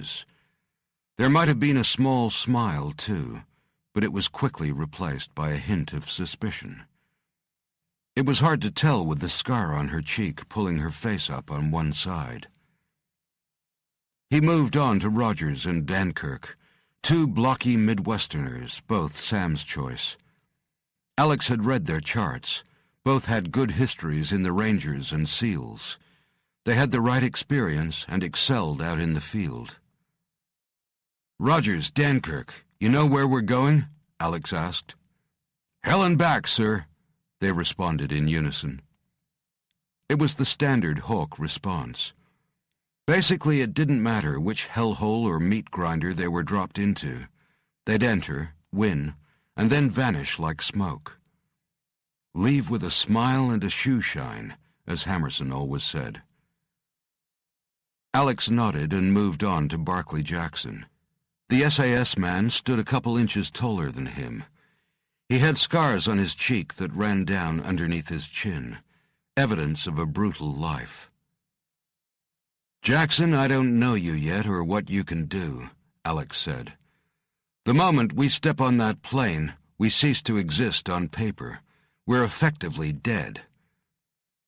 features. There might have been a small smile, too, but it was quickly replaced by a hint of suspicion. It was hard to tell with the scar on her cheek pulling her face up on one side. He moved on to Rogers and Dankirk, two blocky Midwesterners, both Sam's choice. Alex had read their charts. Both had good histories in the Rangers and SEALs. They had the right experience and excelled out in the field. "Rogers, Dankirk, you know where we're going?" Alex asked. "Hell and back, sir," they responded in unison. It was the standard Hawk response. Basically, it didn't matter which hellhole or meat grinder they were dropped into. They'd enter, win, and then vanish like smoke. "Leave with a smile and a shoe shine," as Hammerson always said. Alex nodded and moved on to Barclay Jackson. The SAS man stood a couple inches taller than him. He had scars on his cheek that ran down underneath his chin, evidence of a brutal life. "Jackson, I don't know you yet or what you can do," Alex said. "The moment we step on that plane, we cease to exist on paper. We're effectively dead.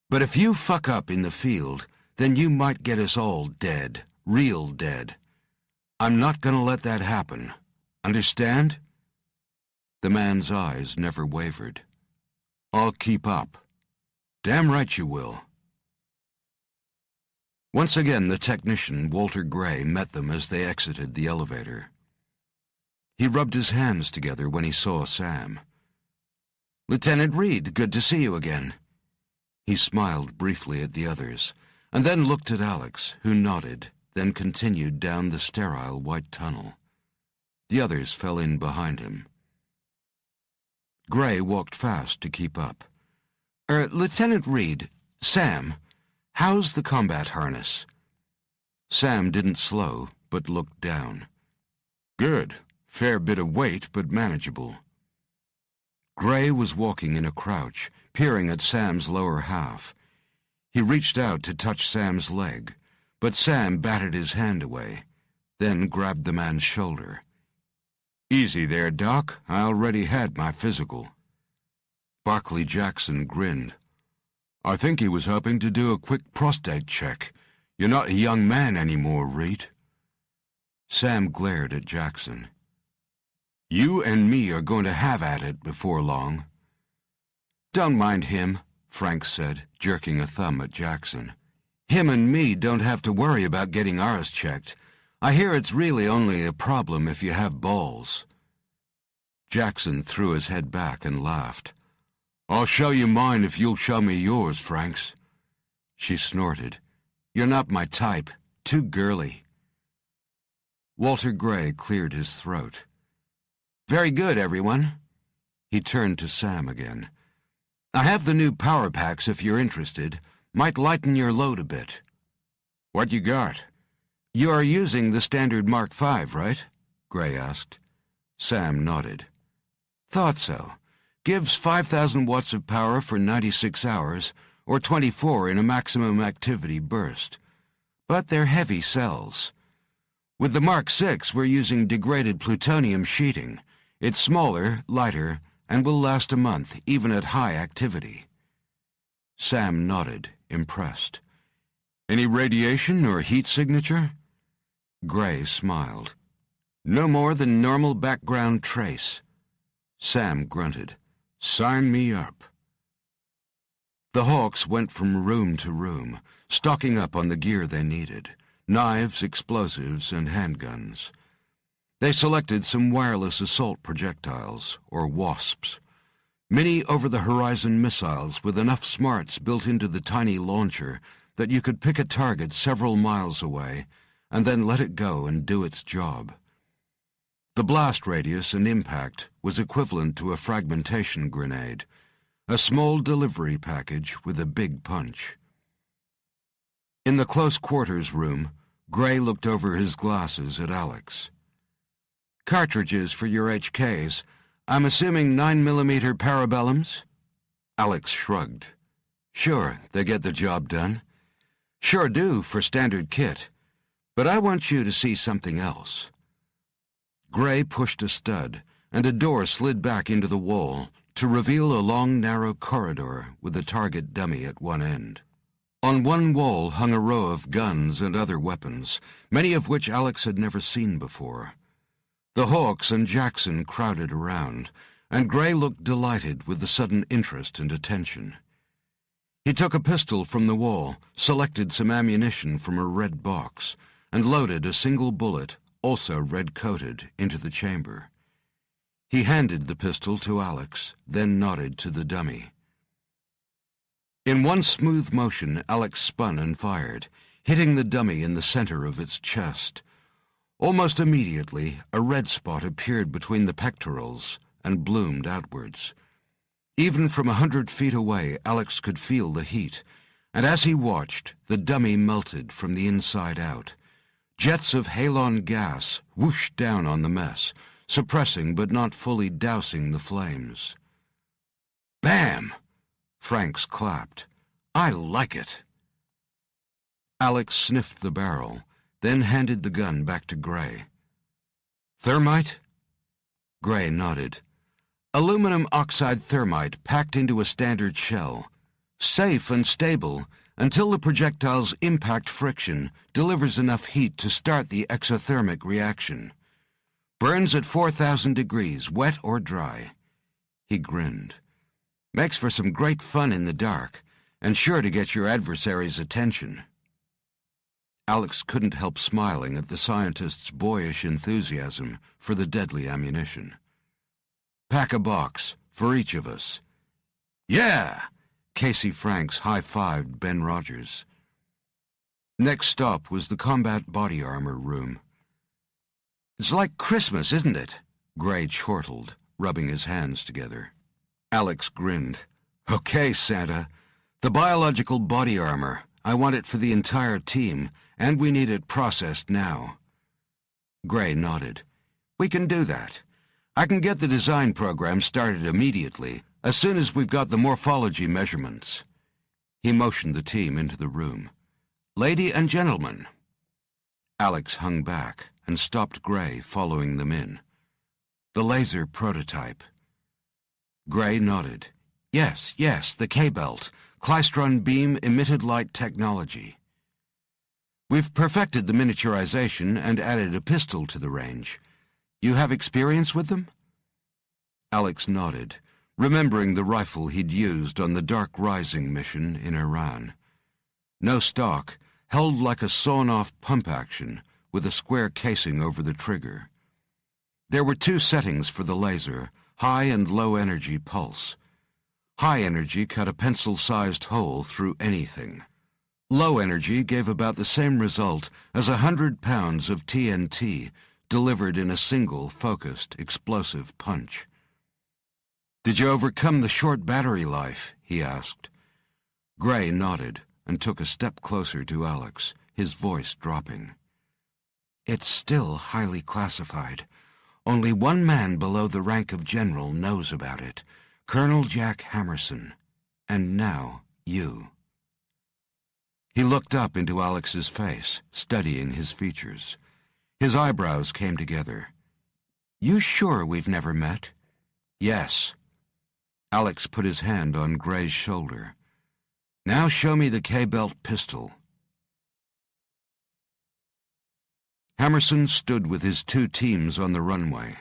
But if you fuck up in the field, then you might get us all dead, real dead. I'm not gonna let that happen. Understand?" The man's eyes never wavered. "I'll keep up." "Damn right you will." Once again, the technician, Walter Gray, met them as they exited the elevator. He rubbed his hands together when he saw Sam. "Lieutenant Reed, good to see you again." He smiled briefly at the others, and then looked at Alex, who nodded, then continued down the sterile white tunnel. The others fell in behind him. Gray walked fast to keep up. Lieutenant Reed, Sam, how's the combat harness?" Sam didn't slow, but looked down. "Good. Fair bit of weight, but manageable." Gray was walking in a crouch, peering at Sam's lower half. He reached out to touch Sam's leg, but Sam batted his hand away, then grabbed the man's shoulder. "Easy there, Doc. I already had my physical." Barclay Jackson grinned. "I think he was hoping to do a quick prostate check. You're not a young man anymore, Reed." Sam glared at Jackson. "You and me are going to have at it before long." "Don't mind him," Frank said, jerking a thumb at Jackson. "Him and me don't have to worry about getting ours checked. I hear it's really only a problem if you have balls." Jackson threw his head back and laughed. "I'll show you mine if you'll show me yours, Franks." She snorted. "You're not my type. Too girly." Walter Gray cleared his throat. "Very good, everyone." He turned to Sam again. "I have the new power packs if you're interested. Might lighten your load a bit." "What you got?" "You are using the standard Mark V, right?" Gray asked. Sam nodded. "Thought so. Gives 5,000 watts of power for 96 hours, or 24 in a maximum activity burst. But they're heavy cells. With the Mark VI, we're using degraded plutonium sheeting. It's smaller, lighter, and will last a month, even at high activity." Sam nodded, impressed. "Any radiation or heat signature?" Gray smiled. "No more than normal background trace." Sam grunted. "Sign me up." The Hawks went from room to room, stocking up on the gear they needed: knives, explosives, and handguns. They selected some wireless assault projectiles, or WASPs, mini over-the-horizon missiles with enough smarts built into the tiny launcher that you could pick a target several miles away and then let it go and do its job. The blast radius and impact was equivalent to a fragmentation grenade, a small delivery package with a big punch. In the close quarters room, Gray looked over his glasses at Alex. "Cartridges for your HKs. I'm assuming 9mm parabellums?" Alex shrugged. "Sure, they get the job done." "Sure do, for standard kit. But I want you to see something else." Gray pushed a stud, and a door slid back into the wall to reveal a long, narrow corridor with a target dummy at one end. On one wall hung a row of guns and other weapons, many of which Alex had never seen before. The Hawks and Jackson crowded around, and Gray looked delighted with the sudden interest and attention. He took a pistol from the wall, selected some ammunition from a red box, and loaded a single bullet, also red-coated, into the chamber. He handed the pistol to Alex, then nodded to the dummy. In one smooth motion, Alex spun and fired, hitting the dummy in the center of its chest. Almost immediately, a red spot appeared between the pectorals and bloomed outwards. Even from 100 feet away, Alex could feel the heat, and as he watched, the dummy melted from the inside out. Jets of halon gas whooshed down on the mess, suppressing but not fully dousing the flames. "Bam!" Franks clapped. "I like it." Alex sniffed the barrel, then handed the gun back to Gray. "Thermite?" Gray nodded. "Aluminum oxide thermite packed into a standard shell. Safe and stable until the projectile's impact friction delivers enough heat to start the exothermic reaction. Burns at 4,000 degrees, wet or dry." He grinned. "Makes for some great fun in the dark, and sure to get your adversary's attention." Alex couldn't help smiling at the scientist's boyish enthusiasm for the deadly ammunition. "Pack a box, for each of us." "Yeah!" Casey Franks high-fived Ben Rogers. Next stop was the combat body armor room. "It's like Christmas, isn't it?" Gray chortled, rubbing his hands together. Alex grinned. "Okay, Santa. The biological body armor. I want it for the entire team, and we need it processed now." Gray nodded. "We can do that. I can get the design program started immediately, as soon as we've got the morphology measurements." He motioned the team into the room. "Lady and gentlemen." Alex hung back and stopped Gray, following them in. "The laser prototype." Gray nodded. Yes, the K-belt, Klystron beam emitted light technology. "We've perfected the miniaturization and added a pistol to the range. You have experience with them?" Alex nodded, remembering the rifle he'd used on the Dark Rising mission in Iran. No stock, held like a sawn-off pump action, with a square casing over the trigger. There were two settings for the laser, high and low energy pulse. High energy cut a pencil-sized hole through anything. Low energy gave about the same result as 100 pounds of TNT delivered in a single, focused, explosive punch. "Did you overcome the short battery life?" he asked. Gray nodded and took a step closer to Alex, his voice dropping. "It's still highly classified. Only one man below the rank of general knows about it, Colonel Jack Hammerson. And now, you." He looked up into Alex's face, studying his features. His eyebrows came together. "You sure we've never met?" "Yes." Alex put his hand on Gray's shoulder. "Now show me the K-belt pistol." Hammerson stood with his two teams on the runway.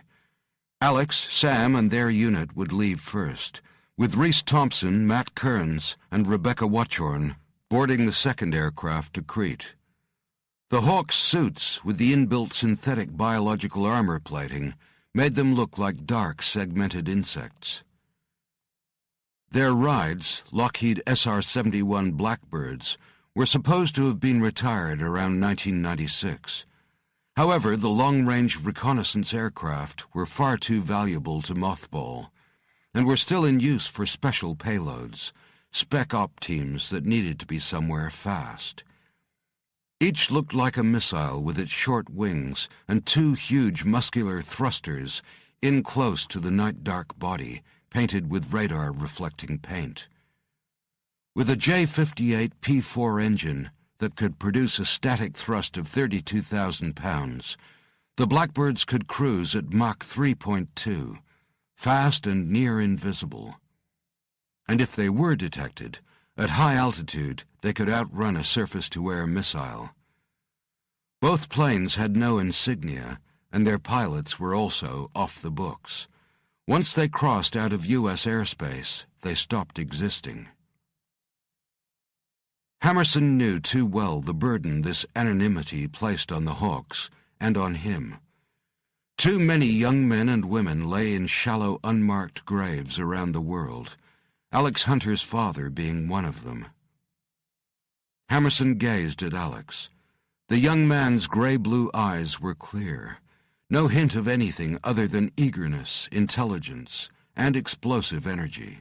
Alex, Sam, and their unit would leave first, with Reese Thompson, Matt Kearns, and Rebecca Watchorn boarding the second aircraft to Crete. The Hawks' suits, with the inbuilt synthetic biological armor plating, made them look like dark, segmented insects. Their rides, Lockheed SR-71 Blackbirds, were supposed to have been retired around 1996. However, the long-range reconnaissance aircraft were far too valuable to mothball, and were still in use for special payloads, spec-op teams that needed to be somewhere fast. Each looked like a missile with its short wings and two huge muscular thrusters in close to the night-dark body, painted with radar-reflecting paint. With a J-58 P-4 engine, that could produce a static thrust of 32,000 pounds, the Blackbirds could cruise at Mach 3.2, fast and near invisible. And if they were detected, at high altitude they could outrun a surface-to-air missile. Both planes had no insignia, and their pilots were also off the books. Once they crossed out of U.S. airspace, they stopped existing. Hammerson knew too well the burden this anonymity placed on the Hawks, and on him. Too many young men and women lay in shallow, unmarked graves around the world, Alex Hunter's father being one of them. Hammerson gazed at Alex. The young man's gray-blue eyes were clear. No hint of anything other than eagerness, intelligence, and explosive energy.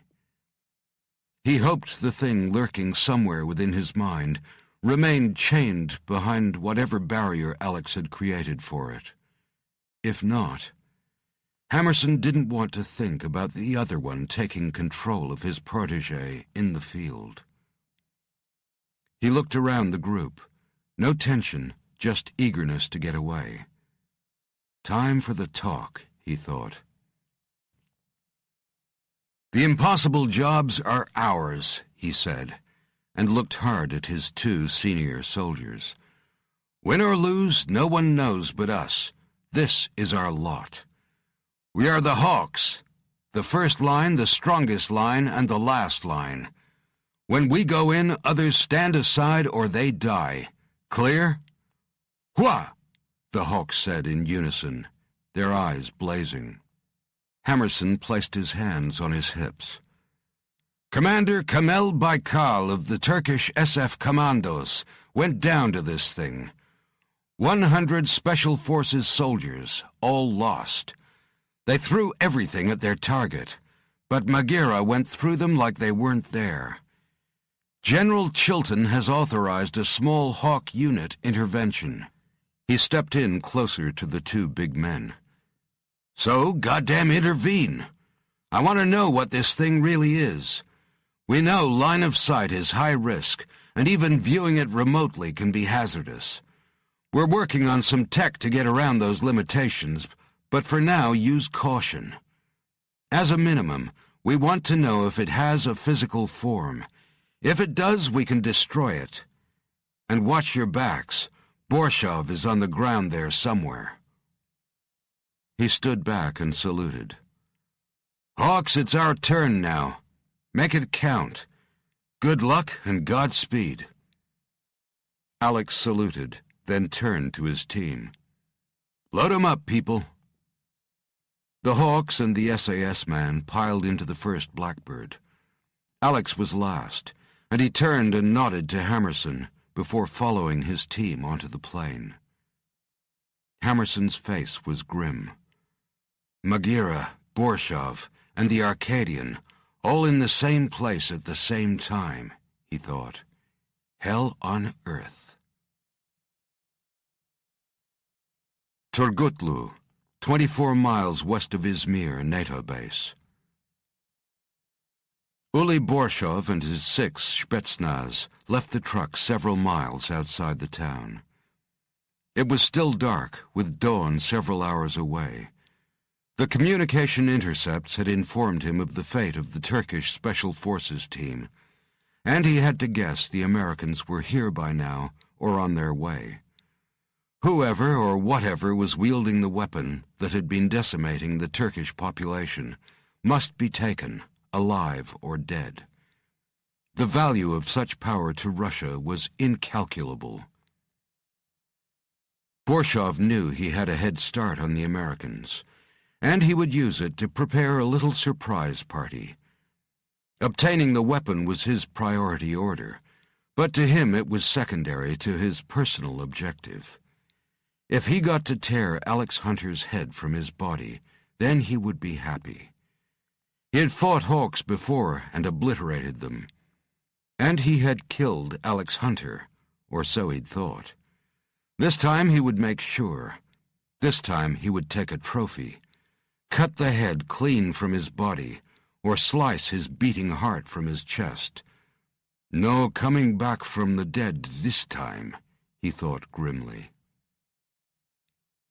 He hoped the thing lurking somewhere within his mind remained chained behind whatever barrier Alex had created for it. If not, Hammerson didn't want to think about the other one taking control of his protégé in the field. He looked around the group. No tension, just eagerness to get away. Time for the talk, he thought. "The impossible jobs are ours," he said, and looked hard at his two senior soldiers. "Win or lose, no one knows but us. This is our lot. We are the Hawks, the first line, the strongest line, and the last line. When we go in, others stand aside or they die. Clear?" "Hua!" the Hawks said in unison, their eyes blazing. Hammerson placed his hands on his hips. "Commander Kamel Baykal of the Turkish SF Commandos went down to this thing. 100 Special Forces soldiers, all lost. They threw everything at their target, but Maghera went through them like they weren't there. General Chilton has authorized a small Hawk unit intervention." He stepped in closer to the two big men. "So, goddamn intervene. I want to know what this thing really is. We know line of sight is high risk, and even viewing it remotely can be hazardous. We're working on some tech to get around those limitations, but for now use caution. As a minimum, we want to know if it has a physical form. If it does, we can destroy it. And watch your backs. Borshov is on the ground there somewhere." He stood back and saluted. "Hawks, it's our turn now. Make it count. Good luck and Godspeed." Alex saluted, then turned to his team. "Load 'em up, people." The Hawks and the SAS man piled into the first Blackbird. Alex was last, and he turned and nodded to Hammerson before following his team onto the plane. Hammerson's face was grim. Maghera, Borshov, and the Arcadian, all in the same place at the same time, he thought. Hell on earth. Turgutlu, 24 miles west of Izmir NATO base. Uli Borshov and his 6 Spetsnaz left the truck several miles outside the town. It was still dark, with dawn several hours away. The communication intercepts had informed him of the fate of the Turkish Special Forces team, and he had to guess the Americans were here by now or on their way. Whoever or whatever was wielding the weapon that had been decimating the Turkish population must be taken, alive or dead. The value of such power to Russia was incalculable. Borshov knew he had a head start on the Americans, and he would use it to prepare a little surprise party. Obtaining the weapon was his priority order, but to him it was secondary to his personal objective. If he got to tear Alex Hunter's head from his body, then he would be happy. He had fought Hawks before and obliterated them. And he had killed Alex Hunter, or so he'd thought. This time he would make sure. This time he would take a trophy. Cut the head clean from his body, or slice his beating heart from his chest. No coming back from the dead this time, he thought grimly.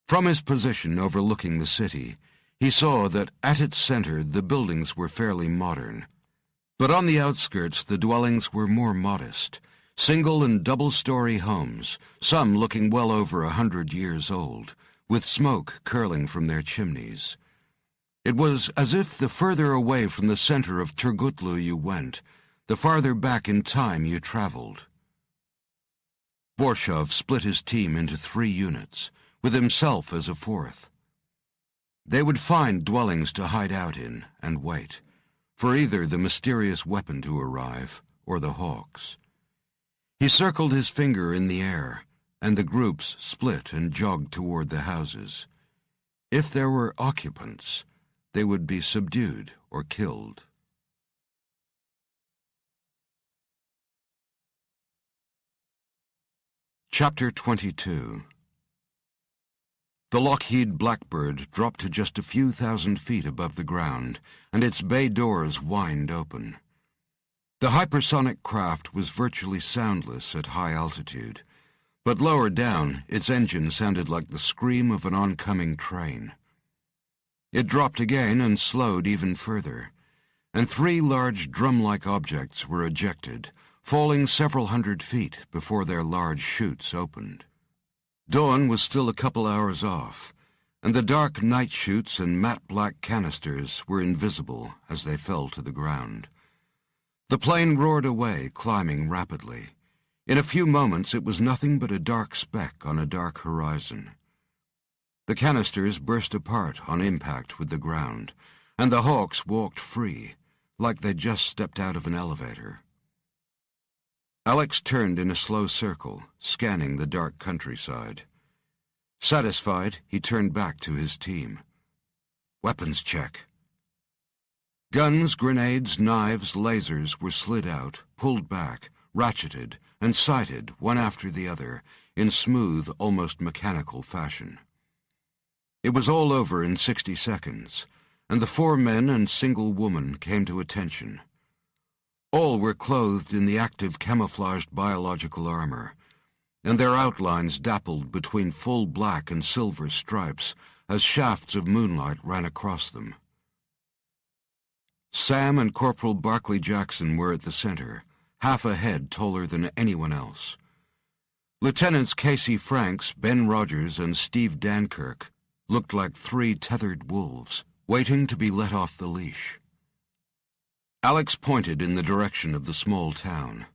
From his position overlooking the city, he saw that at its center the buildings were fairly modern. But on the outskirts the dwellings were more modest, single and double-story homes, some looking well over 100 years old, with smoke curling from their chimneys. It was as if the further away from the center of Turgutlu you went, the farther back in time you traveled. Borshov split his team into 3 units, with himself as a 4th. They would find dwellings to hide out in and wait, for either the mysterious weapon to arrive or the hawks. He circled his finger in the air, and the groups split and jogged toward the houses. If there were occupants, they would be subdued or killed. Chapter 22. The Lockheed Blackbird dropped to just a few thousand feet above the ground, and its bay doors whined open. The hypersonic craft was virtually soundless at high altitude, but lower down its engine sounded like the scream of an oncoming train. It dropped again and slowed even further, and 3 large drum-like objects were ejected, falling several hundred feet before their large chutes opened. Dawn was still a couple hours off, and the dark night chutes and matte-black canisters were invisible as they fell to the ground. The plane roared away, climbing rapidly. In a few moments it was nothing but a dark speck on a dark horizon. The canisters burst apart on impact with the ground, and the hawks walked free, like they'd just stepped out of an elevator. Alex turned in a slow circle, scanning the dark countryside. Satisfied, he turned back to his team. Weapons check. Guns, grenades, knives, lasers were slid out, pulled back, ratcheted, and sighted one after the other in smooth, almost mechanical fashion. It was all over in 60 seconds, and the 4 men and single woman came to attention. All were clothed in the active camouflaged biological armor, and their outlines dappled between full black and silver stripes as shafts of moonlight ran across them. Sam and Corporal Barclay Jackson were at the center, half a head taller than anyone else. Lieutenants Casey Franks, Ben Rogers, and Steve Dankirk looked like 3 tethered wolves, waiting to be let off the leash. Alex pointed in the direction of the small town.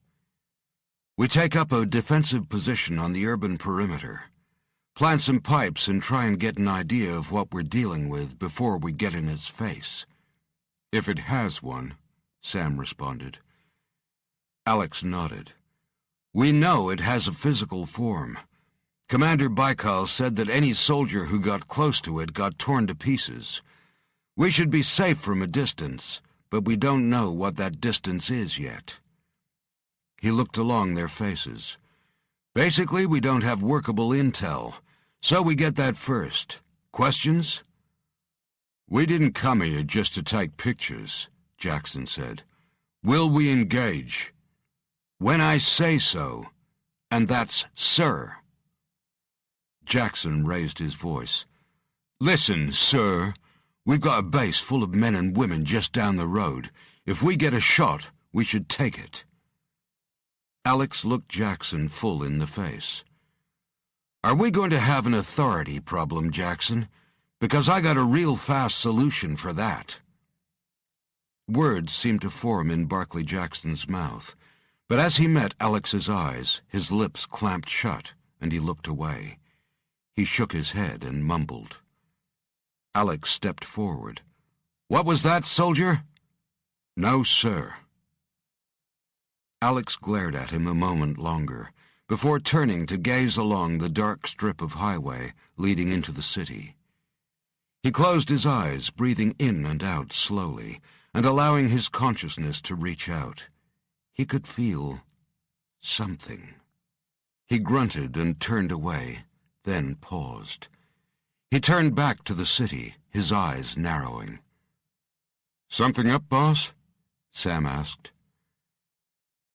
We take up a defensive position on the urban perimeter. Plant some pipes and try and get an idea of what we're dealing with before we get in its face. If it has one, Sam responded. Alex nodded. We know it has a physical form. Commander Baikal said that any soldier who got close to it got torn to pieces. We should be safe from a distance, but we don't know what that distance is yet. He looked along their faces. Basically, we don't have workable intel, so we get that first. Questions? We didn't come here just to take pictures, Jackson said. Will we engage? When I say so, and that's sir. Jackson raised his voice. Listen, sir. We've got a base full of men and women just down the road. If we get a shot, we should take it. Alex looked Jackson full in the face. Are we going to have an authority problem, Jackson? Because I got a real fast solution for that. Words seemed to form in Barclay Jackson's mouth, but as he met Alex's eyes, his lips clamped shut, and he looked away. He shook his head and mumbled. Alex stepped forward. What was that, soldier? No, sir. Alex glared at him a moment longer, before turning to gaze along the dark strip of highway leading into the city. He closed his eyes, breathing in and out slowly, and allowing his consciousness to reach out. He could feel something. He grunted and turned away, then paused. He turned back to the city, his eyes narrowing. Something up, boss? Sam asked.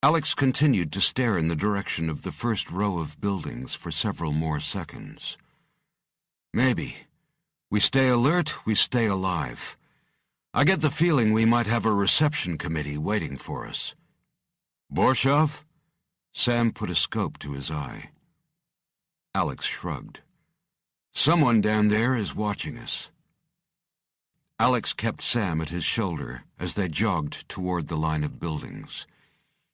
Alex continued to stare in the direction of the first row of buildings for several more seconds. Maybe. We stay alert, we stay alive. I get the feeling we might have a reception committee waiting for us. Borshov? Sam put a scope to his eye. Alex shrugged. Someone down there is watching us. Alex kept Sam at his shoulder as they jogged toward the line of buildings.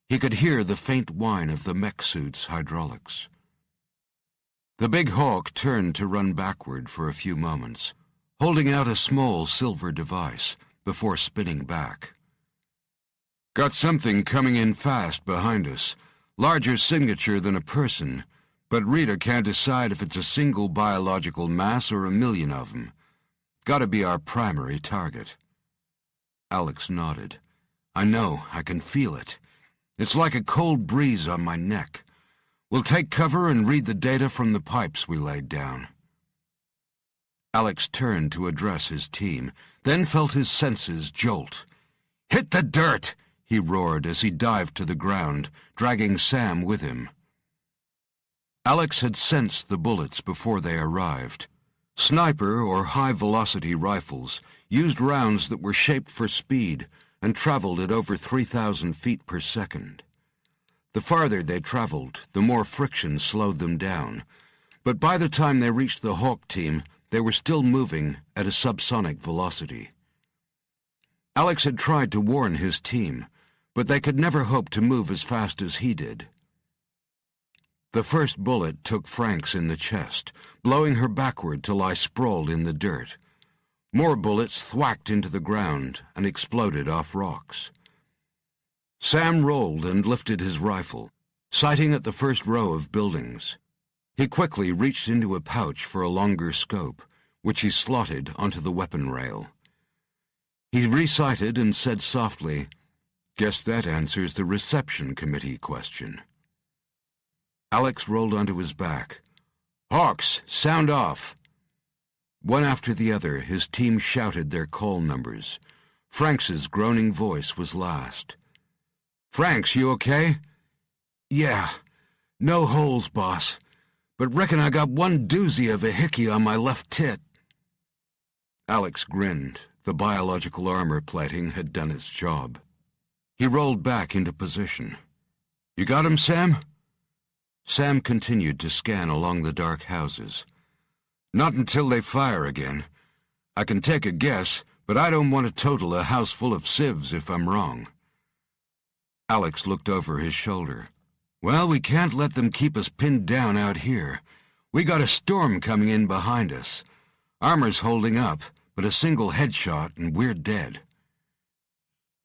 He could hear the faint whine of the mech suit's hydraulics. The big hawk turned to run backward for a few moments, holding out a small silver device before spinning back. Got something coming in fast behind us, larger signature than a person, but reader can't decide if it's a single biological mass or a million of them. Gotta be our primary target. Alex nodded. I know, I can feel it. It's like a cold breeze on my neck. We'll take cover and read the data from the pipes we laid down. Alex turned to address his team, then felt his senses jolt. Hit the dirt! He roared as he dived to the ground, dragging Sam with him. Alex had sensed the bullets before they arrived. Sniper or high-velocity rifles used rounds that were shaped for speed and traveled at over 3,000 feet per second. The farther they traveled, the more friction slowed them down, but by the time they reached the Hawk team, they were still moving at a subsonic velocity. Alex had tried to warn his team, but they could never hope to move as fast as he did. The first bullet took Franks in the chest, blowing her backward to lie sprawled in the dirt. More bullets thwacked into the ground and exploded off rocks. Sam rolled and lifted his rifle, sighting at the first row of buildings. He quickly reached into a pouch for a longer scope, which he slotted onto the weapon rail. He resighted and said softly, "Guess that answers the reception committee question." Alex rolled onto his back. "Hawks, sound off!" One after the other, his team shouted their call numbers. Franks's groaning voice was last. "Franks, you okay?" "Yeah. No holes, boss. But reckon I got one doozy of a hickey on my left tit." Alex grinned. The biological armor plating had done its job. He rolled back into position. "You got him, Sam?" Sam continued to scan along the dark houses. "Not until they fire again. I can take a guess, but I don't want to total a house full of civs if I'm wrong." Alex looked over his shoulder. "Well, we can't let them keep us pinned down out here. We got a storm coming in behind us. Armor's holding up, but a single headshot and we're dead."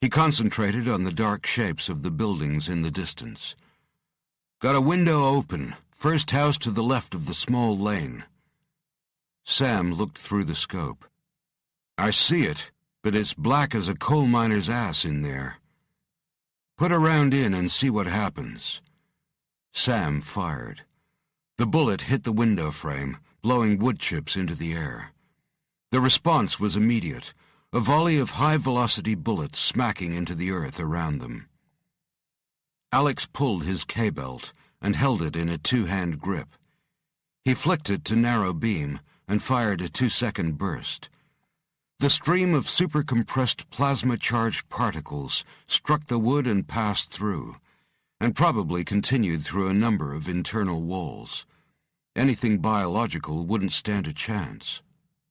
He concentrated on the dark shapes of the buildings in the distance. "Got a window open, first house to the left of the small lane." Sam looked through the scope. "I see it, but it's black as a coal miner's ass in there. Put a round in and see what happens." Sam fired. The bullet hit the window frame, blowing wood chips into the air. The response was immediate, a volley of high-velocity bullets smacking into the earth around them. Alex pulled his K-belt and held it in a two-hand grip. He flicked it to narrow beam and fired a 2-second burst. The stream of supercompressed plasma-charged particles struck the wood and passed through, and probably continued through a number of internal walls. Anything biological wouldn't stand a chance.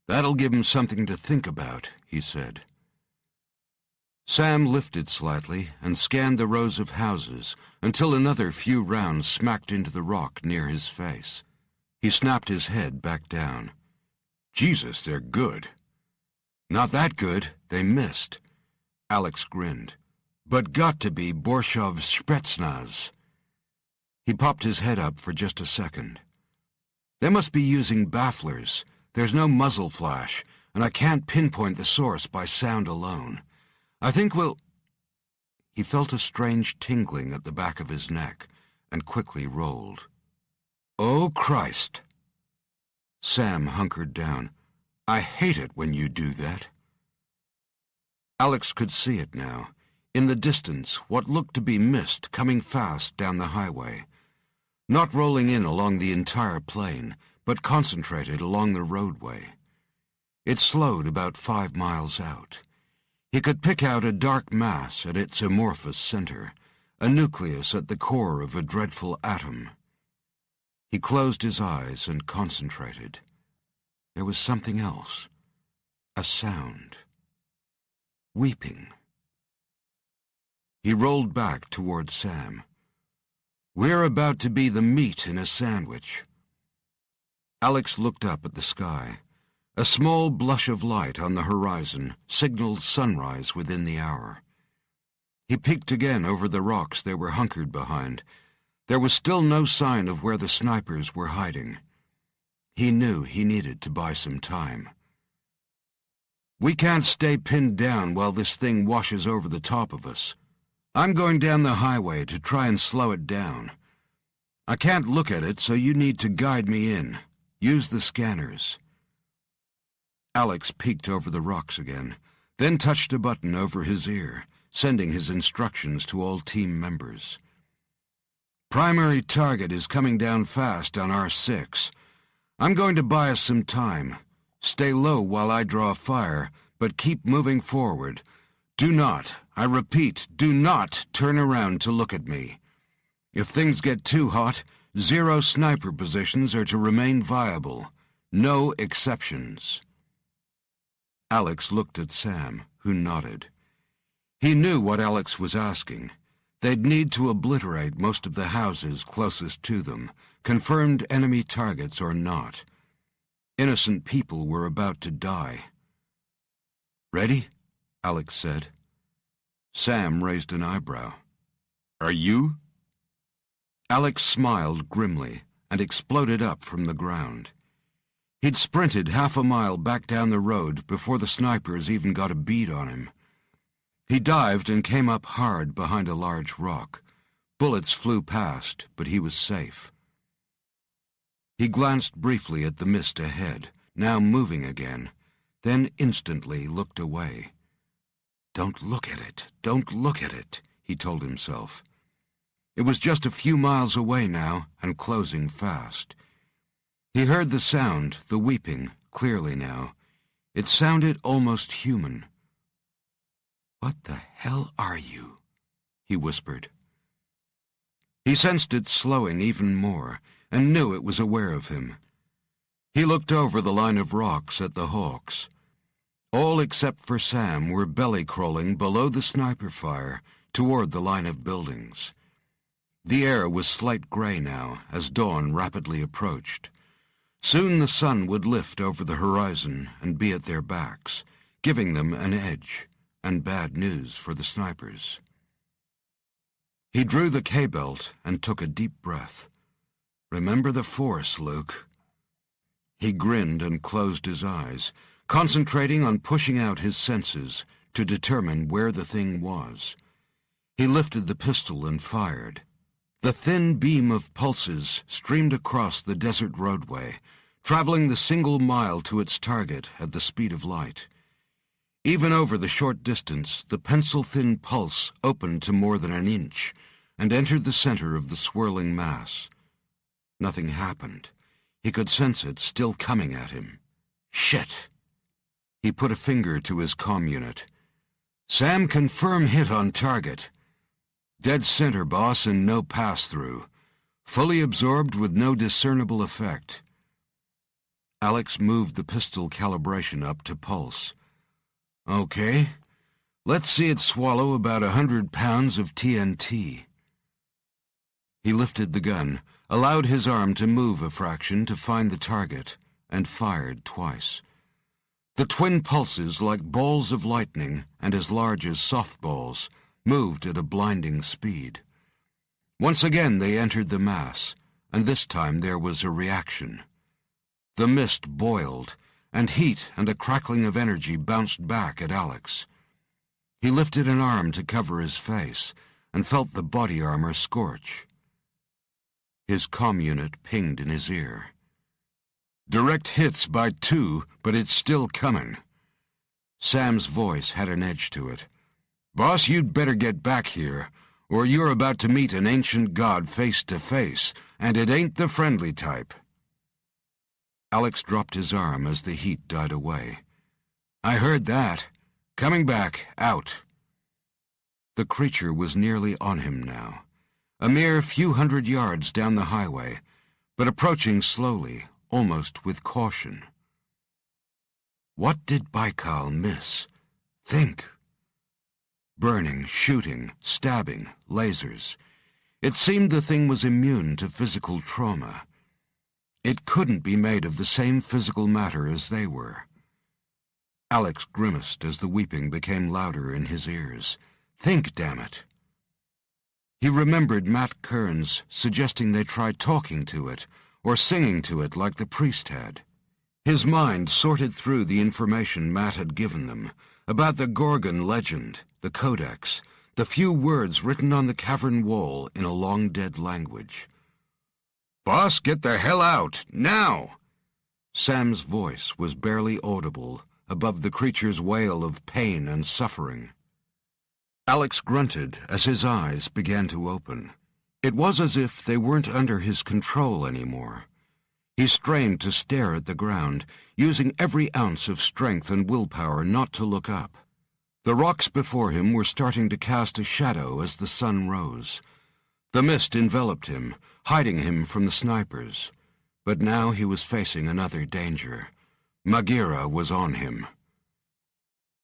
"That'll give 'em something to think about," he said. Sam lifted slightly and scanned the rows of houses until another few rounds smacked into the rock near his face. He snapped his head back down. "Jesus, they're good." "Not that good. They missed." Alex grinned. "But got to be Borshov's Spetsnaz." He popped his head up for just a second. "They must be using bafflers. There's no muzzle flash, and I can't pinpoint the source by sound alone. I think we'll—" He felt a strange tingling at the back of his neck and quickly rolled. "Oh, Christ!" Sam hunkered down. "I hate it when you do that." Alex could see it now. In the distance, what looked to be mist coming fast down the highway. Not rolling in along the entire plain, but concentrated along the roadway. It slowed about 5 miles out. He could pick out a dark mass at its amorphous center, a nucleus at the core of a dreadful atom. He closed his eyes and concentrated. There was something else. A sound. Weeping. He rolled back toward Sam. "We're about to be the meat in a sandwich." Alex looked up at the sky. A small blush of light on the horizon signaled sunrise within the hour. He peeked again over the rocks they were hunkered behind. There was still no sign of where the snipers were hiding. He knew he needed to buy some time. "We can't stay pinned down while this thing washes over the top of us. I'm going down the highway to try and slow it down. I can't look at it, so you need to guide me in. Use the scanners." Alex peeked over the rocks again, then touched a button over his ear, sending his instructions to all team members. "Primary target is coming down fast on R6. I'm going to buy us some time. Stay low while I draw fire, but keep moving forward. Do not, I repeat, do not turn around to look at me. If things get too hot, 0 sniper positions are to remain viable. No exceptions." Alex looked at Sam, who nodded. He knew what Alex was asking. They'd need to obliterate most of the houses closest to them, confirmed enemy targets or not. Innocent people were about to die. "Ready?" Alex said. Sam raised an eyebrow. "Are you?" Alex smiled grimly and exploded up from the ground. He'd sprinted half a mile back down the road before the snipers even got a bead on him. He dived and came up hard behind a large rock. Bullets flew past, but he was safe. He glanced briefly at the mist ahead, now moving again, then instantly looked away. "Don't look at it, don't look at it," he told himself. It was just a few miles away now, and closing fast. He heard the sound, the weeping, clearly now. It sounded almost human. "What the hell are you?" he whispered. He sensed it slowing even more, and knew it was aware of him. He looked over the line of rocks at the hawks. All except for Sam were belly-crawling below the sniper fire toward the line of buildings. The air was slight gray now, as dawn rapidly approached. Soon the sun would lift over the horizon and be at their backs, giving them an edge, and bad news for the snipers. He drew the K-belt and took a deep breath. "Remember the Force, Luke." He grinned and closed his eyes, concentrating on pushing out his senses to determine where the thing was. He lifted the pistol and fired. The thin beam of pulses streamed across the desert roadway, traveling the single mile to its target at the speed of light. Even over the short distance, the pencil-thin pulse opened to more than an inch and entered the center of the swirling mass. Nothing happened. He could sense it still coming at him. Shit! He put a finger to his comm unit. "Sam, confirm hit on target. Dead center, boss, and no pass-through. Fully absorbed with no discernible effect." Alex moved the pistol calibration up to pulse. "Okay. Let's see it swallow about 100 pounds of TNT." He lifted the gun, allowed his arm to move a fraction to find the target, and fired twice. The twin pulses, like balls of lightning and as large as softballs, moved at a blinding speed. Once again they entered the mass, and this time there was a reaction. The mist boiled, and heat and a crackling of energy bounced back at Alex. He lifted an arm to cover his face, and felt the body armor scorch. His comm unit pinged in his ear. "Direct hits by 2, but it's still coming." Sam's voice had an edge to it. Boss, you'd better get back here, or you're about to meet an ancient god face to face, and it ain't the friendly type. Alex dropped his arm as the heat died away. I heard that. Coming back, out. The creature was nearly on him now, a mere few hundred yards down the highway, but approaching slowly, almost with caution. What did Baikal miss? Think. Burning, shooting, stabbing, lasers. It seemed the thing was immune to physical trauma. It couldn't be made of the same physical matter as they were. Alex grimaced as the weeping became louder in his ears. Think, damn it. He remembered Matt Kearns suggesting they try talking to it, or singing to it like the priest had. His mind sorted through the information Matt had given them, about the Gorgon legend, the codex, the few words written on the cavern wall in a long-dead language. Boss, get the hell out, now! Sam's voice was barely audible above the creature's wail of pain and suffering. Alex grunted as his eyes began to open. It was as if they weren't under his control anymore. He strained to stare at the ground, using every ounce of strength and willpower not to look up. The rocks before him were starting to cast a shadow as the sun rose. The mist enveloped him, hiding him from the snipers. But now he was facing another danger. Maghera was on him.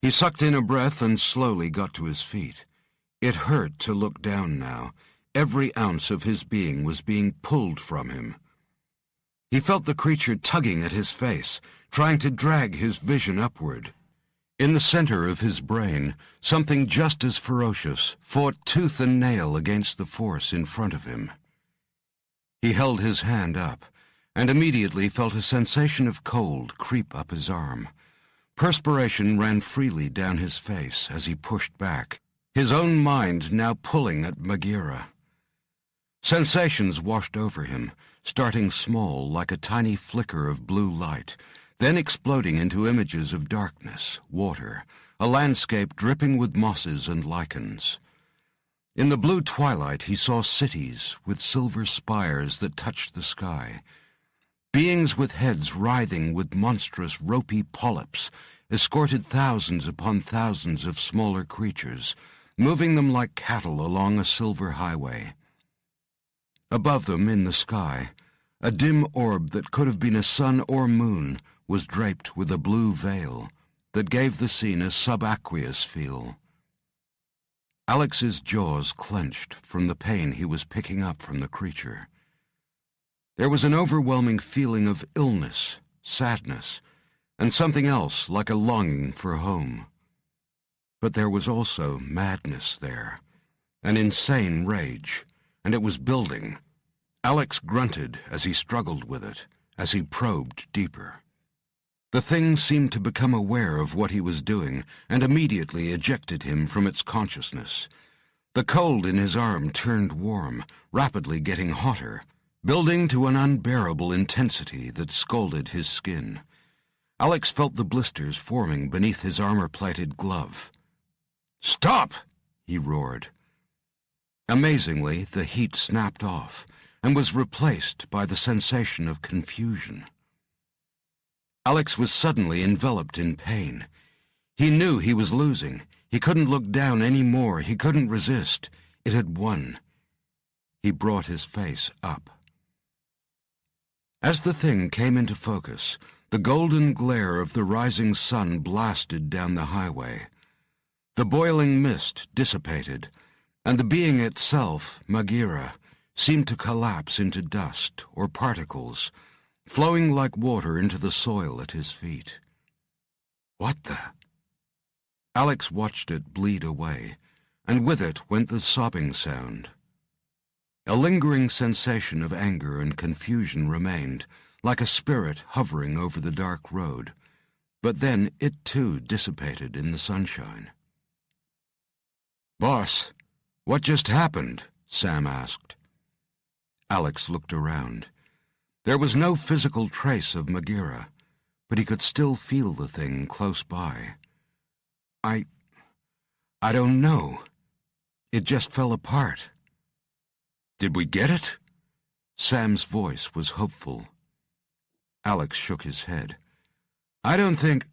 He sucked in a breath and slowly got to his feet. It hurt to look down now. Every ounce of his being was being pulled from him. He felt the creature tugging at his face, trying to drag his vision upward. In the center of his brain, something just as ferocious fought tooth and nail against the force in front of him. He held his hand up, and immediately felt a sensation of cold creep up his arm. Perspiration ran freely down his face as he pushed back, his own mind now pulling at Maghera. Sensations washed over him, starting small like a tiny flicker of blue light, then exploding into images of darkness, water, a landscape dripping with mosses and lichens. In the blue twilight he saw cities with silver spires that touched the sky. Beings with heads writhing with monstrous ropey polyps escorted thousands upon thousands of smaller creatures, moving them like cattle along a silver highway. Above them, in the sky, a dim orb that could have been a sun or moon was draped with a blue veil that gave the scene a subaqueous feel. Alex's jaws clenched from the pain he was picking up from the creature. There was an overwhelming feeling of illness, sadness, and something else like a longing for home. But there was also madness there, an insane rage, and it was building. Alex grunted as he struggled with it, as he probed deeper. The thing seemed to become aware of what he was doing and immediately ejected him from its consciousness. The cold in his arm turned warm, rapidly getting hotter, building to an unbearable intensity that scalded his skin. Alex felt the blisters forming beneath his armor-plated glove. "Stop!" he roared. Amazingly, the heat snapped off and was replaced by the sensation of confusion. Alex was suddenly enveloped in pain. He knew he was losing. He couldn't look down any more. He couldn't resist. It had won. He brought his face up. As the thing came into focus, the golden glare of the rising sun blasted down the highway. The boiling mist dissipated, and the being itself, Maghera, seemed to collapse into dust or particles, flowing like water into the soil at his feet. What the? Alex watched it bleed away, and with it went the sobbing sound. A lingering sensation of anger and confusion remained, like a spirit hovering over the dark road, but then it too dissipated in the sunshine. "Boss, what just happened?" Sam asked. Alex looked around. There was no physical trace of Maghera, but he could still feel the thing close by. I don't know. It just fell apart. Did we get it? Sam's voice was hopeful. Alex shook his head. I don't think...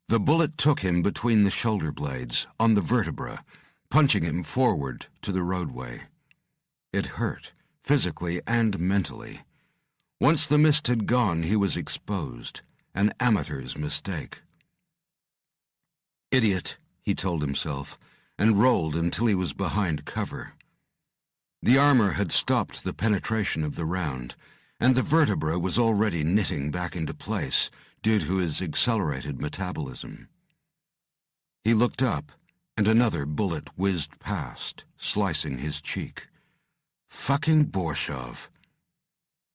The bullet took him between the shoulder blades, on the vertebra, punching him forward to the roadway. It hurt, physically and mentally. Once the mist had gone, he was exposed, an amateur's mistake. Idiot, he told himself, and rolled until he was behind cover. The armor had stopped the penetration of the round, and the vertebra was already knitting back into place due to his accelerated metabolism. He looked up, and another bullet whizzed past, slicing his cheek. Fucking Borshov.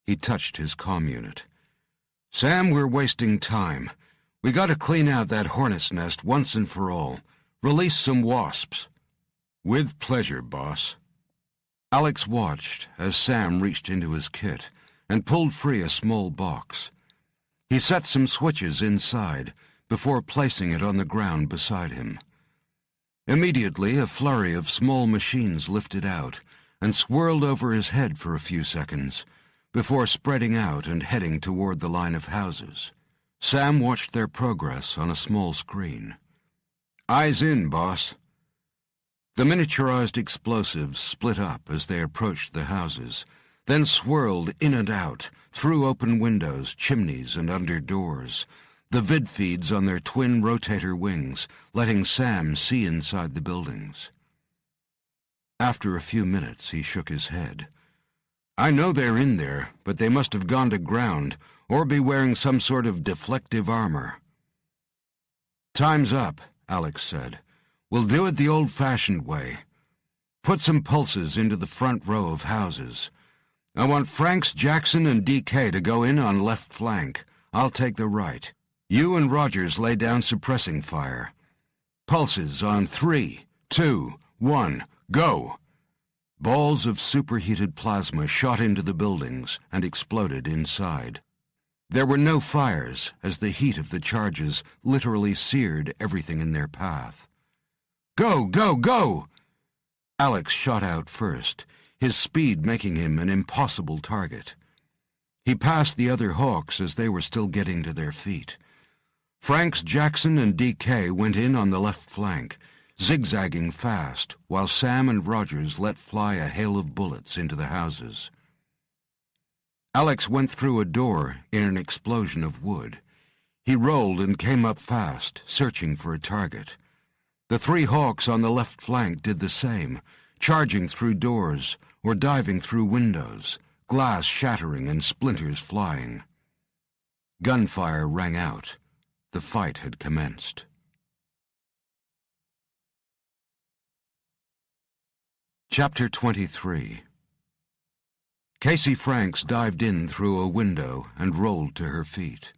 He touched his comm unit. Sam, we're wasting time. We gotta clean out that hornet's nest once and for all. Release some wasps. With pleasure, boss. Alex watched as Sam reached into his kit and pulled free a small box. He set some switches inside before placing it on the ground beside him. Immediately, a flurry of small machines lifted out and swirled over his head for a few seconds before spreading out and heading toward the line of houses. Sam watched their progress on a small screen. Eyes in, boss. The miniaturized explosives split up as they approached the houses, then swirled in and out, through open windows, chimneys, and under doors, the vid feeds on their twin rotator wings, letting Sam see inside the buildings. After a few minutes, he shook his head. I know they're in there, but they must have gone to ground, or be wearing some sort of deflective armor. Time's up, Alex said. We'll do it the old-fashioned way. Put some pulses into the front row of houses. I want Franks, Jackson, and DK to go in on left flank. I'll take the right. You and Rogers lay down suppressing fire. Pulses on 3, 2, 1, go! Balls of superheated plasma shot into the buildings and exploded inside. There were no fires, as the heat of the charges literally seared everything in their path. Go, go, go! Alex shot out first, his speed making him an impossible target. He passed the other Hawks as they were still getting to their feet. Franks, Jackson, and DK went in on the left flank, zigzagging fast, while Sam and Rogers let fly a hail of bullets into the houses. Alex went through a door in an explosion of wood. He rolled and came up fast, searching for a target. The 3 Hawks on the left flank did the same, charging through doors or diving through windows, glass shattering and splinters flying. Gunfire rang out. The fight had commenced. Chapter 23. Casey Franks dived in through a window and rolled to her feet.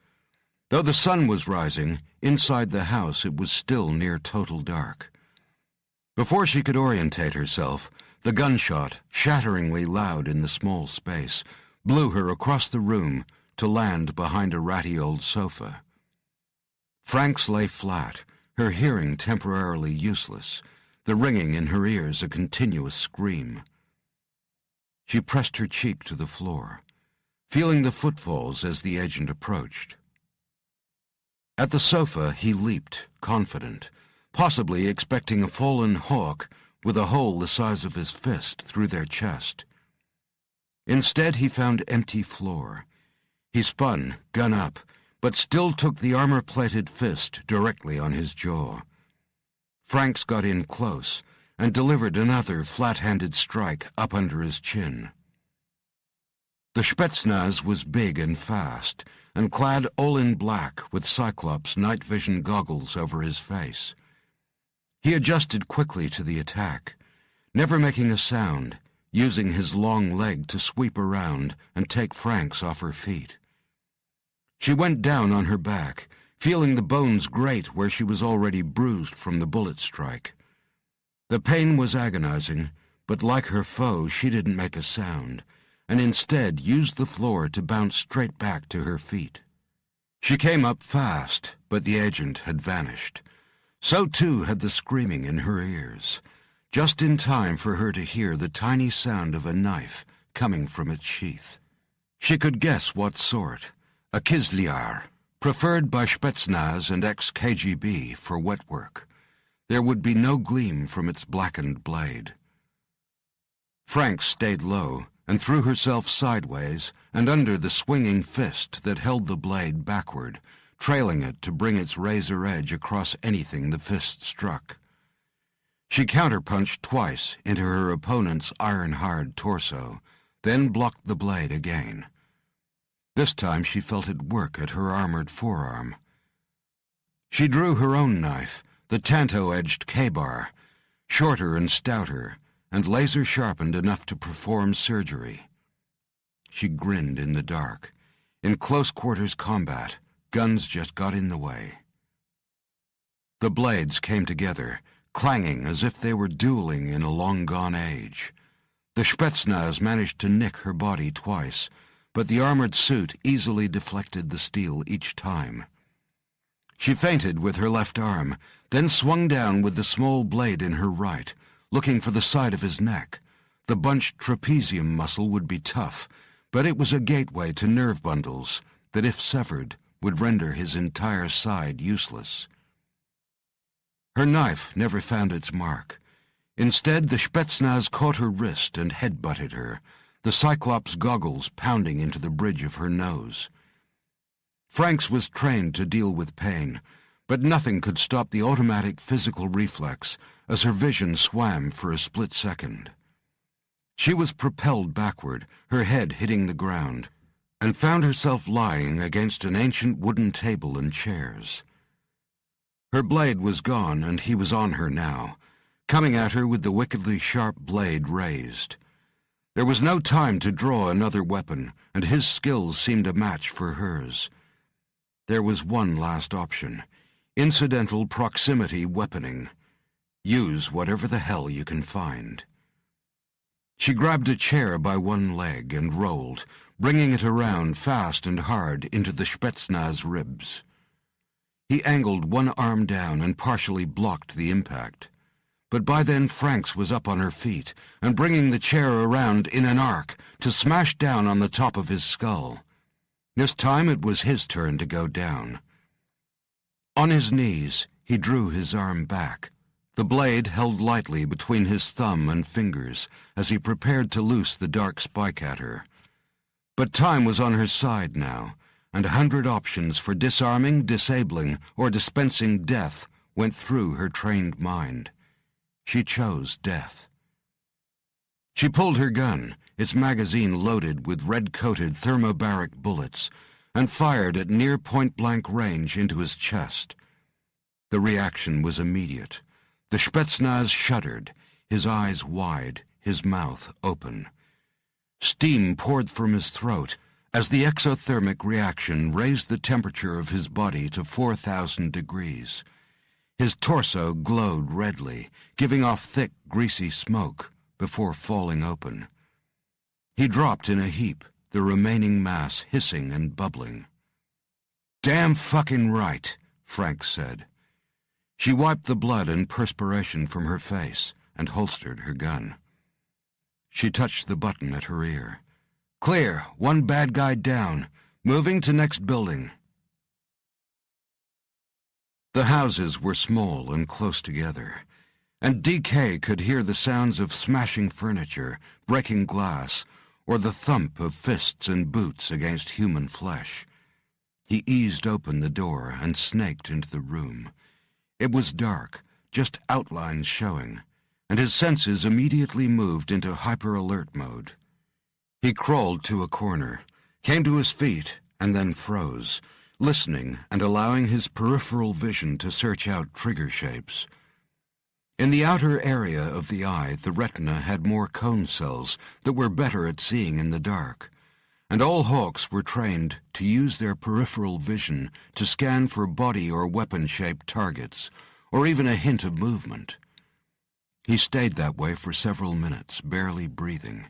Though the sun was rising, inside the house it was still near total dark. Before she could orientate herself, the gunshot, shatteringly loud in the small space, blew her across the room to land behind a ratty old sofa. Franks lay flat, her hearing temporarily useless, the ringing in her ears a continuous scream. She pressed her cheek to the floor, feeling the footfalls as the agent approached. At the sofa he leaped, confident, possibly expecting a fallen Hawk with a hole the size of his fist through their chest. Instead he found empty floor. He spun, gun up, but still took the armor-plated fist directly on his jaw. Franks got in close and delivered another flat-handed strike up under his chin. The Spetsnaz was big and fast, and clad all in black with Cyclops night vision goggles over his face. He adjusted quickly to the attack, never making a sound, using his long leg to sweep around and take Franks off her feet. She went down on her back, feeling the bones grate where she was already bruised from the bullet strike. The pain was agonizing, but like her foe, she didn't make a sound, and instead used the floor to bounce straight back to her feet. She came up fast, but the agent had vanished. So too had the screaming in her ears, just in time for her to hear the tiny sound of a knife coming from its sheath. She could guess what sort, a Kizlyar, preferred by Spetsnaz and ex-KGB for wet work. There would be no gleam from its blackened blade. Frank stayed low and threw herself sideways and under the swinging fist that held the blade backward, trailing it to bring its razor edge across anything the fist struck. She counterpunched twice into her opponent's iron-hard torso, then blocked the blade again. This time she felt it work at her armored forearm. She drew her own knife, the tanto-edged K-bar, shorter and stouter, and laser-sharpened enough to perform surgery. She grinned in the dark. In close-quarters combat, guns just got in the way. The blades came together, clanging as if they were dueling in a long-gone age. The Spetsnaz managed to nick her body twice, but the armored suit easily deflected the steel each time. She feinted with her left arm, then swung down with the small blade in her right, looking for the side of his neck. The bunched trapezium muscle would be tough, but it was a gateway to nerve bundles that, if severed, would render his entire side useless. Her knife never found its mark. Instead, the Spetsnaz caught her wrist and head-butted her, the Cyclops goggles pounding into the bridge of her nose. Franks was trained to deal with pain, but nothing could stop the automatic physical reflex as her vision swam for a split second. She was propelled backward, her head hitting the ground, and found herself lying against an ancient wooden table and chairs. Her blade was gone, and he was on her now, coming at her with the wickedly sharp blade raised. There was no time to draw another weapon, and his skills seemed a match for hers. There was one last option: incidental proximity weaponing. Use whatever the hell you can find. She grabbed a chair by one leg and rolled, bringing it around fast and hard into the Spetsnaz ribs. He angled one arm down and partially blocked the impact. But by then Franks was up on her feet and bringing the chair around in an arc to smash down on the top of his skull. This time it was his turn to go down. On his knees, he drew his arm back, the blade held lightly between his thumb and fingers as he prepared to loose the dark spike at her. But time was on her side now, and 100 options for disarming, disabling, or dispensing death went through her trained mind. She chose death. She pulled her gun, its magazine loaded with red-coated thermobaric bullets, and fired at near point-blank range into his chest. The reaction was immediate. The Spetsnaz shuddered, his eyes wide, his mouth open. Steam poured from his throat as the exothermic reaction raised the temperature of his body to 4,000 degrees. His torso glowed redly, giving off thick, greasy smoke before falling open. He dropped in a heap, the remaining mass hissing and bubbling. "Damn fucking right," Frank said. She wiped the blood and perspiration from her face and holstered her gun. She touched the button at her ear. "Clear, one bad guy down. Moving to next building." The houses were small and close together, and DK could hear the sounds of smashing furniture, breaking glass, or the thump of fists and boots against human flesh. He eased open the door and snaked into the room. It was dark, just outlines showing, and his senses immediately moved into hyper-alert mode. He crawled to a corner, came to his feet, and then froze, listening and allowing his peripheral vision to search out trigger shapes. In the outer area of the eye, the retina had more cone cells that were better at seeing in the dark, and all hawks were trained to use their peripheral vision to scan for body or weapon-shaped targets, or even a hint of movement. He stayed that way for several minutes, barely breathing.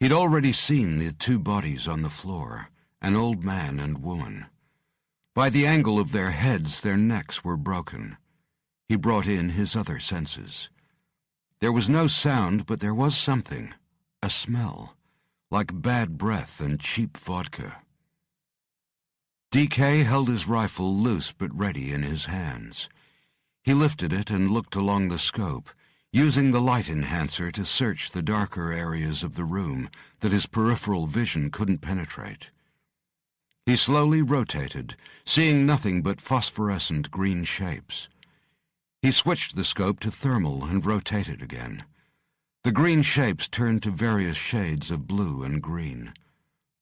He'd already seen the two bodies on the floor, an old man and woman. By the angle of their heads, their necks were broken. He brought in his other senses. There was no sound, but there was something, a smell, like bad breath and cheap vodka. DK held his rifle loose but ready in his hands. He lifted it and looked along the scope, using the light enhancer to search the darker areas of the room that his peripheral vision couldn't penetrate. He slowly rotated, seeing nothing but phosphorescent green shapes. He switched the scope to thermal and rotated again. The green shapes turned to various shades of blue and green.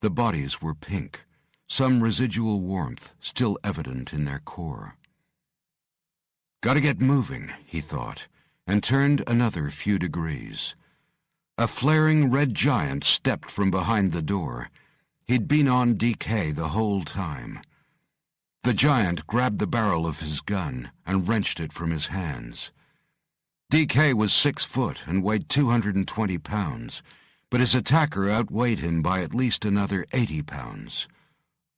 The bodies were pink, some residual warmth still evident in their core. "Gotta get moving," he thought, and turned another few degrees. A flaring red giant stepped from behind the door. He'd been on DK the whole time. The giant grabbed the barrel of his gun and wrenched it from his hands. DK was 6 foot and weighed 220 pounds, but his attacker outweighed him by at least another 80 pounds.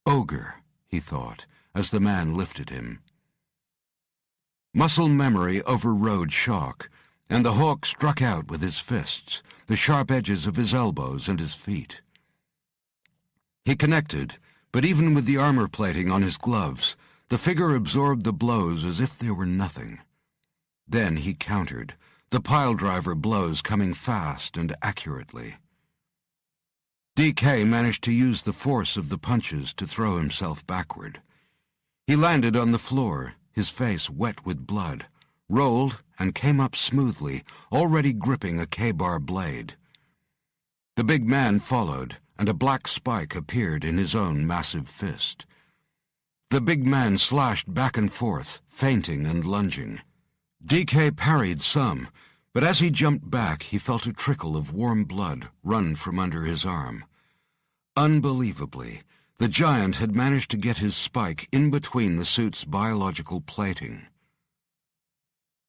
Ogre, he thought, as the man lifted him. Muscle memory overrode shock, and the hawk struck out with his fists, the sharp edges of his elbows and his feet. He connected, but even with the armor plating on his gloves, the figure absorbed the blows as if they were nothing. Then he countered, the piledriver blows coming fast and accurately. DK managed to use the force of the punches to throw himself backward. He landed on the floor, his face wet with blood, rolled and came up smoothly, already gripping a K-bar blade. The big man followed, and a black spike appeared in his own massive fist. The big man slashed back and forth, feinting and lunging. DK parried some, but as he jumped back, he felt a trickle of warm blood run from under his arm. Unbelievably, the giant had managed to get his spike in between the suit's biological plating.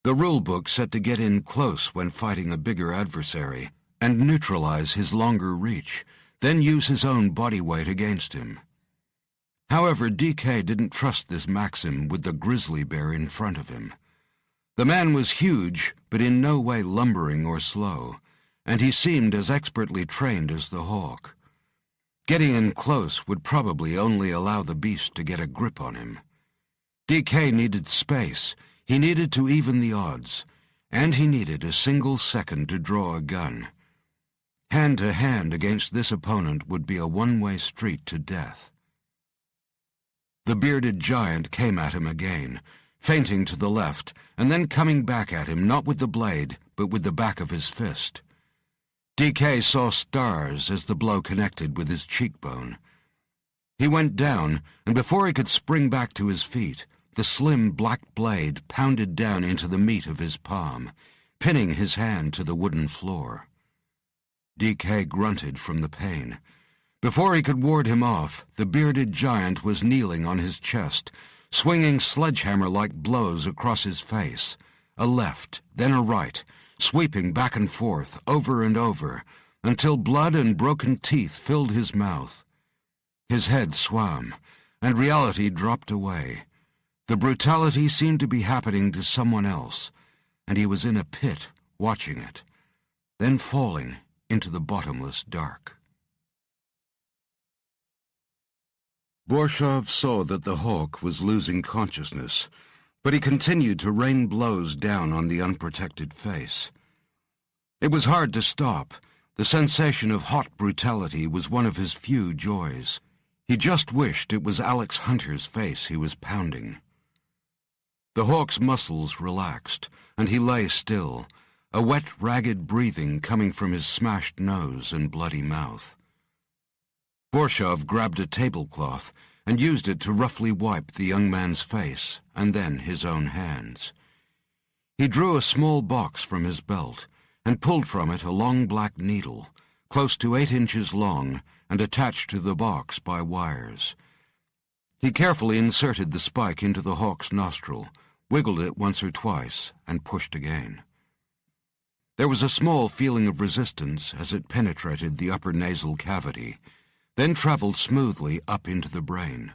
The rulebook said to get in close when fighting a bigger adversary and neutralize his longer reach, then use his own body weight against him. However, DK didn't trust this maxim with the grizzly bear in front of him. The man was huge, but in no way lumbering or slow, and he seemed as expertly trained as the hawk. Getting in close would probably only allow the beast to get a grip on him. DK needed space, he needed to even the odds, and he needed a single second to draw a gun. Hand to hand against this opponent would be a one-way street to death. The bearded giant came at him again, feinting to the left, and then coming back at him not with the blade, but with the back of his fist. DK saw stars as the blow connected with his cheekbone. He went down, and before he could spring back to his feet, the slim black blade pounded down into the meat of his palm, pinning his hand to the wooden floor. DK grunted from the pain. Before he could ward him off, the bearded giant was kneeling on his chest, swinging sledgehammer-like blows across his face, a left, then a right, sweeping back and forth, over and over, until blood and broken teeth filled his mouth. His head swam, and reality dropped away. The brutality seemed to be happening to someone else, and he was in a pit, watching it, then falling into the bottomless dark. Borshov saw that the hawk was losing consciousness, but he continued to rain blows down on the unprotected face. It was hard to stop. The sensation of hot brutality was one of his few joys. He just wished it was Alex Hunter's face he was pounding. The hawk's muscles relaxed, and he lay still, a wet, ragged breathing coming from his smashed nose and bloody mouth. Borshov grabbed a tablecloth and used it to roughly wipe the young man's face and then his own hands. He drew a small box from his belt and pulled from it a long black needle, close to 8 inches long and attached to the box by wires. He carefully inserted the spike into the hawk's nostril, wiggled it once or twice, and pushed again. There was a small feeling of resistance as it penetrated the upper nasal cavity, then traveled smoothly up into the brain.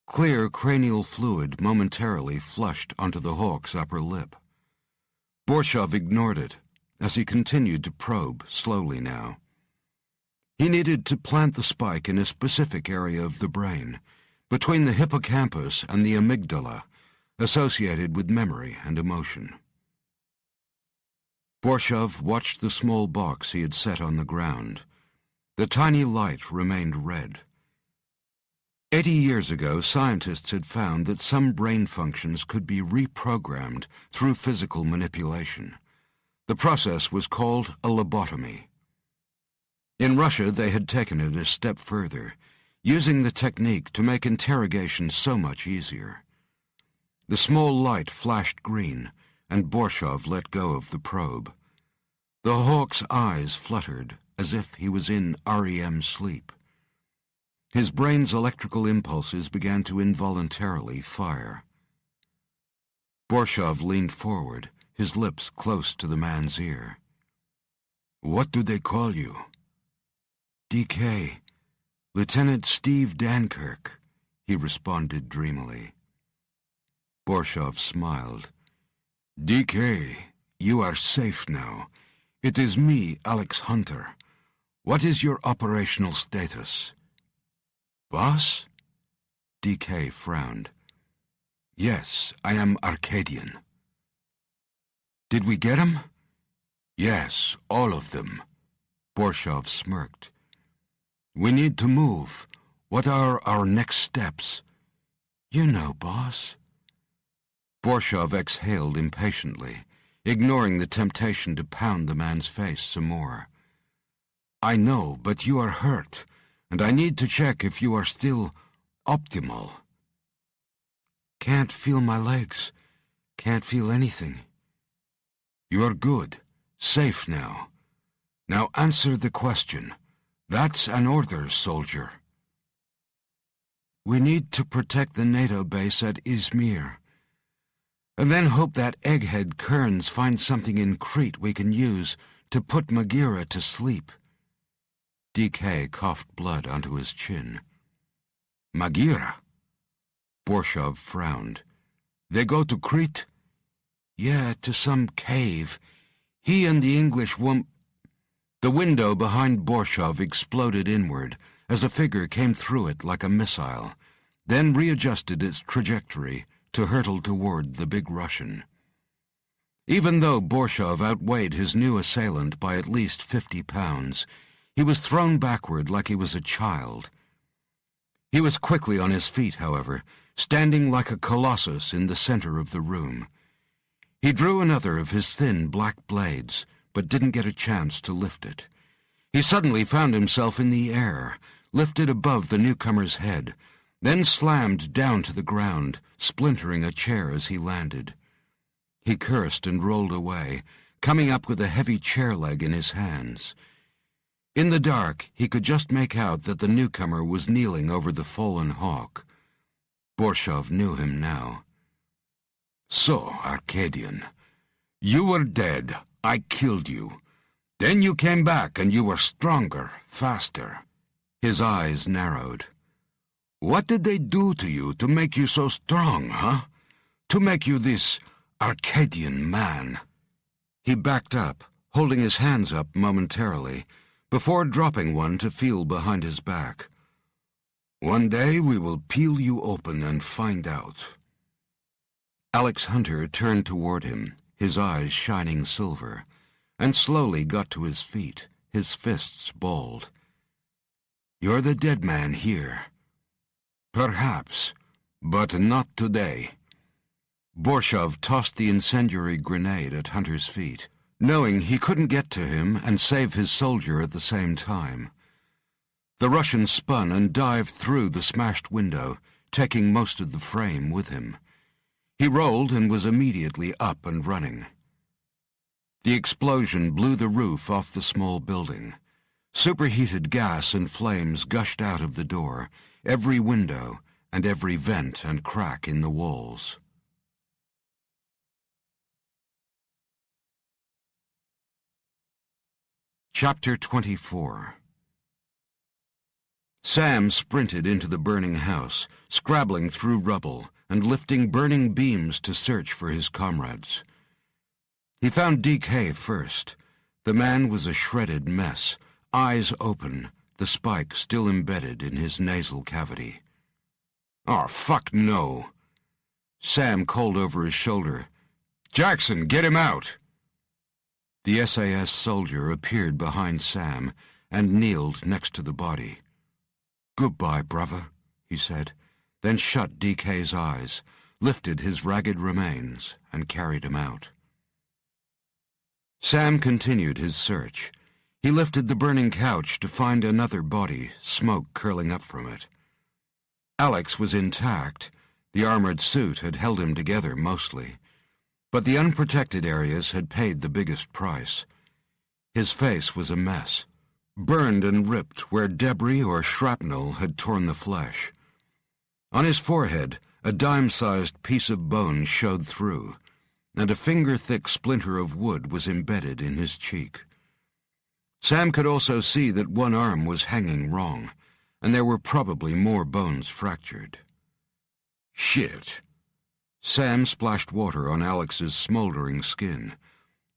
Clear cranial fluid momentarily flushed onto the hawk's upper lip. Borshov ignored it as he continued to probe, slowly now. He needed to plant the spike in a specific area of the brain, between the hippocampus and the amygdala, associated with memory and emotion. Borshov watched the small box he had set on the ground. The tiny light remained red. 80 years ago, scientists had found that some brain functions could be reprogrammed through physical manipulation. The process was called a lobotomy. In Russia, they had taken it a step further, using the technique to make interrogation so much easier. The small light flashed green, and Borshov let go of the probe. The hawk's eyes fluttered, as if he was in REM sleep. His brain's electrical impulses began to involuntarily fire. Borshov leaned forward, his lips close to the man's ear. "What do they call you?" "DK, Lieutenant Steve Dankirk," he responded dreamily. Borshov smiled. "DK, you are safe now. It is me, Alex Hunter. What is your operational status?" "Boss?" DK frowned. "Yes, I am Arcadian." "Did we get him?" "Yes, all of them." Borshov smirked. "We need to move. What are our next steps?" "You know, boss." Borshov exhaled impatiently, ignoring the temptation to pound the man's face some more. "I know, but you are hurt, and I need to check if you are still optimal." "Can't feel my legs. Can't feel anything." "You are good. Safe now. Now answer the question. That's an order, soldier." "We need to protect the NATO base at Izmir, and then hope that egghead Kearns finds something in Crete we can use to put Magira to sleep." DK coughed blood onto his chin. "Magira?" Borshov frowned. "They go to Crete?" "Yeah, to some cave. He and the English woman—" The window behind Borshov exploded inward as a figure came through it like a missile, then readjusted its trajectory to hurtle toward the big Russian. Even though Borshov outweighed his new assailant by at least 50 pounds, he was thrown backward like he was a child. He was quickly on his feet, however, standing like a colossus in the center of the room. He drew another of his thin black blades, but didn't get a chance to lift it. He suddenly found himself in the air, lifted above the newcomer's head, then slammed down to the ground, splintering a chair as he landed. He cursed and rolled away, coming up with a heavy chair leg in his hands. In the dark, he could just make out that the newcomer was kneeling over the fallen hawk. Borshov knew him now. "So, Arcadian, you were dead. I killed you. Then you came back and you were stronger, faster." His eyes narrowed. "What did they do to you to make you so strong, huh? To make you this Arcadian man?" He backed up, holding his hands up momentarily, before dropping one to feel behind his back. "One day we will peel you open and find out." Alex Hunter turned toward him, his eyes shining silver, and slowly got to his feet, his fists balled. "You're the dead man here." "Perhaps, but not today." Borshov tossed the incendiary grenade at Hunter's feet, knowing he couldn't get to him and save his soldier at the same time. The Russian spun and dived through the smashed window, taking most of the frame with him. He rolled and was immediately up and running. The explosion blew the roof off the small building. Superheated gas and flames gushed out of the door, every window, and every vent and crack in the walls. Chapter 24. Sam sprinted into the burning house, scrabbling through rubble and lifting burning beams to search for his comrades. He found DK first. The man was a shredded mess, eyes open, the spike still embedded in his nasal cavity. "Oh, fuck no." Sam called over his shoulder, "Jackson, get him out!" The SAS soldier appeared behind Sam and kneeled next to the body. "Goodbye, brother," he said, then shut DK's eyes, lifted his ragged remains, and carried him out. Sam continued his search. He lifted the burning couch to find another body, smoke curling up from it. Alex was intact. The armored suit had held him together mostly, but the unprotected areas had paid the biggest price. His face was a mess, burned and ripped where debris or shrapnel had torn the flesh. On his forehead, a dime-sized piece of bone showed through, and a finger-thick splinter of wood was embedded in his cheek. Sam could also see that one arm was hanging wrong, and there were probably more bones fractured. Shit. Sam splashed water on Alex's smoldering skin,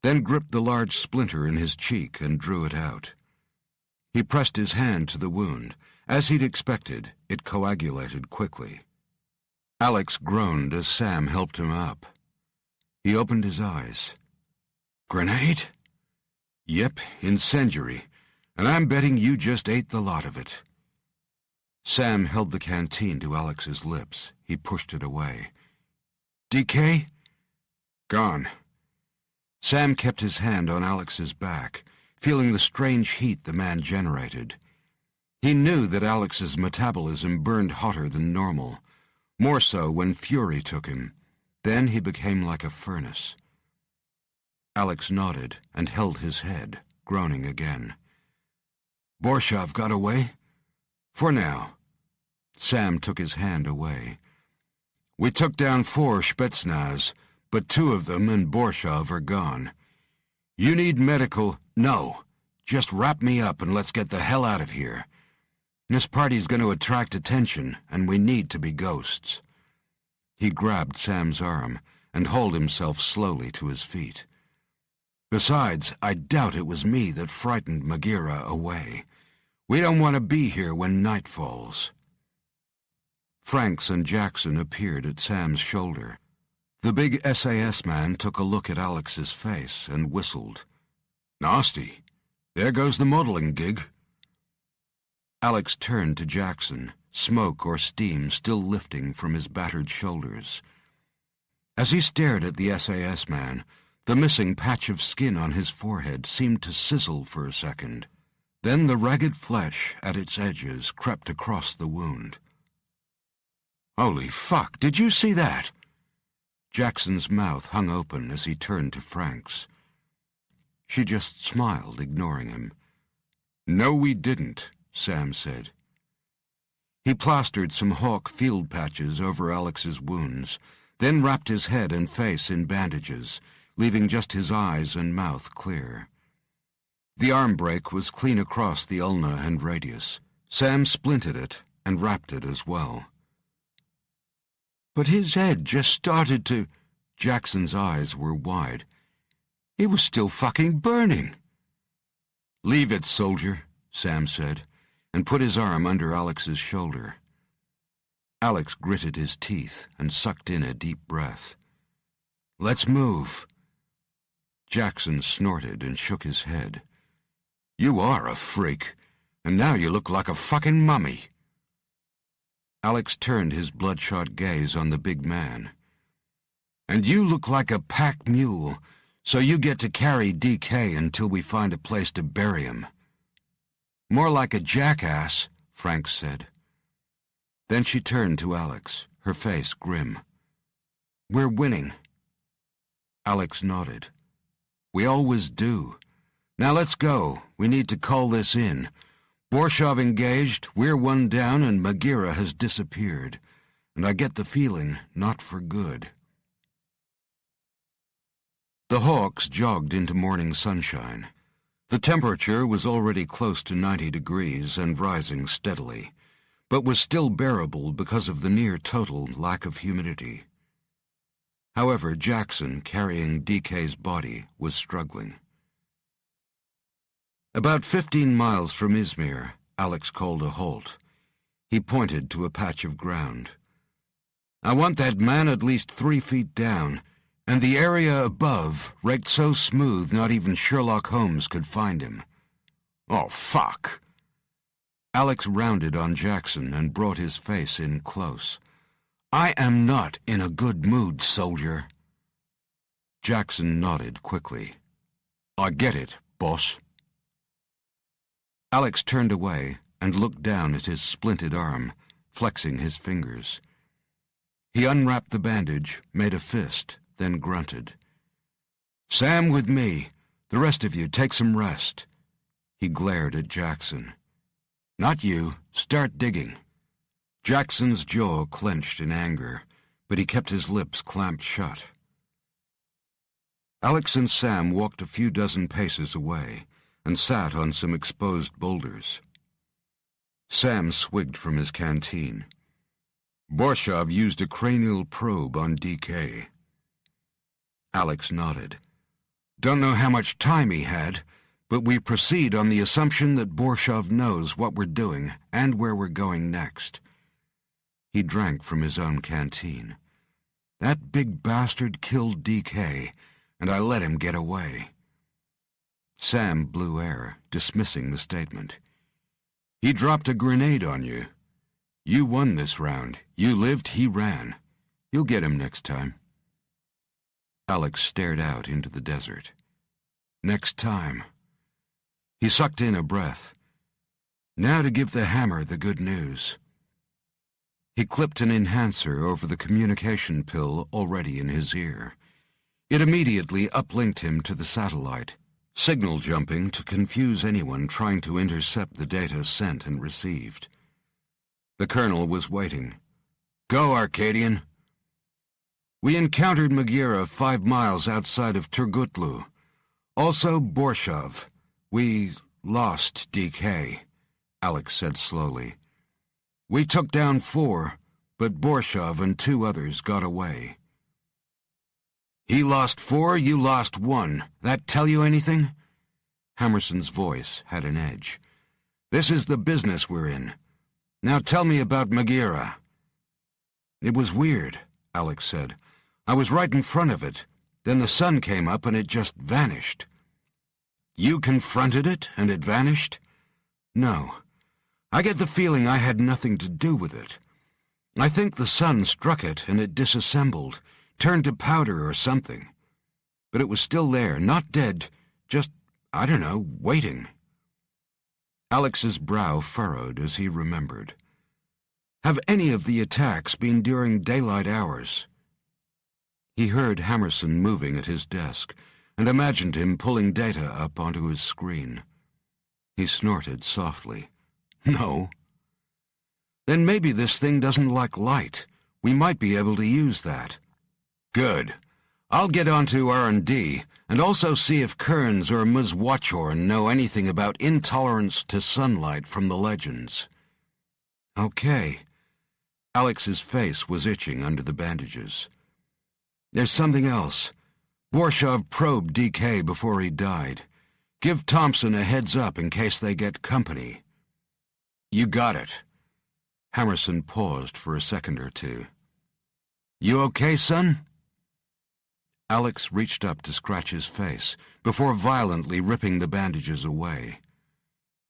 then gripped the large splinter in his cheek and drew it out. He pressed his hand to the wound. As he'd expected, it coagulated quickly. Alex groaned as Sam helped him up. He opened his eyes. "Grenade?" "Yep, incendiary, and I'm betting you just ate the lot of it." Sam held the canteen to Alex's lips. He pushed it away. "DK?" "Gone." Sam kept his hand on Alex's back, feeling the strange heat the man generated. He knew that Alex's metabolism burned hotter than normal, more so when fury took him. Then he became like a furnace. Alex nodded and held his head, groaning again. "Borshov got away?" "For now." Sam took his hand away. "We took down 4 Spetsnaz, but 2 of them and Borshov are gone. You need medical—" "No. Just wrap me up and let's get the hell out of here. This party's going to attract attention, and we need to be ghosts." He grabbed Sam's arm and hauled himself slowly to his feet. "Besides, I doubt it was me that frightened Magira away. We don't want to be here when night falls." Franks and Jackson appeared at Sam's shoulder. The big SAS man took a look at Alex's face and whistled. "Nasty. There goes the modeling gig." Alex turned to Jackson, smoke or steam still lifting from his battered shoulders. As he stared at the SAS man, the missing patch of skin on his forehead seemed to sizzle for a second. Then the ragged flesh at its edges crept across the wound. "Holy fuck, did you see that?" Jackson's mouth hung open as he turned to Franks. She just smiled, ignoring him. "No, we didn't," Sam said. He plastered some Hawk field patches over Alex's wounds, then wrapped his head and face in bandages, leaving just his eyes and mouth clear. The arm break was clean across the ulna and radius. Sam splinted it and wrapped it as well. "But his head just started to—" Jackson's eyes were wide. "It was still fucking burning." "Leave it, soldier," Sam said, and put his arm under Alex's shoulder. Alex gritted his teeth and sucked in a deep breath. "Let's move." Jackson snorted and shook his head. "You are a freak, and now you look like a fucking mummy." Alex turned his bloodshot gaze on the big man. "And you look like a pack mule, so you get to carry DK until we find a place to bury him." "More like a jackass," Frank said. Then she turned to Alex, her face grim. "We're winning." Alex nodded. "We always do. Now let's go. We need to call this in. Borshov engaged, we're 1 down, and Magira has disappeared. And I get the feeling, not for good." The Hawks jogged into morning sunshine. The temperature was already close to 90 degrees and rising steadily, but was still bearable because of the near-total lack of humidity. However, Jackson, carrying DK's body, was struggling. About 15 miles from Izmir, Alex called a halt. He pointed to a patch of ground. "I want that man at least 3 feet down, and the area above raked so smooth not even Sherlock Holmes could find him." "Oh, fuck!" Alex rounded on Jackson and brought his face in close. "I am not in a good mood, soldier." Jackson nodded quickly. "I get it, boss." Alex turned away and looked down at his splinted arm, flexing his fingers. He unwrapped the bandage, made a fist, then grunted. "Sam with me. The rest of you take some rest." He glared at Jackson. "Not you. Start digging." Jackson's jaw clenched in anger, but he kept his lips clamped shut. Alex and Sam walked a few dozen paces away and sat on some exposed boulders. Sam swigged from his canteen. "Borshov used a cranial probe on DK." Alex nodded. "Don't know how much time he had, but we proceed on the assumption that Borshov knows what we're doing and where we're going next." He drank from his own canteen. "That big bastard killed DK, and I let him get away." Sam blew air, dismissing the statement. "He dropped a grenade on you. You won this round. You lived, he ran. You'll get him next time." Alex stared out into the desert. Next time. He sucked in a breath. Now to give the hammer the good news. He clipped an enhancer over the communication pill already in his ear. It immediately uplinked him to the satellite, signal jumping to confuse anyone trying to intercept the data sent and received. The colonel was waiting. "Go, Arcadian." "We encountered Magira 5 miles outside of Turgutlu. Also Borshov. We lost DK," Alex said slowly. "We took down 4, but Borshov and 2 others got away." "He lost 4, you lost 1. That tell you anything?" Hammerson's voice had an edge. "This is the business we're in. Now tell me about Magira." "It was weird," Alex said. "I was right in front of it. Then the sun came up and it just vanished." "You confronted it and it vanished?" "No. I get the feeling I had nothing to do with it. I think the sun struck it and it disassembled, turned to powder or something. But it was still there, not dead, just, I don't know, waiting." Alex's brow furrowed as he remembered. "Have any of the attacks been during daylight hours?" He heard Hammerson moving at his desk and imagined him pulling data up onto his screen. He snorted softly. "No." "Then maybe this thing doesn't like light. We might be able to use that." "Good. I'll get onto R&D and also see if Kearns or Ms. Watchorn know anything about intolerance to sunlight from the legends." "Okay." Alex's face was itching under the bandages. "There's something else. Borshov probed DK before he died. Give Thompson a heads up in case they get company." "You got it." Hammerson paused for a second or two. "You okay, son?" Alex reached up to scratch his face before violently ripping the bandages away.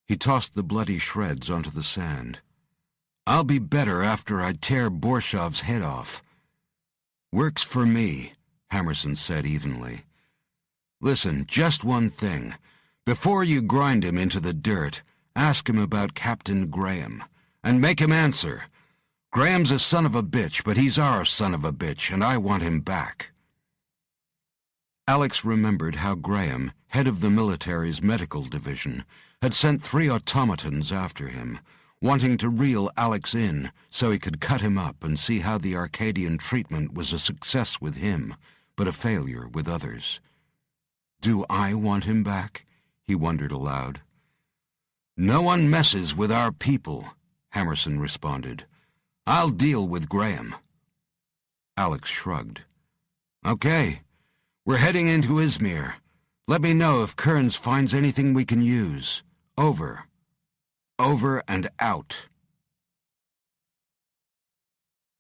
He tossed the bloody shreds onto the sand. "I'll be better after I tear Borshov's head off." "Works for me," Hammerson said evenly. "Listen, just one thing. Before you grind him into the dirt, ask him about Captain Graham, and make him answer. Graham's a son of a bitch, but he's our son of a bitch, and I want him back." Alex remembered how Graham, head of the military's medical division, had sent 3 automatons after him, wanting to reel Alex in so he could cut him up and see how the Arcadian treatment was a success with him, but a failure with others. "Do I want him back?" he wondered aloud. "No one messes with our people," Hammerson responded. "I'll deal with Graham." Alex shrugged. "Okay, we're heading into Izmir. Let me know if Kearns finds anything we can use. Over. Over and out."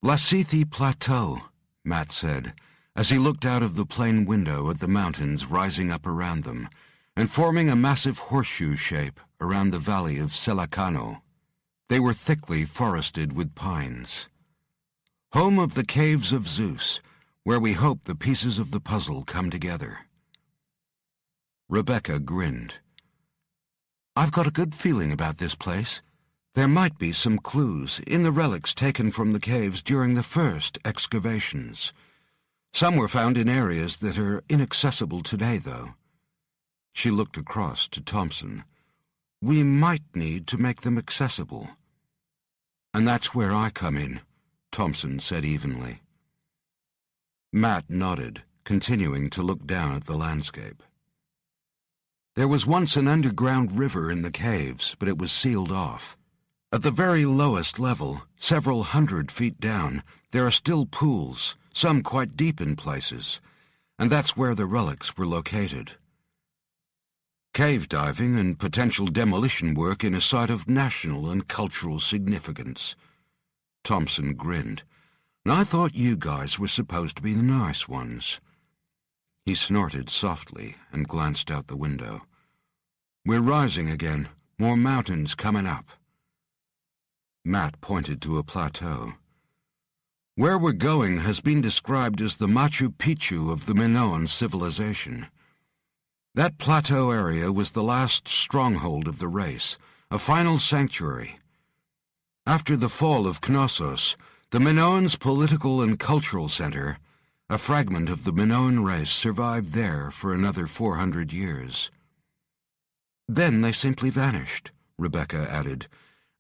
Lassithi Plateau, Matt said, as he looked out of the plane window at the mountains rising up around them and forming a massive horseshoe shape around the valley of Selakano. They were thickly forested with pines. "Home of the Caves of Zeus, where we hope the pieces of the puzzle come together." Rebecca grinned. "I've got a good feeling about this place. There might be some clues in the relics taken from the caves during the first excavations. Some were found in areas that are inaccessible today, though." She looked across to Thompson. "We might need to make them accessible." "And that's where I come in," Thompson said evenly. Matt nodded, continuing to look down at the landscape. There was once an underground river in the caves, but it was sealed off. At the very lowest level, several 100 feet down, there are still pools, some quite deep in places, and that's where the relics were located. Cave diving and potential demolition work in a site of national and cultural significance. Thompson grinned. "And I thought you guys were supposed to be the nice ones." He snorted softly and glanced out the window. "We're rising again. More mountains coming up." Matt pointed to a plateau. "Where we're going has been described as the Machu Picchu of the Minoan civilization. That plateau area was the last stronghold of the race, a final sanctuary. After the fall of Knossos, the Minoans' political and cultural center, a fragment of the Minoan race, survived there for another 400 years. Then they simply vanished," Rebecca added,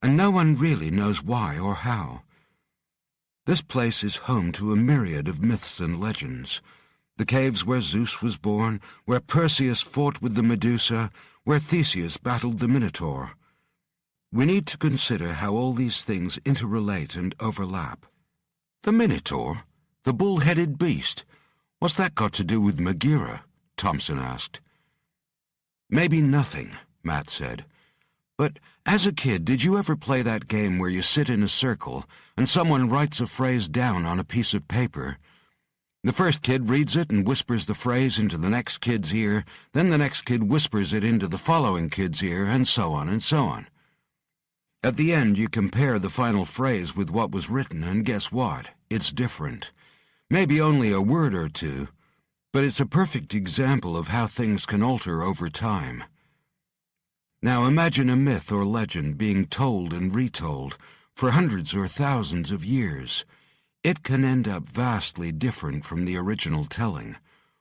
"and no one really knows why or how. This place is home to a myriad of myths and legends. The caves where Zeus was born, where Perseus fought with the Medusa, where Theseus battled the Minotaur. We need to consider how all these things interrelate and overlap." "The Minotaur? The bull-headed beast? What's that got to do with Megaera?" Thompson asked. "Maybe nothing," Matt said. "But as a kid, did you ever play that game where you sit in a circle and someone writes a phrase down on a piece of paper? The first kid reads it and whispers the phrase into the next kid's ear, then the next kid whispers it into the following kid's ear, and so on and so on. At the end, you compare the final phrase with what was written, and guess what? It's different. Maybe only a word or two, but it's a perfect example of how things can alter over time. Now imagine a myth or legend being told and retold for hundreds or thousands of years. It can end up vastly different from the original telling,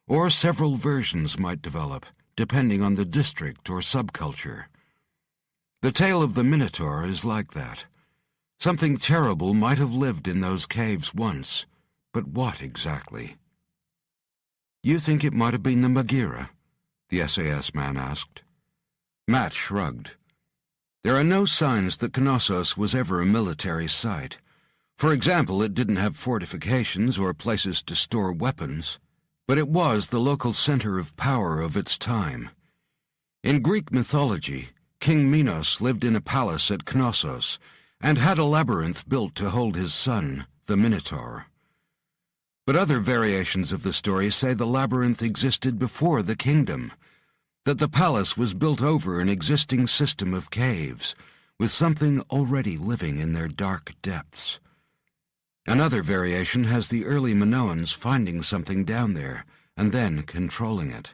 or several versions might develop, depending on the district or subculture. The tale of the Minotaur is like that. Something terrible might have lived in those caves once, but what exactly?" "You think it might have been the Megaera?" the SAS man asked. Matt shrugged. "There are no signs that Knossos was ever a military site. For example, it didn't have fortifications or places to store weapons, but it was the local center of power of its time. In Greek mythology, King Minos lived in a palace at Knossos and had a labyrinth built to hold his son, the Minotaur. But other variations of the story say the labyrinth existed before the kingdom, that the palace was built over an existing system of caves, with something already living in their dark depths. Another variation has the early Minoans finding something down there and then controlling it.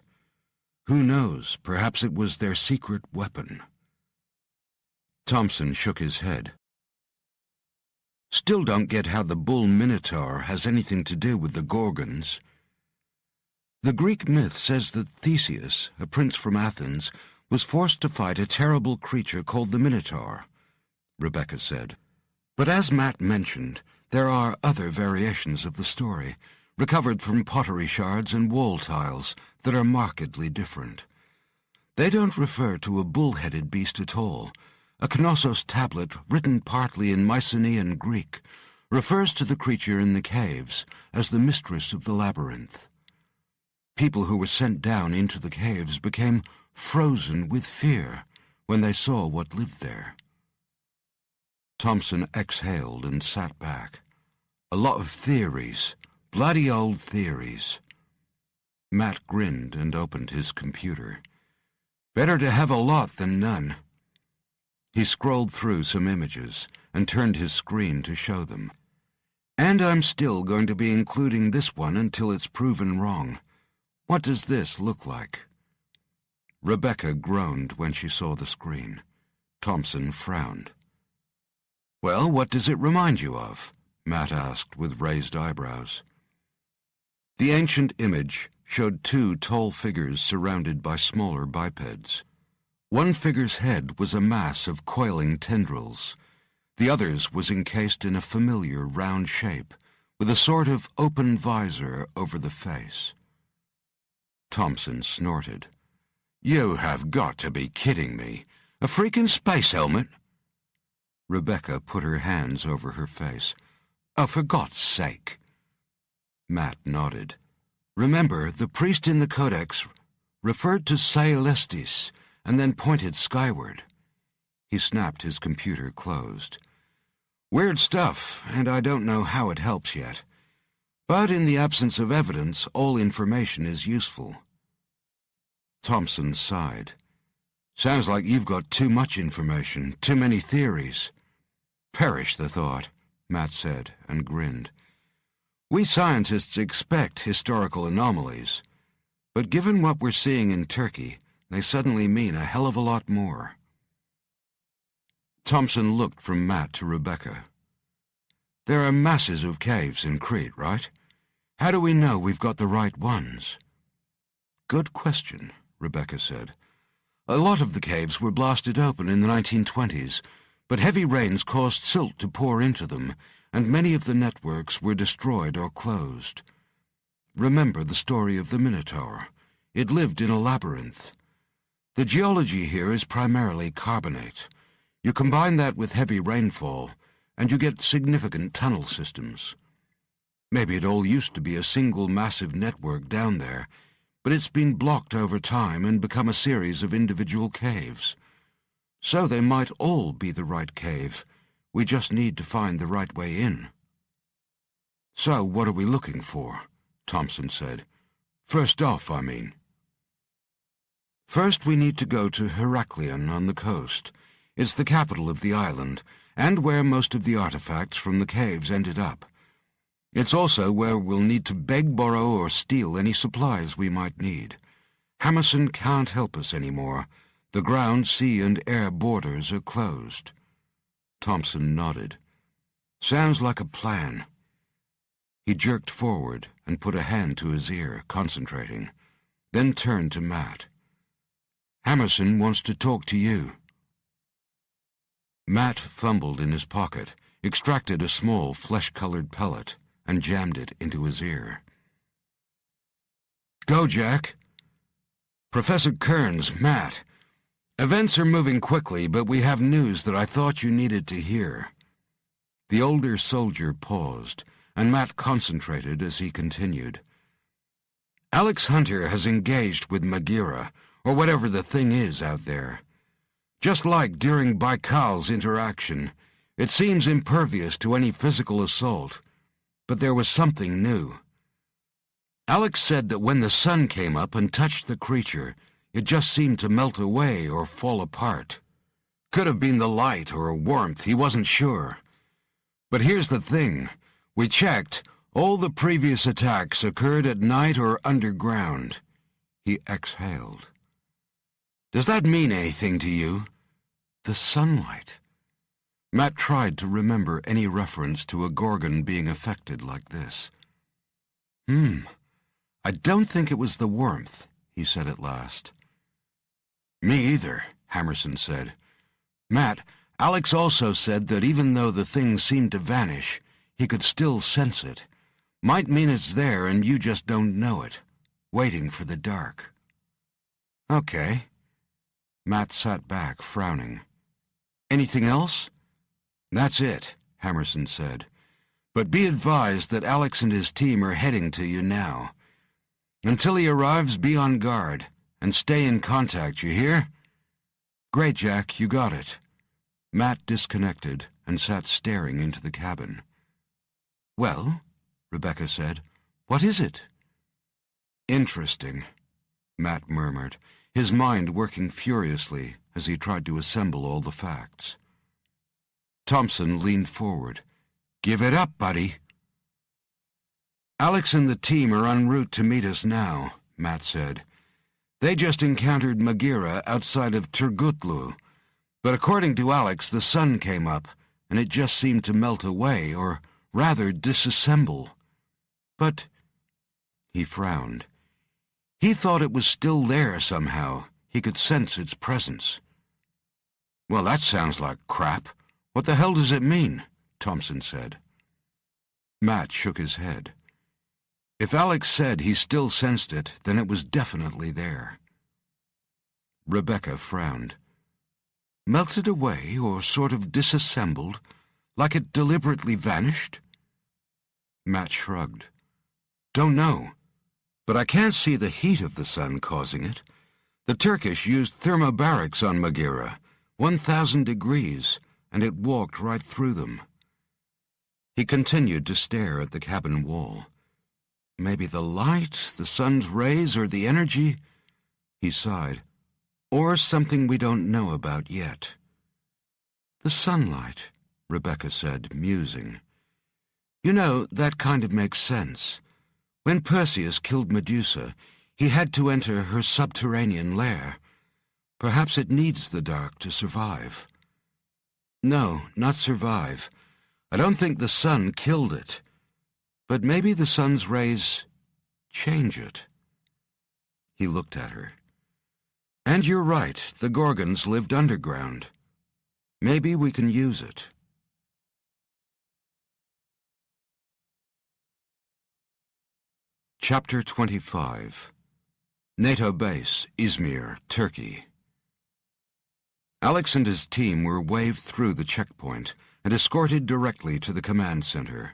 Who knows, perhaps it was their secret weapon." Thompson shook his head. "Still don't get how the bull Minotaur has anything to do with the Gorgons." "The Greek myth says that Theseus, a prince from Athens, was forced to fight a terrible creature called the Minotaur," Rebecca said. "But as Matt mentioned, there are other variations of the story, recovered from pottery shards and wall tiles, that are markedly different. They don't refer to a bull-headed beast at all. A Knossos tablet, written partly in Mycenaean Greek, refers to the creature in the caves as the mistress of the labyrinth. People who were sent down into the caves became frozen with fear when they saw what lived there. Thompson exhaled and sat back. A lot of theories, bloody old theories. Matt grinned and opened his computer. Better to have a lot than none. He scrolled through some images and turned his screen to show them. And I'm still going to be including this one until it's proven wrong. What does this look like? Rebecca groaned when she saw the screen. Thompson frowned. Well, what does it remind you of? Matt asked with raised eyebrows. The ancient image showed two tall figures surrounded by smaller bipeds. One figure's head was a mass of coiling tendrils. The other's was encased in a familiar round shape, with a sort of open visor over the face. Thompson snorted. You have got to be kidding me. A freaking space helmet? Rebecca put her hands over her face. Oh, for God's sake. Matt nodded. Remember, the priest in the Codex referred to Celestis and then pointed skyward. He snapped his computer closed. Weird stuff, and I don't know how it helps yet. But in the absence of evidence, all information is useful. Thompson sighed. Sounds like you've got too much information, too many theories. Perish the thought, Matt said, and grinned. We scientists expect historical anomalies, but given what we're seeing in Turkey, they suddenly mean a hell of a lot more. Thompson looked from Matt to Rebecca. There are masses of caves in Crete, right? How do we know we've got the right ones? Good question, Rebecca said. A lot of the caves were blasted open in the 1920s, but heavy rains caused silt to pour into them, and many of the networks were destroyed or closed. Remember the story of the Minotaur. It lived in a labyrinth. The geology here is primarily carbonate. You combine that with heavy rainfall, and you get significant tunnel systems. Maybe it all used to be a single massive network down there, but it's been blocked over time and become a series of individual caves. So they might all be the right cave. We just need to find the right way in. So what are we looking for? Thompson said. First off, I mean. First we need to go to Heraklion on the coast. It's the capital of the island, and where most of the artifacts from the caves ended up. It's also where we'll need to beg, borrow, or steal any supplies we might need. Hammerson can't help us anymore. The ground, sea, and air borders are closed. Thompson nodded. Sounds like a plan. He jerked forward and put a hand to his ear, concentrating, then turned to Matt. Hammerson wants to talk to you. Matt fumbled in his pocket, extracted a small flesh-colored pellet, and jammed it into his ear. Go, Jack. Professor Kearns, Matt. Events are moving quickly, but we have news that I thought you needed to hear. The older soldier paused, and Matt concentrated as he continued. Alex Hunter has engaged with Magira, or whatever the thing is out there. Just like during Baikal's interaction, it seems impervious to any physical assault, but there was something new. Alex said that when the sun came up and touched the creature, it just seemed to melt away or fall apart. Could have been the light or warmth, he wasn't sure. But here's the thing. We checked. All the previous attacks occurred at night or underground. He exhaled. Does that mean anything to you? The sunlight. Matt tried to remember any reference to a Gorgon being affected like this. I don't think it was the warmth, he said at last. Me either, Hammerson said. Matt, Alex also said that even though the thing seemed to vanish, he could still sense it. Might mean it's there and you just don't know it. Waiting for the dark. Okay. Matt sat back, frowning. Anything else? That's it, Hammerson said. But be advised that Alex and his team are heading to you now. Until he arrives, be on guard, and stay in contact, you hear? Great, Jack, you got it. Matt disconnected and sat staring into the cabin. Well, Rebecca said, what is it? Interesting, Matt murmured, his mind working furiously as he tried to assemble all the facts. Thompson leaned forward. Give it up, buddy. Alex and the team are en route to meet us now, Matt said. They just encountered Magira outside of Turgutlu, but according to Alex, the sun came up, and it just seemed to melt away, or rather disassemble. But, he frowned. He thought it was still there somehow. He could sense its presence. Well, that sounds like crap. What the hell does it mean? Thompson said. Matt shook his head. If Alex said he still sensed it, then it was definitely there. Rebecca frowned. Melted away, or sort of disassembled, like it deliberately vanished? Matt shrugged. Don't know, but I can't see the heat of the sun causing it. The Turkish used thermobarics on Magira, 1,000 degrees, and it walked right through them. He continued to stare at the cabin wall. Maybe the light, the sun's rays, or the energy? He sighed. Or something we don't know about yet. The sunlight, Rebecca said, musing. You know, that kind of makes sense. When Perseus killed Medusa, he had to enter her subterranean lair. Perhaps it needs the dark to survive. No, not survive. I don't think the sun killed it. But maybe the sun's rays change it. He looked at her. And you're right, the Gorgons lived underground. Maybe we can use it. Chapter 25. NATO Base, Izmir, Turkey. Alex and his team were waved through the checkpoint and escorted directly to the command center.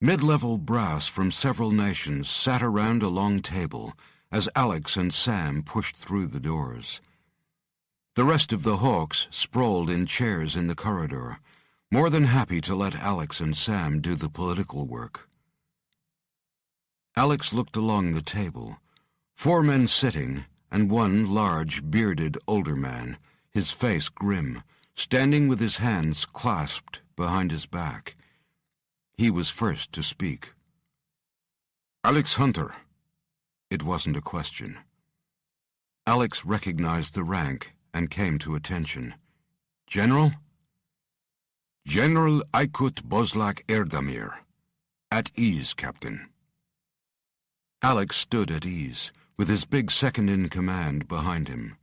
Mid-level brass from several nations sat around a long table as Alex and Sam pushed through the doors. The rest of the Hawks sprawled in chairs in the corridor, more than happy to let Alex and Sam do the political work. Alex looked along the table. 4 men sitting, and one large, bearded older man, his face grim, standing with his hands clasped behind his back. He was first to speak. Alex Hunter. It wasn't a question. Alex recognized the rank and came to attention. General? General Aykut Bozlak Erdemir. At ease, Captain. Alex stood at ease, with his big second-in-command behind him.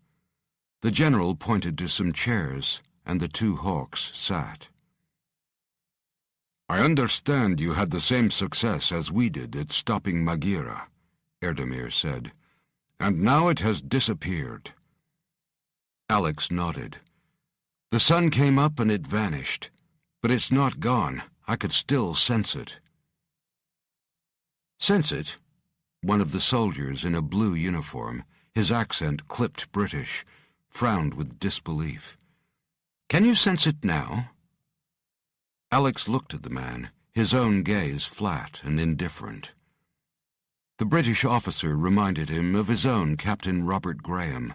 The general pointed to some chairs, and the 2 Hawks sat. I understand you had the same success as we did at stopping Magira, Erdemir said, and now it has disappeared. Alex nodded. The sun came up and it vanished, but it's not gone. I could still sense it. Sense it? One of the soldiers in a blue uniform, his accent clipped British, frowned with disbelief. Can you sense it now? Alex looked at the man, his own gaze flat and indifferent. The British officer reminded him of his own Captain Robert Graham,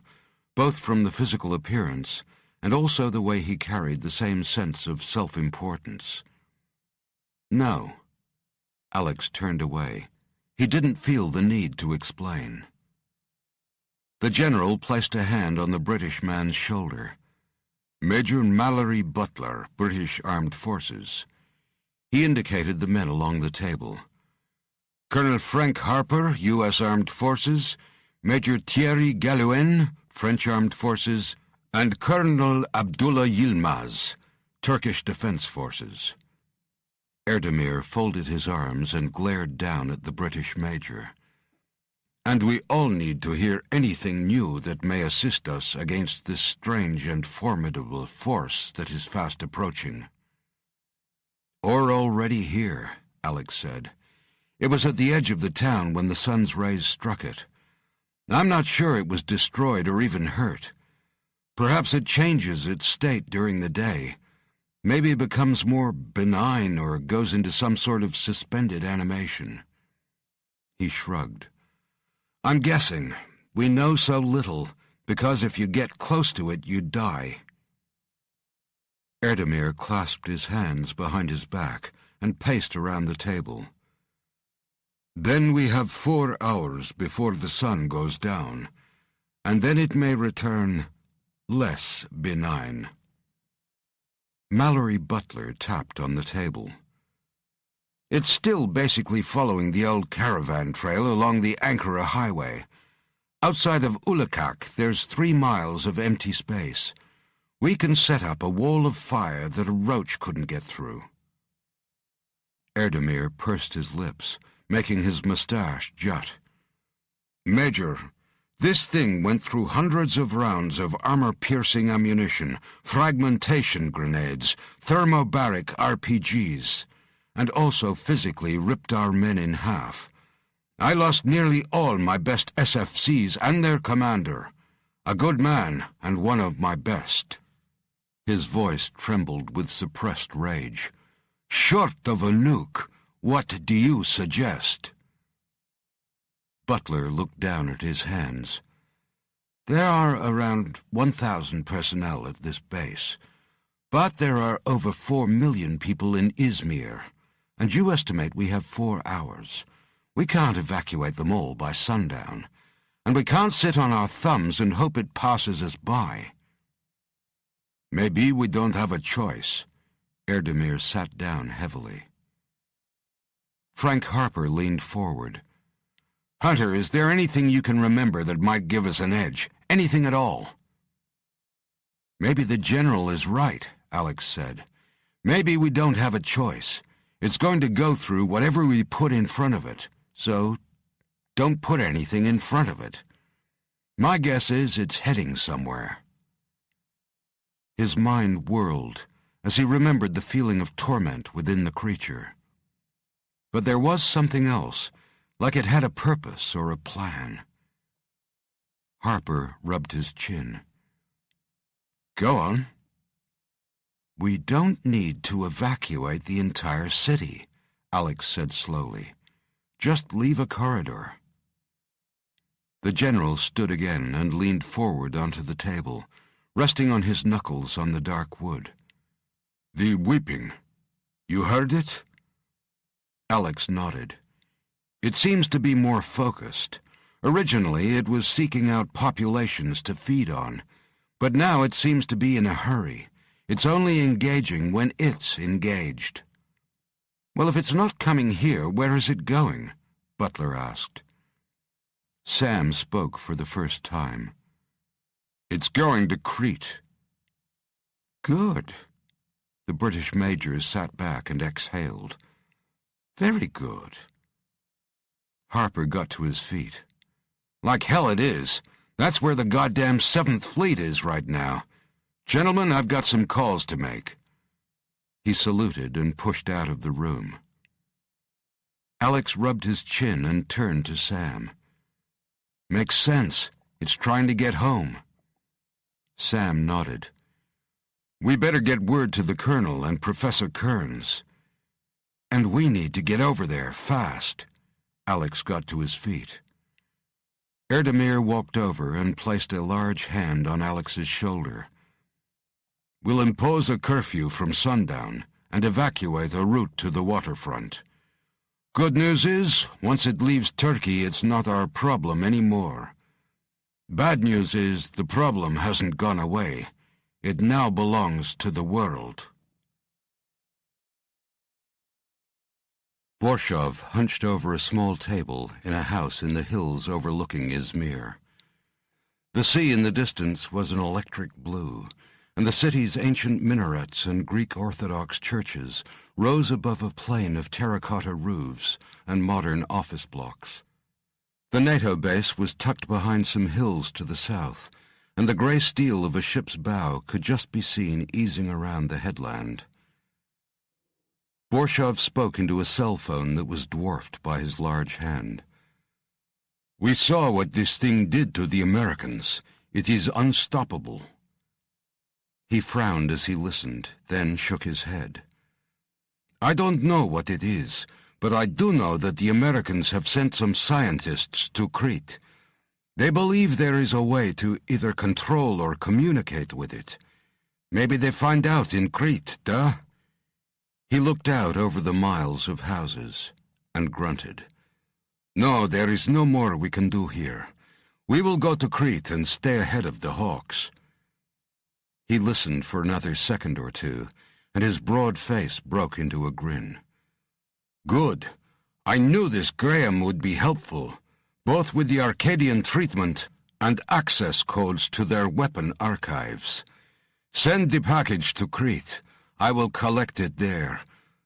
both from the physical appearance and also the way he carried the same sense of self-importance. No. Alex turned away. He didn't feel the need to explain. The general placed a hand on the British man's shoulder. Major Mallory Butler, British Armed Forces. He indicated the men along the table. Colonel Frank Harper, U.S. Armed Forces, Major Thierry Gallouen, French Armed Forces, and Colonel Abdullah Yilmaz, Turkish Defense Forces. Erdemir folded his arms and glared down at the British major. And we all need to hear anything new that may assist us against this strange and formidable force that is fast approaching. "Or already here," Alex said. "It was at the edge of the town when the sun's rays struck it. I'm not sure it was destroyed or even hurt. Perhaps it changes its state during the day. Maybe it becomes more benign or goes into some sort of suspended animation." He shrugged. "I'm guessing. We know so little, because if you get close to it, you die." Erdemir clasped his hands behind his back and paced around the table. "Then we have 4 hours before the sun goes down, and then it may return less benign." Mallory Butler tapped on the table. "It's still basically following the old caravan trail along the Ankara highway. Outside of Ulakak, there's 3 miles of empty space. We can set up a wall of fire that a roach couldn't get through." Erdemir pursed his lips, making his mustache jut. "Major, this thing went through hundreds of rounds of armor-piercing ammunition, fragmentation grenades, thermobaric RPGs, and also physically ripped our men in half. I lost nearly all my best SFCs and their commander, a good man and one of my best." His voice trembled with suppressed rage. "Short of a nuke, what do you suggest?" Butler looked down at his hands. "There are around 1,000 personnel at this base, but there are over 4 million people in Izmir, and you estimate we have 4 hours. We can't evacuate them all by sundown, and we can't sit on our thumbs and hope it passes us by." "Maybe we don't have a choice." Erdemir sat down heavily. Frank Harper leaned forward. "Hunter, is there anything you can remember that might give us an edge? Anything at all?" "Maybe the general is right," Alex said. "Maybe we don't have a choice. It's going to go through whatever we put in front of it, so don't put anything in front of it. My guess is it's heading somewhere." His mind whirled as he remembered the feeling of torment within the creature. But there was something else, like it had a purpose or a plan. Harper rubbed his chin. "Go on." "We don't need to evacuate the entire city," Alex said slowly. "Just leave a corridor." The general stood again and leaned forward onto the table, resting on his knuckles on the dark wood. "The weeping. You heard it?" Alex nodded. "It seems to be more focused. Originally, it was seeking out populations to feed on, but now it seems to be in a hurry. It's only engaging when it's engaged." "Well, if it's not coming here, where is it going?" Butler asked. Sam spoke for the first time. "It's going to Crete." "Good." The British major sat back and exhaled. "Very good." Harper got to his feet. "Like hell it is. That's where the goddamn 7th Fleet is right now. Gentlemen, I've got some calls to make." He saluted and pushed out of the room. Alex rubbed his chin and turned to Sam. "Makes sense. It's trying to get home." Sam nodded. "We better get word to the Colonel and Professor Kearns. And we need to get over there, fast." Alex got to his feet. Erdemir walked over and placed a large hand on Alex's shoulder. "We'll impose a curfew from sundown and evacuate a route to the waterfront. Good news is, once it leaves Turkey, it's not our problem anymore. Bad news is, the problem hasn't gone away. It now belongs to the world." Borshov hunched over a small table in a house in the hills overlooking Izmir. The sea in the distance was an electric blue, and the city's ancient minarets and Greek Orthodox churches rose above a plain of terracotta roofs and modern office blocks. The NATO base was tucked behind some hills to the south, and the grey steel of a ship's bow could just be seen easing around the headland. Borshov spoke into a cell phone that was dwarfed by his large hand. "We saw what this thing did to the Americans. It is unstoppable." He frowned as he listened, then shook his head. "I don't know what it is, but I do know that the Americans have sent some scientists to Crete. They believe there is a way to either control or communicate with it. Maybe they find out in Crete, duh?" He looked out over the miles of houses and grunted. "No, there is no more we can do here. We will go to Crete and stay ahead of the Hawks." He listened for another second or two, and his broad face broke into a grin. "Good. I knew this Graham would be helpful, both with the Arcadian treatment and access codes to their weapon archives. Send the package to Crete. I will collect it there.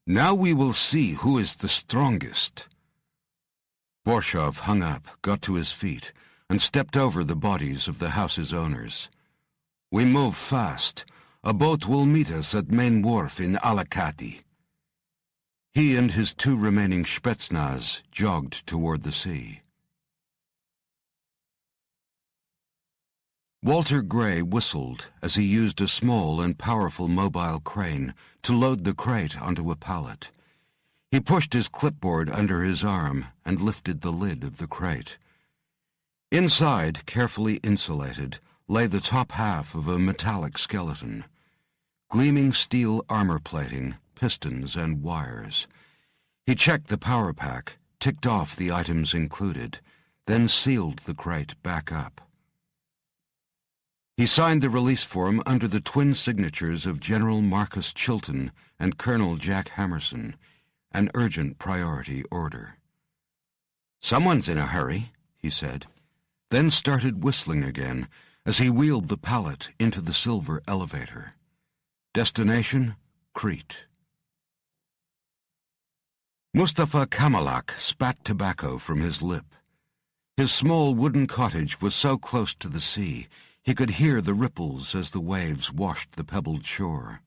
Now we will see who is the strongest." Borshov hung up, got to his feet, and stepped over the bodies of the house's owners. "We move fast. A boat will meet us at main wharf in Alicante." He and his two remaining Spetsnaz jogged toward the sea. Walter Gray whistled as he used a small and powerful mobile crane to load the crate onto a pallet. He pushed his clipboard under his arm and lifted the lid of the crate. Inside, carefully insulated, lay the top half of a metallic skeleton. Gleaming steel armor plating, pistons, and wires. He checked the power pack, ticked off the items included, then sealed the crate back up. He signed the release form under the twin signatures of General Marcus Chilton and Colonel Jack Hammerson, an urgent priority order. "Someone's in a hurry," he said, then started whistling again as he wheeled the pallet into the silver elevator. Destination, Crete. Mustafa Kamalak spat tobacco from his lip. His small wooden cottage was so close to the sea, he could hear the ripples as the waves washed the pebbled shore.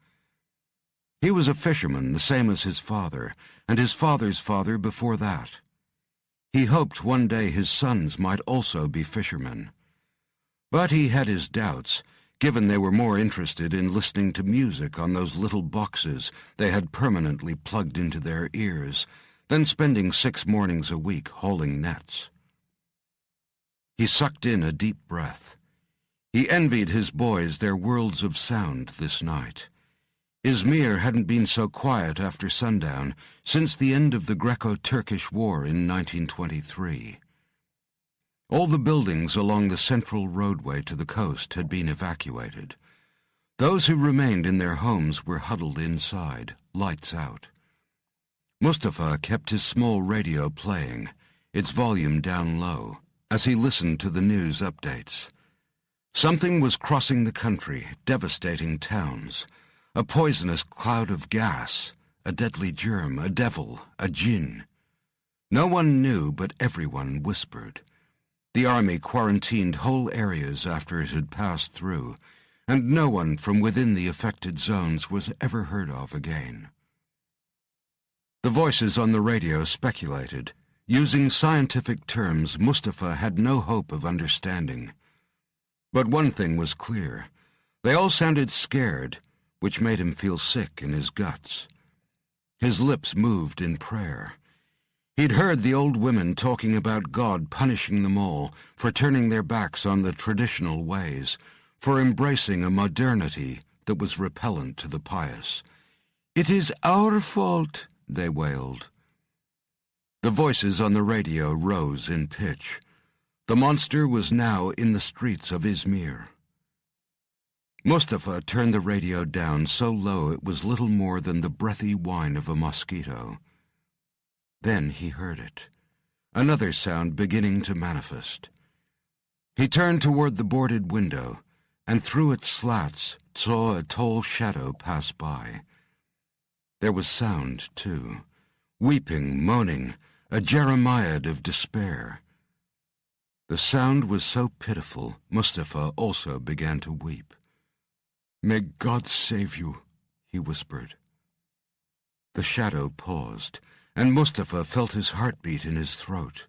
He was a fisherman, the same as his father, and his father's father before that. He hoped one day his sons might also be fishermen. But he had his doubts, given they were more interested in listening to music on those little boxes they had permanently plugged into their ears than spending 6 mornings a week hauling nets. He sucked in a deep breath. He envied his boys their worlds of sound this night. Izmir hadn't been so quiet after sundown since the end of the Greco-Turkish War in 1923. All the buildings along the central roadway to the coast had been evacuated. Those who remained in their homes were huddled inside, lights out. Mustafa kept his small radio playing, its volume down low, as he listened to the news updates. Something was crossing the country, devastating towns. A poisonous cloud of gas, a deadly germ, a devil, a jinn. No one knew, but everyone whispered. The army quarantined whole areas after it had passed through, and no one from within the affected zones was ever heard of again. The voices on the radio speculated, using scientific terms Mustafa had no hope of understanding. But one thing was clear. They all sounded scared, which made him feel sick in his guts. His lips moved in prayer. He'd heard the old women talking about God punishing them all for turning their backs on the traditional ways, for embracing a modernity that was repellent to the pious. "It is our fault," they wailed. The voices on the radio rose in pitch. The monster was now in the streets of Izmir. Mustafa turned the radio down so low it was little more than the breathy whine of a mosquito. Then he heard it, another sound beginning to manifest. He turned toward the boarded window, and through its slats saw a tall shadow pass by. There was sound, too, weeping, moaning, a jeremiad of despair. The sound was so pitiful, Mustafa also began to weep. "May God save you," he whispered. The shadow paused, and Mustafa felt his heartbeat in his throat.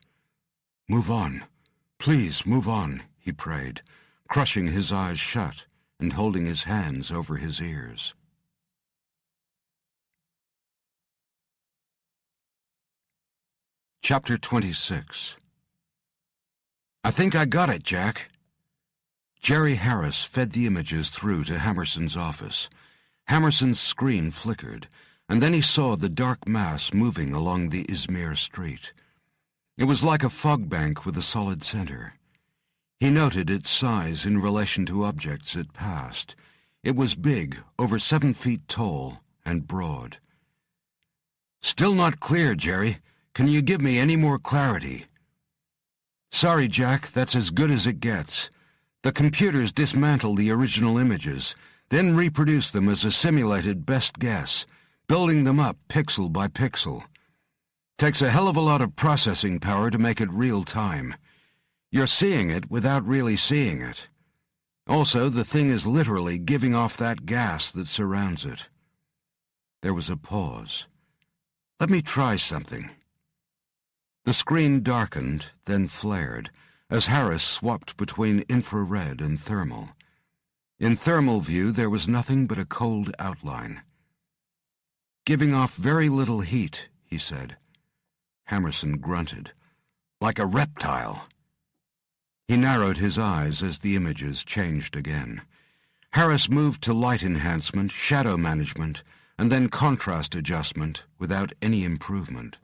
"Move on. Please move on," he prayed, crushing his eyes shut and holding his hands over his ears. Chapter 26. "I think I got it, Jack." Jerry Harris fed the images through to Hammerson's office. Hammerson's screen flickered, and then he saw the dark mass moving along the Izmir street. It was like a fog bank with a solid center. He noted its size in relation to objects it passed. It was big, over 7 feet tall, and broad. "Still not clear, Jerry. Can you give me any more clarity?" "Sorry, Jack, that's as good as it gets. The computers dismantle the original images, then reproduce them as a simulated best guess, building them up pixel by pixel. Takes a hell of a lot of processing power to make it real time. You're seeing it without really seeing it. Also, the thing is literally giving off that gas that surrounds it." There was a pause. "Let me try something." The screen darkened, then flared, as Harris swapped between infrared and thermal. In thermal view, there was nothing but a cold outline. "Giving off very little heat," he said. Hammerson grunted. "Like a reptile." He narrowed his eyes as the images changed again. Harris moved to light enhancement, shadow management, and then contrast adjustment without any improvement.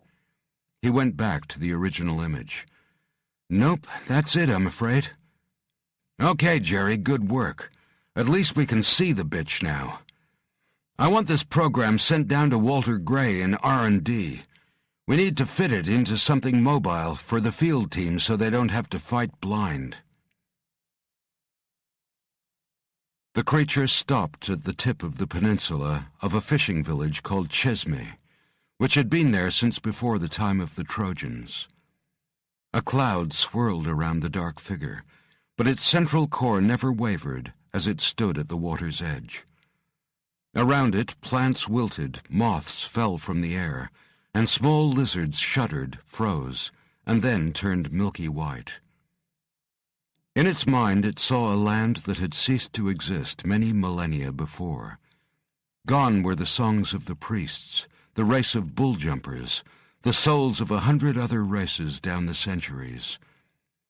He went back to the original image. "Nope, that's it, I'm afraid." "Okay, Jerry, good work. At least we can see the bitch now. I want this program sent down to Walter Gray in R&D. We need to fit it into something mobile for the field team so they don't have to fight blind." The creature stopped at the tip of the peninsula of a fishing village called Chesme, which had been there since before the time of the Trojans. A cloud swirled around the dark figure, but its central core never wavered as it stood at the water's edge. Around it, plants wilted, moths fell from the air, and small lizards shuddered, froze, and then turned milky white. In its mind, it saw a land that had ceased to exist many millennia before. Gone were the songs of the priests, the race of bull jumpers, the souls of 100 other races down the centuries.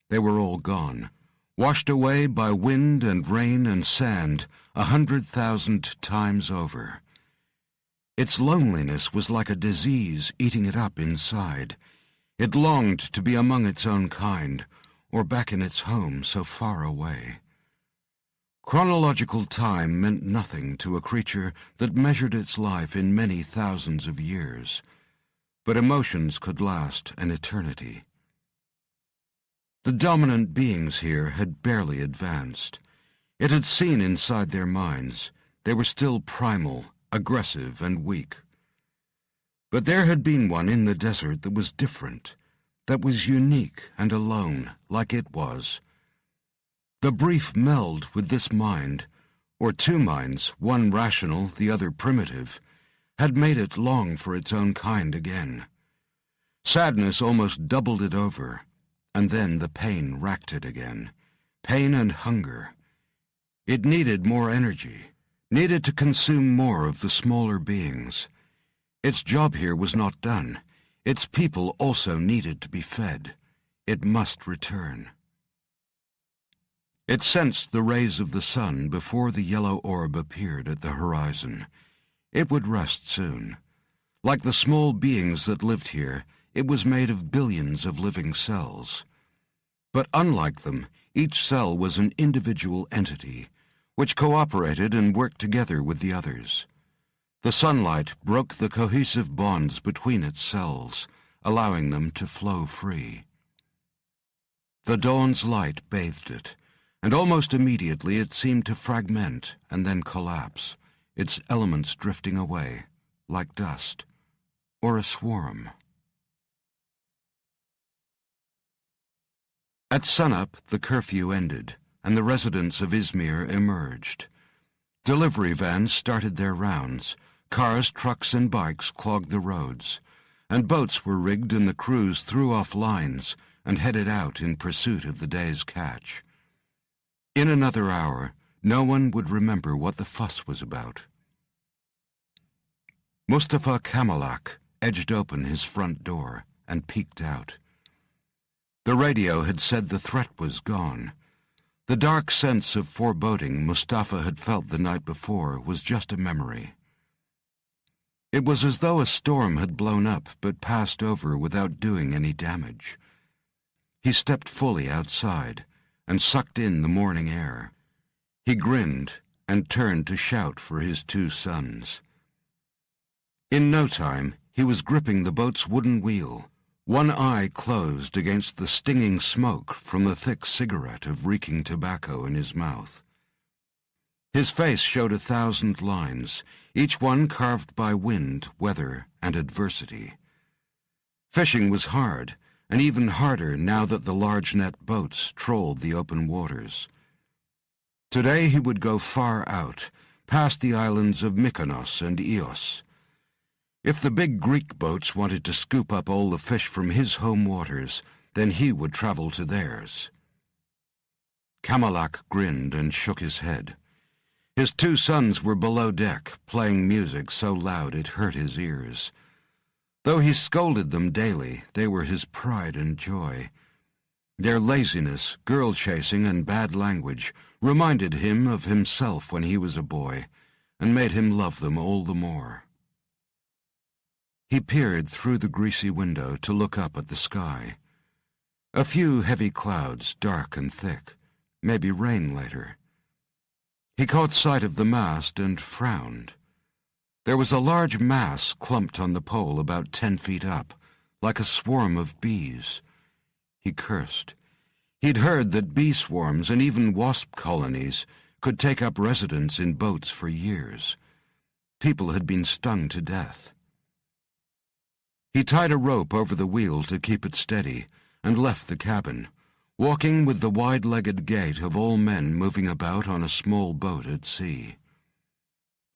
They were all gone, washed away by wind and rain and sand 100,000 times over. Its loneliness was like a disease eating it up inside. It longed to be among its own kind, or back in its home so far away. Chronological time meant nothing to a creature that measured its life in many thousands of years, but emotions could last an eternity. The dominant beings here had barely advanced. It had seen inside their minds. They were still primal, aggressive, and weak. But there had been one in the desert that was different, that was unique and alone, like it was. The brief meld with this mind, or two minds, one rational, the other primitive, had made it long for its own kind again. Sadness almost doubled it over, and then the pain racked it again. Pain and hunger. It needed more energy, needed to consume more of the smaller beings. Its job here was not done. Its people also needed to be fed. It must return. It sensed the rays of the sun before the yellow orb appeared at the horizon. It would rest soon. Like the small beings that lived here, it was made of billions of living cells. But unlike them, each cell was an individual entity, which cooperated and worked together with the others. The sunlight broke the cohesive bonds between its cells, allowing them to flow free. The dawn's light bathed it, and almost immediately it seemed to fragment and then collapse, its elements drifting away, like dust, or a swarm. At sunup, the curfew ended, and the residents of Izmir emerged. Delivery vans started their rounds. Cars, trucks, and bikes clogged the roads, and boats were rigged and the crews threw off lines and headed out in pursuit of the day's catch. In another hour, no one would remember what the fuss was about. Mustafa Kamalak edged open his front door and peeked out. The radio had said the threat was gone. The dark sense of foreboding Mustafa had felt the night before was just a memory. It was as though a storm had blown up but passed over without doing any damage. He stepped fully outside and sucked in the morning air. He grinned and turned to shout for his two sons. In no time, he was gripping the boat's wooden wheel, one eye closed against the stinging smoke from the thick cigarette of reeking tobacco in his mouth. His face showed 1,000 lines, each one carved by wind, weather, and adversity. Fishing was hard, and even harder now that the large net boats trolled the open waters. Today he would go far out, past the islands of Mykonos and Ios. If the big Greek boats wanted to scoop up all the fish from his home waters, then he would travel to theirs. Kamalak grinned and shook his head. His two sons were below deck, playing music so loud it hurt his ears. Though he scolded them daily, they were his pride and joy. Their laziness, girl-chasing, and bad language reminded him of himself when he was a boy, and made him love them all the more. He peered through the greasy window to look up at the sky. A few heavy clouds, dark and thick, maybe rain later. He caught sight of the mast and frowned. There was a large mass clumped on the pole about 10 feet up, like a swarm of bees. He cursed. He'd heard that bee swarms and even wasp colonies could take up residence in boats for years. People had been stung to death. He tied a rope over the wheel to keep it steady and left the cabin, walking with the wide-legged gait of all men moving about on a small boat at sea.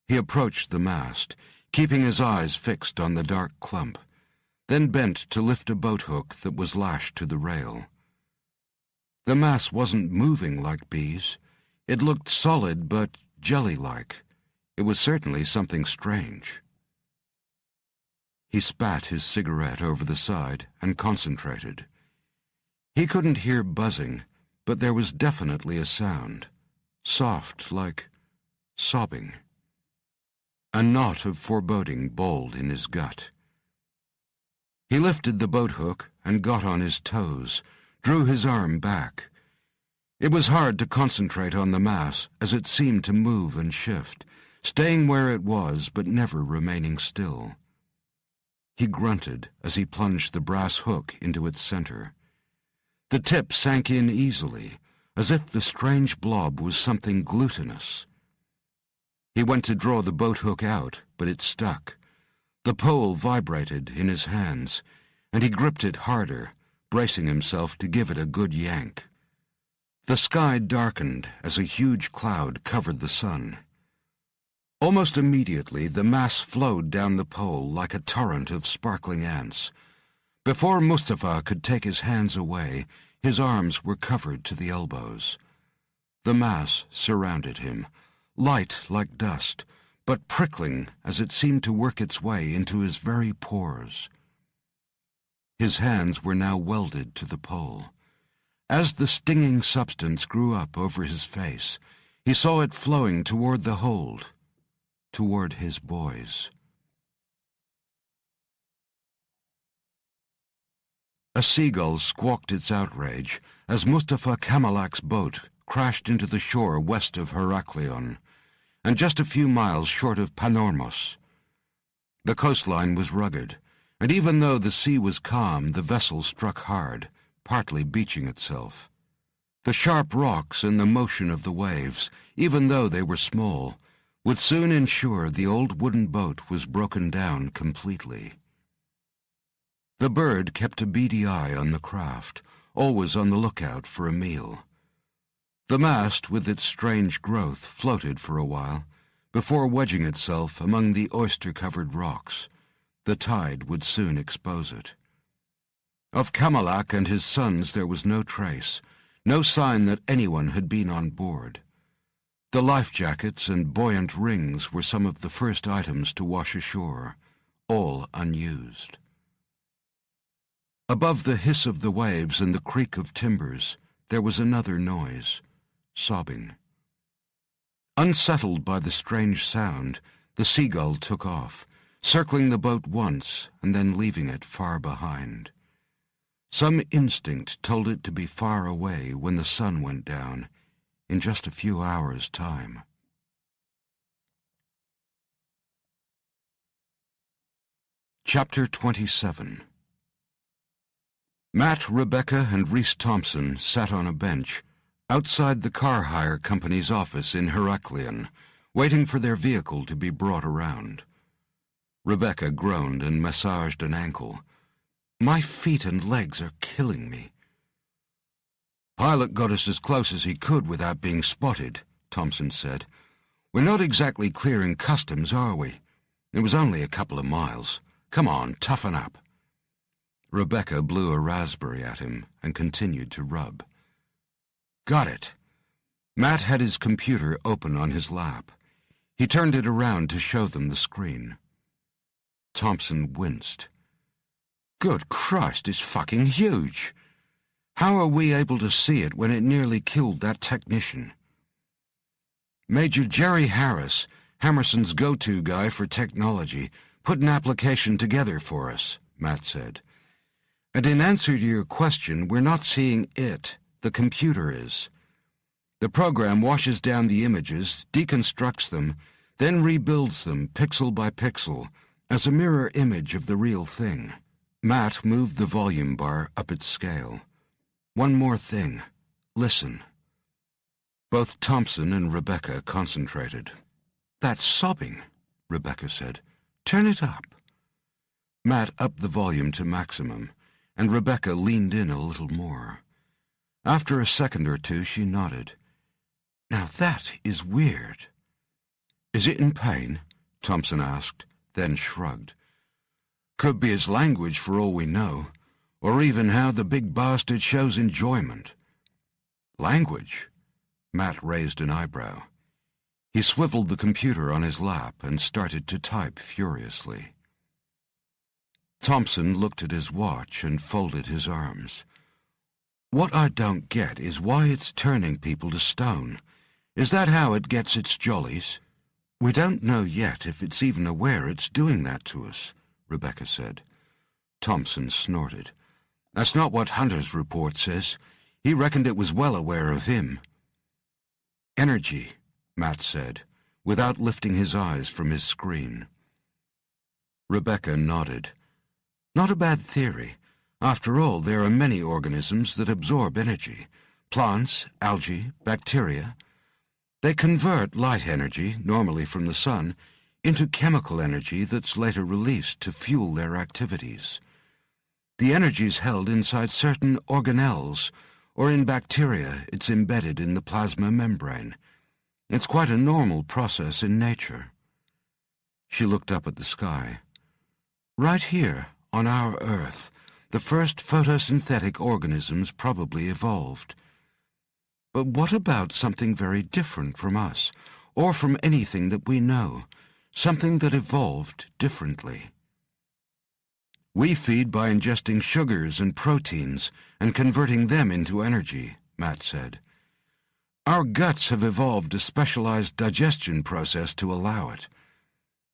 He approached the mast, keeping his eyes fixed on the dark clump, then bent to lift a boat hook that was lashed to the rail. The mass wasn't moving like bees. It looked solid but jelly-like. It was certainly something strange. He spat his cigarette over the side and concentrated. He couldn't hear buzzing, but there was definitely a sound, soft like sobbing. A knot of foreboding balled in his gut. He lifted the boat hook and got on his toes, drew his arm back. It was hard to concentrate on the mass as it seemed to move and shift, staying where it was but never remaining still. He grunted as he plunged the brass hook into its center. The tip sank in easily, as if the strange blob was something glutinous. He went to draw the boat hook out, but it stuck. The pole vibrated in his hands, and he gripped it harder, bracing himself to give it a good yank. The sky darkened as a huge cloud covered the sun. Almost immediately, the mass flowed down the pole like a torrent of sparkling ants. Before Mustafa could take his hands away, his arms were covered to the elbows. The mass surrounded him, light like dust, but prickling as it seemed to work its way into his very pores. His hands were now welded to the pole. As the stinging substance grew up over his face, he saw it flowing toward the hold, toward his boys. A seagull squawked its outrage as Mustafa Kamalak's boat crashed into the shore west of Heraklion, and just a few miles short of Panormos. The coastline was rugged, and even though the sea was calm, the vessel struck hard, partly beaching itself. The sharp rocks and the motion of the waves, even though they were small, would soon ensure the old wooden boat was broken down completely. The bird kept a beady eye on the craft, always on the lookout for a meal. The mast, with its strange growth, floated for a while, before wedging itself among the oyster-covered rocks. The tide would soon expose it. Of Kamalak and his sons there was no trace, no sign that anyone had been on board. The life jackets and buoyant rings were some of the first items to wash ashore, all unused. Above the hiss of the waves and the creak of timbers, there was another noise, sobbing. Unsettled by the strange sound, the seagull took off, circling the boat once and then leaving it far behind. Some instinct told it to be far away when the sun went down, in just a few hours' time. Chapter 27. Matt, Rebecca, and Rhys Thompson sat on a bench outside the car hire company's office in Heraklion, waiting for their vehicle to be brought around. Rebecca groaned and massaged an ankle. "My feet and legs are killing me." "Pilot got us as close as he could without being spotted," Thompson said. "We're not exactly clearing customs, are we? It was only a couple of miles. Come on, toughen up." Rebecca blew a raspberry at him and continued to rub. "Got it." Matt had his computer open on his lap. He turned it around to show them the screen. Thompson winced. "Good Christ, it's fucking huge. How are we able to see it when it nearly killed that technician?" "Major Jerry Harris, Hammerson's go-to guy for technology, put an application together for us," Matt said. "And in answer to your question, we're not seeing it. The computer is. The program washes down the images, deconstructs them, then rebuilds them pixel by pixel as a mirror image of the real thing." Matt moved the volume bar up its scale. "One more thing. Listen." Both Thompson and Rebecca concentrated. "That's sobbing," Rebecca said. "Turn it up." Matt upped the volume to maximum, and Rebecca leaned in a little more. After a second or two, she nodded. "Now that is weird." "Is it in pain?" Thompson asked, then shrugged. "Could be its language for all we know, or even how the big bastard shows enjoyment." "Language?" Matt raised an eyebrow. He swiveled the computer on his lap and started to type furiously. Thompson looked at his watch and folded his arms. "What I don't get is why it's turning people to stone. Is that how it gets its jollies?" "We don't know yet if it's even aware it's doing that to us," Rebecca said. Thompson snorted. "That's not what Hunter's report says. He reckoned it was well aware of him." "Energy," Matt said, without lifting his eyes from his screen. Rebecca nodded. "Not a bad theory. After all, there are many organisms that absorb energy. Plants, algae, bacteria. They convert light energy, normally from the sun, into chemical energy that's later released to fuel their activities. The energy is held inside certain organelles, or in bacteria it's embedded in the plasma membrane. It's quite a normal process in nature." She looked up at the sky. "Right here, on our Earth, the first photosynthetic organisms probably evolved. But what about something very different from us, or from anything that we know, something that evolved differently?" "We feed by ingesting sugars and proteins and converting them into energy," Matt said. "Our guts have evolved a specialized digestion process to allow it.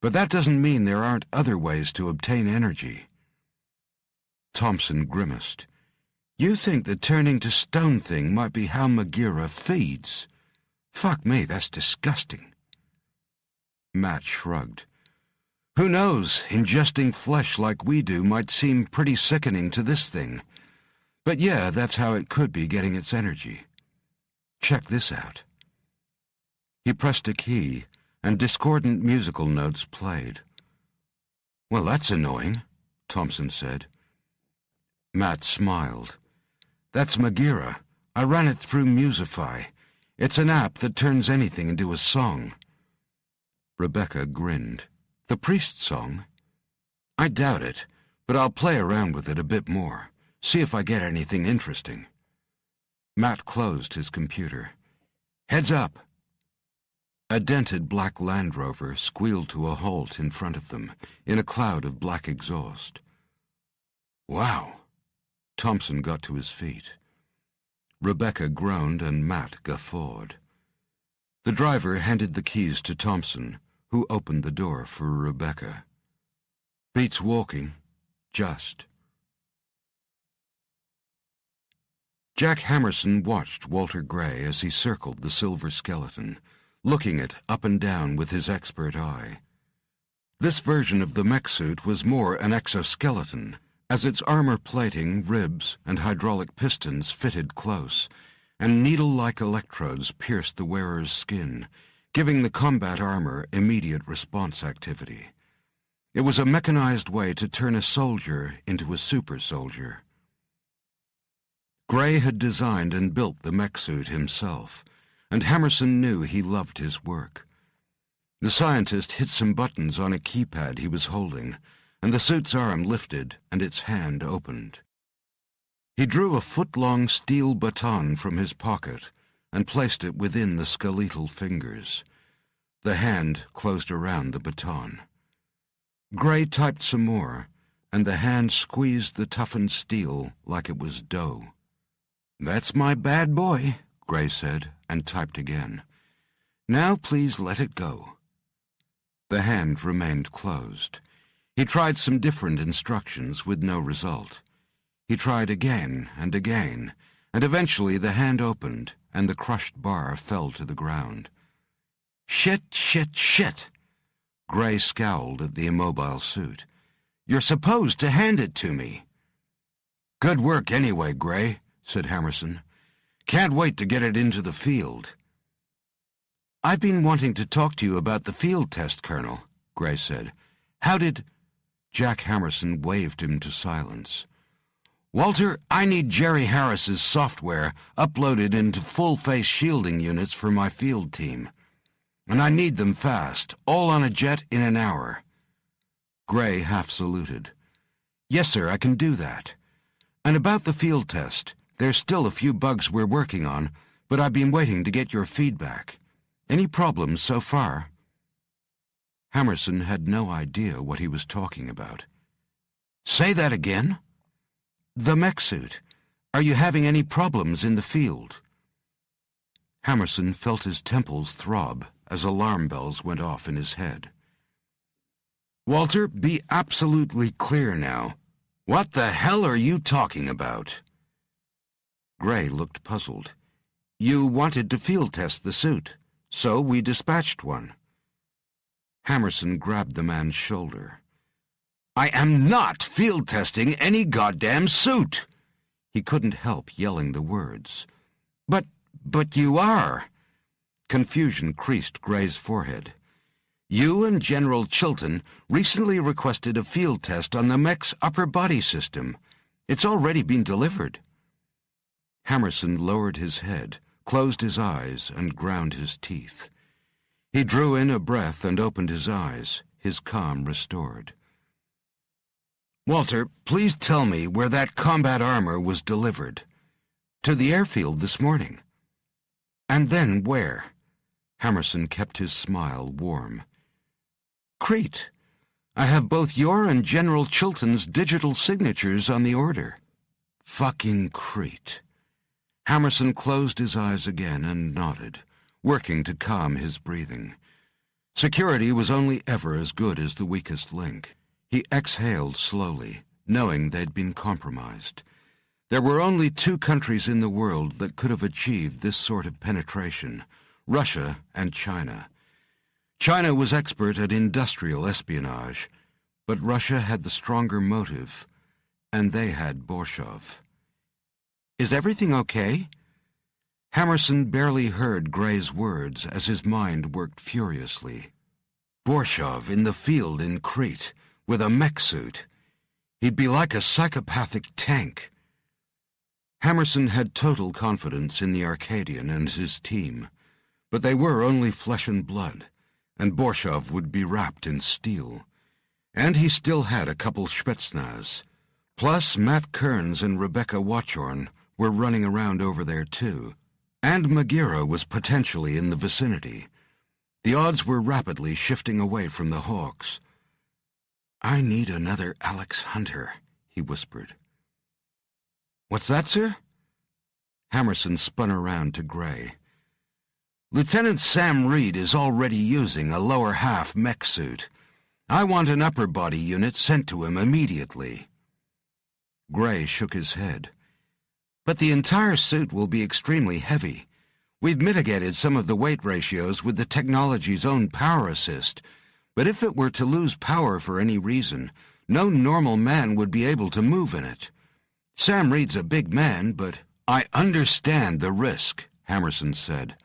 But that doesn't mean there aren't other ways to obtain energy." Thompson grimaced. "You think the turning to stone thing might be how Magira feeds? Fuck me, that's disgusting." Matt shrugged. "Who knows, ingesting flesh like we do might seem pretty sickening to this thing. But yeah, that's how it could be getting its energy. Check this out." He pressed a key, and discordant musical notes played. "Well, that's annoying," Thompson said. Matt smiled. That's Magira. I ran it through Musify. It's an app that turns anything into a song. Rebecca grinned. The priest song? I doubt it, but I'll play around with it a bit more. See if I get anything interesting. Matt closed his computer. Heads up. A dented black Land Rover squealed to a halt in front of them, in a cloud of black exhaust. Wow. Thompson got to his feet. Rebecca groaned and Matt guffawed. The driver handed the keys to Thompson, who opened the door for Rebecca. Beats walking, just. Jack Hammerson watched Walter Gray as he circled the silver skeleton, looking it up and down with his expert eye. This version of the mech suit was more an exoskeleton, as its armor plating, ribs, and hydraulic pistons fitted close, and needle-like electrodes pierced the wearer's skin, giving the combat armor immediate response activity. It was a mechanized way to turn a soldier into a super soldier. Gray had designed and built the mech suit himself, and Hammerson knew he loved his work. The scientist hit some buttons on a keypad he was holding, and the suit's arm lifted and its hand opened. He drew a foot-long steel baton from his pocket and placed it within the skeletal fingers. The hand closed around the baton. Gray typed some more, and the hand squeezed the toughened steel like it was dough. "That's my bad boy," Gray said, and typed again. "Now please let it go." The hand remained closed. He tried some different instructions with no result. He tried again, and eventually the hand opened, and the crushed bar fell to the ground. "Shit, shit, shit!" Gray scowled at the immobile suit. "You're supposed to hand it to me." "Good work anyway, Gray," said Hammerson. "Can't wait to get it into the field." "I've been wanting to talk to you about the field test, Colonel," Gray said. "How did—" Jack Hammerson waved him to silence. "Walter, I need Jerry Harris's software uploaded into full-face shielding units for my field team. And I need them fast, all on a jet in an hour." Gray half saluted. "Yes, sir, I can do that. And about the field test, there's still a few bugs we're working on, but I've been waiting to get your feedback. Any problems so far?" Hammerson had no idea what he was talking about. "Say that again?" "The mech suit. Are you having any problems in the field?" Hammerson felt his temples throb as alarm bells went off in his head. "Walter, be absolutely clear now. What the hell are you talking about?" Gray looked puzzled. "You wanted to field test the suit, so we dispatched one." Hammerson grabbed the man's shoulder. "I am not field testing any goddamn suit!" He couldn't help yelling the words. But you are." Confusion creased Gray's forehead. "You and General Chilton recently requested a field test on the mech's upper body system. It's already been delivered." Hammerson lowered his head, closed his eyes, and ground his teeth. He drew in a breath and opened his eyes, his calm restored. "Walter, please tell me where that combat armor was delivered." "To the airfield this morning." "And then where?" Hammerson kept his smile warm. "Crete. I have both your and General Chilton's digital signatures on the order." Fucking Crete. Hammerson closed his eyes again and nodded, working to calm his breathing. Security was only ever as good as the weakest link. He exhaled slowly, knowing they'd been compromised. There were only two countries in the world that could have achieved this sort of penetration: Russia and China. China was expert at industrial espionage, but Russia had the stronger motive, and they had Borshov. "Is everything okay?" Hammerson barely heard Gray's words as his mind worked furiously. Borshov in the field in Crete, with a mech suit. He'd be like a psychopathic tank. Hammerson had total confidence in the Arcadian and his team, but they were only flesh and blood, and Borshov would be wrapped in steel. And he still had a couple Spetsnaz. Plus, Matt Kearns and Rebecca Watchorn were running around over there too, and Magira was potentially in the vicinity. The odds were rapidly shifting away from the Hawks. "I need another Alex Hunter," he whispered. "What's that, sir?" Hammerson spun around to Gray. "Lieutenant Sam Reed is already using a lower half mech suit. I want an upper body unit sent to him immediately." Gray shook his head. "But the entire suit will be extremely heavy. We've mitigated some of the weight ratios with the technology's own power assist, but if it were to lose power for any reason, no normal man would be able to move in it. Sam Reed's a big man, but—" "I understand the risk," Hammerson said.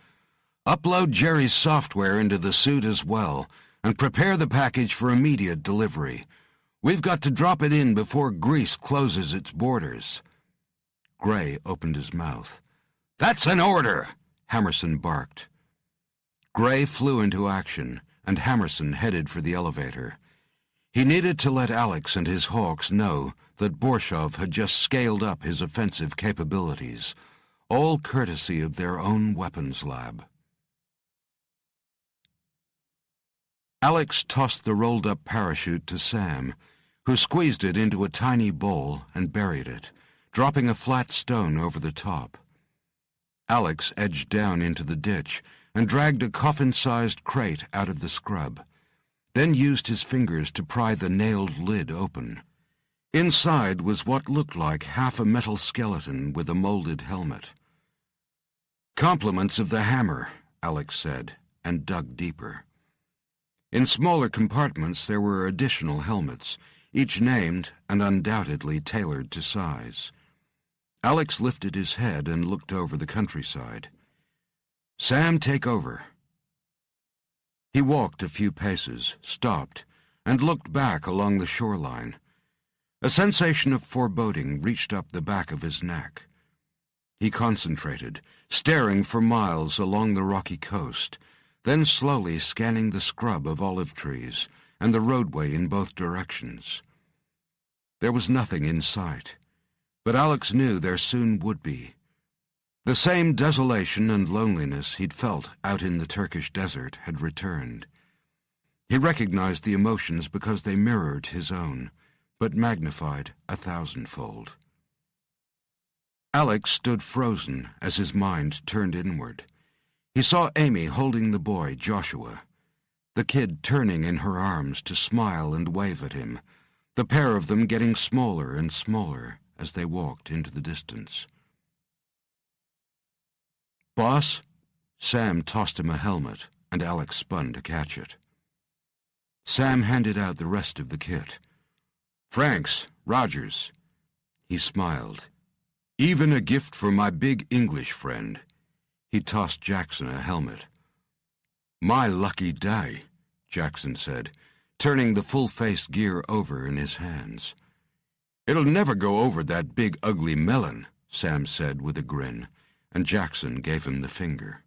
"Upload Jerry's software into the suit as well, and prepare the package for immediate delivery. We've got to drop it in before Greece closes its borders." Gray opened his mouth. "That's an order!" Hammerson barked. Gray flew into action, and Hammerson headed for the elevator. He needed to let Alex and his Hawks know that Borshov had just scaled up his offensive capabilities, all courtesy of their own weapons lab. Alex tossed the rolled-up parachute to Sam, who squeezed it into a tiny bowl and buried it, dropping a flat stone over the top. Alex edged down into the ditch and dragged a coffin-sized crate out of the scrub, then used his fingers to pry the nailed lid open. Inside was what looked like half a metal skeleton with a molded helmet. "Compliments of the hammer," Alex said, and dug deeper. In smaller compartments there were additional helmets, each named and undoubtedly tailored to size. Alex lifted his head and looked over the countryside. "Sam, take over." He walked a few paces, stopped, and looked back along the shoreline. A sensation of foreboding reached up the back of his neck. He concentrated, staring for miles along the rocky coast, then slowly scanning the scrub of olive trees and the roadway in both directions. There was nothing in sight, but Alex knew there soon would be. The same desolation and loneliness he'd felt out in the Turkish desert had returned. He recognized the emotions because they mirrored his own, but magnified 1,000-fold. Alex stood frozen as his mind turned inward. He saw Amy holding the boy, Joshua, the kid turning in her arms to smile and wave at him, the pair of them getting smaller and smaller as they walked into the distance. "Boss?" Sam tossed him a helmet, and Alex spun to catch it. Sam handed out the rest of the kit. "Franks, Rogers." He smiled. "Even a gift for my big English friend." He tossed Jackson a helmet. "My lucky day," Jackson said, turning the full-face gear over in his hands. "It'll never go over that big ugly melon," Sam said with a grin, and Jackson gave him the finger.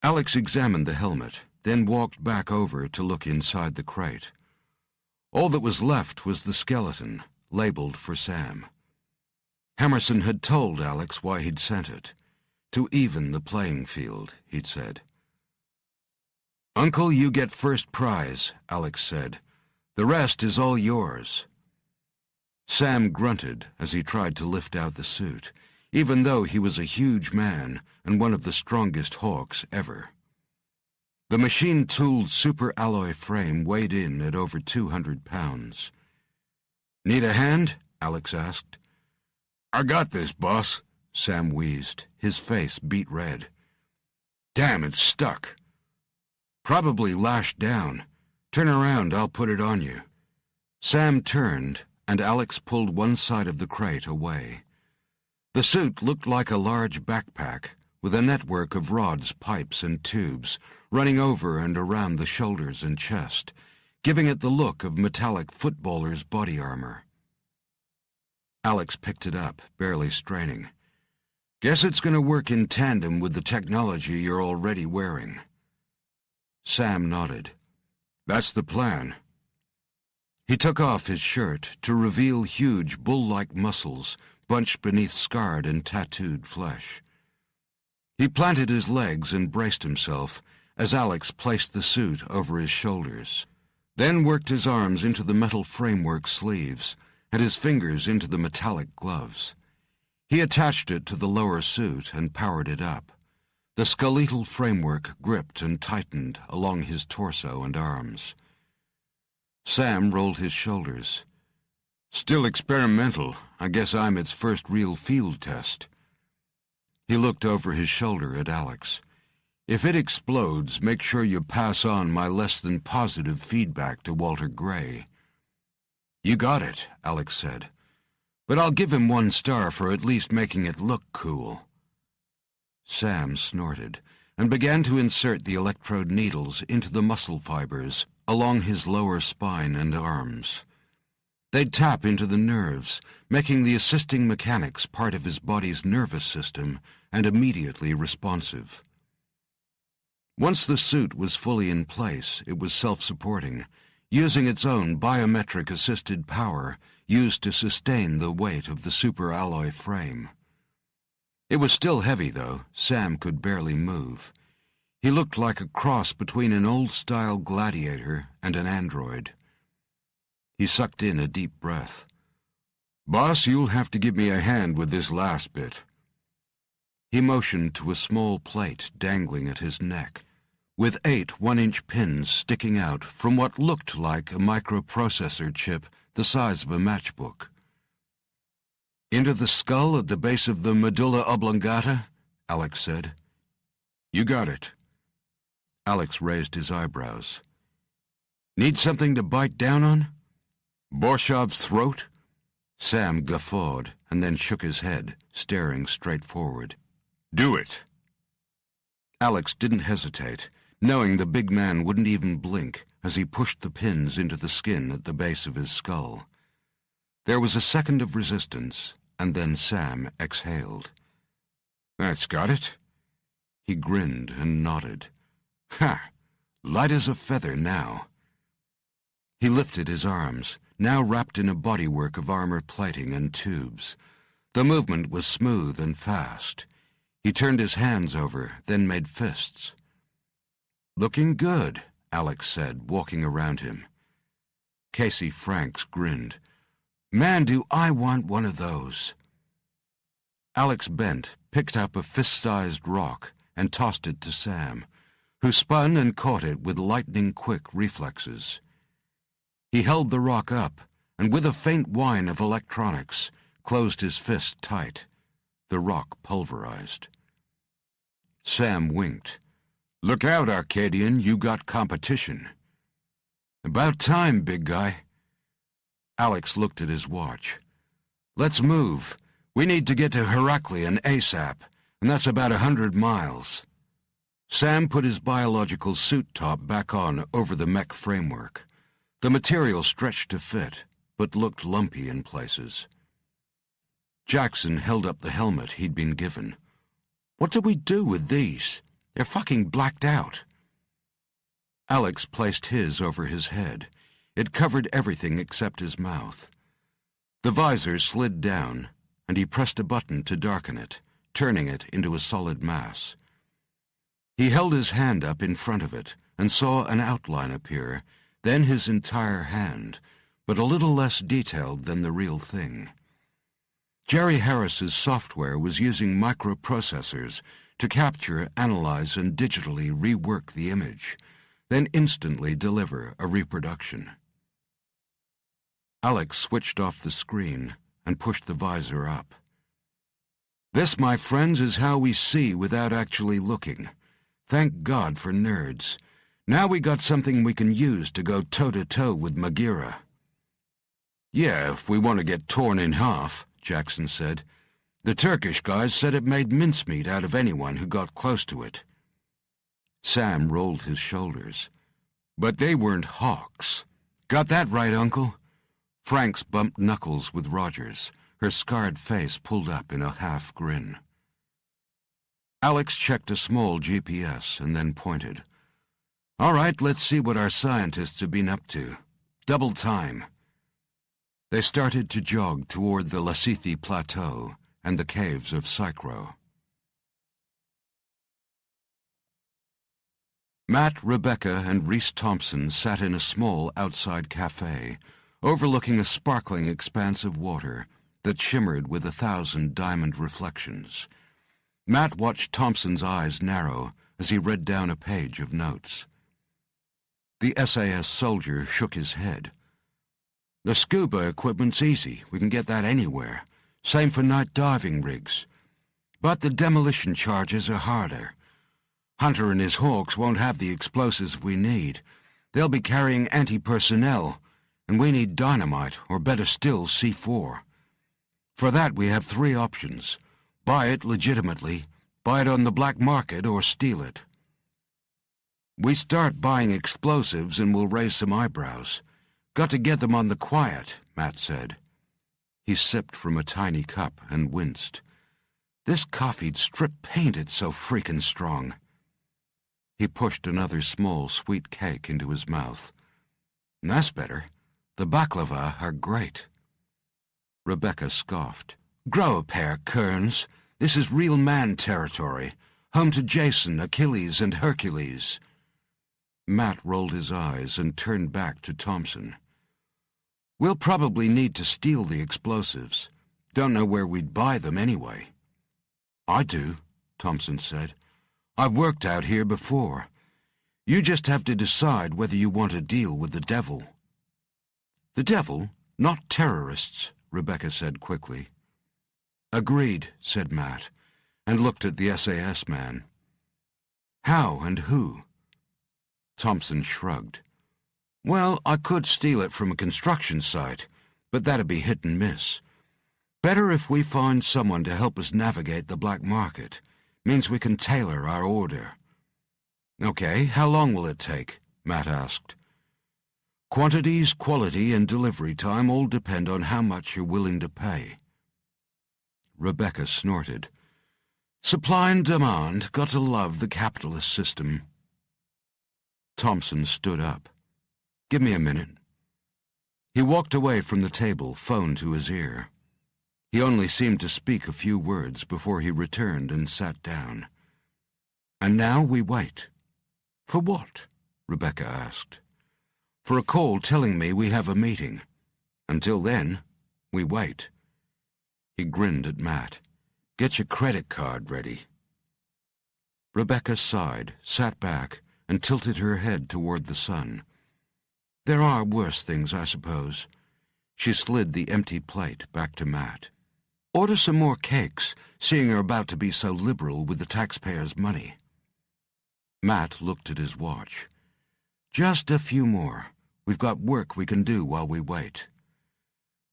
Alex examined the helmet, then walked back over to look inside the crate. All that was left was the skeleton, labeled for Sam. Hammerson had told Alex why he'd sent it. To even the playing field, he'd said. "Uncle, you get first prize," Alex said. "The rest is all yours." Sam grunted as he tried to lift out the suit, even though he was a huge man and one of the strongest Hawks ever. The machine-tooled super-alloy frame weighed in at over 200 pounds. "Need a hand?" Alex asked. "I got this, boss," Sam wheezed, his face beet red. "Damn, it's stuck." "Probably lashed down. Turn around, I'll put it on you." Sam turned, and Alex pulled one side of the crate away. The suit looked like a large backpack, with a network of rods, pipes, and tubes running over and around the shoulders and chest, giving it the look of metallic footballer's body armor. Alex picked it up, barely straining. Guess it's going to work in tandem with the technology you're already wearing. Sam nodded. That's the plan. He took off his shirt to reveal huge bull-like muscles bunched beneath scarred and tattooed flesh. He planted his legs and braced himself as Alex placed the suit over his shoulders, then worked his arms into the metal framework sleeves and his fingers into the metallic gloves. He attached it to the lower suit and powered it up. The skeletal framework gripped and tightened along his torso and arms. Sam rolled his shoulders. Still experimental. I guess I'm its first real field test. He looked over his shoulder at Alex. If it explodes, make sure you pass on my less than positive feedback to Walter Gray. You got it, Alex said. But I'll give him 1 star for at least making it look cool. Sam snorted and began to insert the electrode needles into the muscle fibers along his lower spine and arms. They'd tap into the nerves, making the assisting mechanics part of his body's nervous system and immediately responsive. Once the suit was fully in place, it was self-supporting, using its own biometric-assisted power used to sustain the weight of the superalloy frame. It was still heavy, though. Sam could barely move. He looked like a cross between an old-style gladiator and an android. He sucked in a deep breath. Boss, you'll have to give me a hand with this last bit. He motioned to a small plate dangling at his neck, with 8 1-inch pins sticking out from what looked like a microprocessor chip the size of a matchbook. Into the skull at the base of the medulla oblongata, Alex said. You got it. Alex raised his eyebrows. Need something to bite down on? Borshov's throat? Sam guffawed and then shook his head, staring straight forward. Do it. Alex didn't hesitate, knowing the big man wouldn't even blink as he pushed the pins into the skin at the base of his skull. There was a second of resistance, and then Sam exhaled. That's got it. He grinned and nodded. Ha! Light as a feather now. He lifted his arms, now wrapped in a bodywork of armor plating and tubes. The movement was smooth and fast. He turned his hands over, then made fists. Looking good, Alex said, walking around him. Casey Franks grinned. Man, do I want one of those. Alex bent, picked up a fist-sized rock, and tossed it to Sam, who spun and caught it with lightning-quick reflexes. He held the rock up, and with a faint whine of electronics, closed his fist tight. The rock pulverized. Sam winked. Look out, Arcadian, you got competition. About time, big guy. Alex looked at his watch. Let's move. We need to get to Heraklion ASAP, and that's about 100 miles. Sam put his biological suit top back on over the mech framework. The material stretched to fit, but looked lumpy in places. Jackson held up the helmet he'd been given. What do we do with these? They're fucking blacked out. Alex placed his over his head. It covered everything except his mouth. The visor slid down, and he pressed a button to darken it, turning it into a solid mass. He held his hand up in front of it and saw an outline appear, then his entire hand, but a little less detailed than the real thing. Jerry Harris's software was using microprocessors to capture, analyze, and digitally rework the image, then instantly deliver a reproduction. Alex switched off the screen and pushed the visor up. This, my friends, is how we see without actually looking. Thank God for nerds. Now we got something we can use to go toe-to-toe with Magira. Yeah, if we want to get torn in half, Jackson said. The Turkish guys said it made mincemeat out of anyone who got close to it. Sam rolled his shoulders. But they weren't hawks. Got that right, Uncle? Franks bumped knuckles with Rogers, her scarred face pulled up in a half grin. Alex checked a small GPS and then pointed. "All right, let's see what our scientists have been up to. Double time." They started to jog toward the Lasithi Plateau and the caves of Psychro. Matt, Rebecca, and Reese Thompson sat in a small outside cafe, overlooking a sparkling expanse of water that shimmered with 1,000 diamond reflections. Matt watched Thompson's eyes narrow as he read down a page of notes. The SAS soldier shook his head. "The scuba equipment's easy. We can get that anywhere. Same for night diving rigs. But the demolition charges are harder. Hunter and his hawks won't have the explosives we need. They'll be carrying anti-personnel, and we need dynamite, or better still, C4. For that we have 3 options. Buy it legitimately, buy it on the black market, or steal it. We start buying explosives and we'll raise some eyebrows. Got to get them on the quiet," Matt said. He sipped from a tiny cup and winced. This coffee'd strip paint it so freaking strong. He pushed another small sweet cake into his mouth. "That's better. The baklava are great." Rebecca scoffed. "Grow a pair, Kearns. This is real man territory, home to Jason, Achilles, and Hercules." Matt rolled his eyes and turned back to Thompson. "We'll probably need to steal the explosives. Don't know where we'd buy them anyway." "I do," Thompson said. "I've worked out here before. You just have to decide whether you want to deal with the devil." "The devil? Not terrorists," Rebecca said quickly. "Agreed," said Matt, and looked at the SAS man. "How and who?" Thompson shrugged. "Well, I could steal it from a construction site, but that'd be hit and miss. Better if we find someone to help us navigate the black market. Means we can tailor our order." "Okay, how long will it take?" Matt asked. "Quantities, quality, and delivery time all depend on how much you're willing to pay." Rebecca snorted. "Supply and demand, got to love the capitalist system." Thompson stood up. "Give me a minute." He walked away from the table, phone to his ear. He only seemed to speak a few words before he returned and sat down. "And now we wait." "For what?" Rebecca asked. "For a call telling me we have a meeting. Until then, we wait." He grinned at Matt. "Get your credit card ready." Rebecca sighed, sat back, and tilted her head toward the sun. "There are worse things, I suppose." She slid the empty plate back to Matt. "Order some more cakes, seeing you're about to be so liberal with the taxpayers' money." Matt looked at his watch. "Just a few more. We've got work we can do while we wait.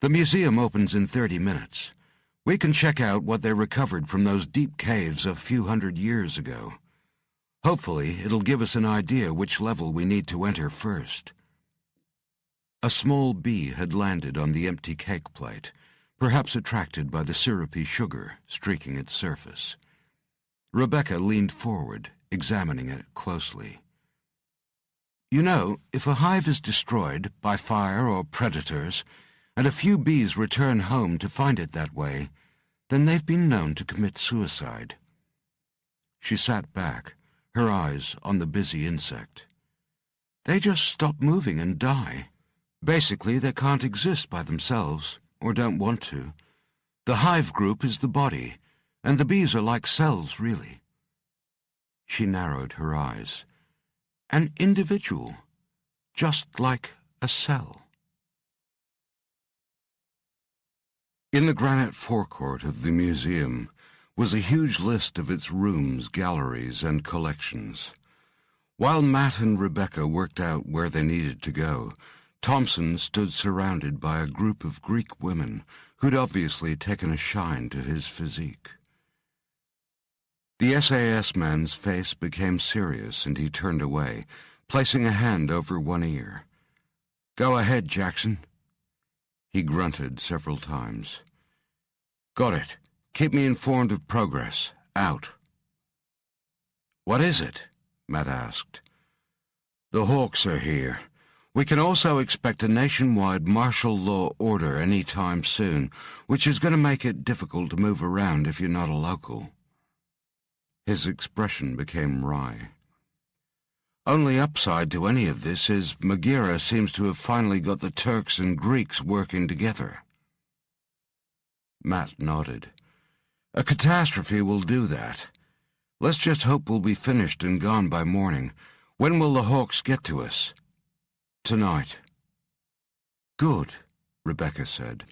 The museum opens in 30 minutes. We can check out what they recovered from those deep caves a few hundred years ago. Hopefully, it'll give us an idea which level we need to enter first." A small bee had landed on the empty cake plate, perhaps attracted by the syrupy sugar streaking its surface. Rebecca leaned forward, examining it closely. "You know, if a hive is destroyed by fire or predators, and a few bees return home to find it that way, then they've been known to commit suicide." She sat back, her eyes on the busy insect. "They just stop moving and die. Basically, they can't exist by themselves, or don't want to. The hive group is the body, and the bees are like cells, really." She narrowed her eyes. "An individual, just like a cell." In the granite forecourt of the museum was a huge list of its rooms, galleries, and collections. While Matt and Rebecca worked out where they needed to go, Thompson stood surrounded by a group of Greek women who'd obviously taken a shine to his physique. The SAS man's face became serious and he turned away, placing a hand over one ear. "Go ahead, Jackson." He grunted several times. Got it. Keep me informed of progress. Out. What is it? Matt asked. The Hawks are here. We can also expect a nationwide martial law order any time soon, which is going to make it difficult to move around if you're not a local. His expression became wry. Only upside to any of this is Maghera seems to have finally got the Turks and Greeks working together. Matt nodded. A catastrophe will do that. Let's just hope we'll be finished and gone by morning. When will the Hawks get to us? Tonight. Good, Rebecca said.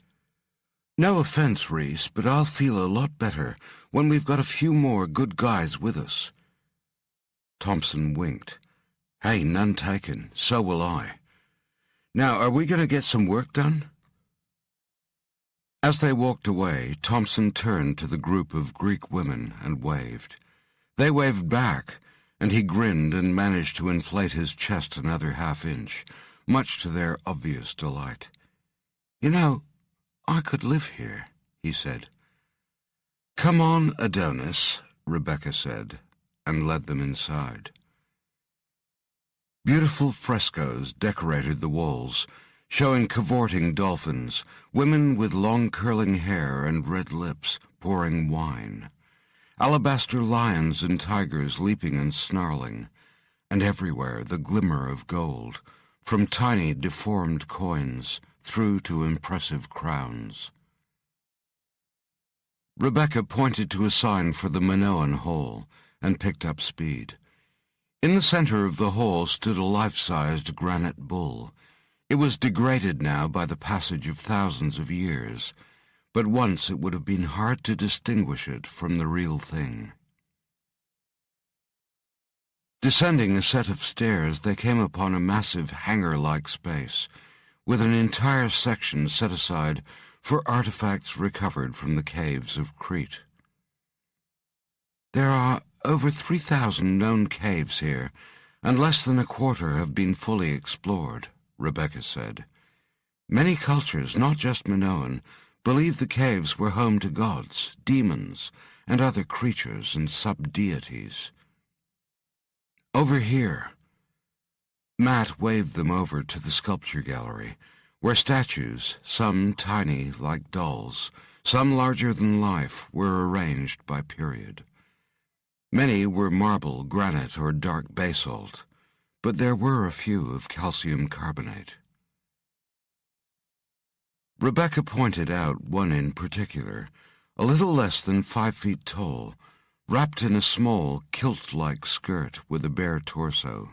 No offense, Reese, but I'll feel a lot better when we've got a few more good guys with us. Thompson winked. Hey, none taken. So will I. Now, are we going to get some work done? As they walked away, Thompson turned to the group of Greek women and waved. They waved back, and he grinned and managed to inflate his chest another half-inch, much to their obvious delight. You know, I could live here, he said. Come on, Adonis, Rebecca said, and led them inside. Beautiful frescoes decorated the walls, showing cavorting dolphins, women with long curling hair and red lips pouring wine, alabaster lions and tigers leaping and snarling, and everywhere the glimmer of gold, from tiny deformed coins through to impressive crowns. Rebecca pointed to a sign for the Minoan Hall and picked up speed. In the center of the hall stood a life-sized granite bull. It was degraded now by the passage of thousands of years, but once it would have been hard to distinguish it from the real thing. Descending a set of stairs, they came upon a massive hangar-like space, with an entire section set aside for artifacts recovered from the caves of Crete. There are over 3,000 known caves here, and less than a quarter have been fully explored, Rebecca said. Many cultures, not just Minoan, believed the caves were home to gods, demons, and other creatures and sub-deities. Over here. Matt waved them over to the sculpture gallery, where statues, some tiny like dolls, some larger than life, were arranged by period. Many were marble, granite, or dark basalt, but there were a few of calcium carbonate. Rebecca pointed out one in particular, a little less than 5 feet tall, wrapped in a small, kilt-like skirt with a bare torso.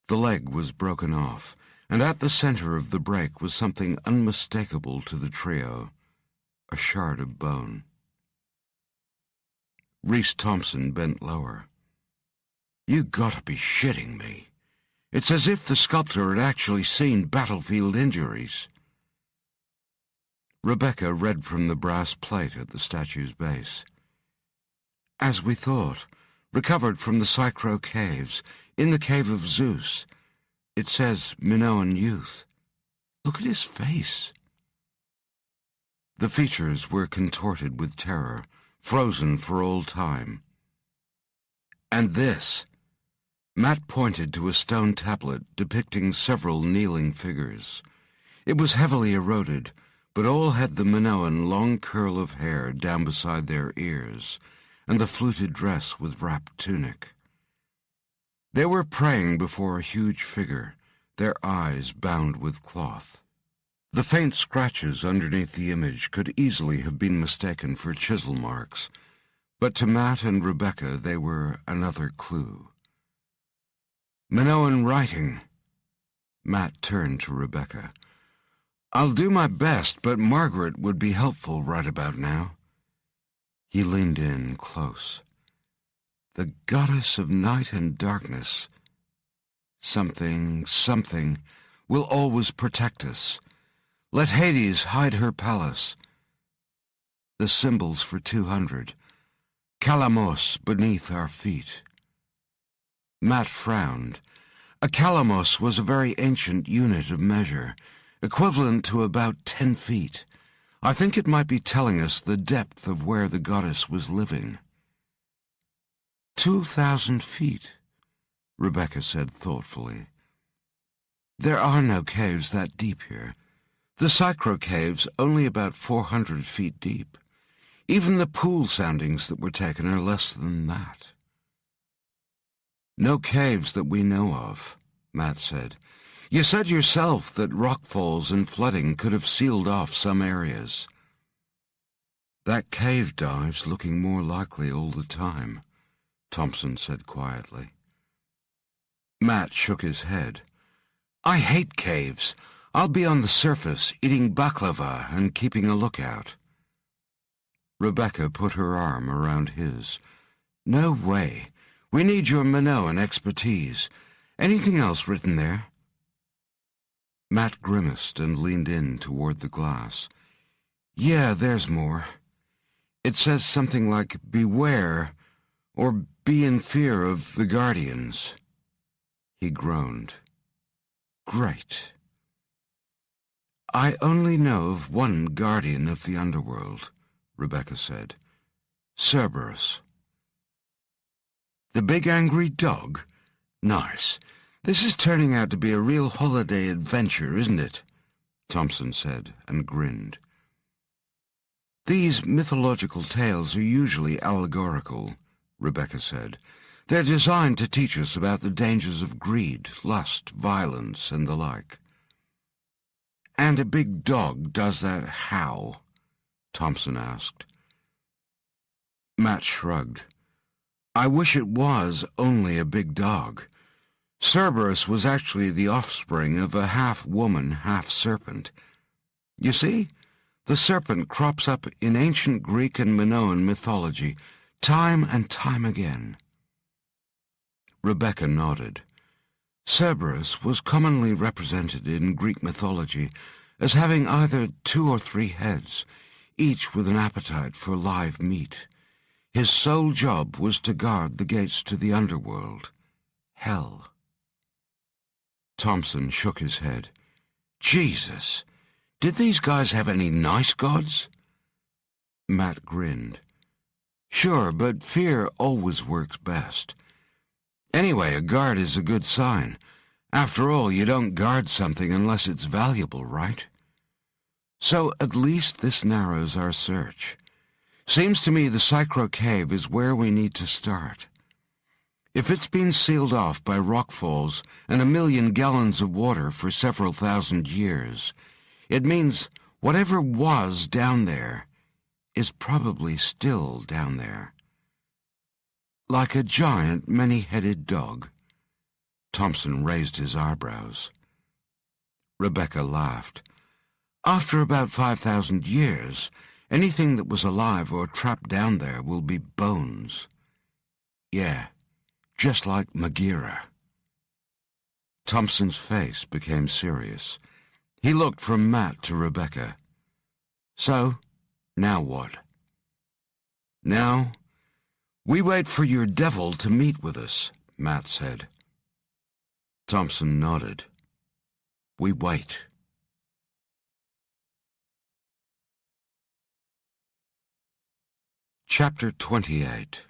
The leg was broken off, and at the center of the break was something unmistakable to the trio, a shard of bone. Reese Thompson bent lower. You gotta be shitting me. It's as if the sculptor had actually seen battlefield injuries. Rebecca read from the brass plate at the statue's base. As we thought, recovered from the Psychro caves, in the cave of Zeus. It says Minoan youth. Look at his face. The features were contorted with terror, frozen for all time. And this. Matt pointed to a stone tablet depicting several kneeling figures. It was heavily eroded, but all had the Minoan long curl of hair down beside their ears, and the fluted dress with wrapped tunic. They were praying before a huge figure, their eyes bound with cloth. The faint scratches underneath the image could easily have been mistaken for chisel marks, but to Matt and Rebecca they were another clue. Minoan writing. Matt turned to Rebecca. I'll do my best, but Margaret would be helpful right about now. He leaned in close. The goddess of night and darkness. Something will always protect us. Let Hades hide her palace. The symbols for 200. Kalamos beneath our feet. Matt frowned. A kalamos was a very ancient unit of measure, equivalent to about 10 feet, I think it might be telling us the depth of where the goddess was living. 2,000 feet, Rebecca said thoughtfully. There are no caves that deep here. The Psychro cave's only about 400 feet deep. Even the pool soundings that were taken are less than that. No caves that we know of, Matt said. You said yourself that rockfalls and flooding could have sealed off some areas. That cave dive's looking more likely all the time, Thompson said quietly. Matt shook his head. I hate caves. I'll be on the surface, eating baklava and keeping a lookout. Rebecca put her arm around his. No way. We need your Minoan expertise. Anything else written there? Matt grimaced and leaned in toward the glass. Yeah, there's more. It says something like, beware, or be in fear of the Guardians. He groaned. Great. I only know of one guardian of the underworld, Rebecca said. Cerberus. The big angry dog? Nice. This is turning out to be a real holiday adventure, isn't it? Thompson said, and grinned. These mythological tales are usually allegorical, Rebecca said. They're designed to teach us about the dangers of greed, lust, violence, and the like. And a big dog does that how? Thompson asked. Matt shrugged. I wish it was only a big dog. Cerberus was actually the offspring of a half-woman, half-serpent. You see, the serpent crops up in ancient Greek and Minoan mythology, time and time again. Rebecca nodded. Cerberus was commonly represented in Greek mythology as having either 2 or 3 heads, each with an appetite for live meat. His sole job was to guard the gates to the underworld, hell. Thompson shook his head. Jesus, did these guys have any nice gods? Matt grinned. Sure, but fear always works best. Anyway, a guard is a good sign. After all, you don't guard something unless it's valuable, right? So at least this narrows our search. Seems to me the Psychro Cave is where we need to start. If it's been sealed off by rockfalls and 1 million gallons of water for several thousand years, it means whatever was down there is probably still down there. Like a giant, many-headed dog. Thompson raised his eyebrows. Rebecca laughed. After about 5,000 years, anything that was alive or trapped down there will be bones. Yeah, just like Magira. Thompson's face became serious. He looked from Matt to Rebecca. So, now what? Now, we wait for your devil to meet with us, Matt said. Thompson nodded. We wait. Chapter 28.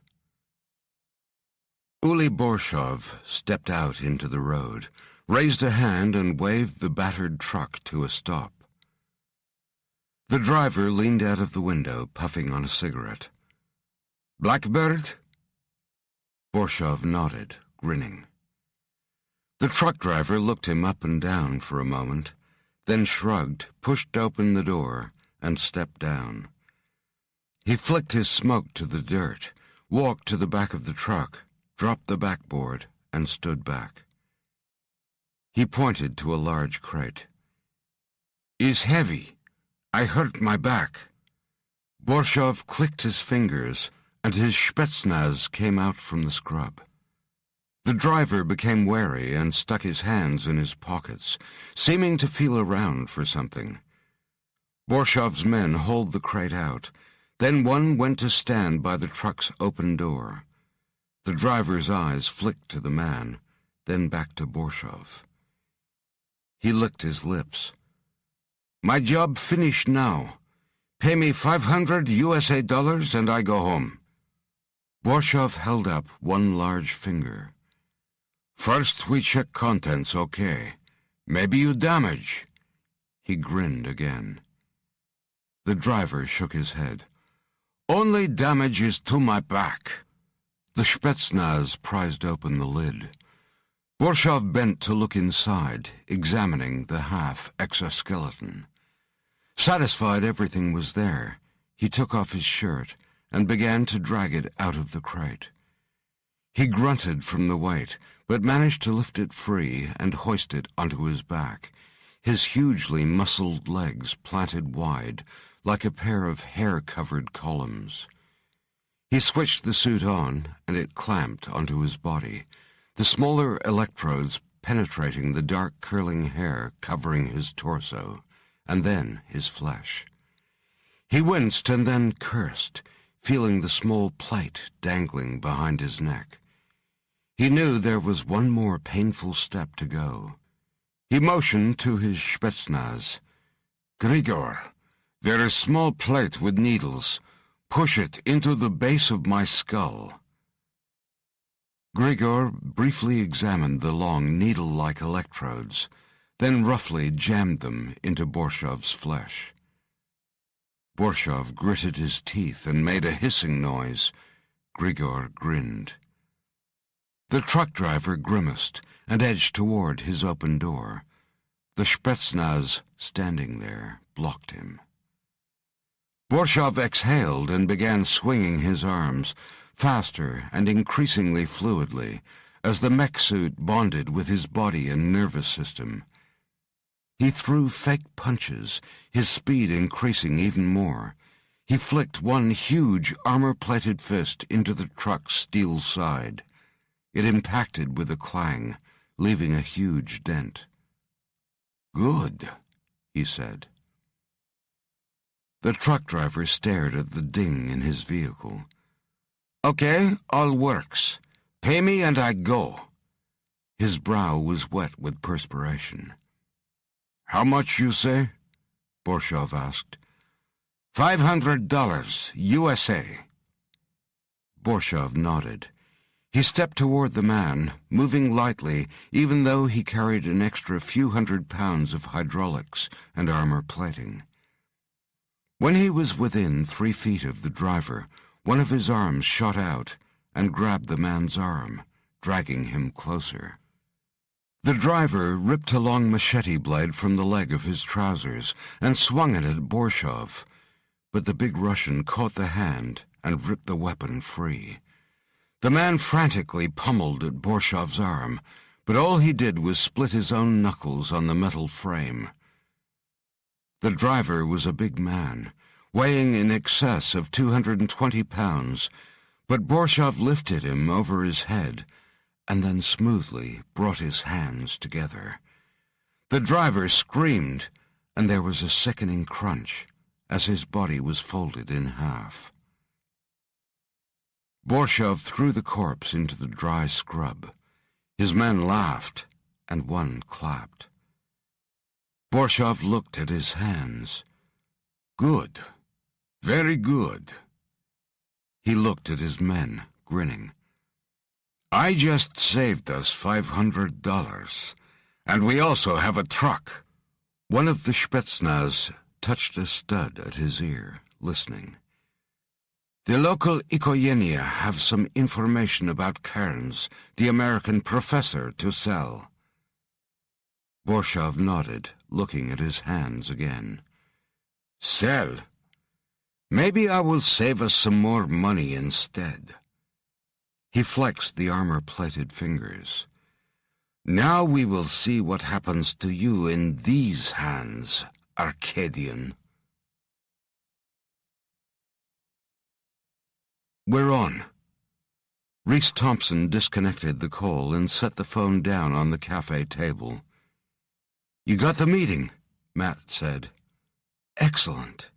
Uli Borshov stepped out into the road, raised a hand and waved the battered truck to a stop. The driver leaned out of the window, puffing on a cigarette. Blackbird? Borshov nodded, grinning. The truck driver looked him up and down for a moment, then shrugged, pushed open the door, and stepped down. He flicked his smoke to the dirt, walked to the back of the truck, dropped the backboard, and stood back. He pointed to a large crate. It's heavy. I hurt my back. Borshov clicked his fingers, and his Spetsnaz came out from the scrub. The driver became wary and stuck his hands in his pockets, seeming to feel around for something. Borshov's men hauled the crate out. Then one went to stand by the truck's open door. The driver's eyes flicked to the man, then back to Borshov. He licked his lips. My job finished now. Pay me $500 and I go home. Borshov held up one large finger. First we check contents, okay. Maybe you damage. He grinned again. The driver shook his head. Only damage is to my back. The Spetsnaz prized open the lid. Borshov bent to look inside, examining the half-exoskeleton. Satisfied everything was there, he took off his shirt and began to drag it out of the crate. He grunted from the weight, but managed to lift it free and hoist it onto his back, his hugely muscled legs planted wide, like a pair of hair-covered columns. He switched the suit on, and it clamped onto his body, the smaller electrodes penetrating the dark curling hair covering his torso, and then his flesh. He winced and then cursed, feeling the small plate dangling behind his neck. He knew there was one more painful step to go. He motioned to his Spetsnaz. Grigor, there is small plate with needles. Push it into the base of my skull. Grigor briefly examined the long needle-like electrodes, then roughly jammed them into Borshov's flesh. Borshov gritted his teeth and made a hissing noise. Grigor grinned. The truck driver grimaced and edged toward his open door. The Spetsnaz, standing there, blocked him. Borshov exhaled and began swinging his arms, faster and increasingly fluidly, as the mech suit bonded with his body and nervous system. He threw fake punches, his speed increasing even more. He flicked one huge armor-plated fist into the truck's steel side. It impacted with a clang, leaving a huge dent. "Good," he said. The truck driver stared at the ding in his vehicle. "Okay, all works. Pay me and I go." His brow was wet with perspiration. "How much, you say?" Borshov asked. $500, USA. Borshov nodded. He stepped toward the man, moving lightly, even though he carried an extra few hundred pounds of hydraulics and armor plating. When he was within 3 feet of the driver, one of his arms shot out and grabbed the man's arm, dragging him closer. The driver ripped a long machete blade from the leg of his trousers and swung it at Borshov, but the big Russian caught the hand and ripped the weapon free. The man frantically pummeled at Borshov's arm, but all he did was split his own knuckles on the metal frame. The driver was a big man, weighing in excess of 220 pounds, but Borshov lifted him over his head and then smoothly brought his hands together. The driver screamed, and there was a sickening crunch as his body was folded in half. Borshov threw the corpse into the dry scrub. His men laughed, and one clapped. Borshov looked at his hands. "Good. Very good." He looked at his men, grinning. "I just saved us $500, and we also have a truck." One of the Spetsnaz touched a stud at his ear, listening. "The local Ikoyenia have some information about Kearns, the American professor, to sell." Borshov nodded, looking at his hands again. "Sell? Maybe I will save us some more money instead." He flexed the armor-plated fingers. "Now we will see what happens to you in these hands, Arcadian." "We're on." Reese Thompson disconnected the call and set the phone down on the cafe table. "You got the meeting?" Matt said. "Excellent."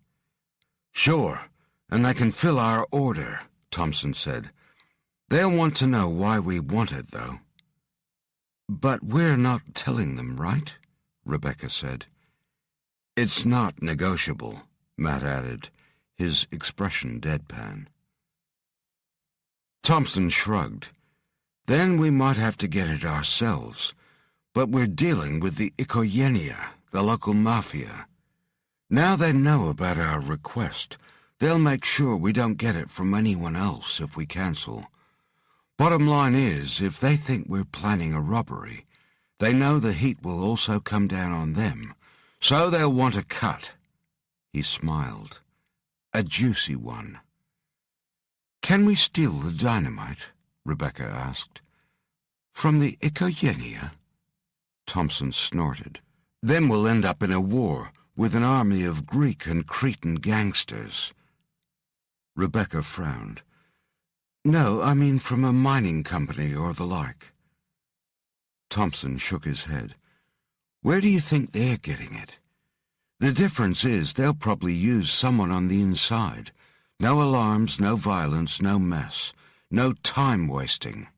"Sure, and I can fill our order," Thompson said. "They'll want to know why we want it, though." "But we're not telling them, right?" Rebecca said. "It's not negotiable," Matt added. his expression deadpan. Thompson shrugged. Then we might have to get it ourselves. But we're dealing with the Ikoyenia, the local mafia. Now they know about our request. They'll make sure we don't get it from anyone else if we cancel. Bottom line is, if they think we're planning a robbery, they know the heat will also come down on them, so they'll want a cut. He smiled. A juicy one. Can we steal the dynamite? Rebecca asked. From the Ikoyenia? Thompson snorted. Then we'll end up in a war with an army of Greek and Cretan gangsters. Rebecca frowned. No, I mean from a mining company or the like. Thompson shook his head. Where do you think they're getting it? The difference is they'll probably use someone on the inside. No alarms, no violence, no mess. No time wasting.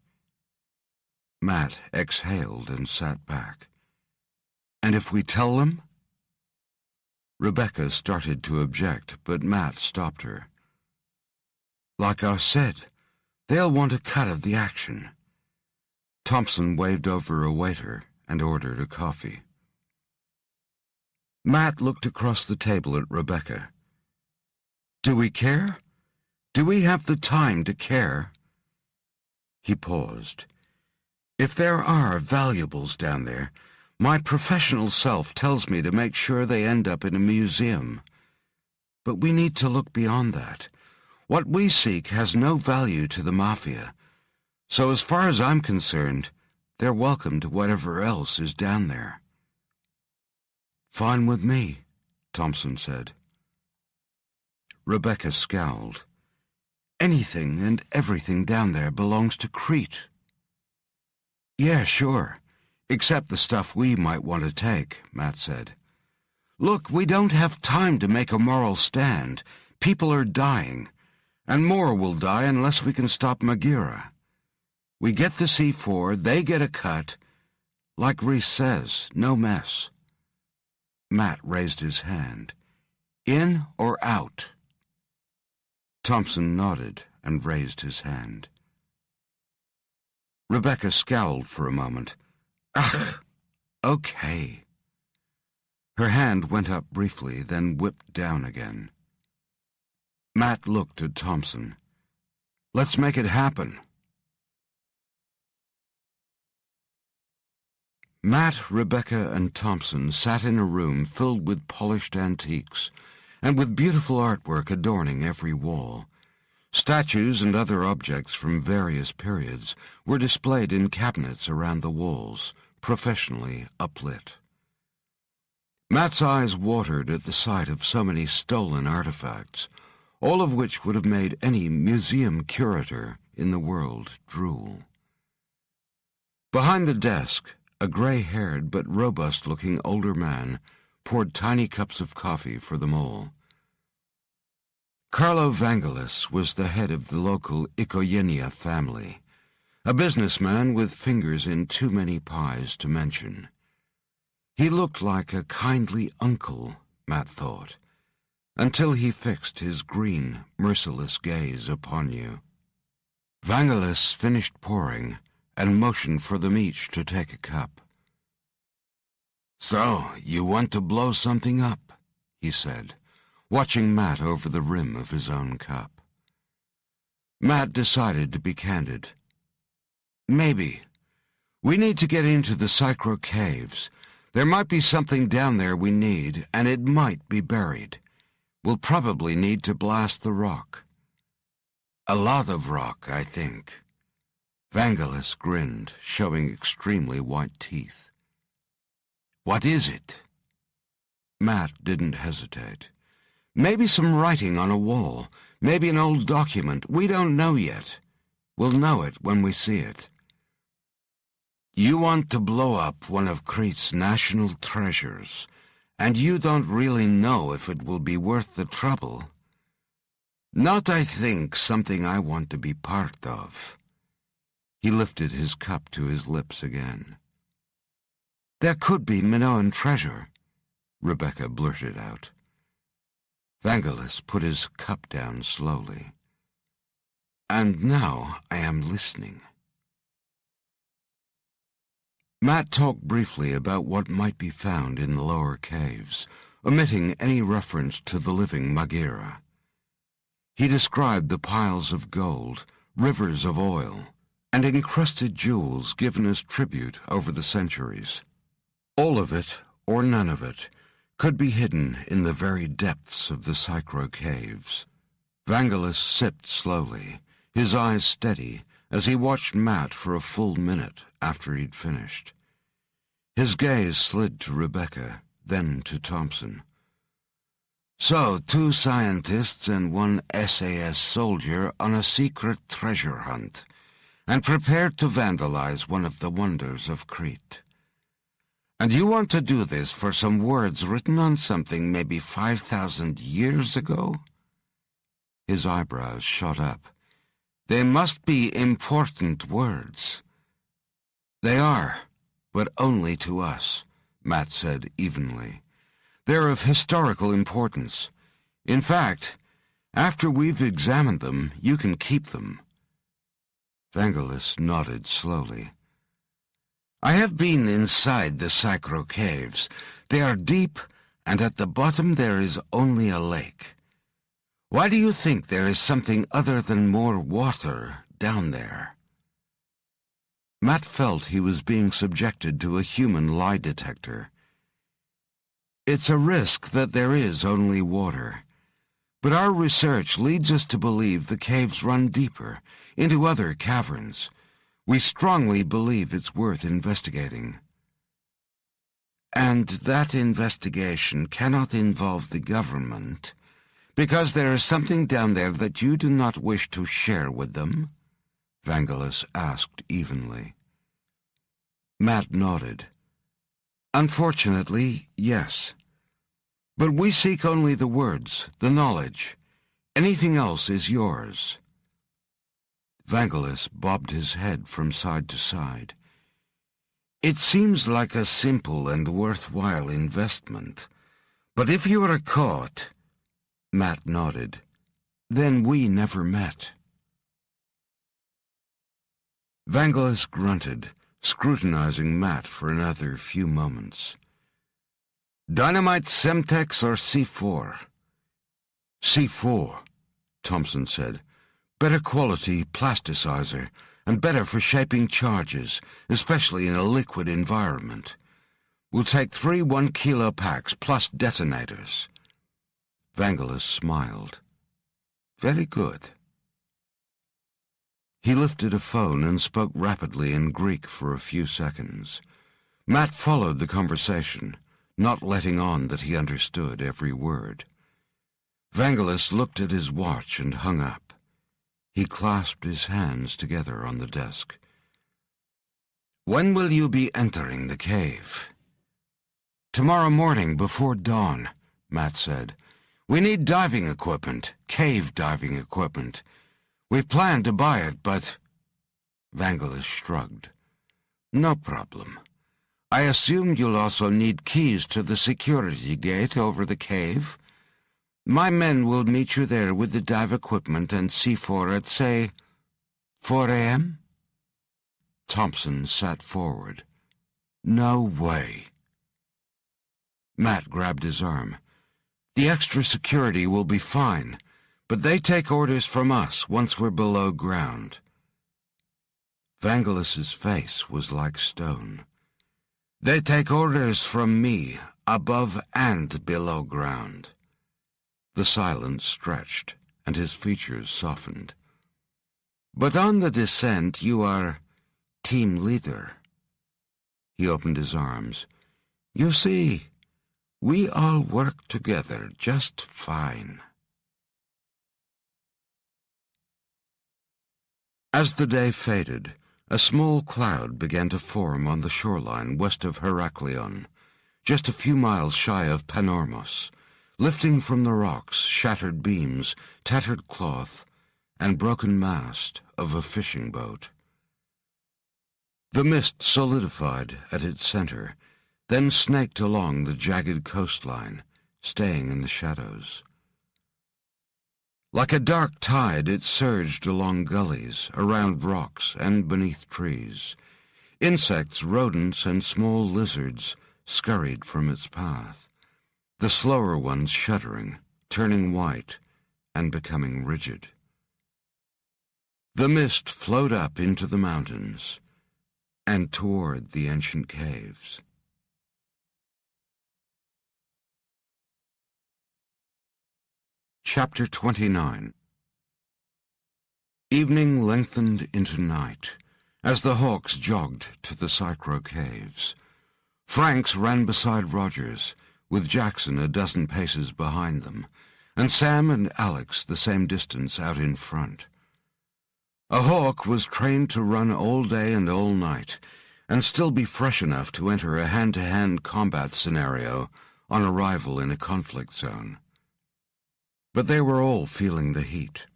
Matt exhaled and sat back. And if we tell them? Rebecca started to object, but Matt stopped her. Like I said, they'll want a cut of the action. Thompson waved over a waiter and ordered a coffee. Matt looked across the table at Rebecca. Do we care? Do we have the time to care? He paused. If there are valuables down there, my professional self tells me to make sure they end up in a museum. But we need to look beyond that. What we seek has no value to the Mafia. So as far as I'm concerned, they're welcome to whatever else is down there. Fine with me, Thompson said. Rebecca scowled. Anything and everything down there belongs to Crete. Yeah, sure. Except the stuff we might want to take, Matt said. Look, we don't have time to make a moral stand. People are dying. And more will die unless we can stop Magira. We get the C4, they get a cut. Like Reese says, no mess. Matt raised his hand. In or out? Thompson nodded and raised his hand. Rebecca scowled for a moment. Ugh, okay. Her hand went up briefly, then whipped down again. Matt looked at Thompson. Let's make it happen. Matt, Rebecca, and Thompson sat in a room filled with polished antiques, and with beautiful artwork adorning every wall. Statues and other objects from various periods were displayed in cabinets around the walls, professionally uplit. Matt's eyes watered at the sight of so many stolen artifacts, all of which would have made any museum curator in the world drool. Behind the desk, a gray-haired but robust-looking older man poured tiny cups of coffee for them all. Carlo Vangelis was the head of the local Ikoyenia family, a businessman with fingers in too many pies to mention. He looked like a kindly uncle, Matt thought, until he fixed his green, merciless gaze upon you. Vangelis finished pouring and motioned for them each to take a cup. So, you want to blow something up, he said, watching Matt over the rim of his own cup. Matt decided to be candid. Maybe. We need to get into the Psychro Caves. There might be something down there we need, and it might be buried. We'll probably need to blast the rock. A lot of rock, I think. Vangelis grinned, showing extremely white teeth. What is it? Matt didn't hesitate. Maybe some writing on a wall, maybe an old document. We don't know yet. We'll know it when we see it. You want to blow up one of Crete's national treasures, and you don't really know if it will be worth the trouble. Not, I think, something I want to be part of. He lifted his cup to his lips again. There could be Minoan treasure, Rebecca blurted out. Vangelis put his cup down slowly. "And now I am listening." Matt talked briefly about what might be found in the lower caves, omitting any reference to the living Maghera. He described the piles of gold, rivers of oil, and encrusted jewels given as tribute over the centuries. All of it, or none of it, could be hidden in the very depths of the Psychro caves. Vangelis sipped slowly, his eyes steady, as he watched Matt for a full minute after he'd finished. His gaze slid to Rebecca, then to Thompson. "So, 2 scientists and 1 SAS soldier on a secret treasure hunt, and prepared to vandalize one of the wonders of Crete. And you want to do this for some words written on something maybe 5,000 years ago?" His eyebrows shot up. "They must be important words." "They are, but only to us," Matt said evenly. "They're of historical importance. In fact, after we've examined them, you can keep them." Vangelis nodded slowly. "I have been inside the Psychro caves. They are deep, and at the bottom there is only a lake. Why do you think there is something other than more water down there?" Matt felt he was being subjected to a human lie detector. "It's a risk that there is only water. But our research leads us to believe the caves run deeper, into other caverns. We strongly believe it's worth investigating." "And that investigation cannot involve the government, because there is something down there that you do not wish to share with them?" Vangelis asked evenly. Matt nodded. "Unfortunately, yes. But we seek only the words, the knowledge. Anything else is yours." Vangelis bobbed his head from side to side. "It seems like a simple and worthwhile investment. But if you are caught—" Matt nodded. "Then we never met." Vangelis grunted, scrutinizing Matt for another few moments. "Dynamite, Semtex, or C4? "C4, Thompson said. "Better quality plasticizer, and better for shaping charges, especially in a liquid environment. We'll take 3 1-kilo packs plus detonators." Vangelis smiled. "Very good." He lifted a phone and spoke rapidly in Greek for a few seconds. Matt followed the conversation, not letting on that he understood every word. Vangelis looked at his watch and hung up. He clasped his hands together on the desk. "When will you be entering the cave?" "Tomorrow morning before dawn," Matt said. "We need diving equipment, cave diving equipment. We've planned to buy it, but—" Vangelis shrugged. "No problem. I assume you'll also need keys to the security gate over the cave. My men will meet you there with the dive equipment and C4 at, say, 4 a.m.? Thompson sat forward. "No way." Matt grabbed his arm. "The extra security will be fine, but they take orders from us once we're below ground." Vangelis's face was like stone. "They take orders from me, above and below ground." The silence stretched, and his features softened. "But on the descent you are team leader." He opened his arms. "You see, we all work together just fine." As the day faded, a small cloud began to form on the shoreline west of Heraklion, just a few miles shy of Panormos, lifting from the rocks shattered beams, tattered cloth, and broken mast of a fishing boat. The mist solidified at its center, then snaked along the jagged coastline, staying in the shadows. Like a dark tide, it surged along gullies, around rocks, and beneath trees. Insects, rodents, and small lizards scurried from its path, the slower ones shuddering, turning white, and becoming rigid. The mist flowed up into the mountains and toward the ancient caves. Chapter 29. Evening lengthened into night as the hawks jogged to the Psychro caves. Franks ran beside Rogers, with Jackson a dozen paces behind them, and Sam and Alex the same distance out in front. A hawk was trained to run all day and all night, and still be fresh enough to enter a hand-to-hand combat scenario on arrival in a conflict zone. But they were all feeling the heat.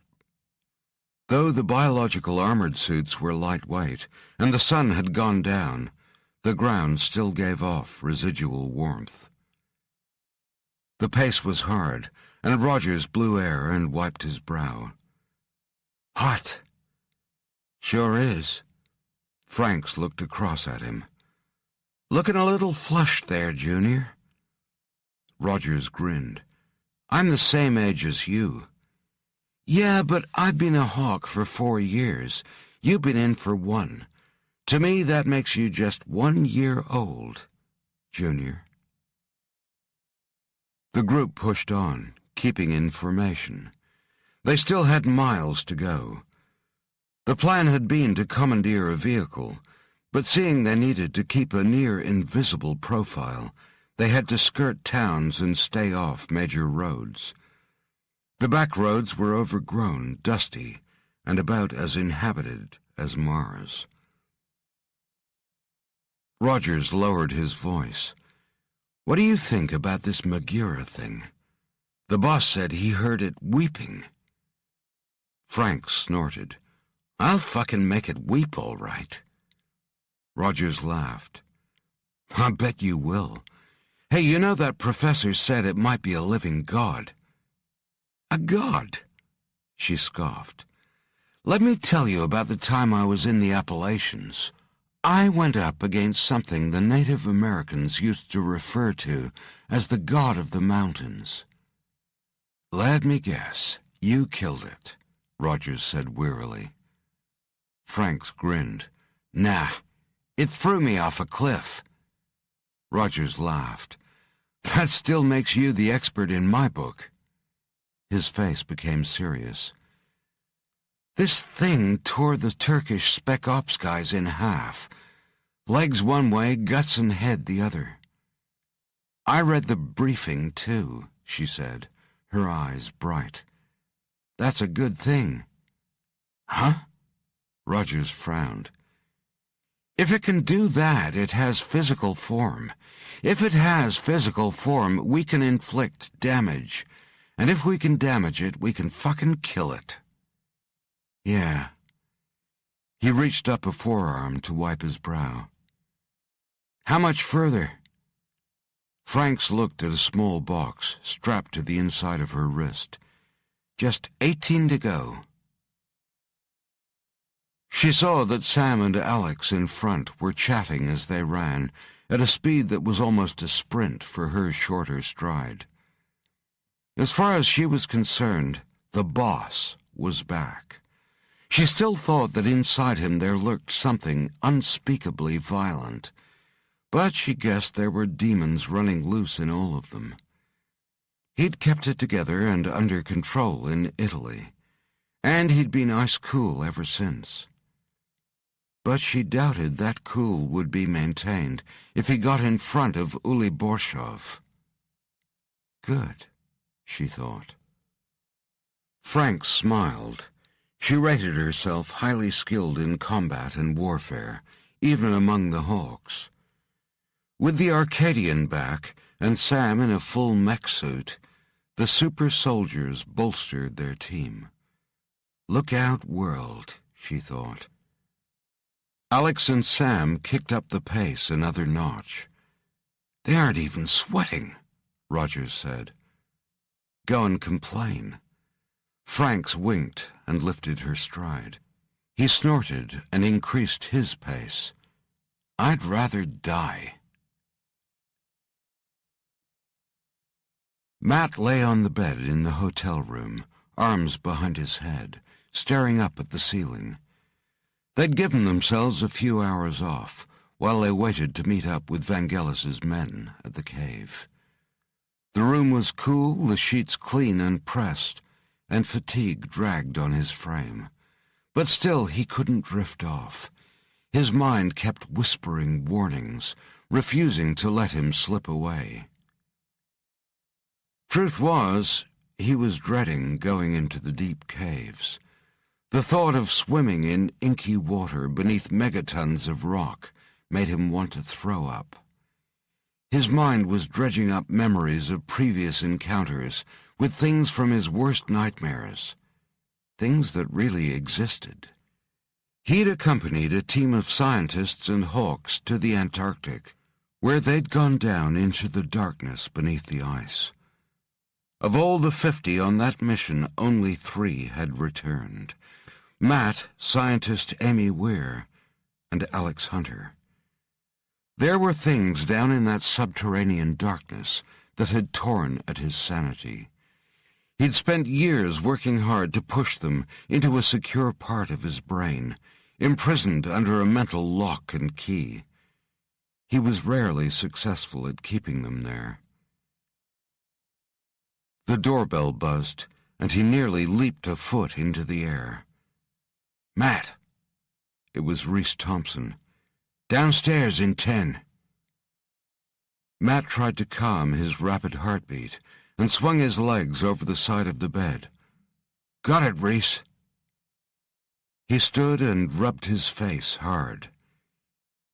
Though the biological armored suits were lightweight and the sun had gone down, the ground still gave off residual warmth. The pace was hard, and Rogers blew air and wiped his brow. "Hot." "Sure is." Franks looked across at him. "Looking a little flushed there, Junior." Rogers grinned. "I'm the same age as you." "Yeah, but I've been a hawk for 4 years. You've been in for 1. To me, that makes you just 1 year old, Junior." The group pushed on, keeping in formation. They still had miles to go. The plan had been to commandeer a vehicle, but seeing they needed to keep a near-invisible profile, they had to skirt towns and stay off major roads. The back roads were overgrown, dusty, and about as inhabited as Mars. Rogers lowered his voice. "What do you think about this Magira thing? The boss said he heard it weeping." Frank snorted. "I'll fucking make it weep, all right." Rogers laughed. "I bet you will. Hey, you know that professor said it might be a living god." "A god?" She scoffed. "Let me tell you about the time I was in the Appalachians. I went up against something the Native Americans used to refer to as the god of the mountains." "Let me guess, you killed it," Rogers said wearily. Franks grinned. "Nah, it threw me off a cliff." Rogers laughed. "That still makes you the expert in my book." His face became serious. "This thing tore the Turkish Spec Ops guys in half. Legs one way, guts and head the other." "I read the briefing, too," she said, her eyes bright. "That's a good thing." "Huh?" Rogers frowned. "If it can do that, it has physical form. If it has physical form, we can inflict damage. And if we can damage it, we can fucking kill it." "Yeah." He reached up a forearm to wipe his brow. "How much further?" Franks looked at a small box strapped to the inside of her wrist. "Just 18 to go." She saw that Sam and Alex in front were chatting as they ran, at a speed that was almost a sprint for her shorter stride. As far as she was concerned, the boss was back. She still thought that inside him there lurked something unspeakably violent, but she guessed there were demons running loose in all of them. He'd kept it together and under control in Italy, and he'd been ice cool ever since. But she doubted that cool would be maintained if he got in front of Uli Borshov. Good, she thought. Frank smiled. She rated herself highly skilled in combat and warfare, even among the Hawks. With the Arcadian back and Sam in a full mech suit, the super soldiers bolstered their team. Look out, world, she thought. Alex and Sam kicked up the pace another notch. They aren't even sweating, Rogers said. Go and complain. Franks winked and lifted her stride. He snorted and increased his pace. "I'd rather die." Matt lay on the bed in the hotel room, arms behind his head, staring up at the ceiling. They'd given themselves a few hours off while they waited to meet up with Vangelis's men at the cave. The room was cool, the sheets clean and pressed, and fatigue dragged on his frame. But still he couldn't drift off. His mind kept whispering warnings, refusing to let him slip away. Truth was, he was dreading going into the deep caves. The thought of swimming in inky water beneath megatons of rock made him want to throw up. His mind was dredging up memories of previous encounters with things from his worst nightmares, things that really existed. He'd accompanied a team of scientists and hawks to the Antarctic, where they'd gone down into the darkness beneath the ice. Of all the 50 on that mission, only 3 had returned. Matt, scientist Amy Weir, and Alex Hunter. There were things down in that subterranean darkness that had torn at his sanity. He'd spent years working hard to push them into a secure part of his brain, imprisoned under a mental lock and key. He was rarely successful at keeping them there. The doorbell buzzed, and he nearly leaped a foot into the air. "Matt!" It was Reese Thompson. "Downstairs in 10. Matt tried to calm his rapid heartbeat and swung his legs over the side of the bed. "Got it, Reese." He stood and rubbed his face hard.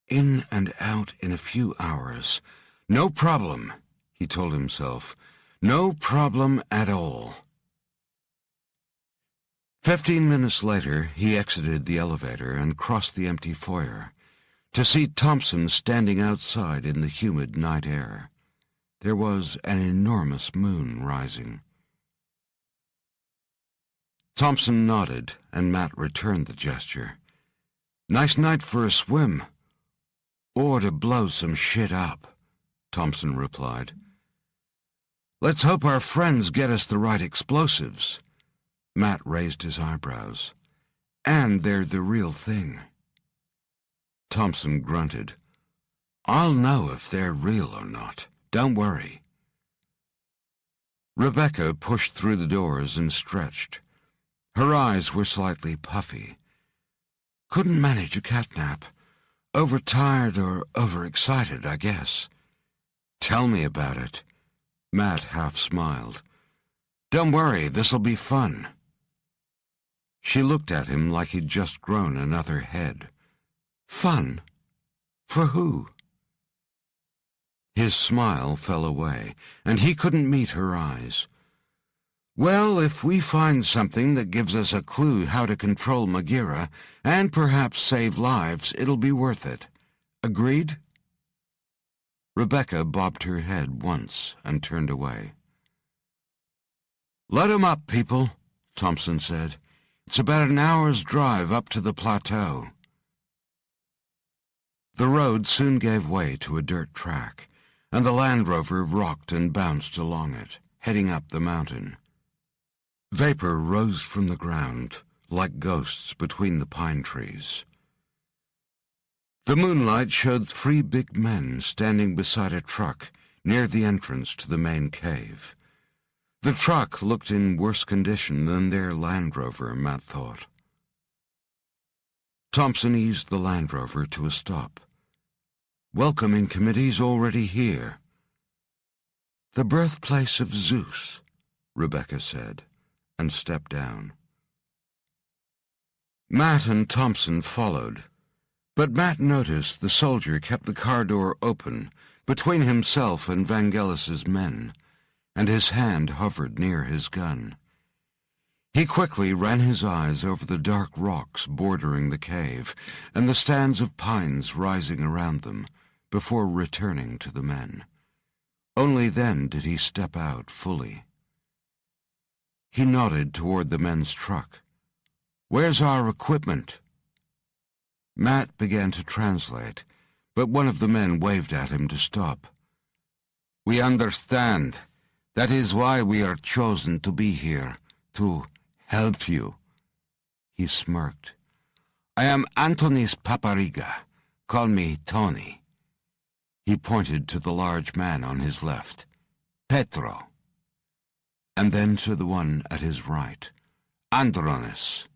In and out in a few hours. No problem, he told himself. No problem at all. 15 minutes later, he exited the elevator and crossed the empty foyer, to see Thompson standing outside in the humid night air. There was an enormous moon rising. Thompson nodded, and Matt returned the gesture. "Nice night for a swim. Or to blow some shit up," Thompson replied. "Let's hope our friends get us the right explosives." Matt raised his eyebrows. "And they're the real thing." Thompson grunted. "I'll know if they're real or not. Don't worry." Rebecca pushed through the doors and stretched. Her eyes were slightly puffy. "Couldn't manage a catnap. Overtired or overexcited, I guess." "Tell me about it." Matt half smiled. "Don't worry, this'll be fun." She looked at him like he'd just grown another head. "Fun? For who?" His smile fell away, and he couldn't meet her eyes. "Well, if we find something that gives us a clue how to control Magira, and perhaps save lives, it'll be worth it. Agreed?" Rebecca bobbed her head once and turned away. "Let 'em up, people," Thompson said. "It's about an hour's drive up to the plateau." The road soon gave way to a dirt track, and the Land Rover rocked and bounced along it, heading up the mountain. Vapor rose from the ground, like ghosts between the pine trees. The moonlight showed 3 big men standing beside a truck near the entrance to the main cave. The truck looked in worse condition than their Land Rover, Matt thought. Thompson eased the Land Rover to a stop. "Welcoming committee's already here." "The birthplace of Zeus," Rebecca said, and stepped down. Matt and Thompson followed, but Matt noticed the soldier kept the car door open between himself and Vangelis's men, and his hand hovered near his gun. He quickly ran his eyes over the dark rocks bordering the cave and the stands of pines rising around them before returning to the men. Only then did he step out fully. He nodded toward the men's truck. "Where's our equipment?" Matt began to translate, but one of the men waved at him to stop. "We understand. That is why we are chosen to be here, to help you." He smirked. "I am Antonis Papariga. Call me Tony." He pointed to the large man on his left. "Petro." And then to the one at his right. "Andronis."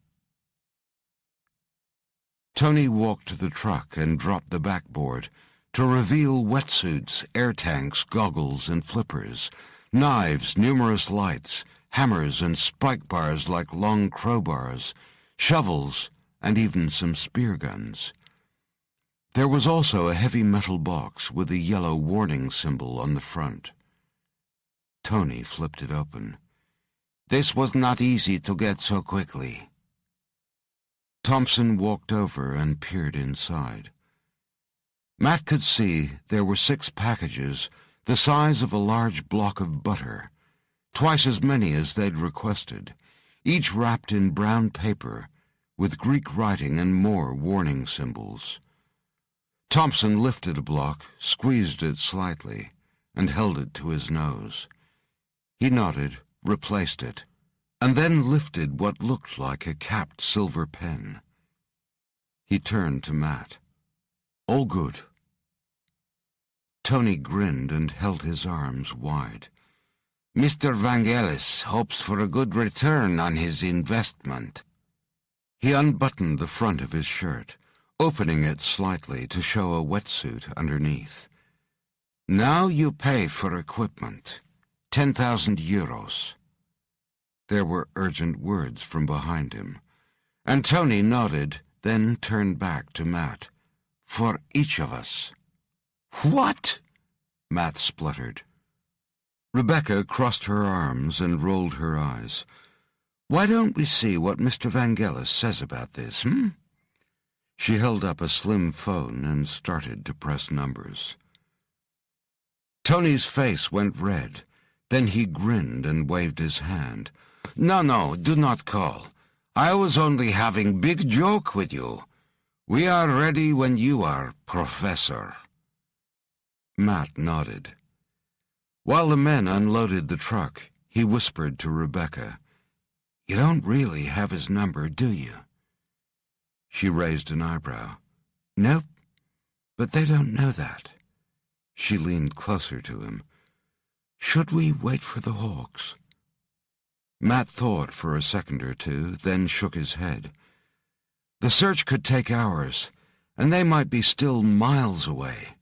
Tony walked to the truck and dropped the backboard to reveal wetsuits, air tanks, goggles, and flippers, knives, numerous lights, hammers and spike bars like long crowbars, shovels, and even some spear guns. There was also a heavy metal box with a yellow warning symbol on the front. Tony flipped it open. "This was not easy to get so quickly." Thompson walked over and peered inside. Matt could see there were 6 packages the size of a large block of butter, twice as many as they'd requested, each wrapped in brown paper with Greek writing and more warning symbols. Thompson lifted a block, squeezed it slightly, and held it to his nose. He nodded, replaced it, and then lifted what looked like a capped silver pen. He turned to Matt. "All good." Tony grinned and held his arms wide. "Mr. Vangelis hopes for a good return on his investment." He unbuttoned the front of his shirt, opening it slightly to show a wetsuit underneath. "Now you pay for equipment. 10,000 euros. There were urgent words from behind him, and Tony nodded, then turned back to Matt. "For each of us." "What?" Matt spluttered. Rebecca crossed her arms and rolled her eyes. "Why don't we see what Mr. Vangelis says about this, She held up a slim phone and started to press numbers. Tony's face went red. Then he grinned and waved his hand. No, do not call. I was only having big joke with you. We are ready when you are, Professor." Matt nodded. While the men unloaded the truck, he whispered to Rebecca, "You don't really have his number, do you?" She raised an eyebrow. "Nope, but they don't know that." She leaned closer to him. "Should we wait for the Hawks?" Matt thought for a second or two, then shook his head. The search could take hours, and they might be still miles away.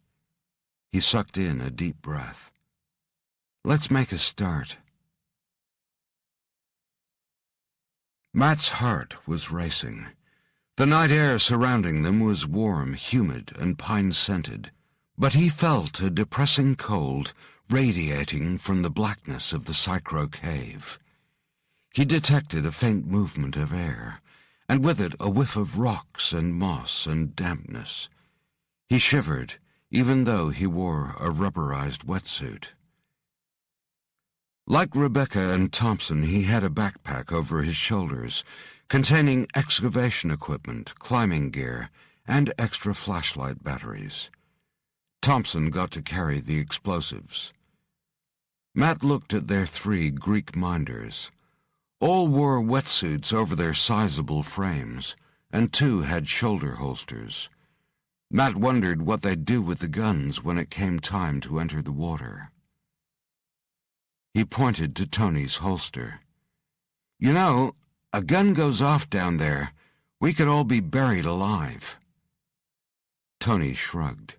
He sucked in a deep breath. "Let's make a start." Matt's heart was racing. The night air surrounding them was warm, humid, and pine-scented, but he felt a depressing cold radiating from the blackness of the Psychro cave. He detected a faint movement of air, and with it a whiff of rocks and moss and dampness. He shivered, even though he wore a rubberized wetsuit. Like Rebecca and Thompson, he had a backpack over his shoulders, containing excavation equipment, climbing gear, and extra flashlight batteries. Thompson got to carry the explosives. Matt looked at their 3 Greek minders. All wore wetsuits over their sizable frames, and 2 had shoulder holsters. Matt wondered what they'd do with the guns when it came time to enter the water. He pointed to Tony's holster. "You know, a gun goes off down there. We could all be buried alive." Tony shrugged.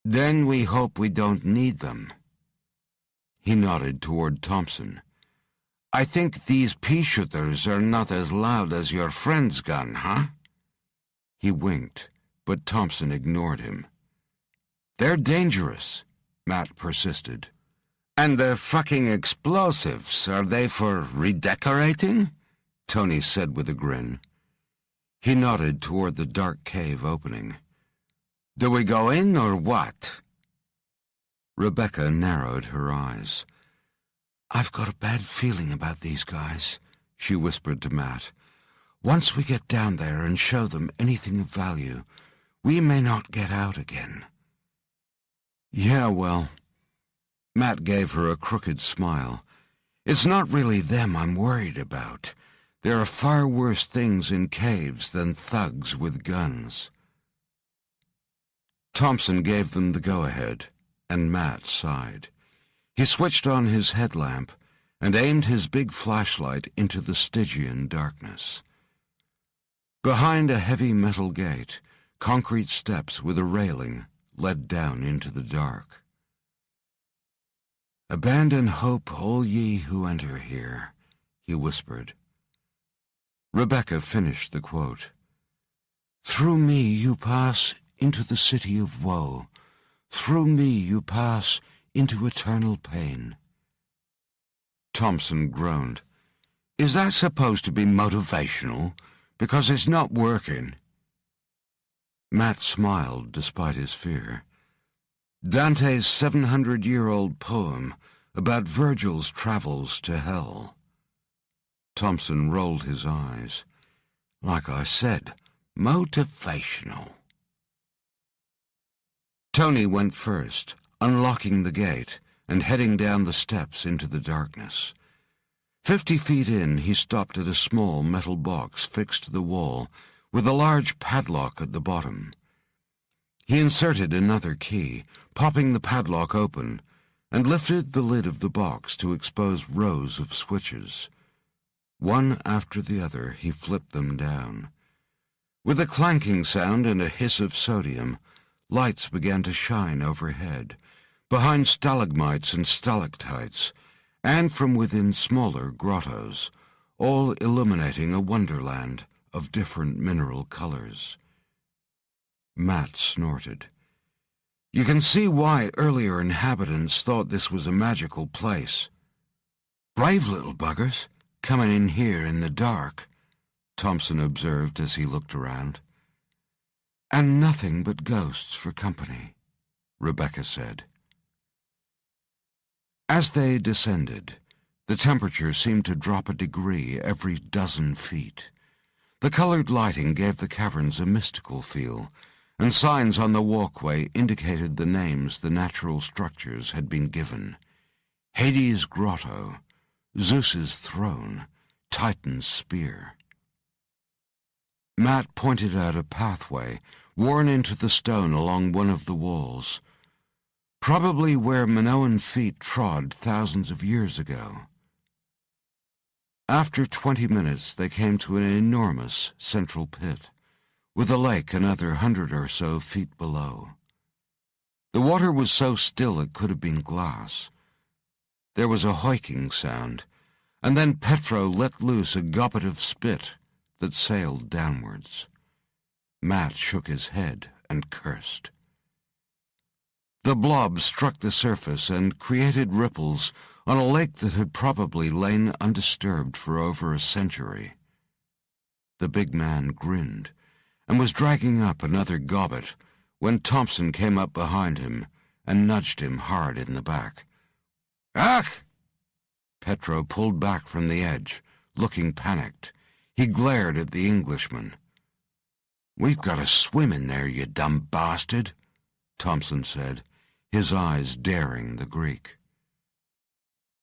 "Then we hope we don't need them." He nodded toward Thompson. "I think these pea-shooters are not as loud as your friend's gun, huh?" He winked, but Thompson ignored him. "They're dangerous," Matt persisted. "And the fucking explosives, are they for redecorating?" Tony said with a grin. He nodded toward the dark cave opening. "Do we go in or what?" Rebecca narrowed her eyes. "I've got a bad feeling about these guys," she whispered to Matt. "Once we get down there and show them anything of value, we may not get out again." "Yeah, well," Matt gave her a crooked smile. "It's not really them I'm worried about. There are far worse things in caves than thugs with guns." Thompson gave them the go-ahead, and Matt sighed. He switched on his headlamp and aimed his big flashlight into the Stygian darkness. Behind a heavy metal gate, concrete steps with a railing led down into the dark. "Abandon hope, all ye who enter here," he whispered. Rebecca finished the quote. "Through me you pass into the city of woe. Through me you pass into eternal pain." Thompson groaned. "Is that supposed to be motivational? Because it's not working." Matt smiled despite his fear. "Dante's 700-year-old poem about Virgil's travels to hell." Thompson rolled his eyes. "Like I said, motivational." Tony went first, unlocking the gate and heading down the steps into the darkness. 50 feet in, he stopped at a small metal box fixed to the wall with a large padlock at the bottom. He inserted another key, popping the padlock open, and lifted the lid of the box to expose rows of switches. One after the other, he flipped them down. With a clanking sound and a hiss of sodium, lights began to shine overhead, behind stalagmites and stalactites, and from within smaller grottos, all illuminating a wonderland of different mineral colors. Matt snorted. "You can see why earlier inhabitants thought this was a magical place. Brave little buggers, coming in here in the dark," Thompson observed as he looked around. "And nothing but ghosts for company," Rebecca said. As they descended, the temperature seemed to drop a degree every dozen feet. The colored lighting gave the caverns a mystical feel, and signs on the walkway indicated the names the natural structures had been given. Hades' Grotto, Zeus's Throne, Titan's Spear. Matt pointed out a pathway worn into the stone along one of the walls, probably where Minoan feet trod thousands of years ago. After 20 minutes, they came to an enormous central pit, with a lake another 100 or so feet below. The water was so still it could have been glass. There was a hoiking sound, and then Petro let loose a gobbet of spit that sailed downwards. Matt shook his head and cursed. The blob struck the surface and created ripples on a lake that had probably lain undisturbed for over a century. The big man grinned and was dragging up another gobbet when Thompson came up behind him and nudged him hard in the back. "Ach!" Petro pulled back from the edge, looking panicked. He glared at the Englishman. "We've got to swim in there, you dumb bastard," Thompson said, his eyes daring the Greek.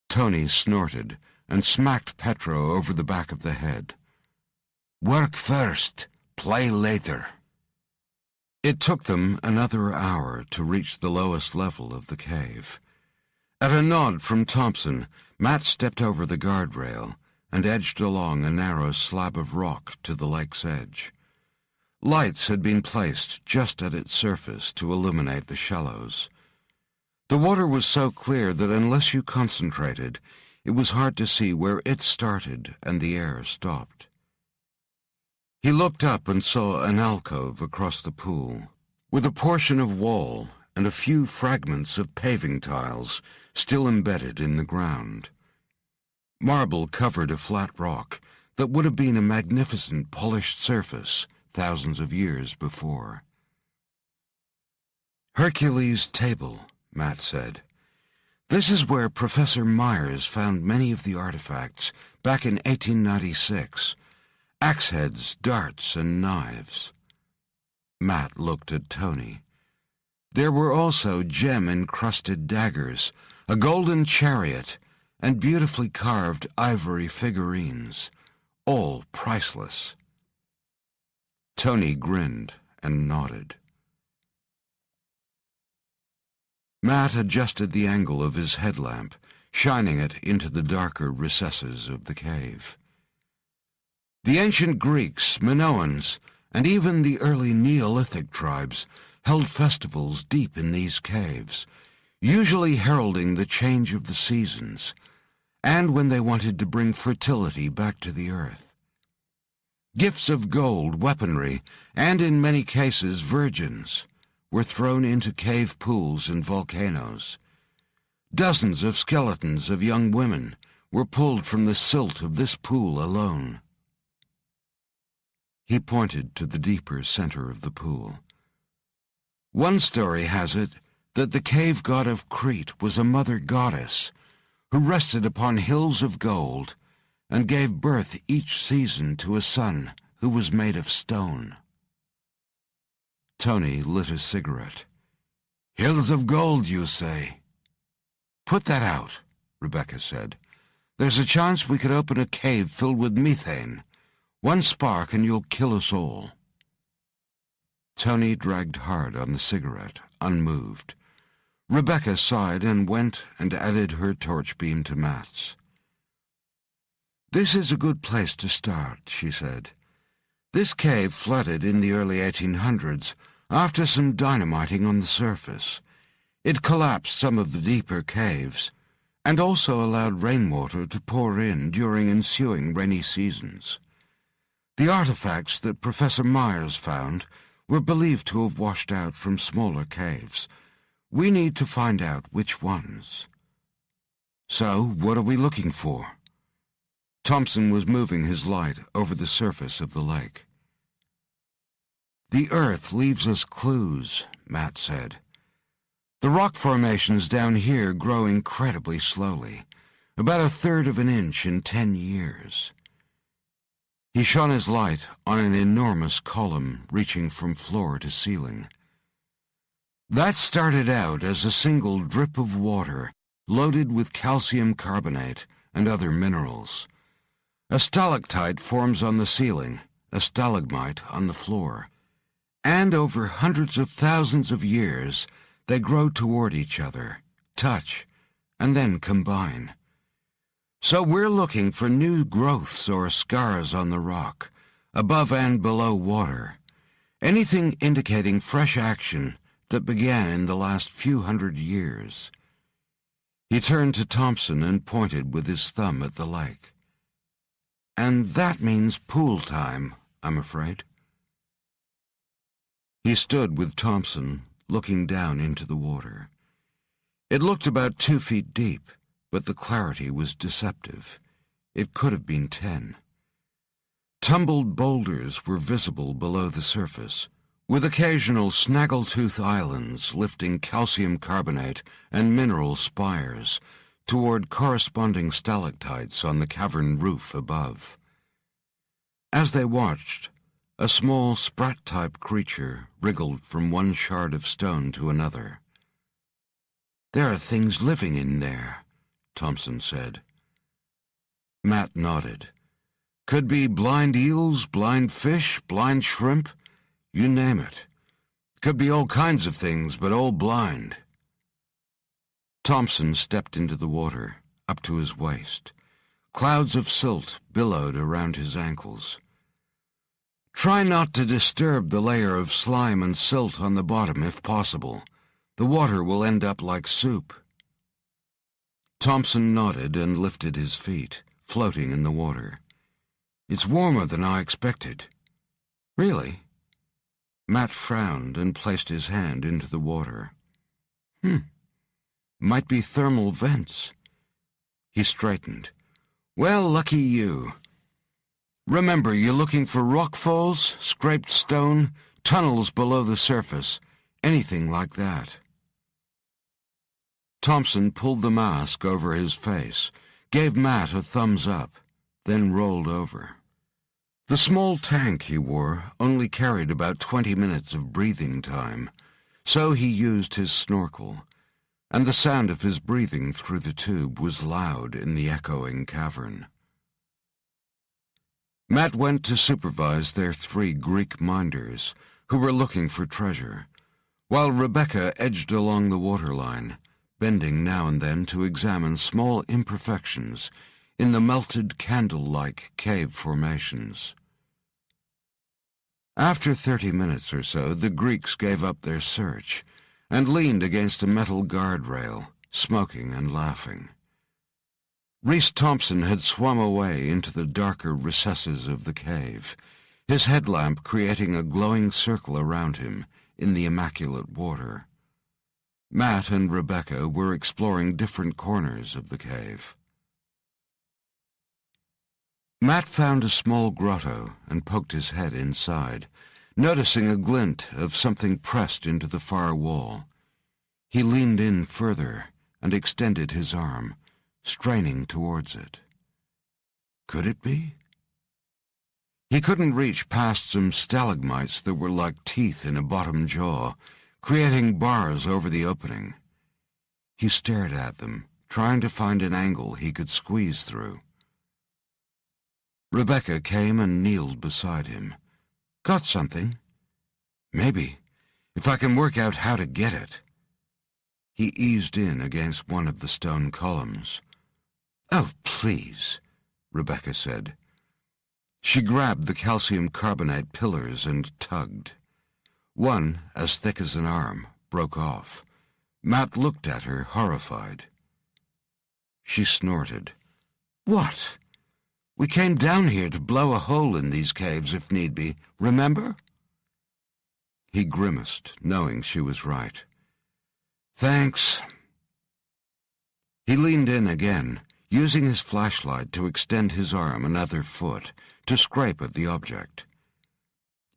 Tony snorted and smacked Petro over the back of the head. "Work first, play later." It took them another hour to reach the lowest level of the cave. At a nod from Thompson, Matt stepped over the guardrail and edged along a narrow slab of rock to the lake's edge. Lights had been placed just at its surface to illuminate the shallows. The water was so clear that unless you concentrated, it was hard to see where it started and the air stopped. He looked up and saw an alcove across the pool, with a portion of wall and a few fragments of paving tiles still embedded in the ground. Marble covered a flat rock that would have been a magnificent polished surface thousands of years before. "Hercules' table," Matt said. This is where Professor Myers found many of the artifacts back in 1896. Axe heads, darts, and knives. Matt looked at Tony. There were also gem-encrusted daggers, a golden chariot, and beautifully carved ivory figurines, all priceless. Tony grinned and nodded. Matt adjusted the angle of his headlamp, shining it into the darker recesses of the cave. The ancient Greeks, Minoans, and even the early Neolithic tribes held festivals deep in these caves, usually heralding the change of the seasons, and when they wanted to bring fertility back to the earth. Gifts of gold, weaponry, and in many cases virgins, were thrown into cave pools and volcanoes. Dozens of skeletons of young women were pulled from the silt of this pool alone. He pointed to the deeper center of the pool. One story has it that the cave god of Crete was a mother goddess who rested upon hills of gold and gave birth each season to a son who was made of stone. Tony lit a cigarette. "Hills of gold, you say?" "Put that out," Rebecca said. "There's a chance we could open a cave filled with methane. One spark and you'll kill us all." Tony dragged hard on the cigarette, unmoved. Rebecca sighed and went and added her torch beam to Matt's. "This is a good place to start," she said. "This cave flooded in the early 1800s after some dynamiting on the surface. It collapsed some of the deeper caves and also allowed rainwater to pour in during ensuing rainy seasons. The artifacts that Professor Myers found were believed to have washed out from smaller caves. We need to find out which ones." "So, what are we looking for?" Thompson was moving his light over the surface of the lake. "The Earth leaves us clues," Matt said. "The rock formations down here grow incredibly slowly, about 1/3 of an inch in 10 years. He shone his light on an enormous column reaching from floor to ceiling. That started out as a single drip of water loaded with calcium carbonate and other minerals. A stalactite forms on the ceiling, a stalagmite on the floor, and over hundreds of thousands of years they grow toward each other, touch, and then combine. So we're looking for new growths or scars on the rock, above and below water, anything indicating fresh action that began in the last few hundred years." He turned to Thompson and pointed with his thumb at the lake. "And that means pool time, I'm afraid." He stood with Thompson, looking down into the water. It looked about 2 feet deep, but the clarity was deceptive. It could have been 10. Tumbled boulders were visible below the surface, with occasional snaggletooth islands lifting calcium carbonate and mineral spires toward corresponding stalactites on the cavern roof above. As they watched, a small sprat-type creature wriggled from one shard of stone to another. "There are things living in there," Thompson said. Matt nodded. "Could be blind eels, blind fish, blind shrimp, you name it. Could be all kinds of things, but all blind." Thompson stepped into the water, up to his waist. Clouds of silt billowed around his ankles. "Try not to disturb the layer of slime and silt on the bottom if possible. The water will end up like soup." Thompson nodded and lifted his feet, floating in the water. "It's warmer than I expected." "Really?" Matt frowned and placed his hand into the water. Might be thermal vents." He straightened. "Well, lucky you. Remember, you're looking for rock falls, scraped stone, tunnels below the surface, anything like that." Thompson pulled the mask over his face, gave Matt a thumbs up, then rolled over. The small tank he wore only carried about 20 minutes of breathing time, so he used his snorkel, and the sound of his breathing through the tube was loud in the echoing cavern. Matt went to supervise their 3 Greek minders, who were looking for treasure, while Rebecca edged along the waterline, bending now and then to examine small imperfections in the melted candle-like cave formations. After 30 minutes or so, the Greeks gave up their search and leaned against a metal guardrail, smoking and laughing. Reese Thompson had swum away into the darker recesses of the cave, his headlamp creating a glowing circle around him in the immaculate water. Matt and Rebecca were exploring different corners of the cave. Matt found a small grotto and poked his head inside, noticing a glint of something pressed into the far wall. He leaned in further and extended his arm, straining towards it. Could it be? He couldn't reach past some stalagmites that were like teeth in a bottom jaw, creating bars over the opening. He stared at them, trying to find an angle he could squeeze through. Rebecca came and kneeled beside him. Got something? Maybe, if I can work out how to get it. He eased in against one of the stone columns. Oh, please, Rebecca said. She grabbed the calcium carbonate pillars and tugged. One, as thick as an arm, broke off. Matt looked at her, horrified. She snorted. What? We came down here to blow a hole in these caves if need be, remember? He grimaced, knowing she was right. Thanks. He leaned in again, using his flashlight to extend his arm another foot to scrape at the object.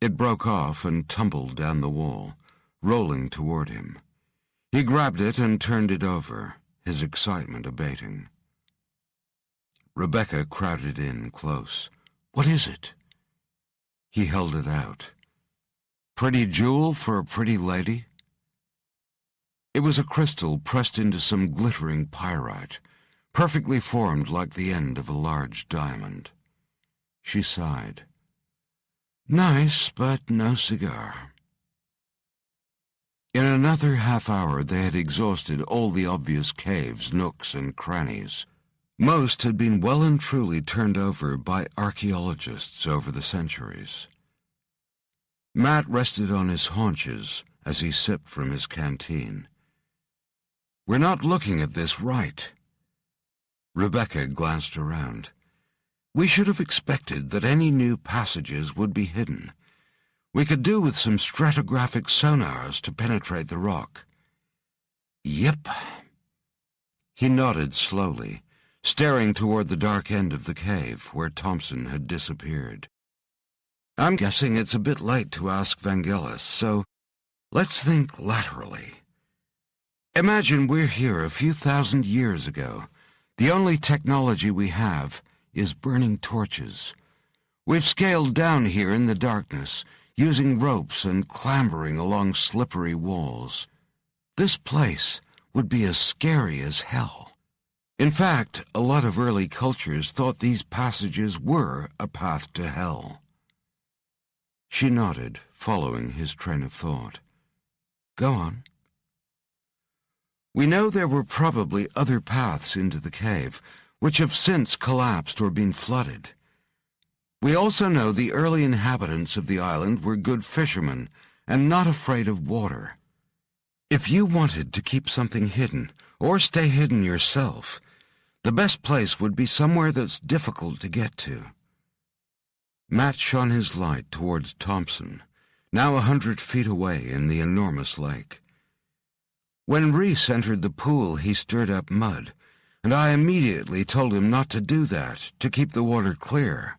It broke off and tumbled down the wall, rolling toward him. He grabbed it and turned it over, his excitement abating. Rebecca crowded in close. What is it? He held it out. Pretty jewel for a pretty lady? It was a crystal pressed into some glittering pyrite, perfectly formed like the end of a large diamond. She sighed. Nice, but no cigar. In another half hour they had exhausted all the obvious caves, nooks, and crannies. Most had been well and truly turned over by archaeologists over the centuries. Matt rested on his haunches as he sipped from his canteen. We're not looking at this right. Rebecca glanced around. We should have expected that any new passages would be hidden. We could do with some stratigraphic sonars to penetrate the rock. Yep. He nodded slowly, staring toward the dark end of the cave where Thompson had disappeared. I'm guessing it's a bit late to ask Vangelis, so let's think laterally. Imagine we're here a few thousand years ago. The only technology we have is burning torches. We've scaled down here in the darkness, using ropes and clambering along slippery walls. This place would be as scary as hell. In fact, a lot of early cultures thought these passages were a path to hell. She nodded, following his train of thought. Go on. We know there were probably other paths into the cave, which have since collapsed or been flooded. We also know the early inhabitants of the island were good fishermen and not afraid of water. If you wanted to keep something hidden, or stay hidden yourself, the best place would be somewhere that's difficult to get to. Matt shone his light towards Thompson, now 100 feet away in the enormous lake. When Reese entered the pool, he stirred up mud, and I immediately told him not to do that, to keep the water clear.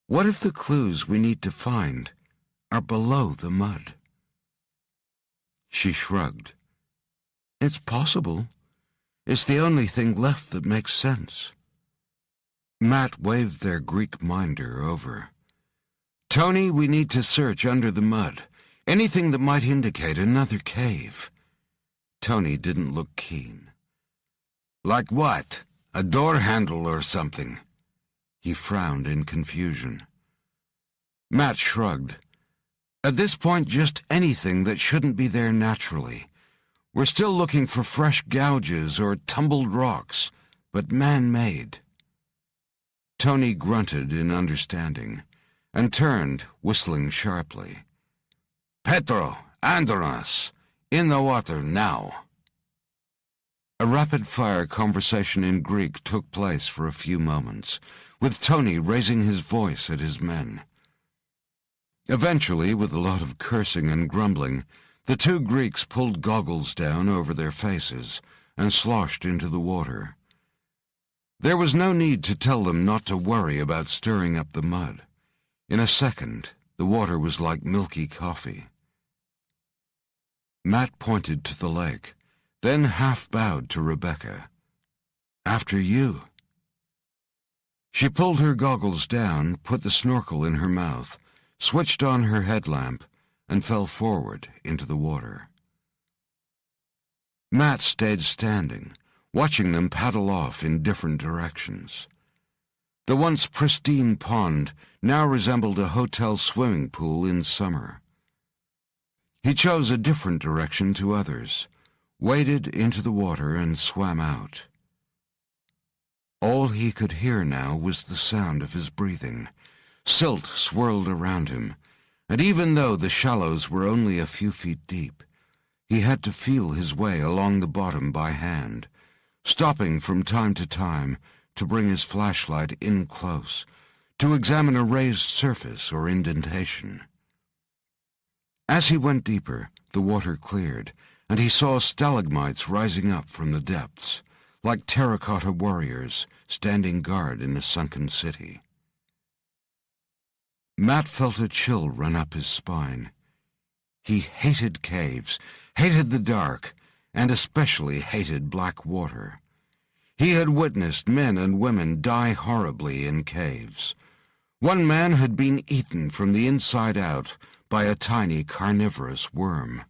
What if the clues we need to find are below the mud? She shrugged. It's possible. It's the only thing left that makes sense. Matt waved their Greek minder over. Tony, we need to search under the mud. Anything that might indicate another cave. Tony didn't look keen. Like what? A door handle or something? He frowned in confusion. Matt shrugged. At this point, just anything that shouldn't be there naturally. We're still looking for fresh gouges or tumbled rocks, but man-made. Tony grunted in understanding and turned, whistling sharply. Petro, Andronas, in the water now. A rapid-fire conversation in Greek took place for a few moments, with Tony raising his voice at his men. Eventually, with a lot of cursing and grumbling, the two Greeks pulled goggles down over their faces and sloshed into the water. There was no need to tell them not to worry about stirring up the mud. In a second, the water was like milky coffee. Matt pointed to the lake, then half-bowed to Rebecca. After you. She pulled her goggles down, put the snorkel in her mouth, switched on her headlamp, and fell forward into the water. Matt stayed standing, watching them paddle off in different directions. The once pristine pond now resembled a hotel swimming pool in summer. He chose a different direction to others, waded into the water and swam out. All he could hear now was the sound of his breathing. Silt swirled around him, and even though the shallows were only a few feet deep, he had to feel his way along the bottom by hand, stopping from time to time to bring his flashlight in close, to examine a raised surface or indentation. As he went deeper, the water cleared, and he saw stalagmites rising up from the depths, like terracotta warriors standing guard in a sunken city. Matt felt a chill run up his spine. He hated caves, hated the dark, and especially hated black water. He had witnessed men and women die horribly in caves. One man had been eaten from the inside out by a tiny carnivorous worm.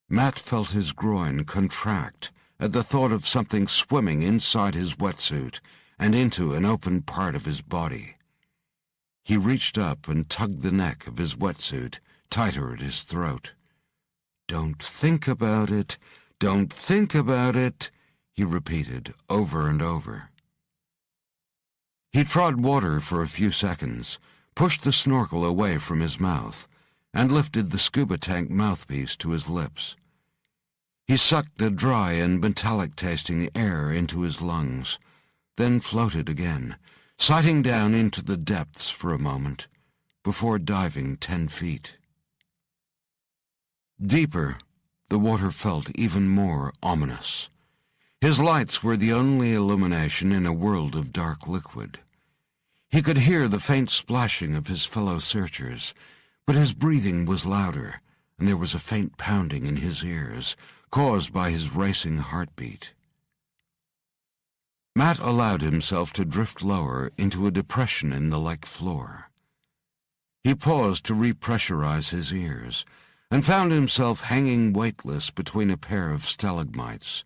Matt felt his groin contract at the thought of something swimming inside his wetsuit and into an open part of his body. He reached up and tugged the neck of his wetsuit tighter at his throat. "Don't think about it, don't think about it," he repeated over and over. He trod water for a few seconds, pushed the snorkel away from his mouth, and lifted the scuba tank mouthpiece to his lips. He sucked the dry and metallic-tasting air into his lungs, then floated again, sighting down into the depths for a moment, before diving 10 feet. Deeper, the water felt even more ominous. His lights were the only illumination in a world of dark liquid. He could hear the faint splashing of his fellow searchers, but his breathing was louder, and there was a faint pounding in his ears, caused by his racing heartbeat. Matt allowed himself to drift lower into a depression in the lake floor. He paused to repressurize his ears, and found himself hanging weightless between a pair of stalagmites.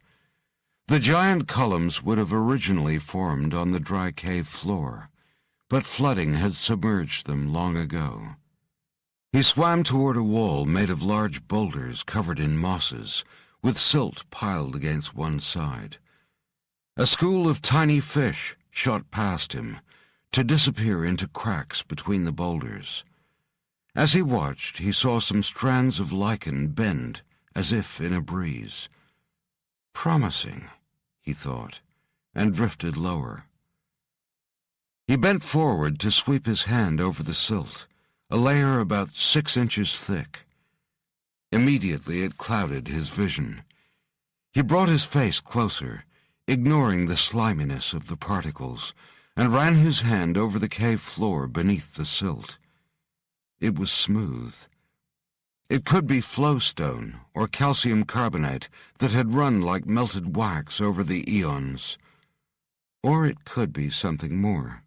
The giant columns would have originally formed on the dry cave floor, but flooding had submerged them long ago. He swam toward a wall made of large boulders covered in mosses, with silt piled against one side. A school of tiny fish shot past him, to disappear into cracks between the boulders. As he watched, he saw some strands of lichen bend, as if in a breeze. Promising, he thought, and drifted lower. He bent forward to sweep his hand over the silt, a layer about 6 inches thick. Immediately it clouded his vision. He brought his face closer, ignoring the sliminess of the particles, and ran his hand over the cave floor beneath the silt. It was smooth. It could be flowstone or calcium carbonate that had run like melted wax over the eons. Or it could be something more.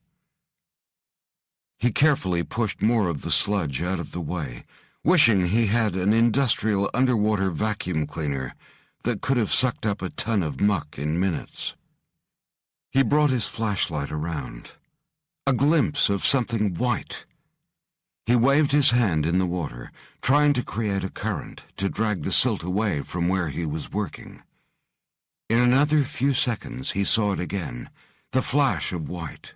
He carefully pushed more of the sludge out of the way, wishing he had an industrial underwater vacuum cleaner that could have sucked up a ton of muck in minutes. He brought his flashlight around. A glimpse of something white. He waved his hand in the water, trying to create a current to drag the silt away from where he was working. In another few seconds he saw it again, the flash of white.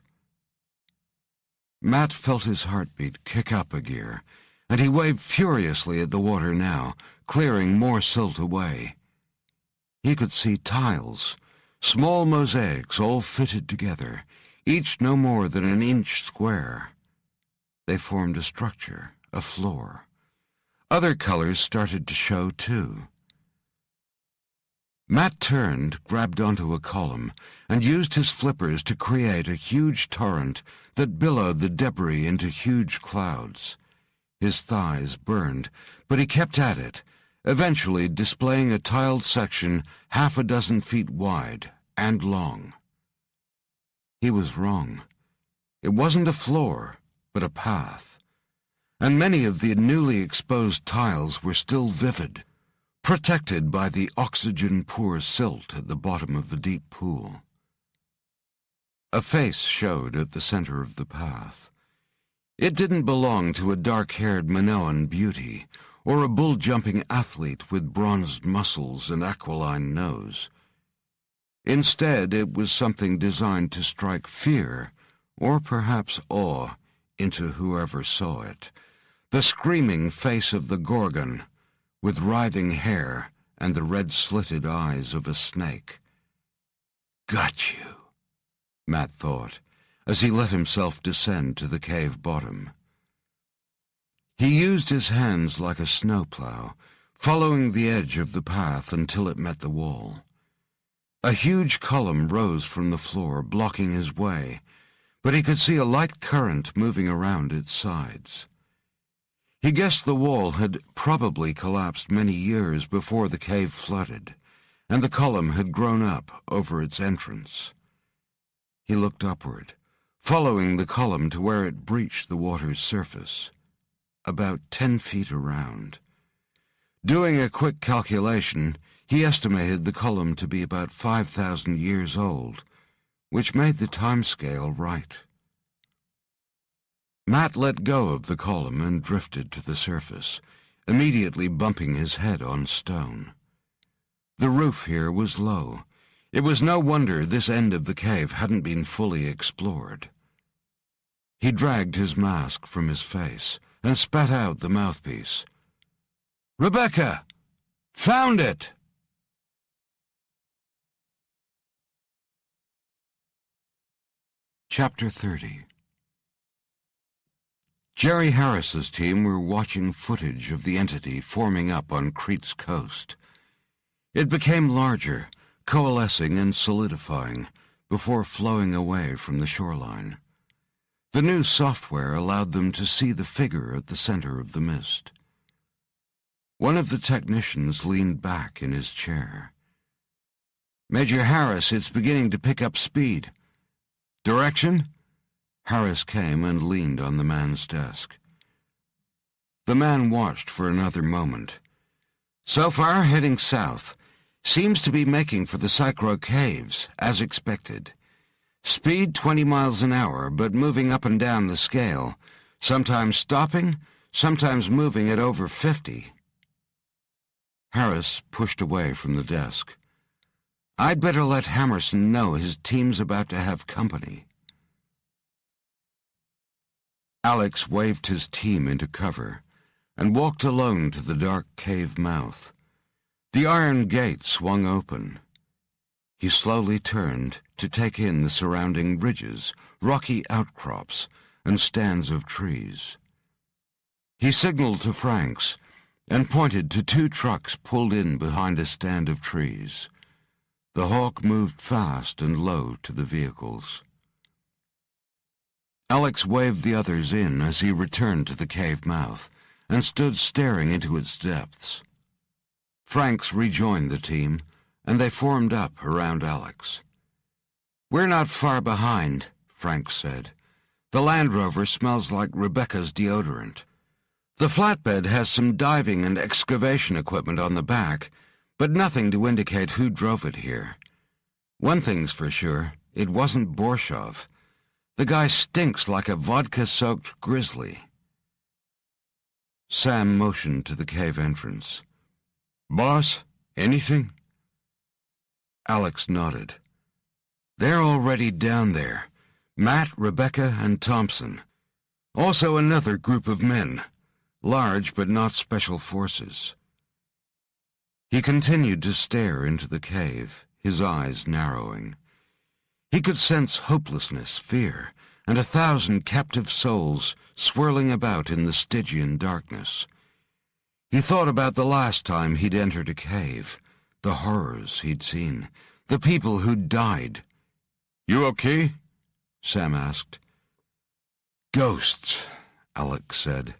Matt felt his heartbeat kick up a gear, and he waved furiously at the water now, clearing more silt away. He could see tiles, small mosaics all fitted together, each no more than an inch square. They formed a structure, a floor. Other colors started to show, too. Matt turned, grabbed onto a column, and used his flippers to create a huge torrent that billowed the debris into huge clouds. His thighs burned, but he kept at it, eventually displaying a tiled section 6 feet wide and long. He was wrong. It wasn't a floor, but a path. And many of the newly exposed tiles were still vivid, protected by the oxygen-poor silt at the bottom of the deep pool. A face showed at the center of the path. It didn't belong to a dark-haired Minoan beauty, or a bull-jumping athlete with bronzed muscles and aquiline nose. Instead, it was something designed to strike fear, or perhaps awe, into whoever saw it. The screaming face of the Gorgon, with writhing hair and the red-slitted eyes of a snake. "Got you," Matt thought, as he let himself descend to the cave bottom. He used his hands like a snowplow, following the edge of the path until it met the wall. A huge column rose from the floor, blocking his way, but he could see a light current moving around its sides. He guessed the wall had probably collapsed many years before the cave flooded, and the column had grown up over its entrance. He looked upward, following the column to where it breached the water's surface, about 10 feet around. Doing a quick calculation, he estimated the column to be about 5,000 years old, which made the timescale right. Matt let go of the column and drifted to the surface, immediately bumping his head on stone. The roof here was low. It was no wonder this end of the cave hadn't been fully explored. He dragged his mask from his face and spat out the mouthpiece. "Rebecca! Found it!" Chapter 30. Jerry Harris's team were watching footage of the entity forming up on Crete's coast. It became larger, coalescing and solidifying, before flowing away from the shoreline. The new software allowed them to see the figure at the center of the mist. One of the technicians leaned back in his chair. "Major Harris, it's beginning to pick up speed. Direction?" Harris came and leaned on the man's desk. The man watched for another moment. "So far, heading south. Seems to be making for the Psychro Caves, as expected. Speed 20 miles an hour, but moving up and down the scale. Sometimes stopping, sometimes moving at over 50. Harris pushed away from the desk. "I'd better let Hammerson know his team's about to have company." Alex waved his team into cover and walked alone to the dark cave mouth. The iron gate swung open. He slowly turned to take in the surrounding ridges, rocky outcrops, and stands of trees. He signaled to Franks and pointed to 2 trucks pulled in behind a stand of trees. The Hawk moved fast and low to the vehicles. Alex waved the others in as he returned to the cave mouth, and stood staring into its depths. Franks rejoined the team, and they formed up around Alex. "We're not far behind," Franks said. "The Land Rover smells like Rebecca's deodorant. The flatbed has some diving and excavation equipment on the back, but nothing to indicate who drove it here. One thing's for sure, it wasn't Borshov. The guy stinks like a vodka-soaked grizzly." Sam motioned to the cave entrance. "Boss, anything?" Alex nodded. "They're already down there. Matt, Rebecca, and Thompson. Also another group of men. Large but not special forces." He continued to stare into the cave, his eyes narrowing. He could sense hopelessness, fear, and 1,000 captive souls swirling about in the Stygian darkness. He thought about the last time he'd entered a cave, the horrors he'd seen, the people who'd died. "You okay?" Sam asked. "Ghosts," Alex said.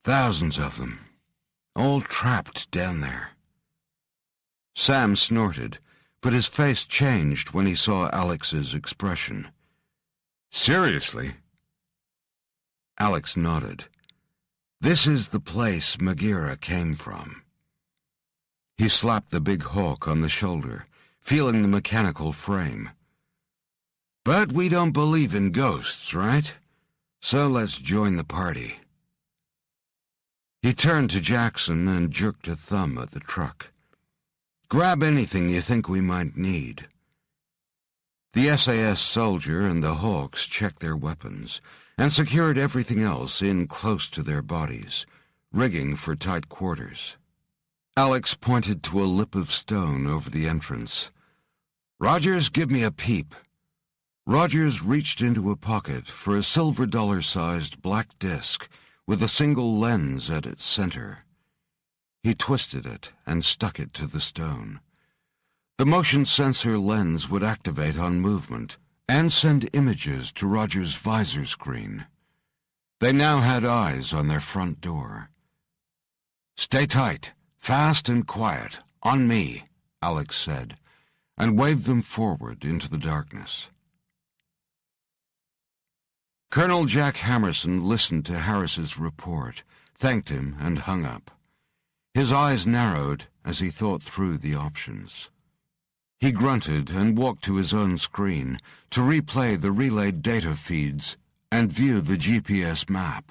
"Thousands of them, all trapped down there." Sam snorted, but his face changed when he saw Alex's expression. "Seriously?" Alex nodded. "This is the place Megira came from." He slapped the big hawk on the shoulder, feeling the mechanical frame. "But we don't believe in ghosts, right? So let's join the party." He turned to Jackson and jerked a thumb at the truck. "Grab anything you think we might need." The SAS soldier and the Hawks checked their weapons and secured everything else in close to their bodies, rigging for tight quarters. Alex pointed to a lip of stone over the entrance. "Rogers, give me a peep." Rogers reached into a pocket for a silver dollar-sized black disc with a single lens at its center. He twisted it and stuck it to the stone. The motion sensor lens would activate on movement and send images to Rogers' visor screen. They now had eyes on their front door. "Stay tight, fast and quiet, on me," Alex said, and waved them forward into the darkness. Colonel Jack Hammerson listened to Harris's report, thanked him, and hung up. His eyes narrowed as he thought through the options. He grunted and walked to his own screen to replay the relayed data feeds and view the GPS map.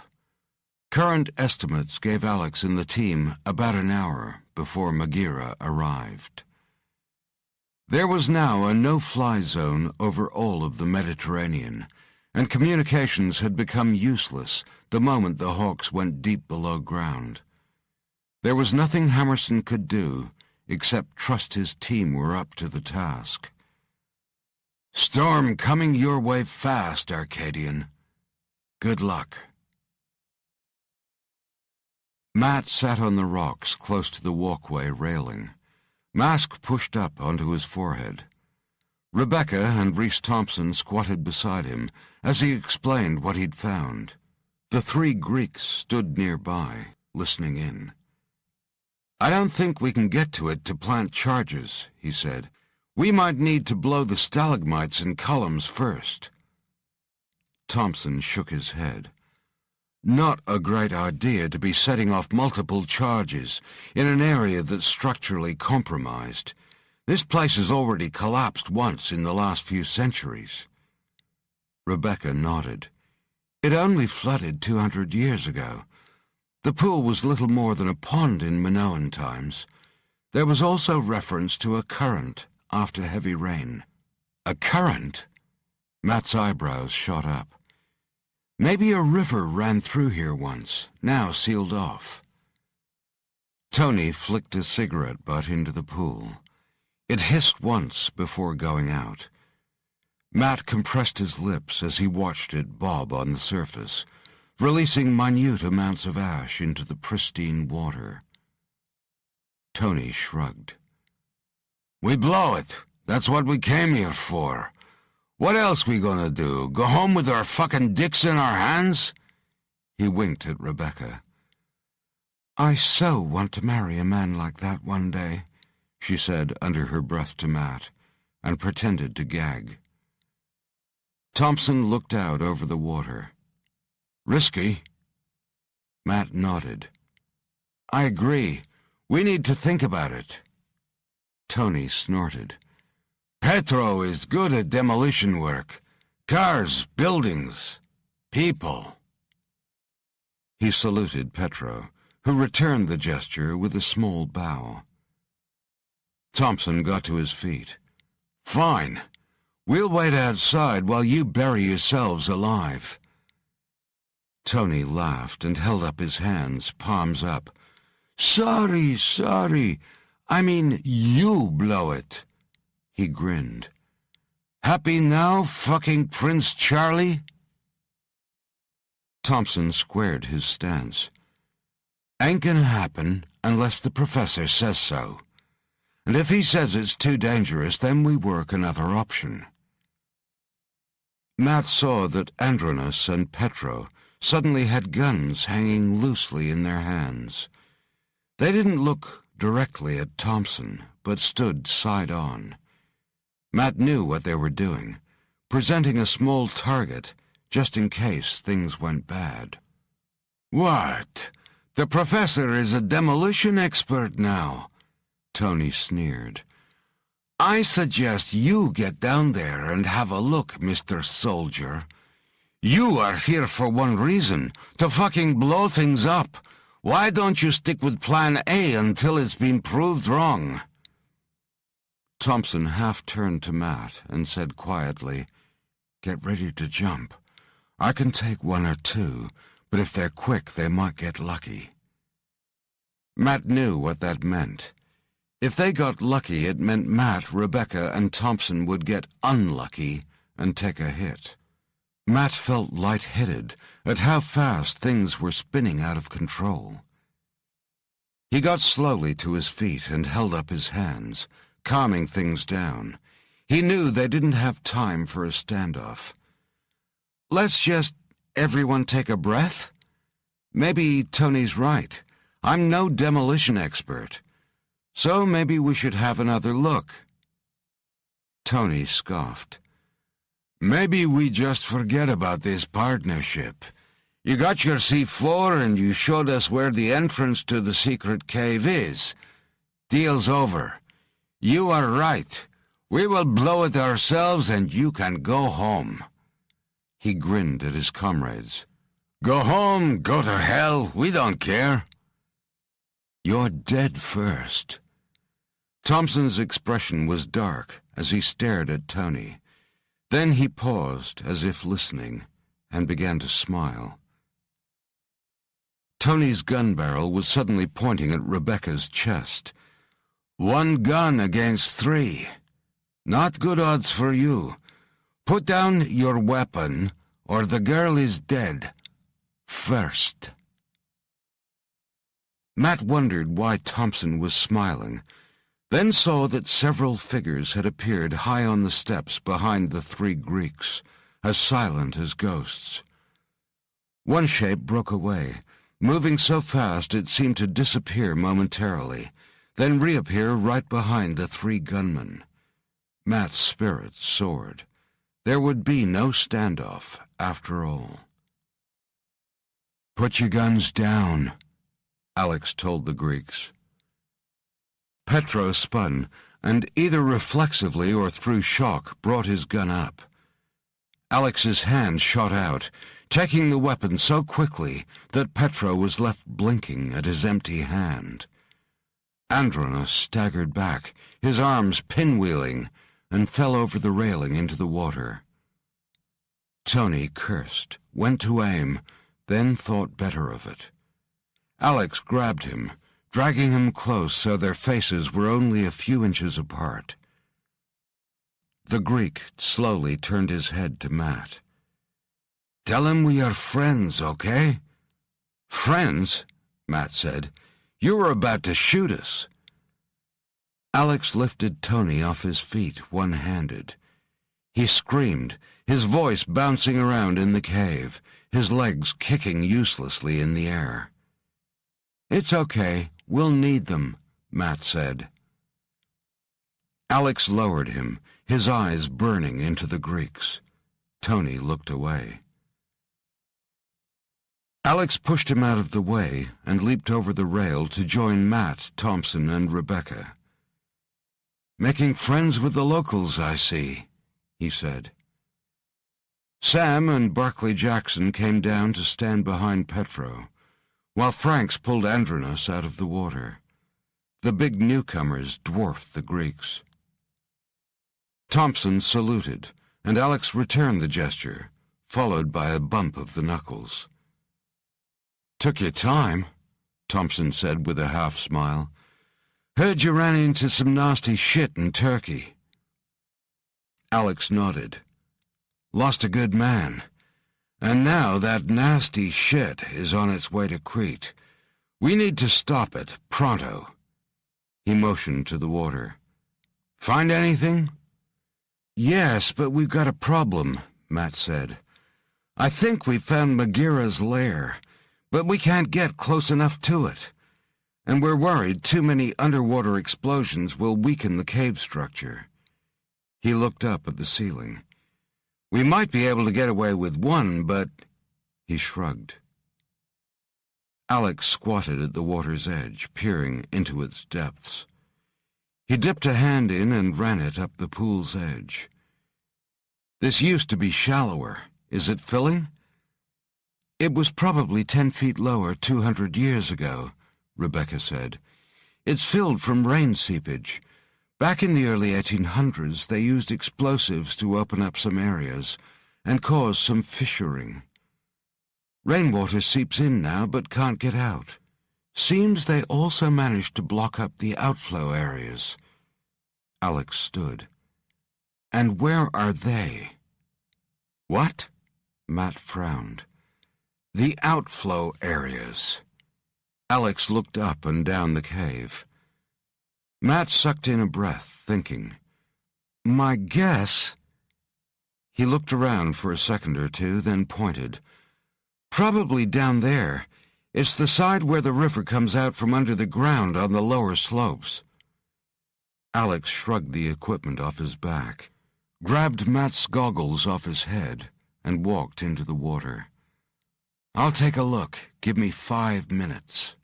Current estimates gave Alex and the team about an hour before Megira arrived. There was now a no-fly zone over all of the Mediterranean, and communications had become useless the moment the Hawks went deep below ground. There was nothing Hammerson could do except trust his team were up to the task. "Storm coming your way fast, Arcadian. Good luck." Matt sat on the rocks close to the walkway railing, mask pushed up onto his forehead. Rebecca and Reese Thompson squatted beside him as he explained what he'd found. The 3 Greeks stood nearby, listening in. "I don't think we can get to it to plant charges," he said. "We might need to blow the stalagmites and columns first." Thompson shook his head. "Not a great idea to be setting off multiple charges in an area that's structurally compromised. This place has already collapsed once in the last few centuries." Rebecca nodded. "It only flooded 200 years ago. The pool was little more than a pond in Minoan times. There was also reference to a current after heavy rain." "A current?" Matt's eyebrows shot up. "Maybe a river ran through here once, now sealed off." Tony flicked a cigarette butt into the pool. It hissed once before going out. Matt compressed his lips as he watched it bob on the surface, releasing minute amounts of ash into the pristine water. Tony shrugged. "We blow it. That's what we came here for. What else we gonna do? Go home with our fucking dicks in our hands?" He winked at Rebecca. "I so want to marry a man like that one day," she said under her breath to Matt, and pretended to gag. Thompson looked out over the water. "Risky?" Matt nodded. "I agree. We need to think about it." Tony snorted. "Petro is good at demolition work. Cars, buildings, people." He saluted Petro, who returned the gesture with a small bow. Thompson got to his feet. "Fine. We'll wait outside while you bury yourselves alive." Tony laughed and held up his hands, palms up. Sorry. I mean, you blow it." He grinned. "Happy now, fucking Prince Charlie?" Thompson squared his stance. "Ain't gonna happen unless the professor says so. And if he says it's too dangerous, then we work another option." Matt saw that Andronos and Petro suddenly had guns hanging loosely in their hands. They didn't look directly at Thompson, but stood side-on. Matt knew what they were doing, presenting a small target just in case things went bad. "What? The professor is a demolition expert now," Tony sneered. "I suggest you get down there and have a look, Mr. Soldier. You are here for one reason, to fucking blow things up. Why don't you stick with Plan A until it's been proved wrong?" Thompson half turned to Matt and said quietly, "Get ready to jump. I can take one or two, but if they're quick, they might get lucky." Matt knew what that meant. If they got lucky, it meant Matt, Rebecca, and Thompson would get unlucky and take a hit. Matt felt light-headed at how fast things were spinning out of control. He got slowly to his feet and held up his hands, calming things down. He knew they didn't have time for a standoff. "Let's just everyone take a breath? Maybe Tony's right. I'm no demolition expert. So maybe we should have another look." Tony scoffed. "Maybe we just forget about this partnership. You got your C4 and you showed us where the entrance to the secret cave is. Deal's over. You are right. We will blow it ourselves and you can go home." He grinned at his comrades. "Go home, go to hell, we don't care." "You're dead first." Thompson's expression was dark as he stared at Tony. Then he paused, as if listening, and began to smile. Tony's gun barrel was suddenly pointing at Rebecca's chest. "One gun against 3. Not good odds for you. Put down your weapon, or the girl is dead. First." Matt wondered why Thompson was smiling, then saw that several figures had appeared high on the steps behind the 3 Greeks, as silent as ghosts. One shape broke away, moving so fast it seemed to disappear momentarily, then reappear right behind the 3 gunmen. Matt's spirits soared. There would be no standoff, after all. "Put your guns down," Alex told the Greeks. Petro spun, and either reflexively or through shock brought his gun up. Alex's hand shot out, taking the weapon so quickly that Petro was left blinking at his empty hand. Andronos staggered back, his arms pinwheeling, and fell over the railing into the water. Tony cursed, went to aim, then thought better of it. Alex grabbed him, dragging him close so their faces were only a few inches apart. The Greek slowly turned his head to Matt. "Tell him we are friends, okay?" "Friends?" Matt said. "You were about to shoot us." Alex lifted Tony off his feet, one-handed. He screamed, his voice bouncing around in the cave, his legs kicking uselessly in the air. "It's okay. We'll need them," Matt said. Alex lowered him, his eyes burning into the Greeks. Tony looked away. Alex pushed him out of the way and leaped over the rail to join Matt, Thompson, and Rebecca. "Making friends with the locals, I see," he said. Sam and Barclay Jackson came down to stand behind Petro, while Franks pulled Andronos out of the water. The big newcomers dwarfed the Greeks. Thompson saluted, and Alex returned the gesture, followed by a bump of the knuckles. "Took your time," Thompson said with a half-smile. "Heard you ran into some nasty shit in Turkey." Alex nodded. "Lost a good man. And now that nasty shit is on its way to Crete. We need to stop it, pronto." He motioned to the water. "Find anything?" "Yes, but we've got a problem," Matt said. "I think we've found Megaera's lair, but we can't get close enough to it. And we're worried too many underwater explosions will weaken the cave structure." He looked up at the ceiling. "We might be able to get away with one, but—" He shrugged. Alex squatted at the water's edge, peering into its depths. He dipped a hand in and ran it up the pool's edge. "This used to be shallower. Is it filling?" "It was probably 10 feet lower 200 years ago," Rebecca said. "It's filled from rain seepage. Back in the early 1800s, they used explosives to open up some areas and cause some fissuring. Rainwater seeps in now but can't get out. Seems they also managed to block up the outflow areas." Alex stood. "And where are they?" "What?" Matt frowned. "The outflow areas." Alex looked up and down the cave. Matt sucked in a breath, thinking. "My guess—" He looked around for a second or two, then pointed. "Probably down there. It's the side where the river comes out from under the ground on the lower slopes." Alex shrugged the equipment off his back, grabbed Matt's goggles off his head, and walked into the water. "I'll take a look. Give me 5 minutes."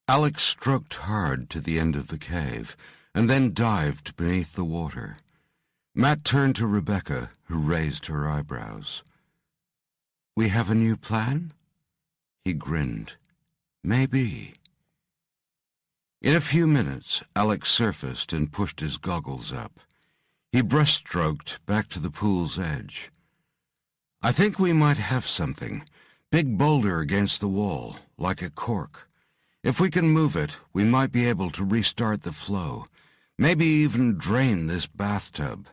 Alex stroked hard to the end of the cave, and then dived beneath the water. Matt turned to Rebecca, who raised her eyebrows. "We have a new plan?" He grinned. "Maybe." In a few minutes, Alex surfaced and pushed his goggles up. He breaststroked back to the pool's edge. "I think we might have something. Big boulder against the wall, like a cork. If we can move it, we might be able to restart the flow. Maybe even drain this bathtub."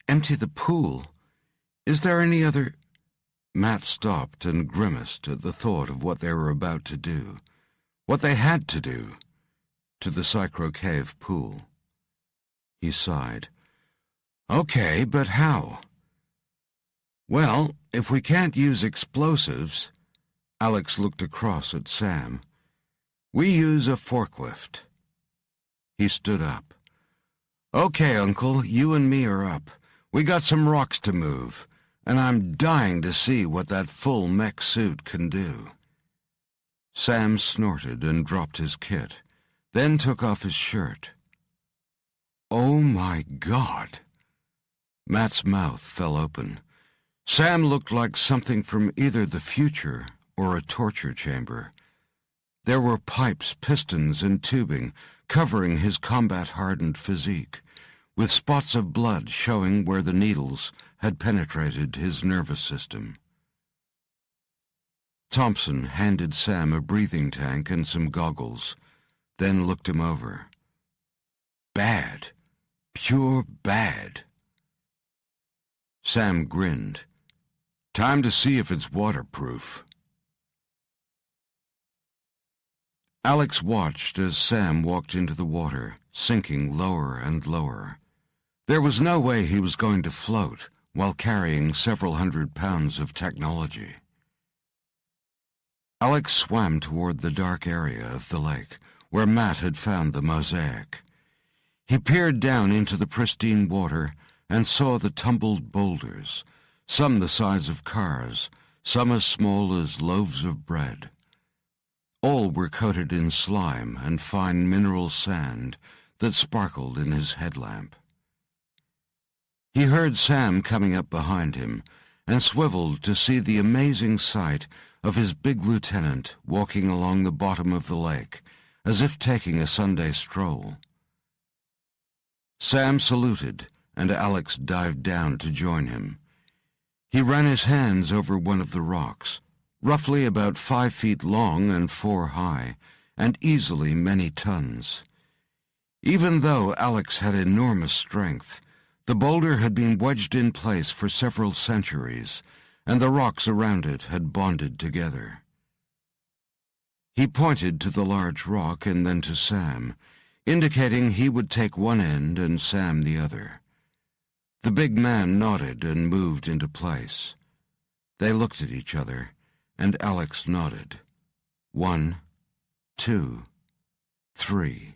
"Empty the pool? Is there any other—" Matt stopped and grimaced at the thought of what they were about to do. What they had to do to the Psychro Cave pool. He sighed. "Okay, but how?" "Well, if we can't use explosives—" Alex looked across at Sam. "We use a forklift." He stood up. "Okay, Uncle, you and me are up. We got some rocks to move, and I'm dying to see what that full mech suit can do." Sam snorted and dropped his kit, then took off his shirt. "Oh my God!" Matt's mouth fell open. Sam looked like something from either the future or a torture chamber. There were pipes, pistons, and tubing covering his combat-hardened physique, with spots of blood showing where the needles had penetrated his nervous system. Thompson handed Sam a breathing tank and some goggles, then looked him over. "Bad. Pure bad." Sam grinned. "Time to see if it's waterproof." Alex watched as Sam walked into the water, sinking lower and lower. There was no way he was going to float while carrying several hundred pounds of technology. Alex swam toward the dark area of the lake where Matt had found the mosaic. He peered down into the pristine water and saw the tumbled boulders, some the size of cars, some as small as loaves of bread. All were coated in slime and fine mineral sand that sparkled in his headlamp. He heard Sam coming up behind him and swiveled to see the amazing sight of his big lieutenant walking along the bottom of the lake as if taking a Sunday stroll. Sam saluted, and Alex dived down to join him. He ran his hands over one of the rocks, roughly about 5 feet long and 4 high, and easily many tons. Even though Alex had enormous strength, the boulder had been wedged in place for several centuries, and the rocks around it had bonded together. He pointed to the large rock and then to Sam, indicating he would take one end and Sam the other. The big man nodded and moved into place. They looked at each other, and Alex nodded. 1, 2, 3.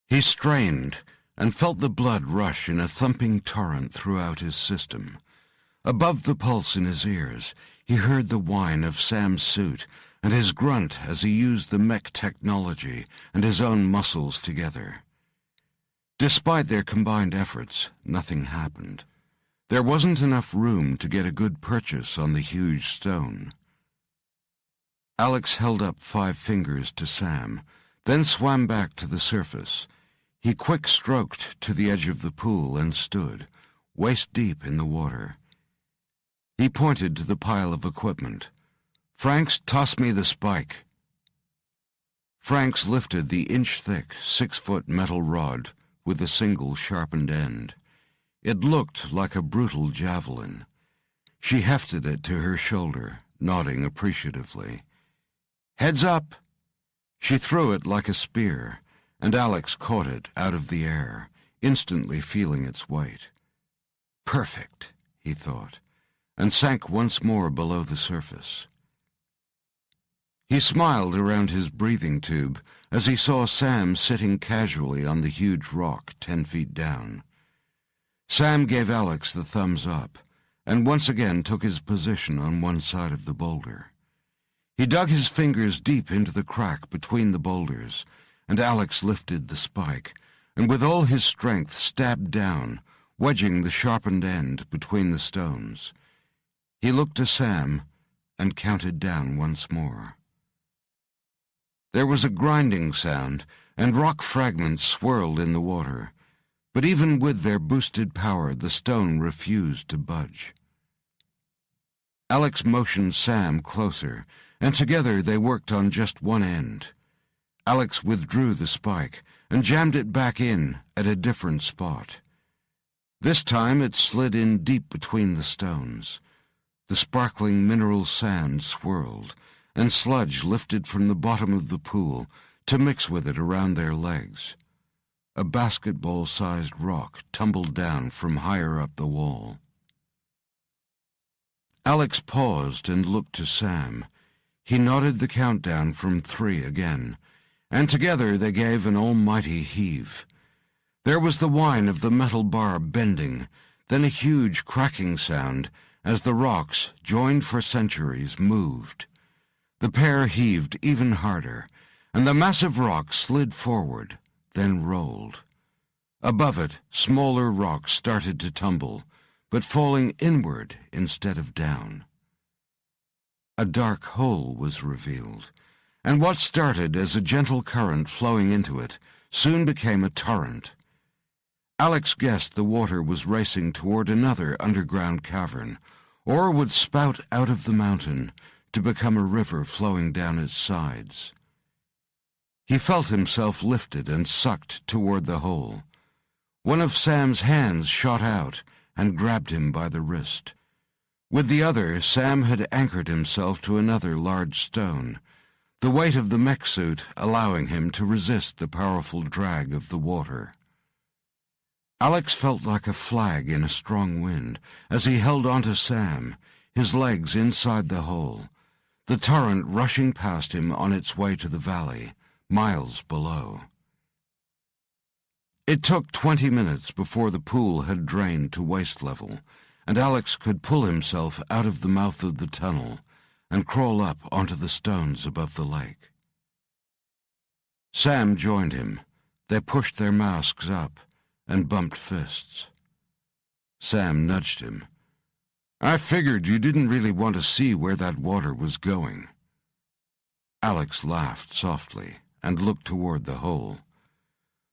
He strained and felt the blood rush in a thumping torrent throughout his system. Above the pulse in his ears, he heard the whine of Sam's suit and his grunt as he used the mech technology and his own muscles together. Despite their combined efforts, nothing happened. There wasn't enough room to get a good purchase on the huge stone. Alex held up 5 fingers to Sam, then swam back to the surface. He quick-stroked to the edge of the pool and stood, waist-deep in the water. He pointed to the pile of equipment. "Franks, toss me the spike." Franks lifted the inch-thick, 6-foot metal rod with a single sharpened end. It looked like a brutal javelin. She hefted it to her shoulder, nodding appreciatively. "Heads up!" She threw it like a spear, and Alex caught it out of the air, instantly feeling its weight. Perfect, he thought, and sank once more below the surface. He smiled around his breathing tube as he saw Sam sitting casually on the huge rock 10 feet down. Sam gave Alex the thumbs up, and once again took his position on one side of the boulder. He dug his fingers deep into the crack between the boulders, and Alex lifted the spike, and with all his strength stabbed down, wedging the sharpened end between the stones. He looked to Sam and counted down once more. There was a grinding sound, and rock fragments swirled in the water, but even with their boosted power, the stone refused to budge. Alex motioned Sam closer, and together they worked on just one end. Alex withdrew the spike and jammed it back in at a different spot. This time it slid in deep between the stones. The sparkling mineral sand swirled, and sludge lifted from the bottom of the pool to mix with it around their legs. A basketball-sized rock tumbled down from higher up the wall. Alex paused and looked to Sam. He nodded the countdown from 3 again, and together they gave an almighty heave. There was the whine of the metal bar bending, then a huge cracking sound as the rocks, joined for centuries, moved. The pair heaved even harder, and the massive rock slid forward, then rolled. Above it, smaller rocks started to tumble, but falling inward instead of down. A dark hole was revealed, and what started as a gentle current flowing into it soon became a torrent. Alex guessed the water was racing toward another underground cavern, or would spout out of the mountain to become a river flowing down its sides. He felt himself lifted and sucked toward the hole. One of Sam's hands shot out and grabbed him by the wrist. With the other, Sam had anchored himself to another large stone, the weight of the mech suit allowing him to resist the powerful drag of the water. Alex felt like a flag in a strong wind as he held onto Sam, his legs inside the hole. the torrent rushing past him on its way to the valley, miles below. It took 20 minutes before the pool had drained to waist level, and Alex could pull himself out of the mouth of the tunnel and crawl up onto the stones above the lake. Sam joined him. They pushed their masks up and bumped fists. Sam nudged him. "I figured you didn't really want to see where that water was going." Alex laughed softly and looked toward the hole.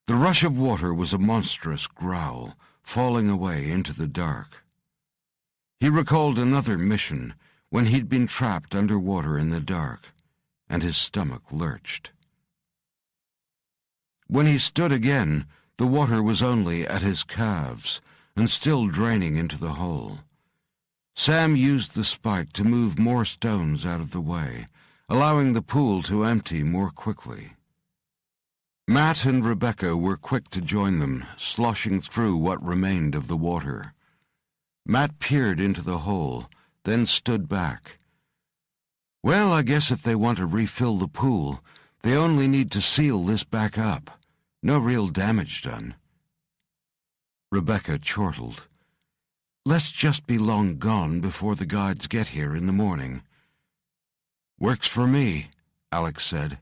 The rush of water was a monstrous growl, falling away into the dark. He recalled another mission when he'd been trapped underwater in the dark, and his stomach lurched. When he stood again, the water was only at his calves and still draining into the hole. Sam used the spike to move more stones out of the way, allowing the pool to empty more quickly. Matt and Rebecca were quick to join them, sloshing through what remained of the water. Matt peered into the hole, then stood back. "Well, I guess if they want to refill the pool, they only need to seal this back up. No real damage done." Rebecca chortled. "Let's just be long gone before the guides get here in the morning." "Works for me," Alex said.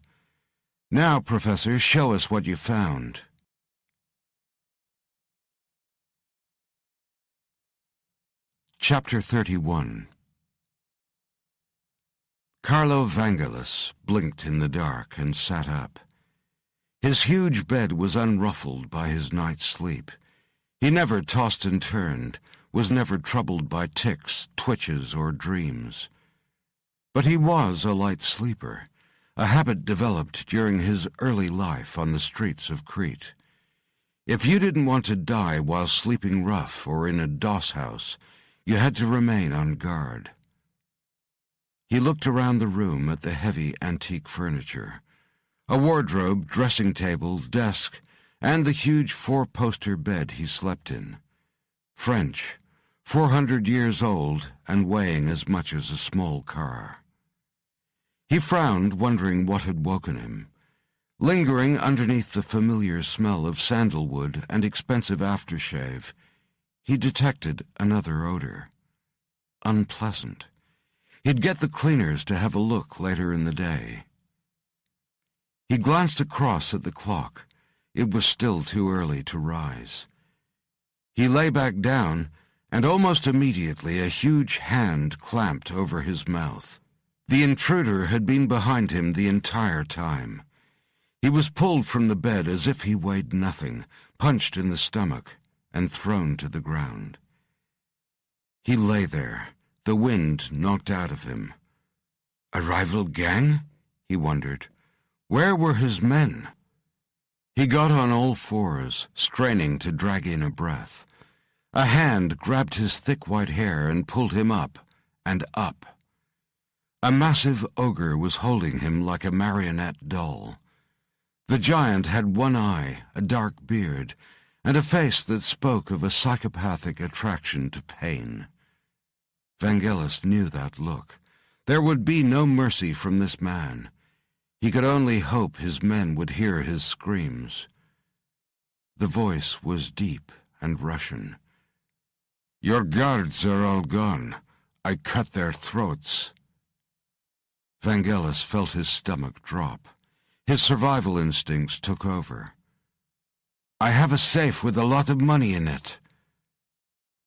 "Now, Professor, show us what you found." Chapter 31. Carlo Vangelis blinked in the dark and sat up. His huge bed was unruffled by his night's sleep. He never tossed and turned, was never troubled by tics, twitches, or dreams. But he was a light sleeper, a habit developed during his early life on the streets of Crete. If you didn't want to die while sleeping rough or in a doss house, you had to remain on guard. He looked around the room at the heavy antique furniture. A wardrobe, dressing table, desk, and the huge 4-poster bed he slept in. French, 400 years old and weighing as much as a small car. He frowned, wondering what had woken him. Lingering underneath the familiar smell of sandalwood and expensive aftershave, he detected another odor. Unpleasant. He'd get the cleaners to have a look later in the day. He glanced across at the clock. It was still too early to rise. He lay back down, and almost immediately a huge hand clamped over his mouth. The intruder had been behind him the entire time. He was pulled from the bed as if he weighed nothing, punched in the stomach, and thrown to the ground. He lay there, the wind knocked out of him. A rival gang? He wondered. Where were his men? He got on all fours, straining to drag in a breath. A hand grabbed his thick white hair and pulled him up, and up. A massive ogre was holding him like a marionette doll. The giant had one eye, a dark beard, and a face that spoke of a psychopathic attraction to pain. Vangelis knew that look. There would be no mercy from this man. He could only hope his men would hear his screams. The voice was deep and Russian. "Your guards are all gone. I cut their throats." Vangelis felt his stomach drop. His survival instincts took over. "I have a safe with a lot of money in it."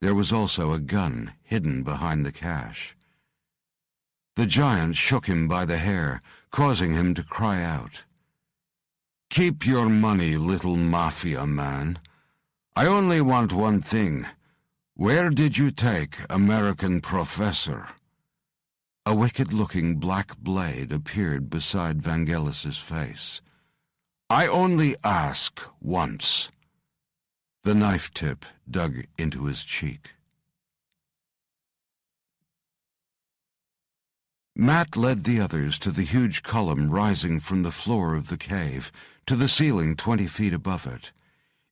There was also a gun hidden behind the cash. The giant shook him by the hair, causing him to cry out. "Keep your money, little mafia man. I only want one thing. Where did you take American Professor?" A wicked-looking black blade appeared beside Vangelis's face. "I only ask once." The knife tip dug into his cheek. Matt led the others to the huge column rising from the floor of the cave to the ceiling 20 feet above it.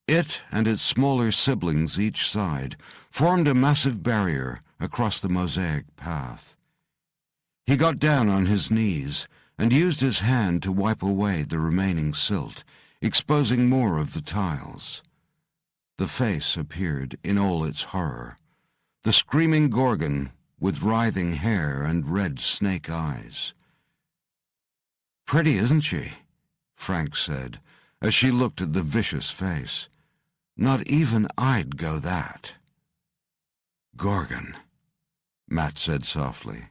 It and its smaller siblings each side formed a massive barrier across the mosaic path. He got down on his knees and used his hand to wipe away the remaining silt, exposing more of the tiles. The face appeared in all its horror. The screaming Gorgon with writhing hair and red snake eyes. "Pretty, isn't she?" Frank said, as she looked at the vicious face. "Not even I'd go that." "Gorgon," Matt said softly.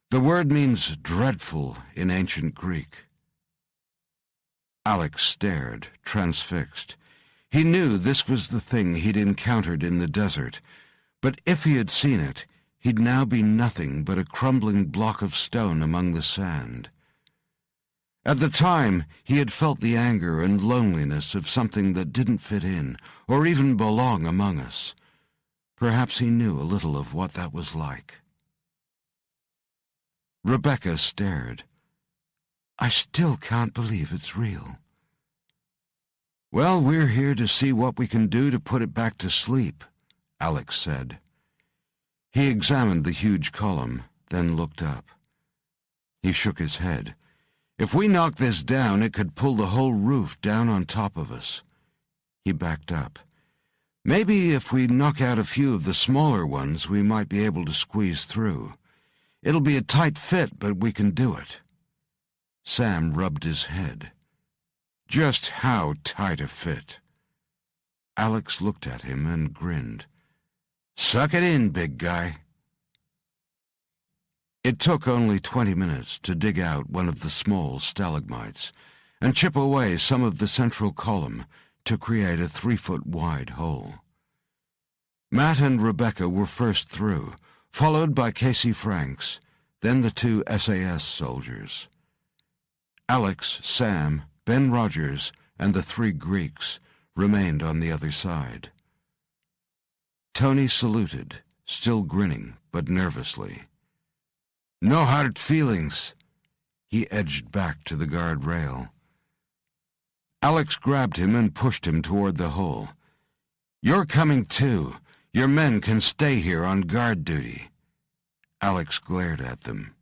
"The word means dreadful in ancient Greek." Alex stared, transfixed. He knew this was the thing he'd encountered in the desert, but if he had seen it, he'd now be nothing but a crumbling block of stone among the sand. At the time, he had felt the anger and loneliness of something that didn't fit in, or even belong among us. Perhaps he knew a little of what that was like. Rebecca stared. "I still can't believe it's real." "Well, we're here to see what we can do to put it back to sleep," Alex said. He examined the huge column, then looked up. He shook his head. "If we knock this down, it could pull the whole roof down on top of us." He backed up. "Maybe if we knock out a few of the smaller ones, we might be able to squeeze through. It'll be a tight fit, but we can do it." Sam rubbed his head. "Just how tight a fit?" Alex looked at him and grinned. "Suck it in, big guy." It took only 20 minutes to dig out one of the small stalagmites and chip away some of the central column to create a 3-foot-wide hole. Matt and Rebecca were first through, followed by Casey Franks, then the 2 SAS soldiers. Alex, Sam, Ben Rogers, and the 3 Greeks remained on the other side. Tony saluted, still grinning, but nervously. "No hard feelings." He edged back to the guard rail. Alex grabbed him and pushed him toward the hole. "You're coming too. Your men can stay here on guard duty." Alex glared at them.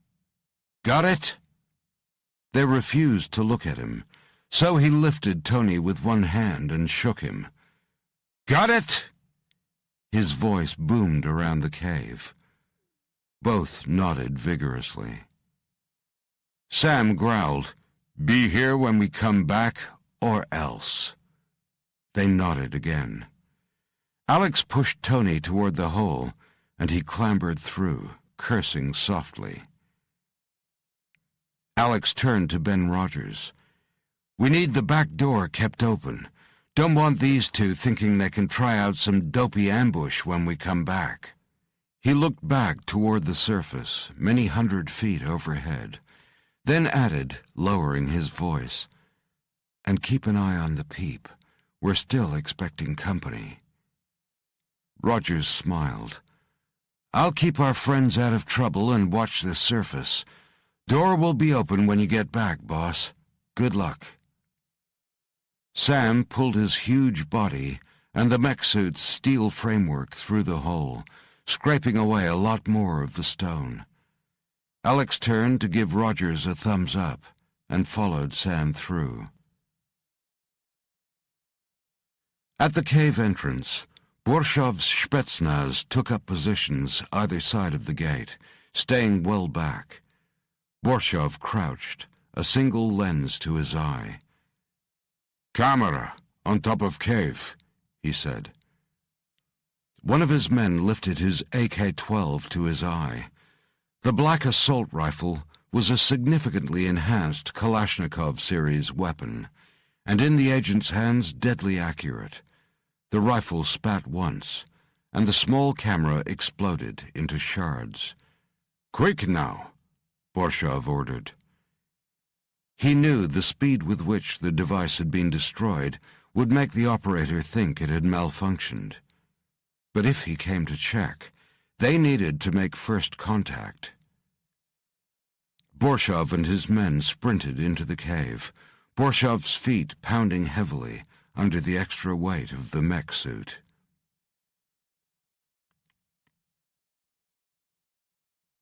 "Got it?" They refused to look at him, so he lifted Tony with one hand and shook him. "Got it?" His voice boomed around the cave. Both nodded vigorously. Sam growled, "Be here when we come back, or else." They nodded again. Alex pushed Tony toward the hole, and he clambered through, cursing softly. Alex turned to Ben Rogers. "We need the back door kept open. Don't want these 2 thinking they can try out some dopey ambush when we come back." He looked back toward the surface, many hundred feet overhead, then added, lowering his voice, "And keep an eye on the peep. We're still expecting company." Rogers smiled. "I'll keep our friends out of trouble and watch the surface. Door will be open when you get back, boss. Good luck." Sam pulled his huge body and the mech suit's steel framework through the hole, scraping away a lot more of the stone. Alex turned to give Rogers a thumbs up and followed Sam through. At the cave entrance, Borshov's Spetsnaz took up positions either side of the gate, staying well back. Borshov crouched, a single lens to his eye. "Camera, on top of cave," he said. One of his men lifted his AK-12 to his eye. The black assault rifle was a significantly enhanced Kalashnikov series weapon, and in the agent's hands deadly accurate. The rifle spat once, and the small camera exploded into shards. "Quick now," Borshov ordered. He knew the speed with which the device had been destroyed would make the operator think it had malfunctioned. But if he came to check, they needed to make first contact. Borshov and his men sprinted into the cave, Borshov's feet pounding heavily under the extra weight of the mech suit.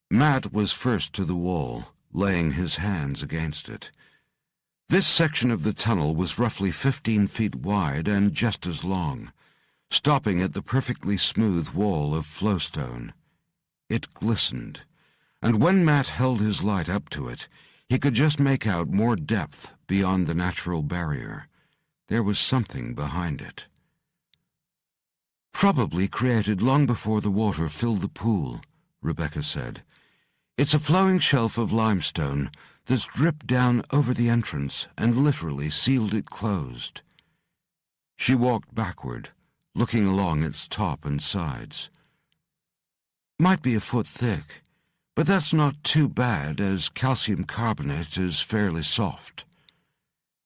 Matt was first to the wall, laying his hands against it. This section of the tunnel was roughly 15 feet wide and just as long, stopping at the perfectly smooth wall of flowstone. It glistened, and when Matt held his light up to it, he could just make out more depth beyond the natural barrier. There was something behind it. "Probably created long before the water filled the pool," Rebecca said. "It's a flowing shelf of limestone that's dripped down over the entrance and literally sealed it closed." She walked backward, looking along its top and sides. "Might be a foot thick, but that's not too bad, as calcium carbonate is fairly soft."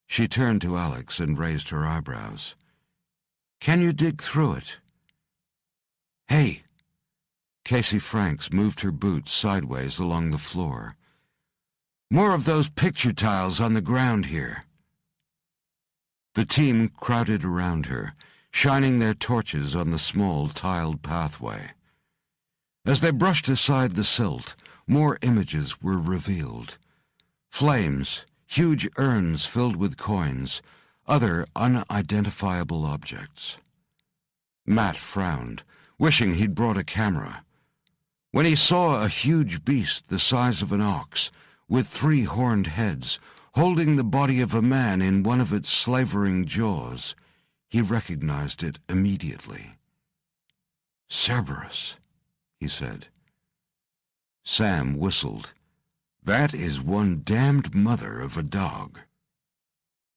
She turned to Alex and raised her eyebrows. "Can you dig through it?" "Hey!" Casey Franks moved her boots sideways along the floor. "More of those picture tiles on the ground here." The team crowded around her, shining their torches on the small tiled pathway. As they brushed aside the silt, more images were revealed. Flames, huge urns filled with coins, other unidentifiable objects. Matt frowned, wishing he'd brought a camera. When he saw a huge beast the size of an ox, with 3 horned heads, holding the body of a man in one of its slavering jaws, he recognized it immediately. "Cerberus," he said. Sam whistled. "That is one damned mother of a dog."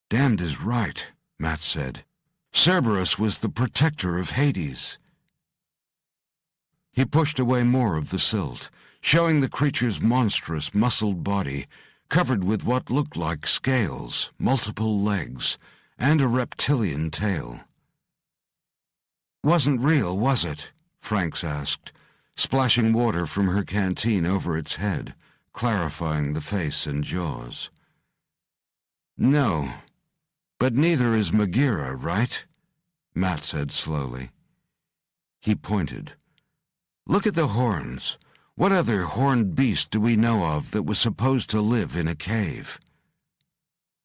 "Damned is right," Matt said. "Cerberus was the protector of Hades." He pushed away more of the silt, showing the creature's monstrous, muscled body, covered with what looked like scales, multiple legs, and a reptilian tail. "Wasn't real, was it?" Franks asked, splashing water from her canteen over its head, clarifying the face and jaws. "No, but neither is Megira, right?" Matt said slowly. He pointed. "Look at the horns. What other horned beast do we know of that was supposed to live in a cave?"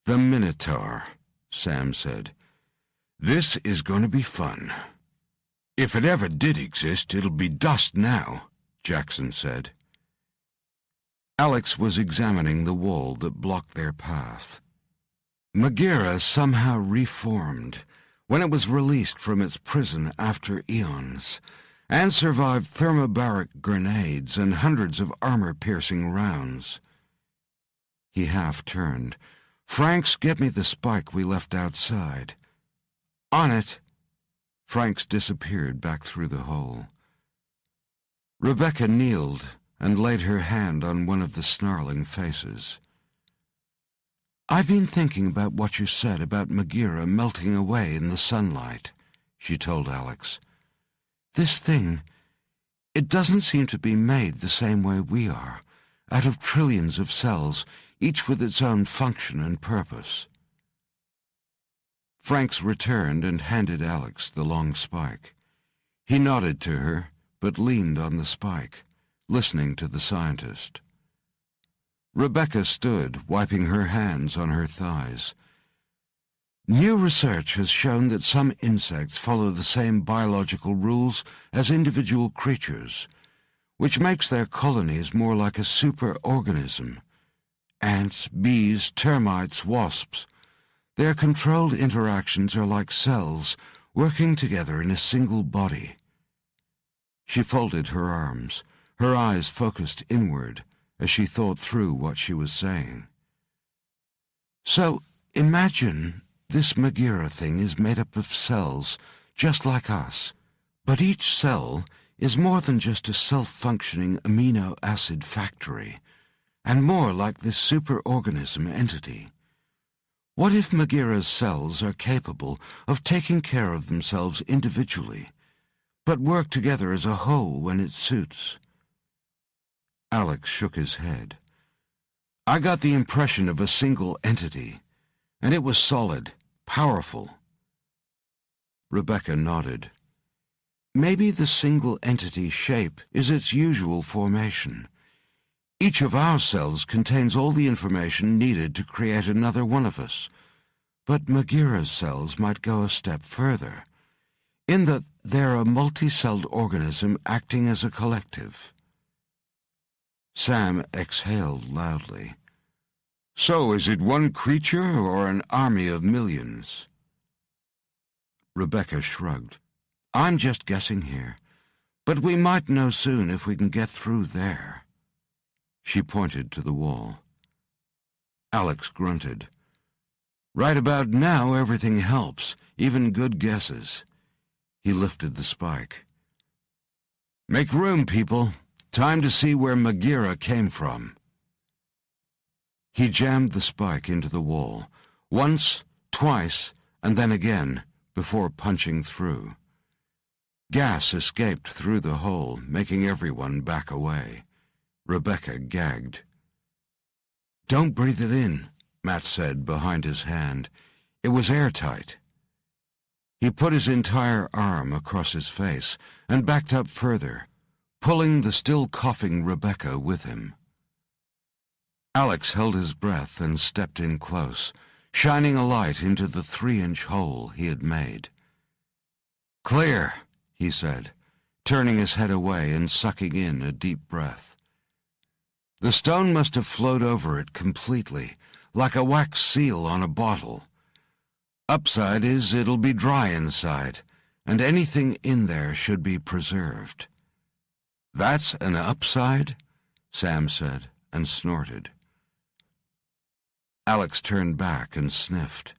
"The Minotaur," Sam said. "This is going to be fun." "If it ever did exist, it'll be dust now," Jackson said. Alex was examining the wall that blocked their path. Megira somehow reformed when it was released from its prison after eons, and survived thermobaric grenades and hundreds of armor-piercing rounds. He half-turned. "Franks, get me the spike we left outside." "On it." Franks disappeared back through the hole. Rebecca kneeled and laid her hand on one of the snarling faces. "I've been thinking about what you said about Megira melting away in the sunlight," she told Alex. "This thing, it doesn't seem to be made the same way we are, out of trillions of cells, each with its own function and purpose." Franks returned and handed Alex the long spike. He nodded to her, but leaned on the spike, listening to the scientist. Rebecca stood, wiping her hands on her thighs. "New research has shown that some insects follow the same biological rules as individual creatures, which makes their colonies more like a superorganism. Ants, bees, termites, wasps. Their controlled interactions are like cells working together in a single body." She folded her arms, her eyes focused inward as she thought through what she was saying. "So, imagine this Megira thing is made up of cells just like us, but each cell is more than just a self-functioning amino acid factory, and more like this superorganism entity. What if Megira's cells are capable of taking care of themselves individually, but work together as a whole when it suits?" Alex shook his head. "I got the impression of a single entity, and it was solid, powerful." Rebecca nodded. "Maybe the single entity shape is its usual formation. Each of our cells contains all the information needed to create another one of us. But Magira's cells might go a step further, in that they're a multi-celled organism acting as a collective. Sam exhaled loudly. So is it one creature or an army of millions? Rebecca shrugged. I'm just guessing here, but we might know soon if we can get through there. She pointed to the wall. Alex grunted. Right about now, everything helps, even good guesses. He lifted the spike. Make room, people. Time to see where Magira came from. He jammed the spike into the wall, once, twice, and then again, before punching through. Gas escaped through the hole, making everyone back away. Rebecca gagged. Don't breathe it in, Matt said behind his hand. It was airtight. He put his entire arm across his face and backed up further, pulling the still coughing Rebecca with him. Alex held his breath and stepped in close, shining a light into the 3-inch hole he had made. Clear, he said, turning his head away and sucking in a deep breath. The stone must have flowed over it completely, like a wax seal on a bottle. Upside is it'll be dry inside, and anything in there should be preserved. That's an upside? Sam said, and snorted. Alex turned back and sniffed.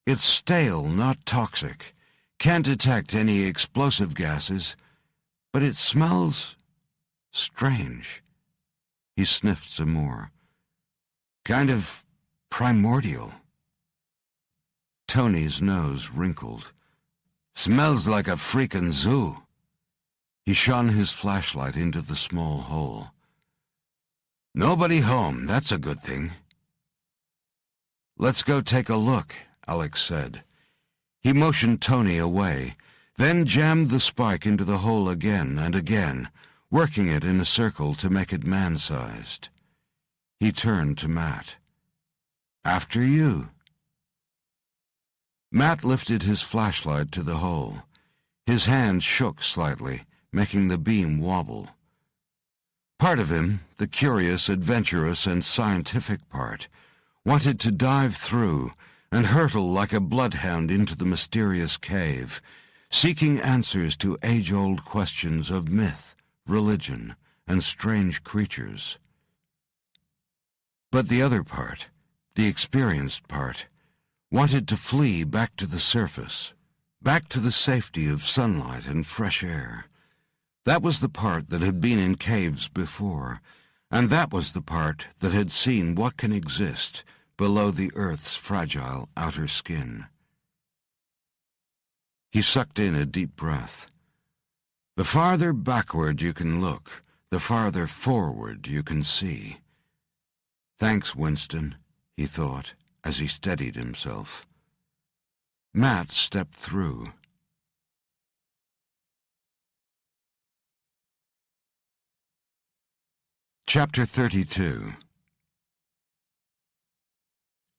It's stale, not toxic. Can't detect any explosive gases, but it smells strange. He sniffed some more. Kind of primordial. Tony's nose wrinkled. Smells like a freaking zoo. He shone his flashlight into the small hole. Nobody home, that's a good thing. Let's go take a look, Alex said. He motioned Tony away, then jammed the spike into the hole again and again, working it in a circle to make it man-sized. He turned to Matt. After you. Matt lifted his flashlight to the hole. His hand shook slightly, making the beam wobble. Part of him, the curious, adventurous, and scientific part, wanted to dive through and hurtle like a bloodhound into the mysterious cave, seeking answers to age-old questions of myth, religion, and strange creatures. But the other part, the experienced part, wanted to flee back to the surface, back to the safety of sunlight and fresh air. That was the part that had been in caves before, and that was the part that had seen what can exist below the Earth's fragile outer skin. He sucked in a deep breath. The farther backward you can look, the farther forward you can see. Thanks, Winston, he thought, as he steadied himself. Matt stepped through. Chapter 32.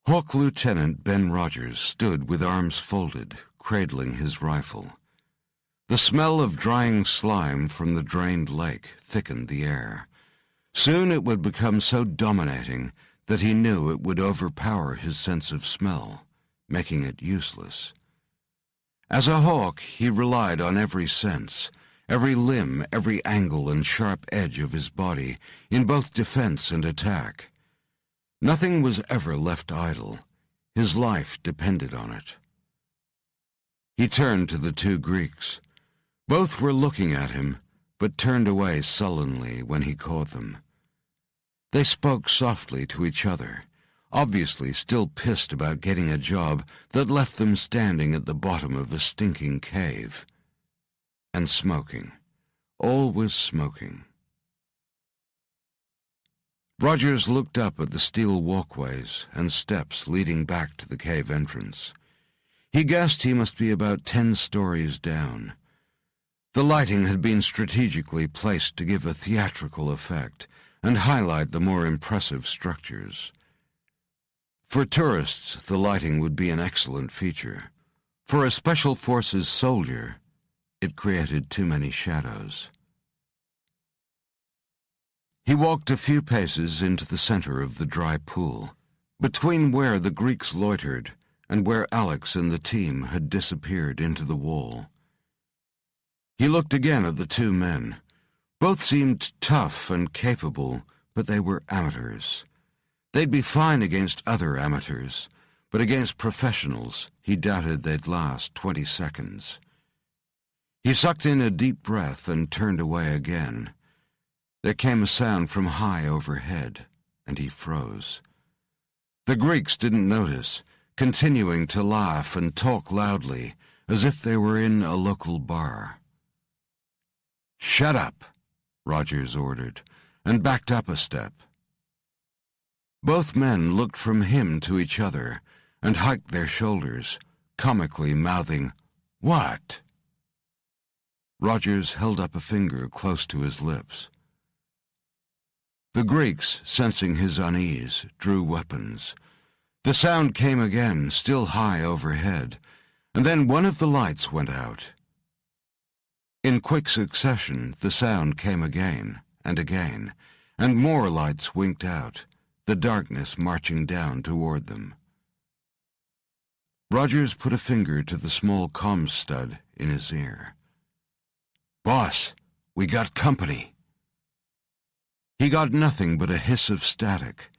Hawk Lieutenant Ben Rogers stood with arms folded, cradling his rifle. The smell of drying slime from the drained lake thickened the air. Soon it would become so dominating that he knew it would overpower his sense of smell, making it useless. As a hawk, he relied on every sense, every limb, every angle and sharp edge of his body, in both defense and attack. Nothing was ever left idle. His life depended on it. He turned to the two Greeks. Both were looking at him, but turned away sullenly when he caught them. They spoke softly to each other, obviously still pissed about getting a job that left them standing at the bottom of a stinking cave. And smoking. Always smoking. Rogers looked up at the steel walkways and steps leading back to the cave entrance. He guessed he must be about 10 stories down. The lighting had been strategically placed to give a theatrical effect, and highlight the more impressive structures. For tourists, the lighting would be an excellent feature. For a Special Forces soldier, it created too many shadows. He walked a few paces into the center of the dry pool, between where the Greeks loitered and where Alex and the team had disappeared into the wall. He looked again at the two men. Both seemed tough and capable, but they were amateurs. They'd be fine against other amateurs, but against professionals, he doubted they'd last 20 seconds. He sucked in a deep breath and turned away again. There came a sound from high overhead, and he froze. The Greeks didn't notice, continuing to laugh and talk loudly, as if they were in a local bar. "Shut up," Rogers ordered, and backed up a step. Both men looked from him to each other and hiked their shoulders, comically mouthing, "What?" Rogers held up a finger close to his lips. The Greeks, sensing his unease, drew weapons. The sound came again, still high overhead, and then one of the lights went out. In quick succession, the sound came again, and more lights winked out, the darkness marching down toward them. Rogers put a finger to the small comm stud in his ear. "Boss, we got company." He got nothing but a hiss of static,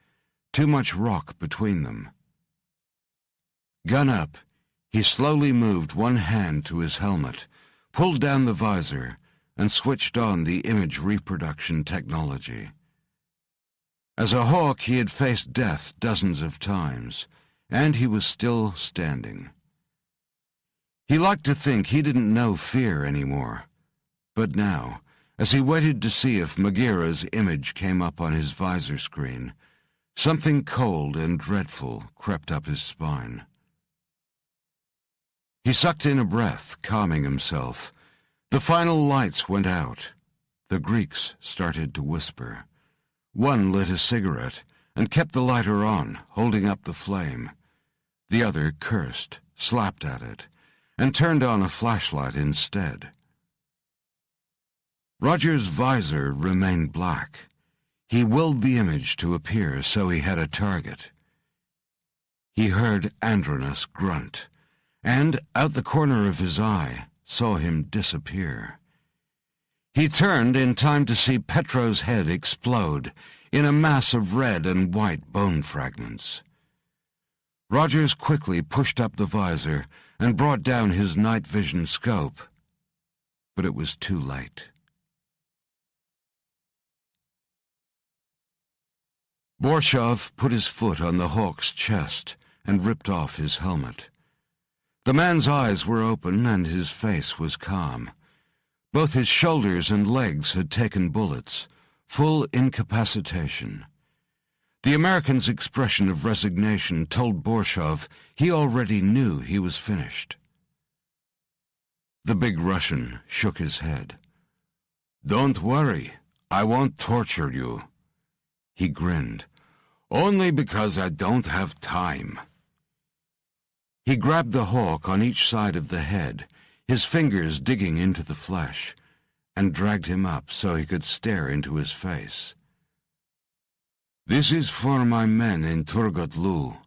too much rock between them. Gun up, he slowly moved one hand to his helmet, pulled down the visor, and switched on the image reproduction technology. As a hawk, he had faced death dozens of times, and he was still standing. He liked to think he didn't know fear anymore, but now, as he waited to see if Meghera's image came up on his visor screen, something cold and dreadful crept up his spine. He sucked in a breath, calming himself. The final lights went out. The Greeks started to whisper. One lit a cigarette and kept the lighter on, holding up the flame. The other cursed, slapped at it, and turned on a flashlight instead. Roger's visor remained black. He willed the image to appear so he had a target. He heard Andronos grunt, and, out the corner of his eye, saw him disappear. He turned in time to see Petro's head explode in a mass of red and white bone fragments. Rogers quickly pushed up the visor and brought down his night vision scope, but it was too late. Borshov put his foot on the hawk's chest and ripped off his helmet. The man's eyes were open and his face was calm. Both his shoulders and legs had taken bullets, full incapacitation. The American's expression of resignation told Borshov he already knew he was finished. The big Russian shook his head. "Don't worry, I won't torture you." He grinned. "Only because I don't have time." He grabbed the hawk on each side of the head, his fingers digging into the flesh, and dragged him up so he could stare into his face. "This is for my men in Turgotlu."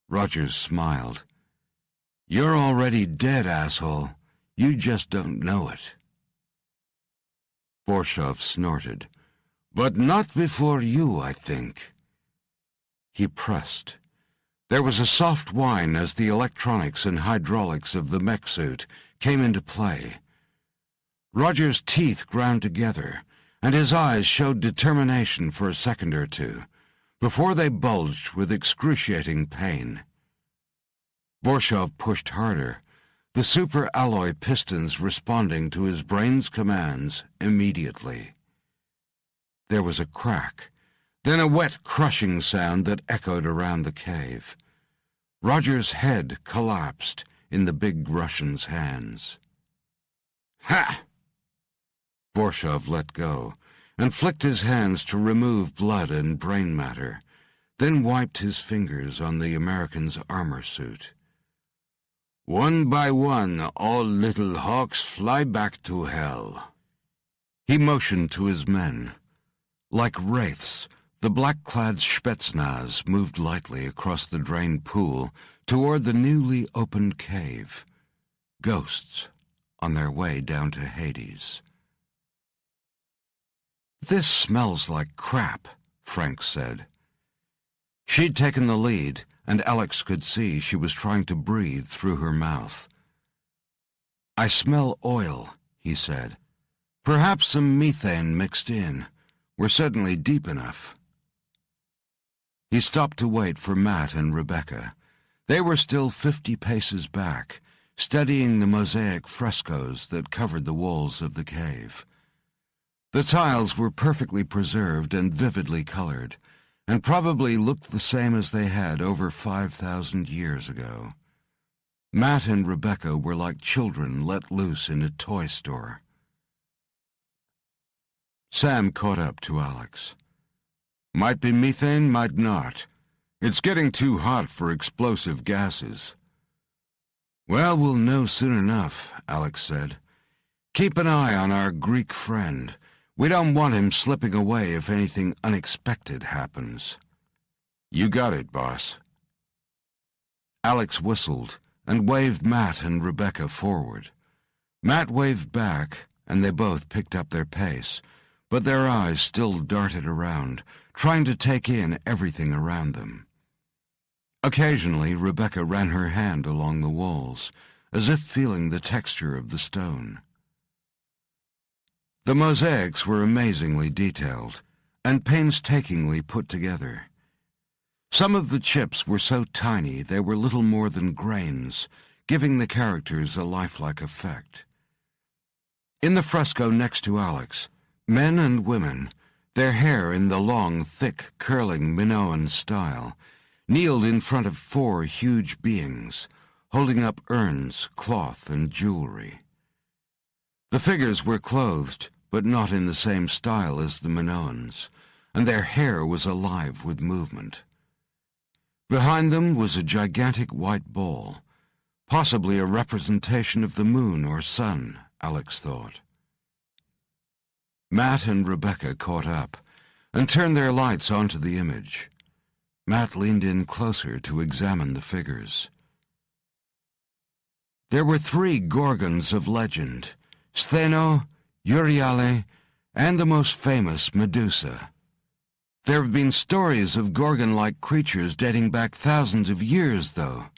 Rogers smiled. "You're already dead, asshole. You just don't know it." Borshov snorted. "But not before you, I think." He pressed. There was a soft whine as the electronics and hydraulics of the mech suit came into play. Roger's teeth ground together, and his eyes showed determination for a second or two, before they bulged with excruciating pain. Borshov pushed harder, the super-alloy pistons responding to his brain's commands immediately. There was a crack, then a wet, crushing sound that echoed around the cave. Roger's head collapsed in the big Russian's hands. "Ha!" Borshov let go, and flicked his hands to remove blood and brain matter, then wiped his fingers on the American's armor suit. "One by one, all little hawks fly back to hell." He motioned to his men. Like wraiths, the black-clad Spetsnaz moved lightly across the drained pool toward the newly opened cave. Ghosts on their way down to Hades. "This smells like crap," Frank said. She'd taken the lead, and Alex could see she was trying to breathe through her mouth. "I smell oil," he said. "Perhaps some methane mixed in. We're certainly deep enough." He stopped to wait for Matt and Rebecca. They were still 50 paces back, studying the mosaic frescoes that covered the walls of the cave. The tiles were perfectly preserved and vividly colored, and probably looked the same as they had over 5,000 years ago. Matt and Rebecca were like children let loose in a toy store. Sam caught up to Alex. "Might be methane, might not. It's getting too hot for explosive gases." "Well, we'll know soon enough," Alex said. "Keep an eye on our Greek friend. We don't want him slipping away if anything unexpected happens." "You got it, boss." Alex whistled and waved Matt and Rebecca forward. Matt waved back, and they both picked up their pace, but their eyes still darted around, trying to take in everything around them. Occasionally, Rebecca ran her hand along the walls, as if feeling the texture of the stone. The mosaics were amazingly detailed and painstakingly put together. Some of the chips were so tiny they were little more than grains, giving the characters a lifelike effect. In the fresco next to Alex, men and women, their hair in the long, thick, curling Minoan style, kneeled in front of 4 huge beings, holding up urns, cloth, and jewelry. The figures were clothed, but not in the same style as the Minoans, and their hair was alive with movement. Behind them was a gigantic white ball, possibly a representation of the moon or sun, Alex thought. Matt and Rebecca caught up and turned their lights onto the image. Matt leaned in closer to examine the figures. There were 3 Gorgons of legend, Stheno, Euryale, and the most famous, Medusa. There have been stories of Gorgon-like creatures dating back thousands of years, though.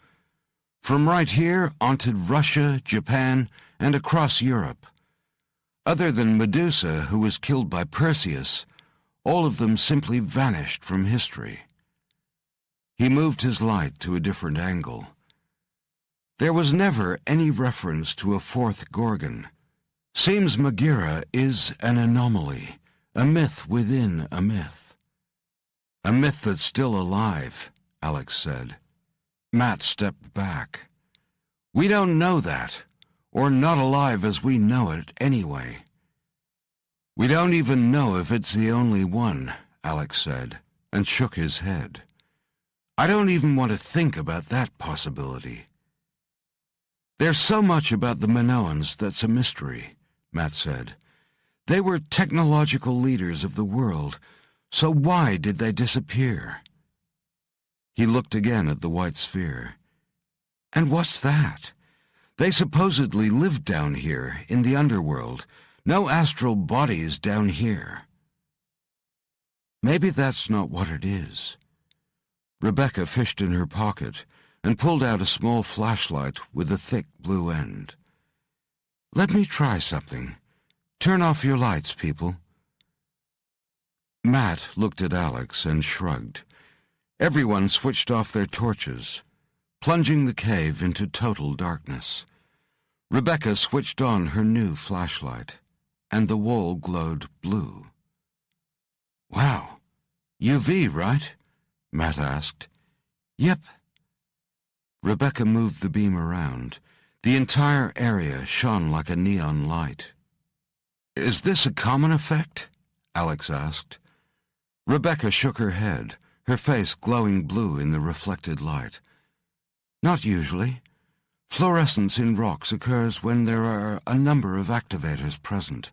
From right here onto Russia, Japan, and across Europe. Other than Medusa, who was killed by Perseus, all of them simply vanished from history. He moved his light to a different angle. There was never any reference to a 4th Gorgon. Seems Megira is an anomaly, a myth within a myth. "A myth that's still alive," Alex said. Matt stepped back. "We don't know that, or not alive as we know it anyway." "We don't even know if it's the only one," Alex said, and shook his head. "I don't even want to think about that possibility." "There's so much about the Minoans that's a mystery," Matt said. "They were technological leaders of the world, so why did they disappear?" He looked again at the white sphere. "And what's that? They supposedly lived down here, in the underworld. No astral bodies down here." "Maybe that's not what it is." Rebecca fished in her pocket and pulled out a small flashlight with a thick blue end. "Let me try something. Turn off your lights, people." Matt looked at Alex and shrugged. Everyone switched off their torches, plunging the cave into total darkness. Rebecca switched on her new flashlight, and the wall glowed blue. "Wow, UV, right?" Matt asked. "Yep." Rebecca moved the beam around. The entire area shone like a neon light. "Is this a common effect?" Alex asked. Rebecca shook her head, her face glowing blue in the reflected light. Not usually. Fluorescence in rocks occurs when there are a number of activators present,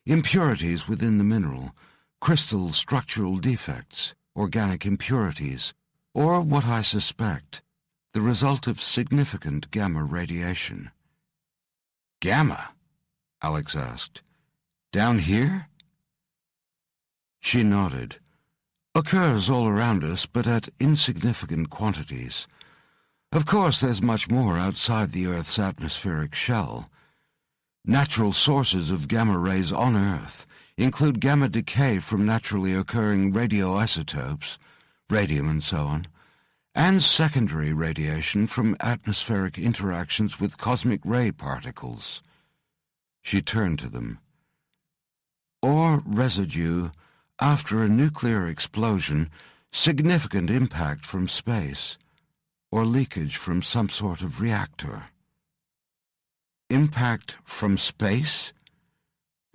impurities within the mineral, crystal structural defects, organic impurities, or what I suspect, the result of significant gamma radiation. Gamma? Alex asked. Down here? She nodded. Occurs all around us, but at insignificant quantities. Of course, there's much more outside the Earth's atmospheric shell. Natural sources of gamma rays on Earth include gamma decay from naturally occurring radioisotopes, radium and so on, and secondary radiation from atmospheric interactions with cosmic ray particles. She turned to them. Or residue after a nuclear explosion, significant impact from space, or leakage from some sort of reactor. Impact from space?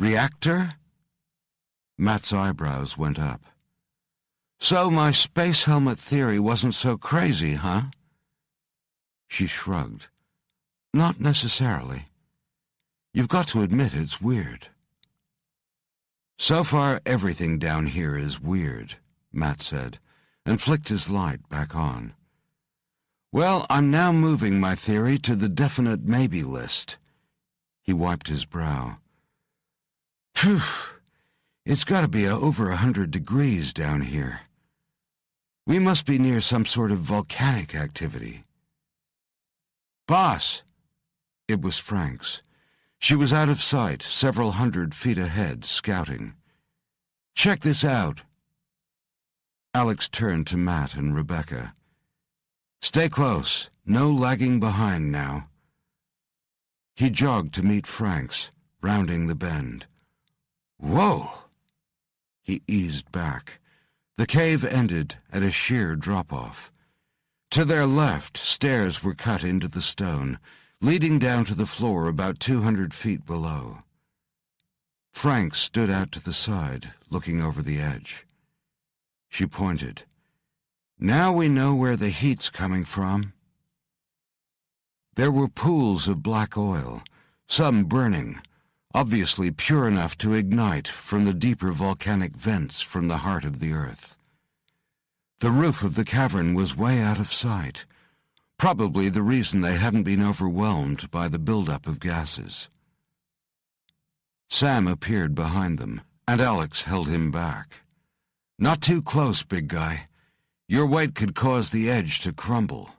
Reactor? Matt's eyebrows went up. So my space helmet theory wasn't so crazy, huh? She shrugged. Not necessarily. You've got to admit it's weird. So far, everything down here is weird, Matt said, and flicked his light back on. Well, I'm now moving my theory to the definite maybe list. He wiped his brow. Phew, it's got to be over 100 degrees down here. We must be near some sort of volcanic activity. Boss! It was Frank's. She was out of sight, several hundred feet ahead, scouting. Check this out. Alex turned to Matt and Rebecca. Stay close. No lagging behind now. He jogged to meet Frank's, rounding the bend. Whoa! He eased back. The cave ended at a sheer drop-off. To their left, stairs were cut into the stone, leading down to the floor about 200 feet below. Frank stood out to the side, looking over the edge. She pointed. Now we know where the heat's coming from. There were pools of black oil, some burning, obviously pure enough to ignite from the deeper volcanic vents from the heart of the Earth. The roof of the cavern was way out of sight, probably the reason they hadn't been overwhelmed by the buildup of gases. Sam appeared behind them, and Alex held him back. Not too close, big guy. Your weight could cause the edge to crumble.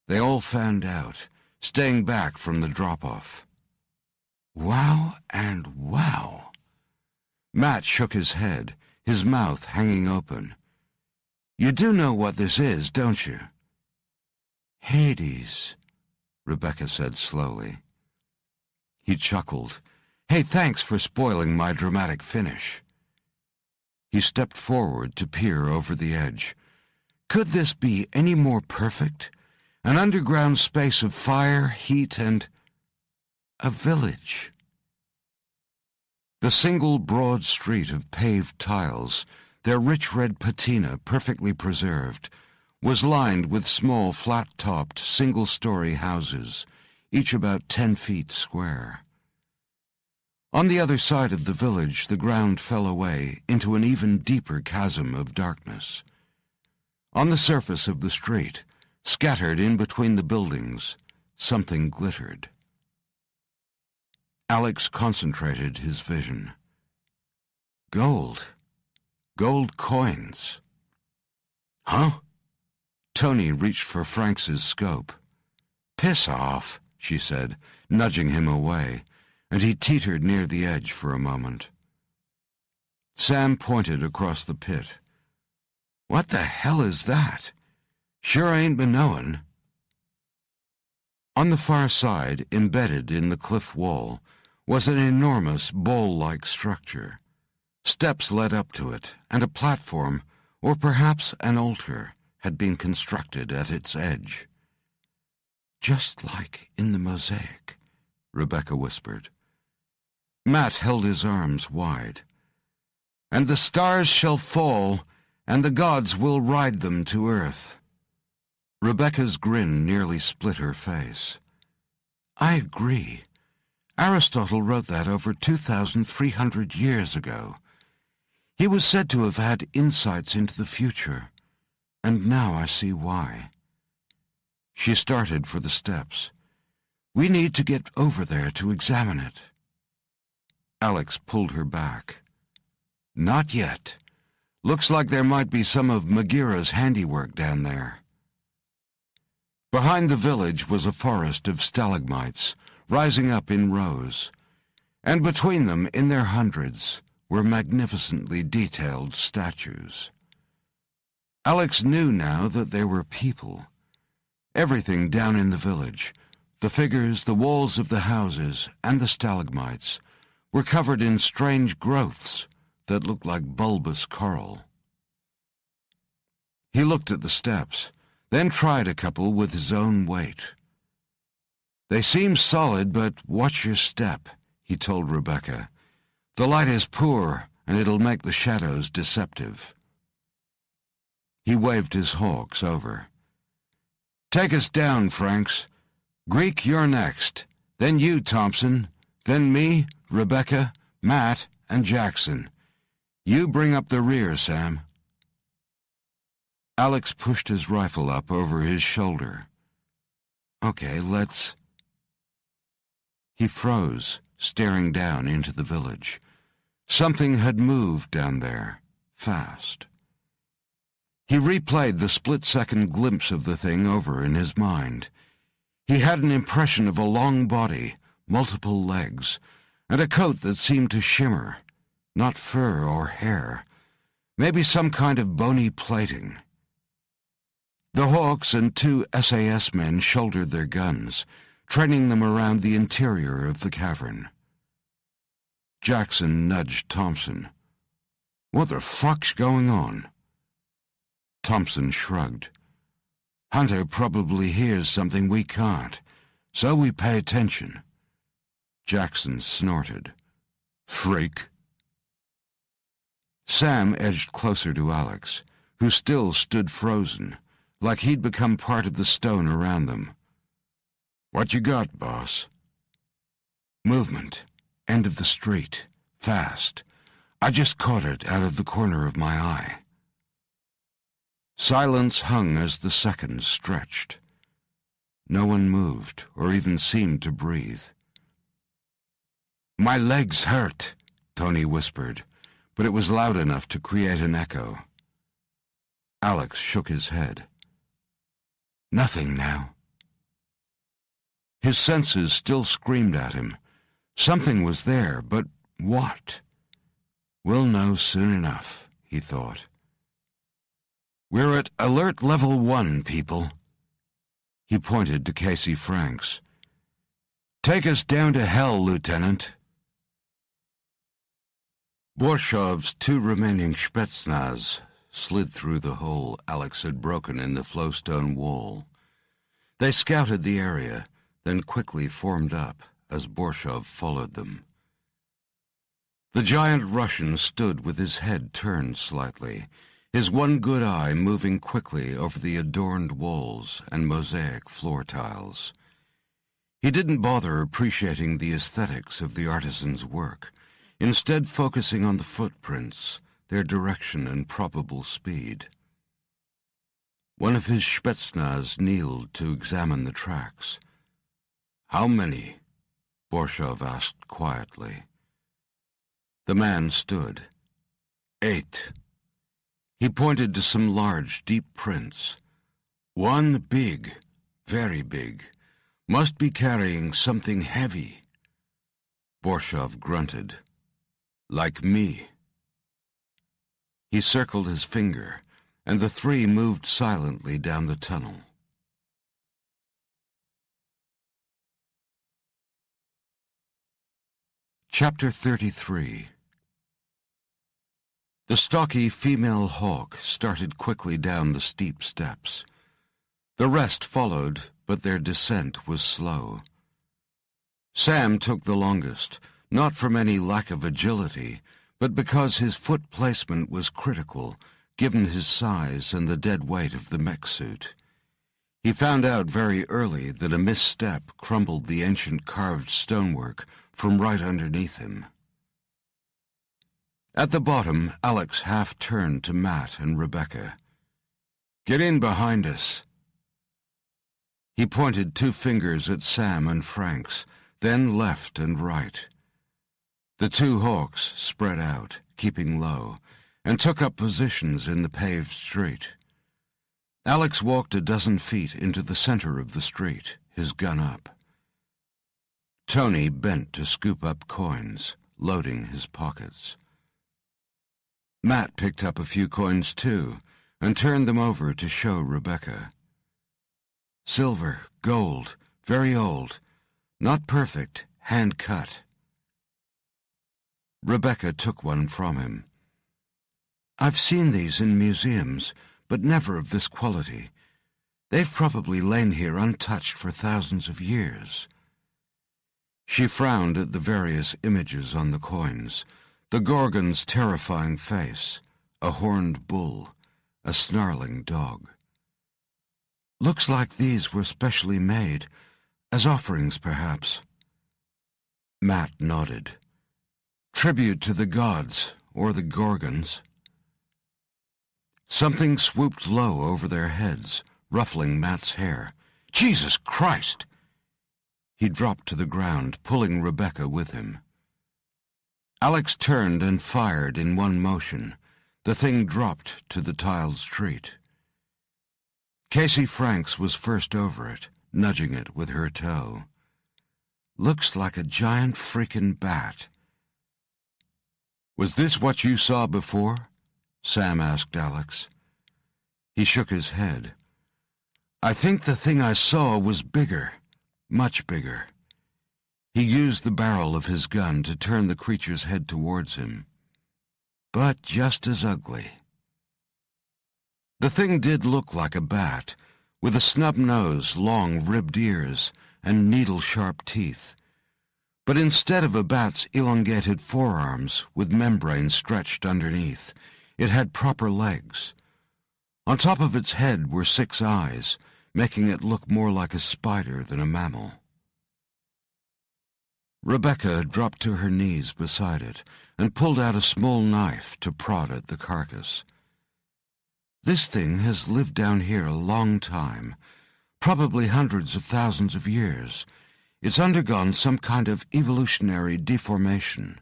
They all fanned out, staying back from the drop-off. Wow and wow. Matt shook his head, his mouth hanging open. You do know what this is, don't you? Hades, Rebecca said slowly. He chuckled. Hey, thanks for spoiling my dramatic finish. He stepped forward to peer over the edge. Could this be any more perfect? An underground space of fire, heat, and a village. The single broad street of paved tiles, their rich red patina perfectly preserved, was lined with small, flat-topped, single-story houses, each about 10 feet square. On the other side of the village, the ground fell away into an even deeper chasm of darkness. On the surface of the street, scattered in between the buildings, something glittered. Alex concentrated his vision. Gold. Gold coins. Huh? Tony reached for Franks' scope. Piss off, she said, nudging him away, and he teetered near the edge for a moment. Sam pointed across the pit. What the hell is that? Sure ain't been knowin'. On the far side, embedded in the cliff wall, was an enormous bowl-like structure. Steps led up to it, and a platform, or perhaps an altar, had been constructed at its edge. Just like in the mosaic, Rebecca whispered. Matt held his arms wide. And the stars shall fall, and the gods will ride them to earth. Rebecca's grin nearly split her face. I agree. Aristotle wrote that over 2,300 years ago. He was said to have had insights into the future, and now I see why. She started for the steps. We need to get over there to examine it. Alex pulled her back. Not yet. Looks like there might be some of Meghera's handiwork down there. Behind the village was a forest of stalagmites, rising up in rows, and between them, in their hundreds, were magnificently detailed statues. Alex knew now that they were people. Everything down in the village, the figures, the walls of the houses, and the stalagmites, were covered in strange growths that looked like bulbous coral. He looked at the steps, then tried a couple with his own weight. They seem solid, but watch your step, he told Rebecca. The light is poor, and it'll make the shadows deceptive. He waved his hawks over. Take us down, Franks. Greek, you're next. Then you, Thompson. Then me, Rebecca, Matt, and Jackson. You bring up the rear, Sam. Alex pushed his rifle up over his shoulder. Okay, let's... He froze, staring down into the village. Something had moved down there, fast. He replayed the split-second glimpse of the thing over in his mind. He had an impression of a long body, multiple legs, and a coat that seemed to shimmer, not fur or hair, maybe some kind of bony plating. The Hawks and 2 SAS men shouldered their guns, training them around the interior of the cavern. Jackson nudged Thompson. What the fuck's going on? Thompson shrugged. Hunter probably hears something we can't, so we pay attention. Jackson snorted. Freak. Sam edged closer to Alex, who still stood frozen, like he'd become part of the stone around them. What you got, boss? Movement. End of the street. Fast. I just caught it out of the corner of my eye. Silence hung as the seconds stretched. No one moved, or even seemed to breathe. My legs hurt, Tony whispered, but it was loud enough to create an echo. Alex shook his head. Nothing now. His senses still screamed at him. Something was there, but what? We'll know soon enough, he thought. We're at alert level 1, people. He pointed to Casey Franks. Take us down to hell, Lieutenant. Borshov's 2 remaining Spetsnaz slid through the hole Alex had broken in the flowstone wall. They scouted the area, then quickly formed up as Borshov followed them. The giant Russian stood with his head turned slightly, his one good eye moving quickly over the adorned walls and mosaic floor tiles. He didn't bother appreciating the aesthetics of the artisan's work, instead focusing on the footprints, their direction and probable speed. One of his Spetsnaz kneeled to examine the tracks. How many? Borshov asked quietly. The man stood. 8. He pointed to some large, deep prints. One big, very big, must be carrying something heavy. Borshov grunted. Like me. He circled his finger, and the 3 moved silently down the tunnel. Chapter 33. The stocky female hawk started quickly down the steep steps. The rest followed, but their descent was slow. Sam took the longest, not from any lack of agility, but because his foot placement was critical, given his size and the dead weight of the mech suit. He found out very early that a misstep crumbled the ancient carved stonework from right underneath him. At the bottom, Alex half turned to Matt and Rebecca. "Get in behind us." He pointed 2 fingers at Sam and Frank's, then left and right. The 2 hawks spread out, keeping low, and took up positions in the paved street. Alex walked a dozen feet into the center of the street, his gun up. Tony bent to scoop up coins, loading his pockets. Matt picked up a few coins too, and turned them over to show Rebecca. "Silver, gold, very old, not perfect, hand-cut." Rebecca took one from him. "I've seen these in museums, but never of this quality. They've probably lain here untouched for thousands of years." She frowned at the various images on the coins, the Gorgon's terrifying face, a horned bull, a snarling dog. "Looks like these were specially made, as offerings perhaps." Matt nodded. "Tribute to the gods, or the Gorgons." Something swooped low over their heads, ruffling Matt's hair. "Jesus Christ!" He dropped to the ground, pulling Rebecca with him. Alex turned and fired in one motion. The thing dropped to the tiled street. Casey Franks was first over it, nudging it with her toe. "Looks like a giant freaking bat." "Was this what you saw before?" Sam asked Alex. He shook his head. "I think the thing I saw was bigger, much bigger." He used the barrel of his gun to turn the creature's head towards him. "But just as ugly." The thing did look like a bat, with a snub nose, long ribbed ears, and needle-sharp teeth. But instead of a bat's elongated forearms with membrane stretched underneath, it had proper legs. On top of its head were 6 eyes, making it look more like a spider than a mammal. Rebecca dropped to her knees beside it and pulled out a small knife to prod at the carcass. "This thing has lived down here a long time, probably hundreds of thousands of years. It's undergone some kind of evolutionary deformation."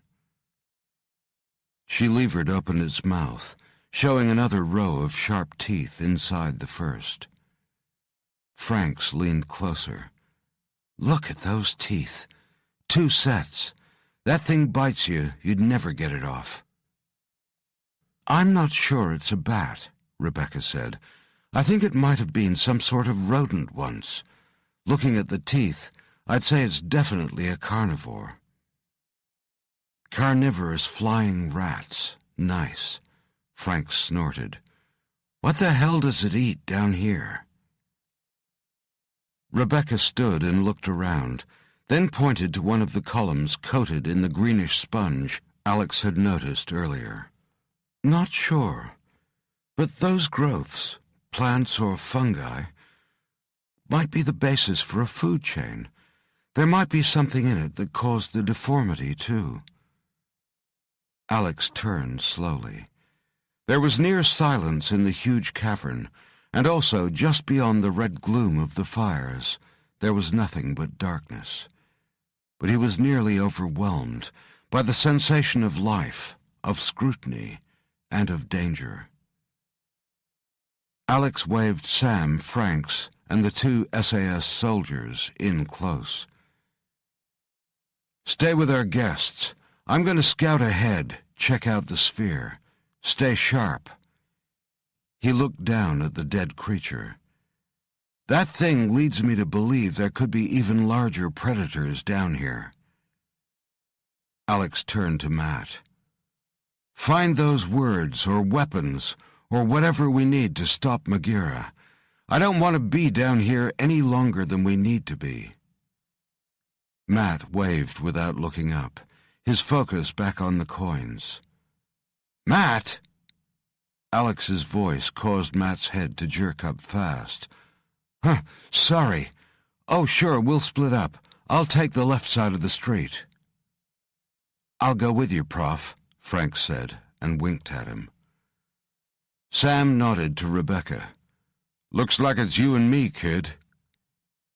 She levered open its mouth, showing another row of sharp teeth inside the first. Franks leaned closer. "Look at those teeth. 2 sets. That thing bites you, you'd never get it off." "I'm not sure it's a bat," Rebecca said. "I think it might have been some sort of rodent once. Looking at the teeth, I'd say it's definitely a carnivore." "Carnivorous flying rats. Nice," Frank snorted. "What the hell does it eat down here?" Rebecca stood and looked around, then pointed to one of the columns coated in the greenish sponge Alex had noticed earlier. "Not sure. But those growths, plants or fungi, might be the basis for a food chain. There might be something in it that caused the deformity, too." Alex turned slowly. There was near silence in the huge cavern, and also just beyond the red gloom of the fires, there was nothing but darkness. But he was nearly overwhelmed by the sensation of life, of scrutiny, and of danger. Alex waved Sam, Franks, and the 2 SAS soldiers in close. "Stay with our guests. I'm going to scout ahead, check out the sphere. Stay sharp." He looked down at the dead creature. "That thing leads me to believe there could be even larger predators down here." Alex turned to Matt. "Find those words or weapons or whatever we need to stop Magira. I don't want to be down here any longer than we need to be." Matt waved without looking up, his focus back on the coins. Matt! Alex's voice caused Matt's head to jerk up fast. Huh, sorry. Oh, sure, we'll split up. I'll take the left side of the street. I'll go with you, Prof, Frank said, and winked at him. Sam nodded to Rebecca. Looks like it's you and me, kid.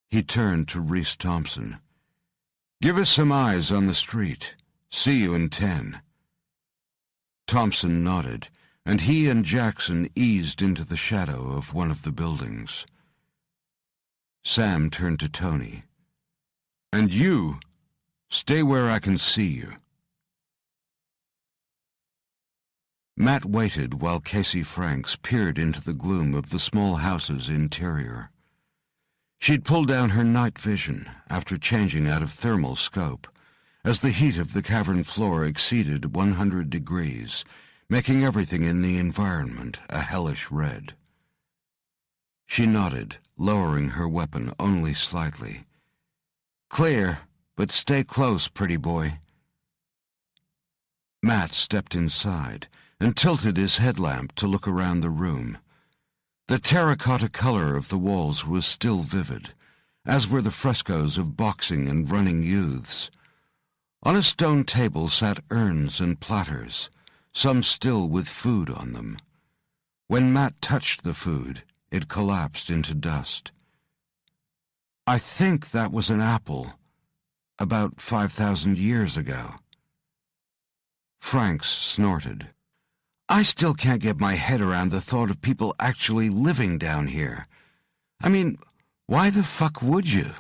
He turned to Reese Thompson. Give us some eyes on the street. See you in 10. Thompson nodded, and he and Jackson eased into the shadow of one of the buildings. Sam turned to Tony. And you, stay where I can see you. Matt waited while Casey Franks peered into the gloom of the small house's interior. She'd pulled down her night vision after changing out of thermal scope, as the heat of the cavern floor exceeded 100 degrees, making everything in the environment a hellish red. She nodded, lowering her weapon only slightly. Clear, but stay close, pretty boy. Matt stepped inside and tilted his headlamp to look around the room. The terracotta color of the walls was still vivid, as were the frescoes of boxing and running youths. On a stone table sat urns and platters, some still with food on them. When Matt touched the food, it collapsed into dust. I think that was an apple, about 5,000 years ago. Franks snorted. I still can't get my head around the thought of people actually living down here. I mean, why the fuck would you?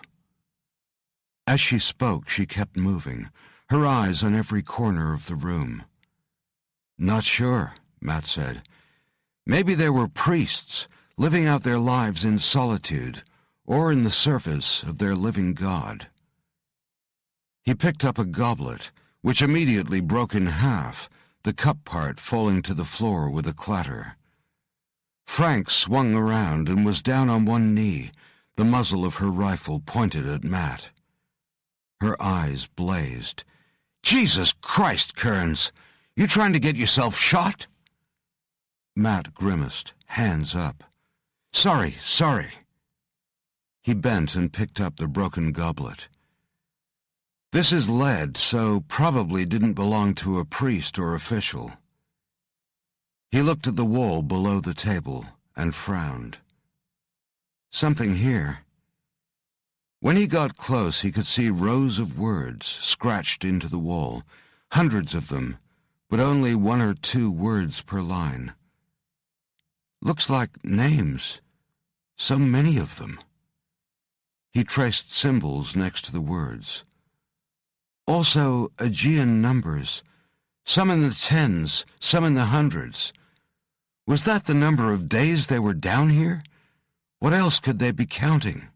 As she spoke, she kept moving, her eyes on every corner of the room. Not sure, Matt said. Maybe they were priests, living out their lives in solitude, or in the service of their living God. He picked up a goblet, which immediately broke in half, the cup part falling to the floor with a clatter. Frank swung around and was down on one knee, the muzzle of her rifle pointed at Matt. Her eyes blazed. Jesus Christ, Kearns! You trying to get yourself shot? Matt grimaced, hands up. Sorry. He bent and picked up the broken goblet. This is lead, so probably didn't belong to a priest or official. He looked at the wall below the table and frowned. Something here. When he got close, he could see rows of words scratched into the wall, hundreds of them, but only 1 or 2 words per line. Looks like names. So many of them. He traced symbols next to the words. Also Aegean numbers, some in the 10s, some in the 100s. Was that the number of days they were down here? What else could they be counting?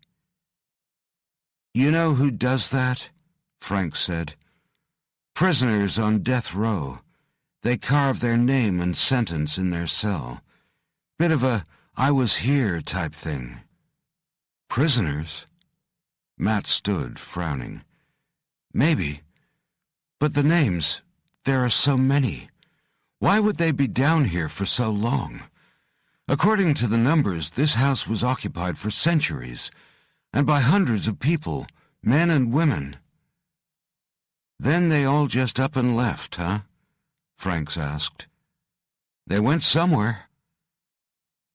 You know who does that? Frank said. Prisoners on death row. They carve their name and sentence in their cell. Bit of a I was here type thing. Prisoners? Matt stood, frowning. Maybe. But the names, there are so many. Why would they be down here for so long? According to the numbers, this house was occupied for centuries, and by hundreds of people, men and women. Then they all just up and left, huh? Franks asked. They went somewhere.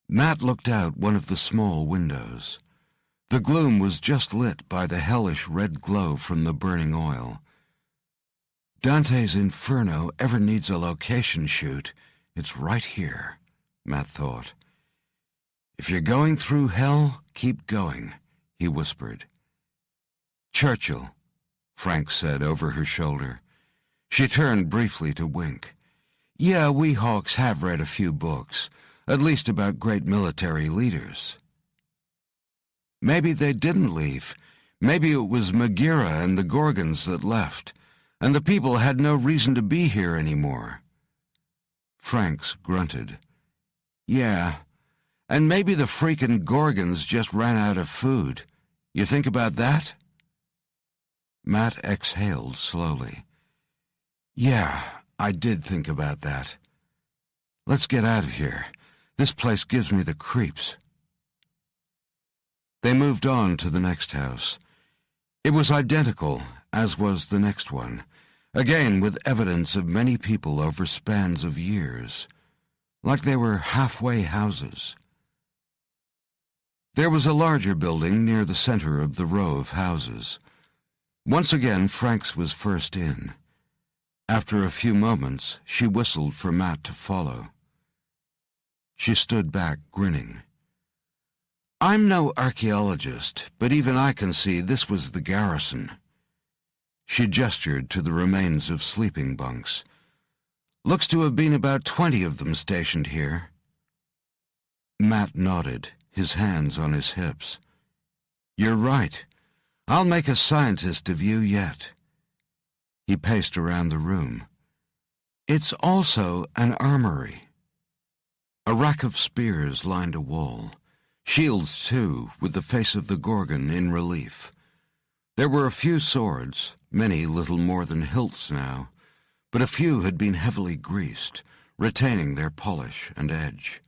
Matt looked out one of the small windows. The gloom was just lit by the hellish red glow from the burning oil. Dante's Inferno ever needs a location shoot, it's right here, Matt thought. If you're going through hell, keep going, he whispered. Churchill, Frank said over her shoulder. She turned briefly to wink. Yeah, we Hawks have read a few books, at least about great military leaders. Maybe they didn't leave. Maybe it was Megira and the Gorgons that left, and the people had no reason to be here anymore. Franks grunted. Yeah, and maybe the freaking Gorgons just ran out of food. You think about that? Matt exhaled slowly. Yeah, I did think about that. Let's get out of here. This place gives me the creeps. They moved on to the next house. It was identical, as was the next one, again with evidence of many people over spans of years, like they were halfway houses. There was a larger building near the center of the row of houses. Once again, Frank's was first in. After a few moments, she whistled for Matt to follow. She stood back, grinning. I'm no archaeologist, but even I can see this was the garrison. She gestured to the remains of sleeping bunks. Looks to have been about 20 of them stationed here. Matt nodded, his hands on his hips. You're right. I'll make a scientist of you yet. He paced around the room. It's also an armory. A rack of spears lined a wall. Shields, too, with the face of the Gorgon in relief. There were a few swords, many little more than hilts now, but a few had been heavily greased, retaining their polish and edge.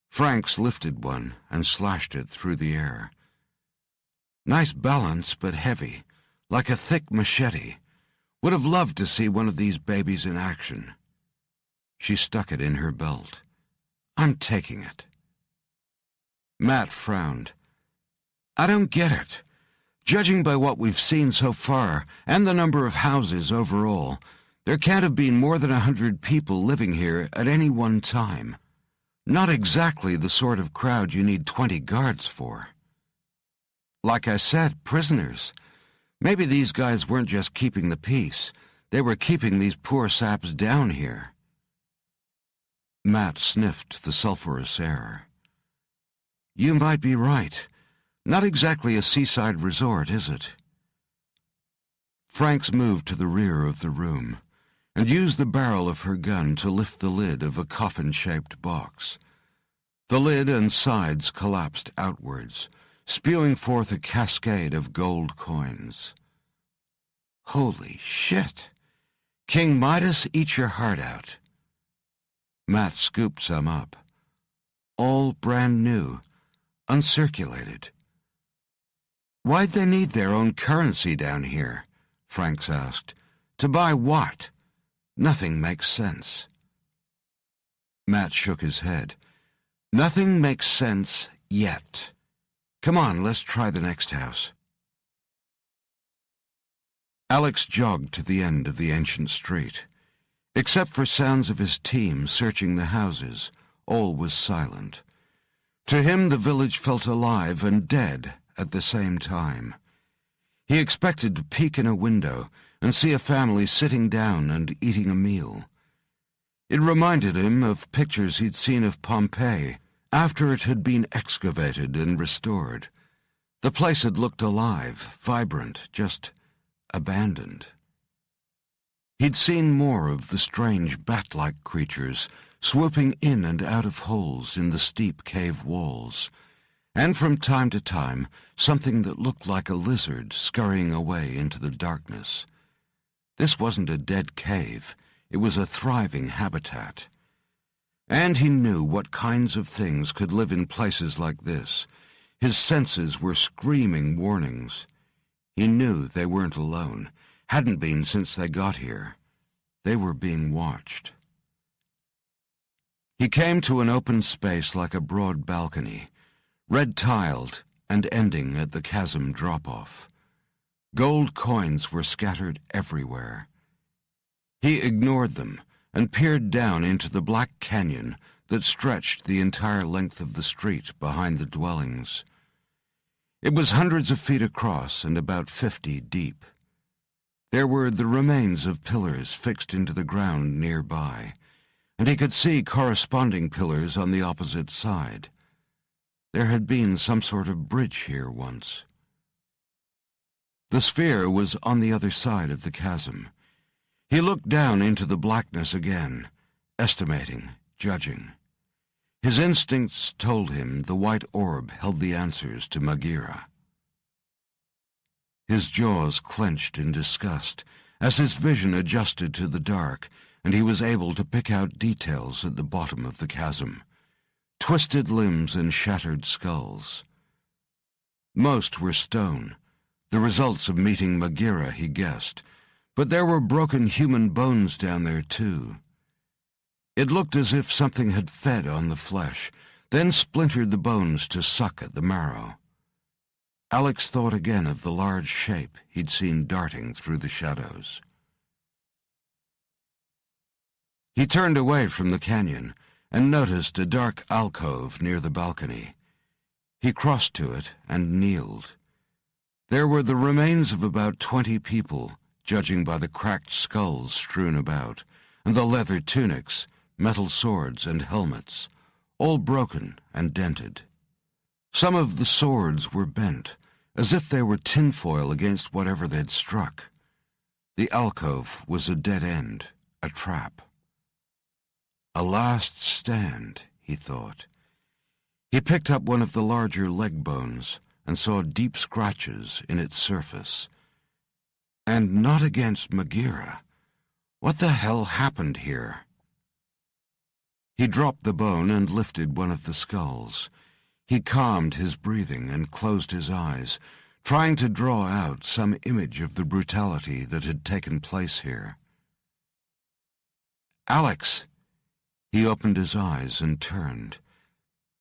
Franks lifted one and slashed it through the air. Nice balance, but heavy, like a thick machete. Would have loved to see one of these babies in action. She stuck it in her belt. I'm taking it. Matt frowned. I don't get it. Judging by what we've seen so far, and the number of houses overall, there can't have been more than 100 people living here at any one time. Not exactly the sort of crowd you need 20 guards for. Like I said, prisoners. Maybe these guys weren't just keeping the peace. They were keeping these poor saps down here. Matt sniffed the sulphurous air. You might be right. Not exactly a seaside resort, is it? Franks moved to the rear of the room and used the barrel of her gun to lift the lid of a coffin-shaped box. The lid and sides collapsed outwards, spewing forth a cascade of gold coins. Holy shit! King Midas, eat your heart out. Matt scooped some up. All brand new, uncirculated. Why'd they need their own currency down here? Franks asked. To buy what? Nothing makes sense. Matt shook his head. Nothing makes sense yet. Come on, let's try the next house. Alex jogged to the end of the ancient street. Except for sounds of his team searching the houses, all was silent. To him, the village felt alive and dead at the same time. He expected to peek in a window and see a family sitting down and eating a meal. It reminded him of pictures he'd seen of Pompeii after it had been excavated and restored. The place had looked alive, vibrant, just abandoned. He'd seen more of the strange bat-like creatures swooping in and out of holes in the steep cave walls, and from time to time something that looked like a lizard scurrying away into the darkness. This wasn't a dead cave, it was a thriving habitat. And he knew what kinds of things could live in places like this. His senses were screaming warnings. He knew they weren't alone, hadn't been since they got here. They were being watched. He came to an open space like a broad balcony, red-tiled and ending at the chasm drop-off. Gold coins were scattered everywhere. He ignored them and peered down into the black canyon that stretched the entire length of the street behind the dwellings. It was hundreds of feet across and about 50 deep. There were the remains of pillars fixed into the ground nearby, and he could see corresponding pillars on the opposite side. There had been some sort of bridge here once. The sphere was on the other side of the chasm. He looked down into the blackness again, estimating, judging. His instincts told him the white orb held the answers to Maghera. His jaws clenched in disgust as his vision adjusted to the dark and he was able to pick out details at the bottom of the chasm. Twisted limbs and shattered skulls. Most were stone, the results of meeting Magira, he guessed, but there were broken human bones down there too. It looked as if something had fed on the flesh, then splintered the bones to suck at the marrow. Alex thought again of the large shape he'd seen darting through the shadows. He turned away from the canyon and noticed a dark alcove near the balcony. He crossed to it and kneeled. There were the remains of about 20 people, judging by the cracked skulls strewn about, and the leather tunics, metal swords, and helmets, all broken and dented. Some of the swords were bent, as if they were tinfoil against whatever they'd struck. The alcove was a dead end, a trap. A last stand, he thought. He picked up one of the larger leg bones and saw deep scratches in its surface. And not against Magira. What the hell happened here? He dropped the bone and lifted one of the skulls. He calmed his breathing and closed his eyes, trying to draw out some image of the brutality that had taken place here. Alex! He opened his eyes and turned.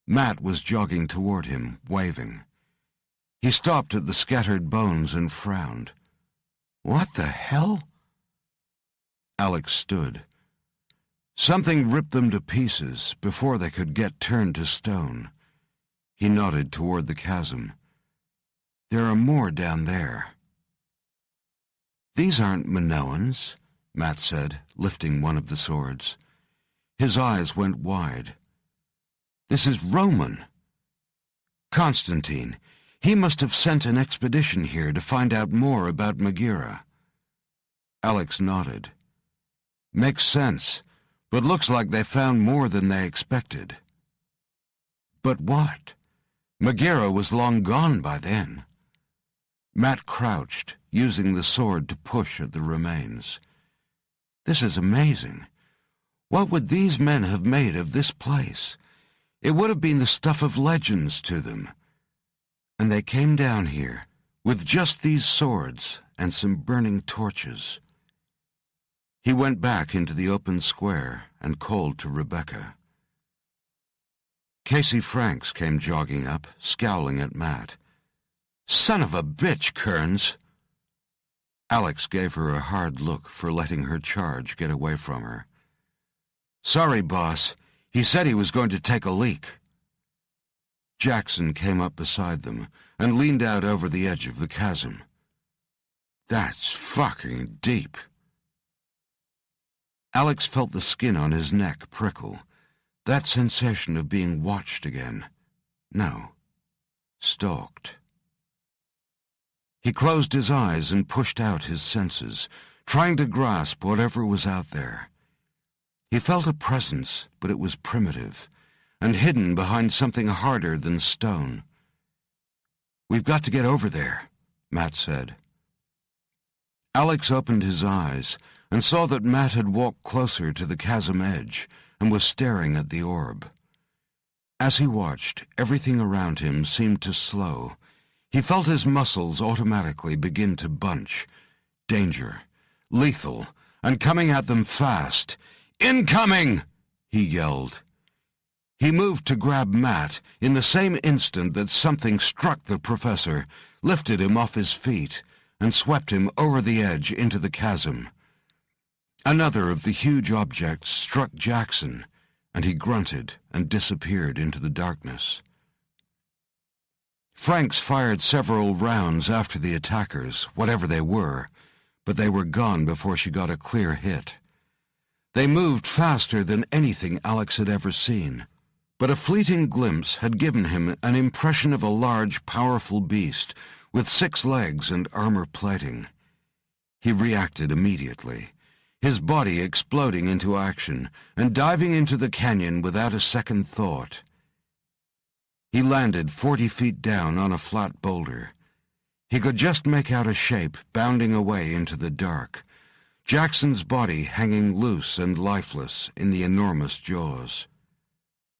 Matt was jogging toward him, waving. He stopped at the scattered bones and frowned. What the hell? Alex stood. Something ripped them to pieces before they could get turned to stone. He nodded toward the chasm. There are more down there. These aren't Minoans, Matt said, lifting one of the swords. His eyes went wide. This is Roman. Constantine. He must have sent an expedition here to find out more about Magira. Alex nodded. Makes sense, but looks like they found more than they expected. But what? Magira was long gone by then. Matt crouched, using the sword to push at the remains. This is amazing. What would these men have made of this place? It would have been the stuff of legends to them. And they came down here, with just these swords and some burning torches. He went back into the open square and called to Rebecca. Casey Franks came jogging up, scowling at Matt. Son of a bitch, Kearns! Alex gave her a hard look for letting her charge get away from her. Sorry, boss. He said he was going to take a leak. Jackson came up beside them and leaned out over the edge of the chasm. That's fucking deep. Alex felt the skin on his neck prickle. That sensation of being watched again. No. Stalked. He closed his eyes and pushed out his senses, trying to grasp whatever was out there. He felt a presence, but it was primitive, and hidden behind something harder than stone. We've got to get over there, Matt said. Alex opened his eyes and saw that Matt had walked closer to the chasm edge and was staring at the orb. As he watched, everything around him seemed to slow. He felt his muscles automatically begin to bunch. Danger. Lethal. And coming at them fast. Incoming! He yelled. He moved to grab Matt in the same instant that something struck the professor, lifted him off his feet, and swept him over the edge into the chasm. Another of the huge objects struck Jackson, and he grunted and disappeared into the darkness. Franks fired several rounds after the attackers, whatever they were, but they were gone before she got a clear hit. They moved faster than anything Alex had ever seen, but a fleeting glimpse had given him an impression of a large, powerful beast with 6 legs and armor plating. He reacted immediately, his body exploding into action and diving into the canyon without a second thought. He landed 40 feet down on a flat boulder. He could just make out a shape bounding away into the dark, Jackson's body hanging loose and lifeless in the enormous jaws.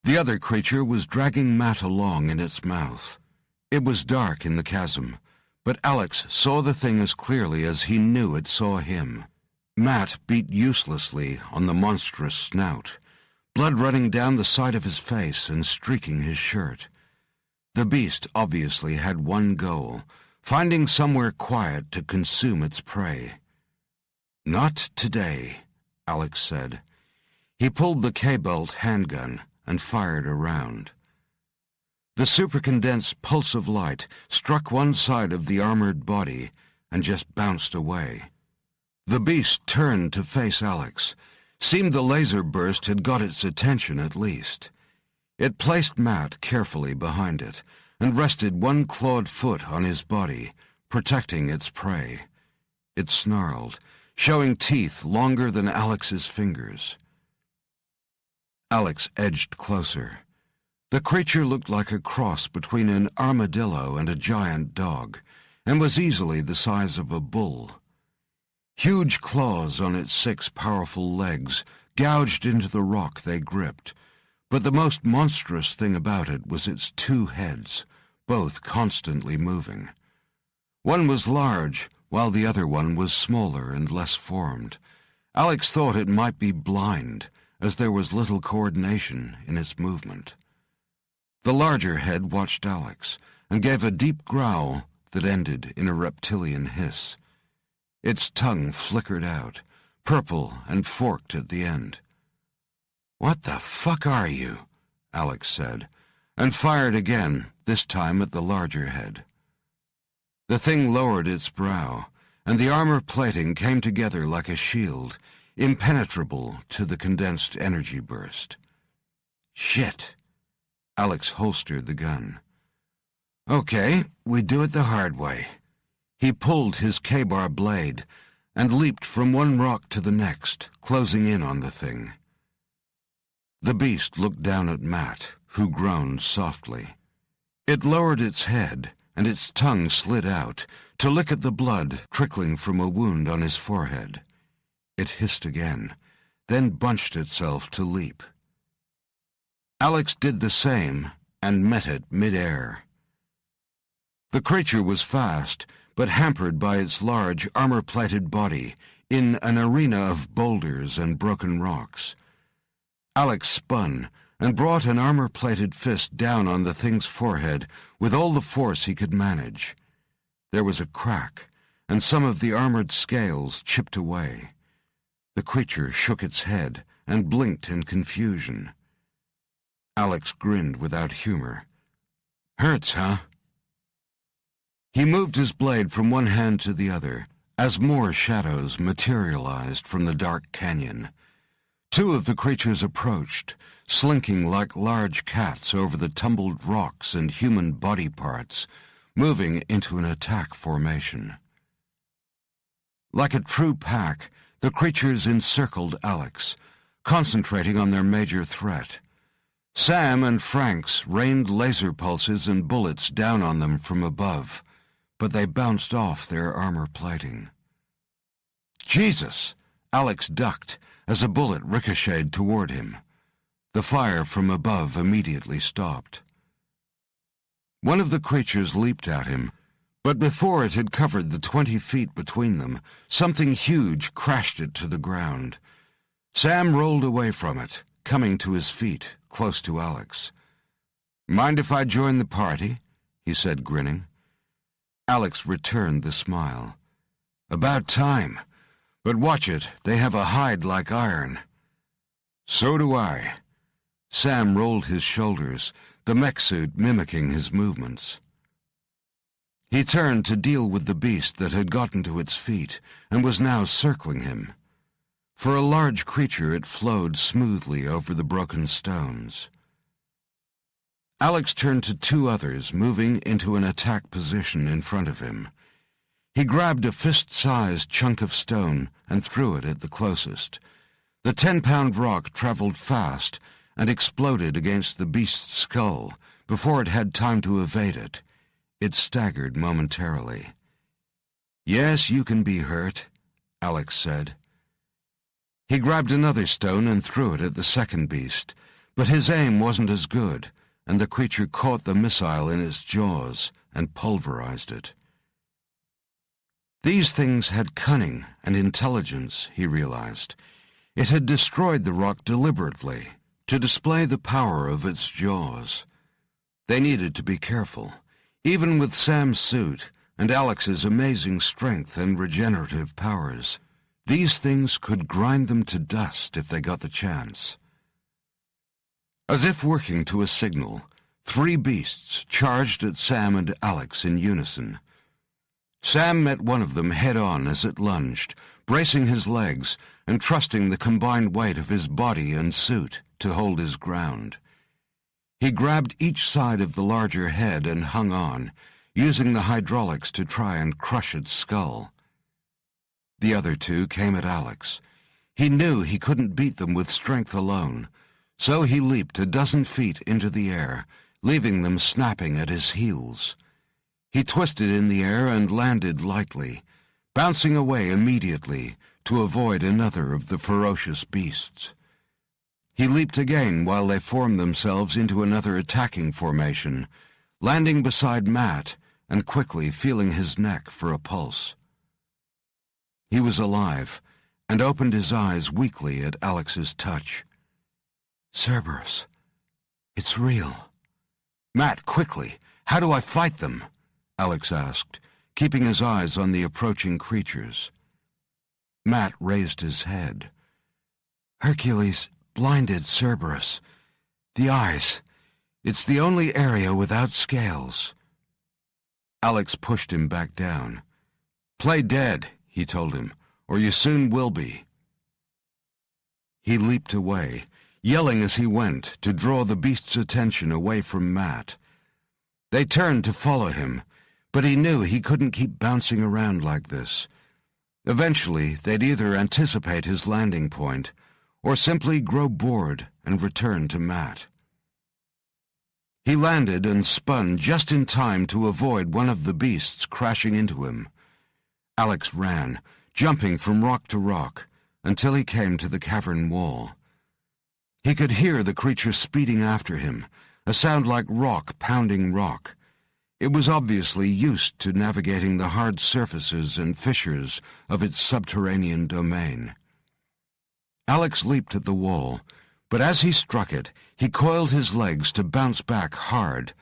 The other creature was dragging Matt along in its mouth. It was dark in the chasm, but Alex saw the thing as clearly as he knew it saw him. Matt beat uselessly on the monstrous snout, blood running down the side of his face and streaking his shirt. The beast obviously had one goal, finding somewhere quiet to consume its prey. "Not today," Alex said. He pulled the K-bolt handgun and fired a round. The supercondensed pulse of light struck one side of the armored body and just bounced away. The beast turned to face Alex. Seemed the laser burst had got its attention at least. It placed Matt carefully behind it and rested one clawed foot on his body, protecting its prey. It snarled, showing teeth longer than Alex's fingers. Alex edged closer. The creature looked like a cross between an armadillo and a giant dog, and was easily the size of a bull. Huge claws on its 6 powerful legs gouged into the rock they gripped, but the most monstrous thing about it was its 2 heads, both constantly moving. One was large, while the other one was smaller and less formed. Alex thought it might be blind, as there was little coordination in its movement. The larger head watched Alex and gave a deep growl that ended in a reptilian hiss. Its tongue flickered out, purple and forked at the end. "What the fuck are you?" Alex said, and fired again, this time at the larger head. The thing lowered its brow, and the armor plating came together like a shield, impenetrable to the condensed energy burst. "Shit." Alex holstered the gun. "Okay, we do it the hard way." He pulled his K-bar blade and leaped from one rock to the next, closing in on the thing. The beast looked down at Matt, who groaned softly. It lowered its head, and its tongue slid out to lick at the blood trickling from a wound on his forehead. It hissed again, then bunched itself to leap. Alex did the same and met it mid-air. The creature was fast, but hampered by its large armor-plated body in an arena of boulders and broken rocks. Alex spun and brought an armor-plated fist down on the thing's forehead with all the force he could manage. There was a crack, and some of the armored scales chipped away. The creature shook its head and blinked in confusion. Alex grinned without humor. "Hurts, huh?" He moved his blade from one hand to the other as more shadows materialized from the dark canyon. 2 of the creatures approached, slinking like large cats over the tumbled rocks and human body parts, moving into an attack formation. Like a true pack, the creatures encircled Alex, concentrating on their major threat. Sam and Franks rained laser pulses and bullets down on them from above, but they bounced off their armor plating. "Jesus!" Alex ducked as a bullet ricocheted toward him. The fire from above immediately stopped. One of the creatures leaped at him, but before it had covered the 20 feet between them, something huge crashed it to the ground. Sam rolled away from it, coming to his feet, close to Alex. "Mind if I join the party?" he said, grinning. Alex returned the smile. "About time. But watch it, they have a hide like iron." "So do I." Sam rolled his shoulders, the mech suit mimicking his movements. He turned to deal with the beast that had gotten to its feet and was now circling him. For a large creature, it flowed smoothly over the broken stones. Alex turned to 2 others moving into an attack position in front of him. He grabbed a fist-sized chunk of stone and threw it at the closest. The 10-pound rock traveled fast and exploded against the beast's skull before it had time to evade it. It staggered momentarily. "Yes, you can be hurt," Alex said. He grabbed another stone and threw it at the second beast, but his aim wasn't as good, and the creature caught the missile in its jaws and pulverized it. These things had cunning and intelligence, he realized. It had destroyed the rock deliberately, to display the power of its jaws. They needed to be careful. Even with Sam's suit and Alex's amazing strength and regenerative powers, these things could grind them to dust if they got the chance. As if working to a signal, 3 beasts charged at Sam and Alex in unison. Sam met one of them head-on as it lunged, bracing his legs and trusting the combined weight of his body and suit to hold his ground. He grabbed each side of the larger head and hung on, using the hydraulics to try and crush its skull. The other 2 came at Alex. He knew he couldn't beat them with strength alone, so he leaped a dozen feet into the air, leaving them snapping at his heels. He twisted in the air and landed lightly, bouncing away immediately to avoid another of the ferocious beasts. He leaped again while they formed themselves into another attacking formation, landing beside Matt and quickly feeling his neck for a pulse. He was alive and opened his eyes weakly at Alex's touch. "Cerberus, it's real." "Matt, quickly, how do I fight them?" Alex asked, keeping his eyes on the approaching creatures. Matt raised his head. "Hercules blinded Cerberus. The eyes. It's the only area without scales." Alex pushed him back down. "Play dead," he told him, "or you soon will be." He leaped away, yelling as he went to draw the beast's attention away from Matt. They turned to follow him, but he knew he couldn't keep bouncing around like this. Eventually, they'd either anticipate his landing point or simply grow bored and return to Matt. He landed and spun just in time to avoid one of the beasts crashing into him. Alex ran, jumping from rock to rock, until he came to the cavern wall. He could hear the creature speeding after him, a sound like rock pounding rock. It was obviously used to navigating the hard surfaces and fissures of its subterranean domain. Alex leaped at the wall, but as he struck it, he coiled his legs to bounce back hard,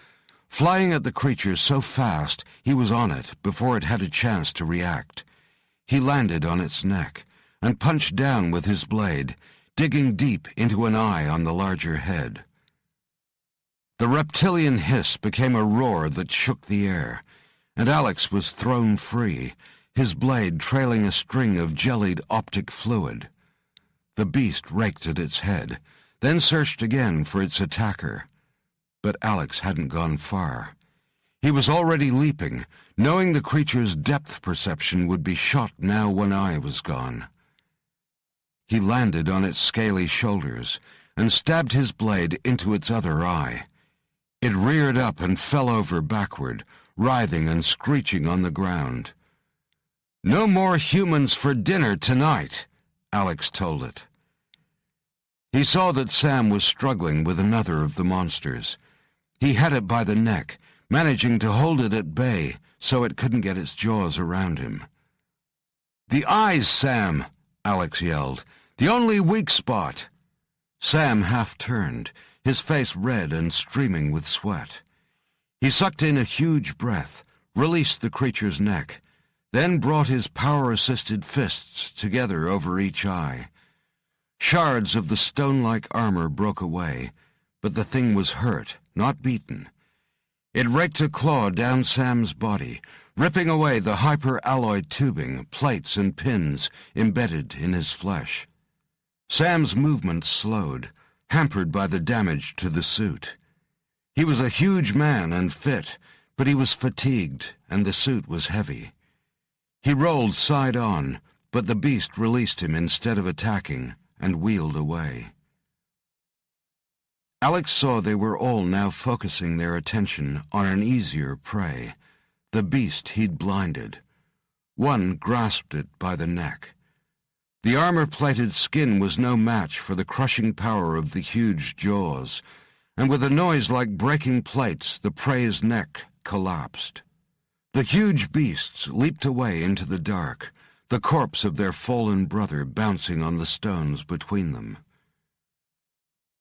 flying at the creature so fast he was on it before it had a chance to react. He landed on its neck and punched down with his blade, digging deep into an eye on the larger head. The reptilian hiss became a roar that shook the air, and Alex was thrown free, his blade trailing a string of jellied optic fluid. The beast raked at its head, then searched again for its attacker. But Alex hadn't gone far. He was already leaping, knowing the creature's depth perception would be shot now one eye was gone. He landed on its scaly shoulders and stabbed his blade into its other eye. It reared up and fell over backward, writhing and screeching on the ground. "No more humans for dinner tonight," Alex told it. He saw that Sam was struggling with another of the monsters. He had it by the neck, managing to hold it at bay so it couldn't get its jaws around him. "The eyes, Sam!" Alex yelled. "The only weak spot!" Sam half-turned, his face red and streaming with sweat. He sucked in a huge breath, released the creature's neck, then brought his power-assisted fists together over each eye. Shards of the stone-like armor broke away, but the thing was hurt, not beaten. It raked a claw down Sam's body, ripping away the hyper-alloy tubing, plates, and pins embedded in his flesh. Sam's movement slowed, hampered by the damage to the suit. He was a huge man and fit, but he was fatigued, and the suit was heavy. He rolled side on, but the beast released him instead of attacking, and wheeled away. Alex saw they were all now focusing their attention on an easier prey, the beast he'd blinded. One grasped it by the neck. The armor-plated skin was no match for the crushing power of the huge jaws, and with a noise like breaking plates, the prey's neck collapsed. The huge beasts leaped away into the dark, the corpse of their fallen brother bouncing on the stones between them.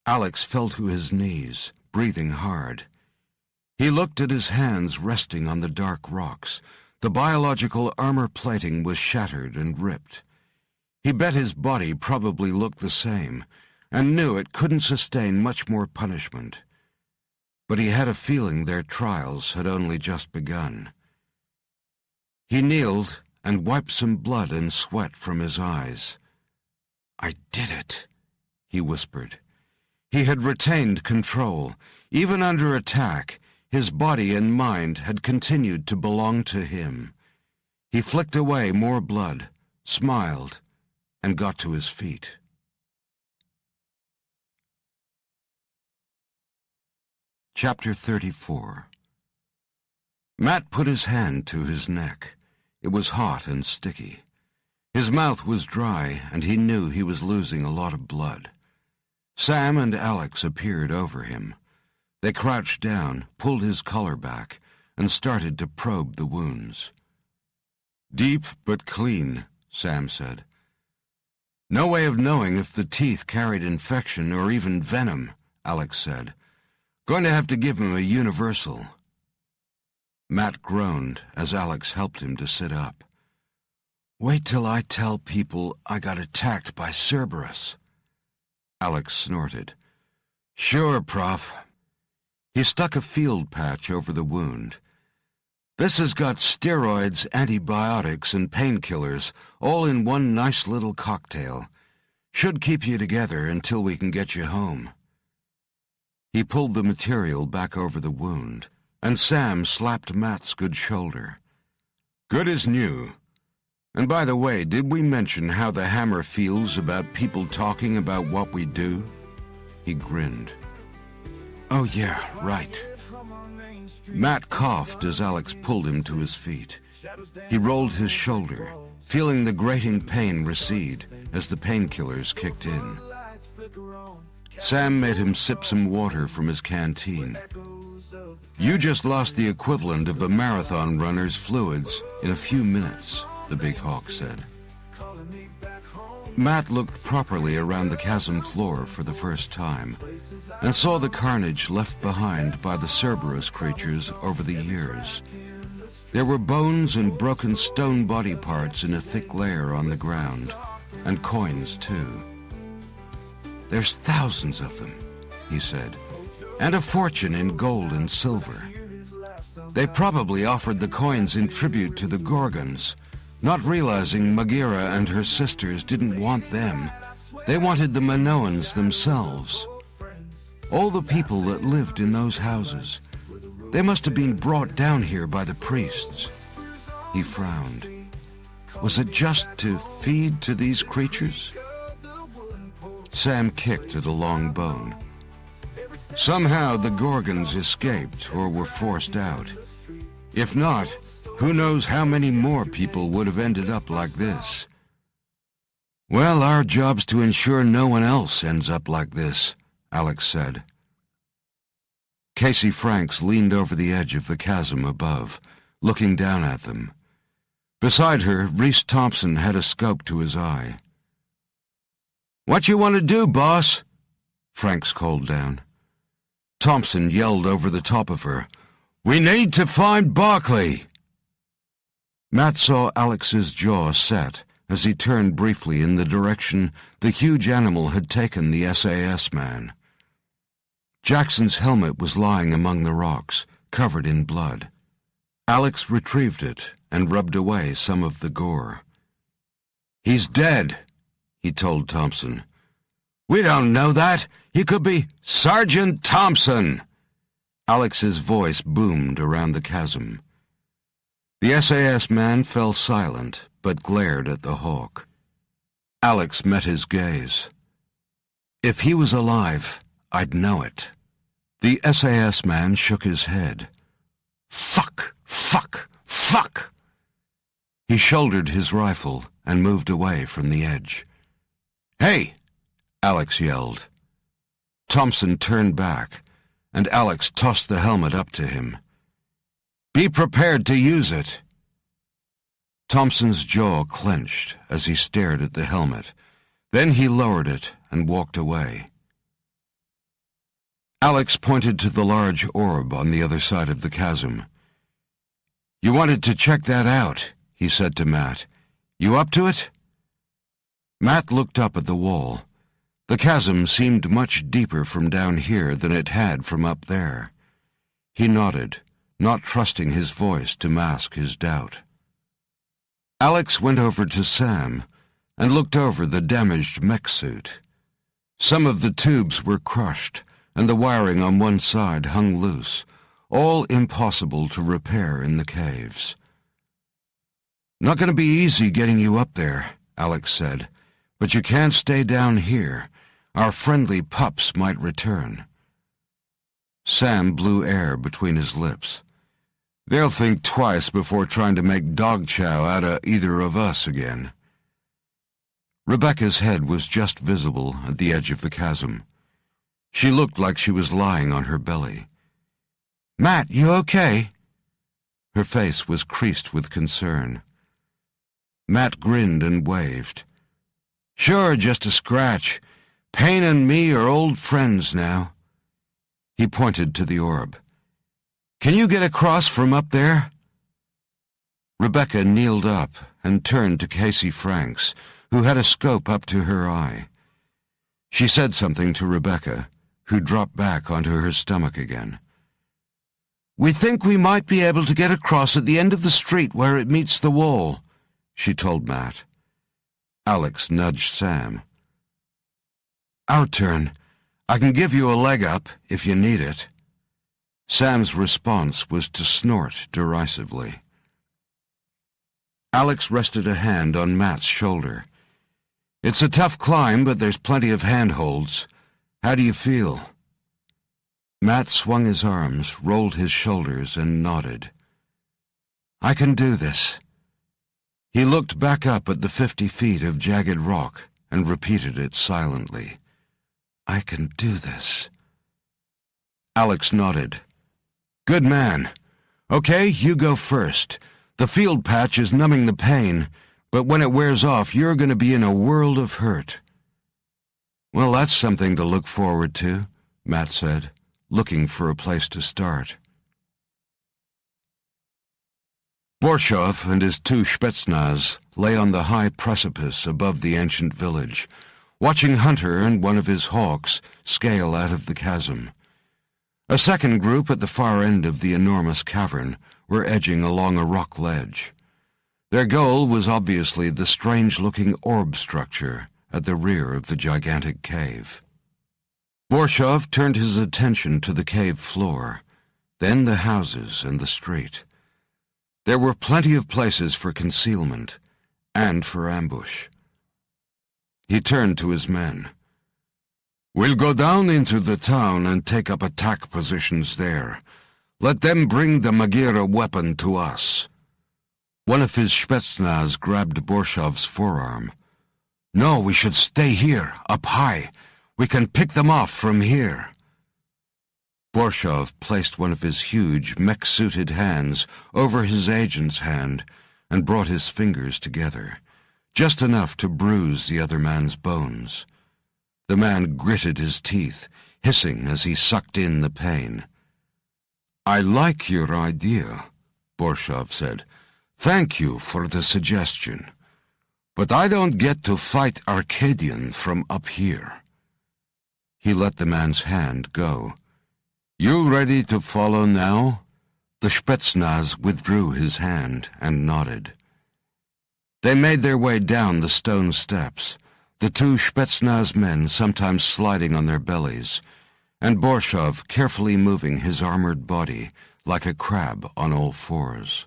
Alex fell to his knees, breathing hard. He looked at his hands resting on the dark rocks. The biological armor plating was shattered and ripped. He bet his body probably looked the same, and knew it couldn't sustain much more punishment. But he had a feeling their trials had only just begun. He kneeled and wiped some blood and sweat from his eyes. "I did it," he whispered. He had retained control. Even under attack, his body and mind had continued to belong to him. He flicked away more blood, smiled, and got to his feet. Chapter 34. Matt put his hand to his neck. It was hot and sticky. His mouth was dry, and he knew he was losing a lot of blood. Sam and Alex appeared over him. They crouched down, pulled his collar back, and started to probe the wounds. "Deep but clean," Sam said. "No way of knowing if the teeth carried infection or even venom," Alex said. "Going to have to give him a universal." Matt groaned as Alex helped him to sit up. "Wait till I tell people I got attacked by Cerberus." Alex snorted. "Sure, Prof." He stuck a field patch over the wound. "This has got steroids, antibiotics, and painkillers, all in one nice little cocktail. Should keep you together until we can get you home." He pulled the material back over the wound, and Sam slapped Matt's good shoulder. "Good as new. And by the way, did we mention how the hammer feels about people talking about what we do?" He grinned. "Oh yeah, right." Matt coughed as Alex pulled him to his feet. He rolled his shoulder, feeling the grating pain recede as the painkillers kicked in. Sam made him sip some water from his canteen. "You just lost the equivalent of a marathon runner's fluids in a few minutes," the big hawk said. Matt looked properly around the chasm floor for the first time and saw the carnage left behind by the Cerberus creatures over the years. There were bones and broken stone body parts in a thick layer on the ground, and coins too. "There's thousands of them," he said, "and a fortune in gold and silver. They probably offered the coins in tribute to the Gorgons, not realizing Maghera and her sisters didn't want them. They wanted the Minoans themselves. All the people that lived in those houses. They must have been brought down here by the priests." He frowned. Was it just to feed to these creatures? Sam kicked at a long bone. "Somehow the Gorgons escaped or were forced out. If not, who knows how many more people would have ended up like this." "Well, our job's to ensure no one else ends up like this," Alex said. Casey Franks leaned over the edge of the chasm above, looking down at them. Beside her, Reese Thompson had a scope to his eye. "What you want to do, boss?" Franks called down. Thompson yelled over the top of her, "We need to find Barkley!" Matt saw Alex's jaw set as he turned briefly in the direction the huge animal had taken the SAS man. Jackson's helmet was lying among the rocks, covered in blood. Alex retrieved it and rubbed away some of the gore. "He's dead," he told Thompson. "We don't know that. He could be Sergeant Thompson." Alex's voice boomed around the chasm. The SAS man fell silent, but glared at the hawk. Alex met his gaze. "If he was alive, I'd know it." The SAS man shook his head. "Fuck! Fuck! Fuck!" He shouldered his rifle and moved away from the edge. "Hey!" Alex yelled. Thompson turned back, and Alex tossed the helmet up to him. "Be prepared to use it." Thompson's jaw clenched as he stared at the helmet. Then he lowered it and walked away. Alex pointed to the large orb on the other side of the chasm. "You wanted to check that out," he said to Matt. "You up to it?" Matt looked up at the wall. The chasm seemed much deeper from down here than it had from up there. He nodded, not trusting his voice to mask his doubt. Alex went over to Sam and looked over the damaged mech suit. Some of the tubes were crushed, and the wiring on one side hung loose, all impossible to repair in the caves. "Not going to be easy getting you up there," Alex said, "but you can't stay down here. Our friendly pups might return." Sam blew air between his lips. "They'll think twice before trying to make dog chow out of either of us again." Rebecca's head was just visible at the edge of the chasm. She looked like she was lying on her belly. "Matt, you okay?" Her face was creased with concern. Matt grinned and waved. "Sure, just a scratch. Payne and me are old friends now." He pointed to the orb. "Can you get across from up there?" Rebecca kneeled up and turned to Casey Franks, who had a scope up to her eye. She said something to Rebecca, who dropped back onto her stomach again. "We think we might be able to get across at the end of the street where it meets the wall," she told Matt. Alex nudged Sam. "Our turn. I can give you a leg up if you need it." Sam's response was to snort derisively. Alex rested a hand on Matt's shoulder. "It's a tough climb, but there's plenty of handholds. How do you feel?" Matt swung his arms, rolled his shoulders, and nodded. "I can do this." He looked back up at the 50 feet of jagged rock and repeated it silently. "I can do this." Alex nodded. "Good man. Okay, you go first. The field patch is numbing the pain, but when it wears off, you're going to be in a world of hurt." "Well, that's something to look forward to," Matt said, looking for a place to start. Borshov and his 2 Spetsnaz lay on the high precipice above the ancient village, watching Hunter and one of his hawks scale out of the chasm. A second group at the far end of the enormous cavern were edging along a rock ledge. Their goal was obviously the strange-looking orb structure at the rear of the gigantic cave. Borshov turned his attention to the cave floor, then the houses and the street. There were plenty of places for concealment and for ambush. He turned to his men. "We'll go down into the town and take up attack positions there. Let them bring the Magira weapon to us." One of his Spetsnaz grabbed Borshov's forearm. "No, we should stay here, up high. We can pick them off from here." Borshov placed one of his huge, mech-suited hands over his agent's hand and brought his fingers together, just enough to bruise the other man's bones. The man gritted his teeth, hissing as he sucked in the pain. "I like your idea," Borshov said. "Thank you for the suggestion. But I don't get to fight Arcadian from up here." He let the man's hand go. "You ready to follow now?" The Spetsnaz withdrew his hand and nodded. They made their way down the stone steps, the 2 Spetsnaz men sometimes sliding on their bellies, and Borshov carefully moving his armored body like a crab on all fours.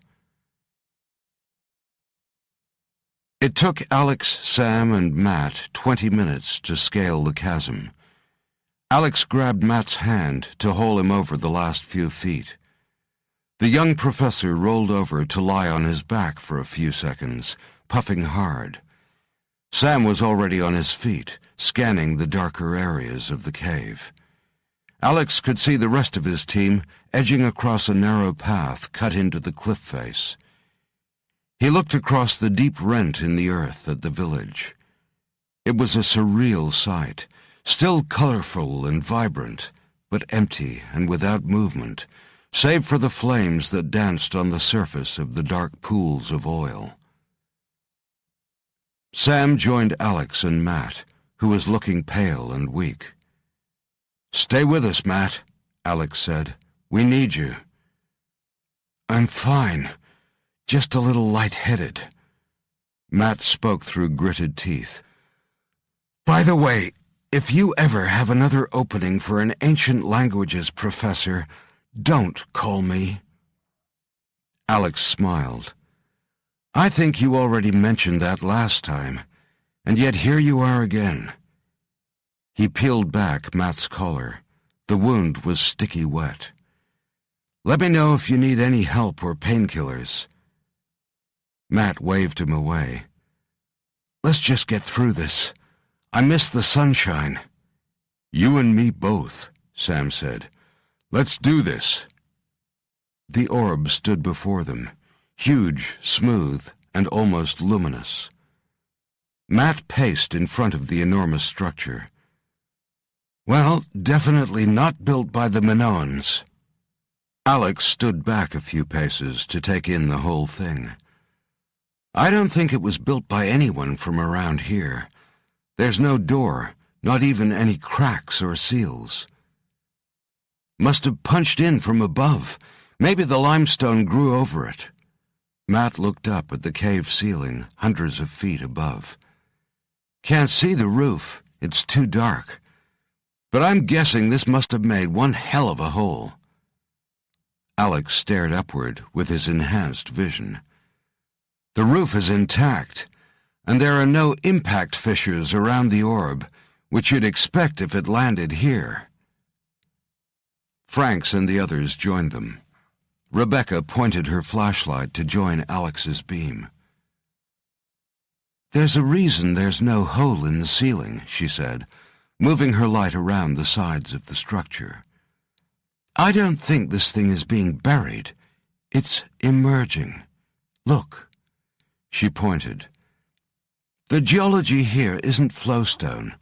It took Alex, Sam, and Matt 20 minutes to scale the chasm. Alex grabbed Matt's hand to haul him over the last few feet. The young professor rolled over to lie on his back for a few seconds, puffing hard. Sam was already on his feet, scanning the darker areas of the cave. Alex could see the rest of his team edging across a narrow path cut into the cliff face. He looked across the deep rent in the earth at the village. It was a surreal sight, still colorful and vibrant, but empty and without movement, save for the flames that danced on the surface of the dark pools of oil. Sam joined Alex and Matt, who was looking pale and weak. "Stay with us, Matt," Alex said. "We need you." "I'm fine. Just a little lightheaded." Matt spoke through gritted teeth. "By the way, if you ever have another opening for an ancient languages professor, don't call me." Alex smiled. "I think you already mentioned that last time, and yet here you are again." He peeled back Matt's collar. The wound was sticky wet. "Let me know if you need any help or painkillers." Matt waved him away. "Let's just get through this. I miss the sunshine." "You and me both," Sam said. "Let's do this." The orb stood before them, huge, smooth, and almost luminous. Matt paced in front of the enormous structure. "Well, definitely not built by the Minoans." Alex stood back a few paces to take in the whole thing. "I don't think it was built by anyone from around here. There's no door, not even any cracks or seals. Must have punched in from above. Maybe the limestone grew over it." Matt looked up at the cave ceiling, hundreds of feet above. "Can't see the roof. It's too dark. But I'm guessing this must have made one hell of a hole." Alex stared upward with his enhanced vision. "The roof is intact, and there are no impact fissures around the orb, which you'd expect if it landed here." Franks and the others joined them. Rebecca pointed her flashlight to join Alex's beam. "There's a reason there's no hole in the ceiling," she said, moving her light around the sides of the structure. "I don't think this thing is being buried. It's emerging. Look." She pointed. "The geology here isn't flowstone.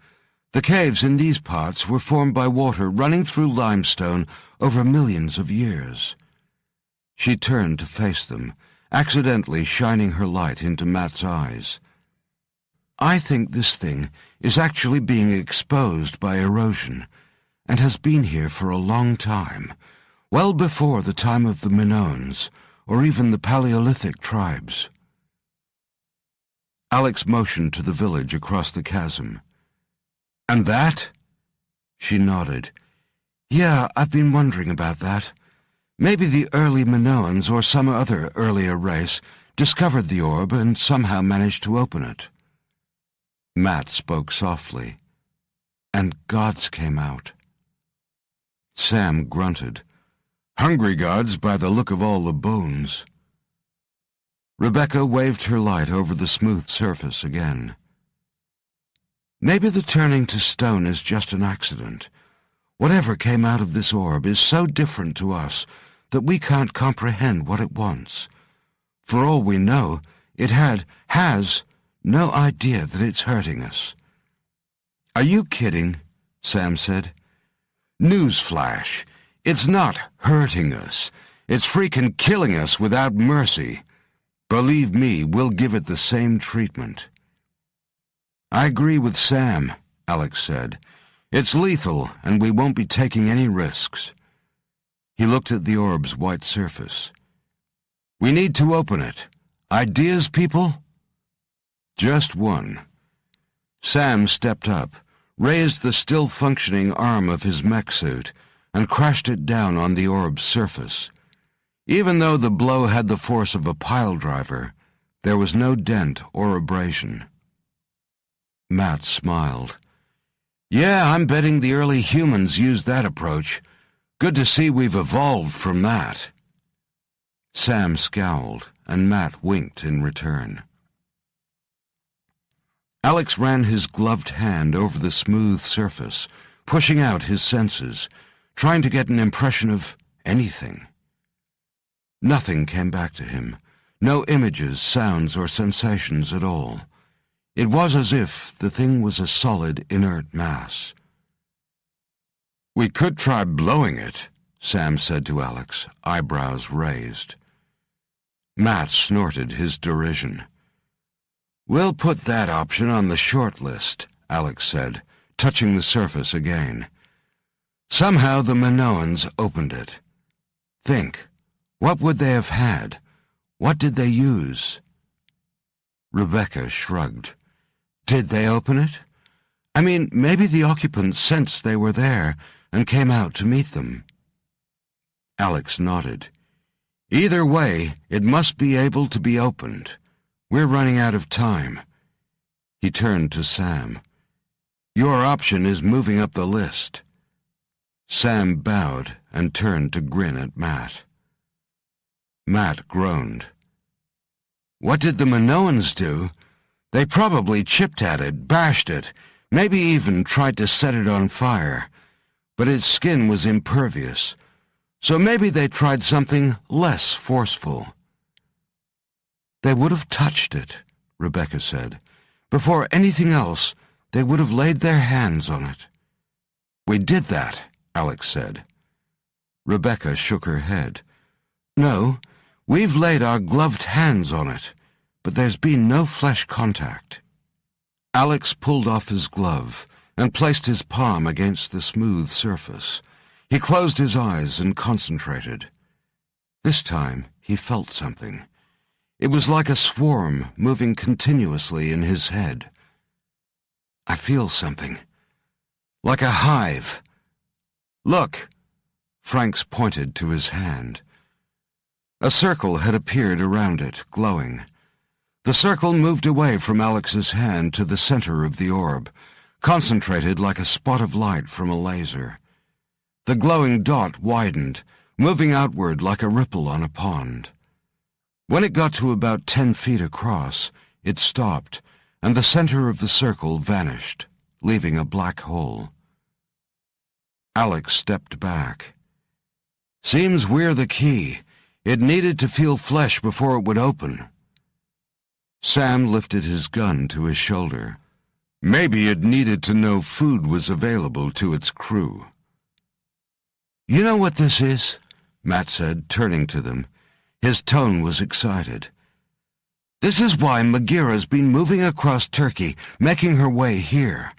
The caves in these parts were formed by water running through limestone over millions of years." She turned to face them, accidentally shining her light into Matt's eyes. "I think this thing is actually being exposed by erosion, and has been here for a long time, well before the time of the Minoans, or even the Paleolithic tribes." Alex motioned to the village across the chasm. "And that?" She nodded. "Yeah, I've been wondering about that. Maybe the early Minoans or some other earlier race discovered the orb and somehow managed to open it." Matt spoke softly. "And gods came out." Sam grunted. "Hungry gods by the look of all the bones." Rebecca waved her light over the smooth surface again. "Maybe the turning to stone is just an accident. Whatever came out of this orb is so different to us that we can't comprehend what it wants. For all we know, it has no idea that it's hurting us." "Are you kidding?" Sam said. "Newsflash. It's not hurting us. It's freaking killing us without mercy. Believe me, we'll give it the same treatment." "I agree with Sam," Alex said. "It's lethal, and we won't be taking any risks." He looked at the orb's white surface. "We need to open it. Ideas, people?" "Just one." Sam stepped up, raised the still-functioning arm of his mech suit, and crashed it down on the orb's surface. Even though the blow had the force of a piledriver, there was no dent or abrasion. Matt smiled. "Yeah, I'm betting the early humans used that approach. Good to see we've evolved from that." Sam scowled, and Matt winked in return. Alex ran his gloved hand over the smooth surface, pushing out his senses, trying to get an impression of anything. Nothing came back to him. No images, sounds, or sensations at all. It was as if the thing was a solid, inert mass. "We could try blowing it," Sam said to Alex, eyebrows raised. Matt snorted his derision. "We'll put that option on the short list," Alex said, touching the surface again. "Somehow the Minoans opened it. Think, what would they have had? What did they use?" Rebecca shrugged. "Did they open it? I mean, maybe the occupants sensed they were there and came out to meet them." Alex nodded. "Either way, it must be able to be opened. We're running out of time." He turned to Sam. "Your option is moving up the list." Sam bowed and turned to grin at Matt. Matt groaned. "What did the Minoans do? They probably chipped at it, bashed it, maybe even tried to set it on fire. But its skin was impervious, so maybe they tried something less forceful." "They would have touched it," Rebecca said. "Before anything else, they would have laid their hands on it." "We did that," Alex said. Rebecca shook her head. "No, we've laid our gloved hands on it, but there's been no flesh contact." Alex pulled off his glove and placed his palm against the smooth surface. He closed his eyes and concentrated. This time he felt something. It was like a swarm moving continuously in his head. "I feel something. Like a hive. Look!" Franks pointed to his hand. A circle had appeared around it, glowing. The circle moved away from Alex's hand to the center of the orb, concentrated like a spot of light from a laser. The glowing dot widened, moving outward like a ripple on a pond. When it got to about 10 feet across, it stopped, and the center of the circle vanished, leaving a black hole. Alex stepped back. "Seems we're the key. It needed to feel flesh before it would open." Sam lifted his gun to his shoulder. "Maybe it needed to know food was available to its crew." "You know what this is?" Matt said, turning to them. His tone was excited. "This is why Meghera's been moving across Turkey, making her way here.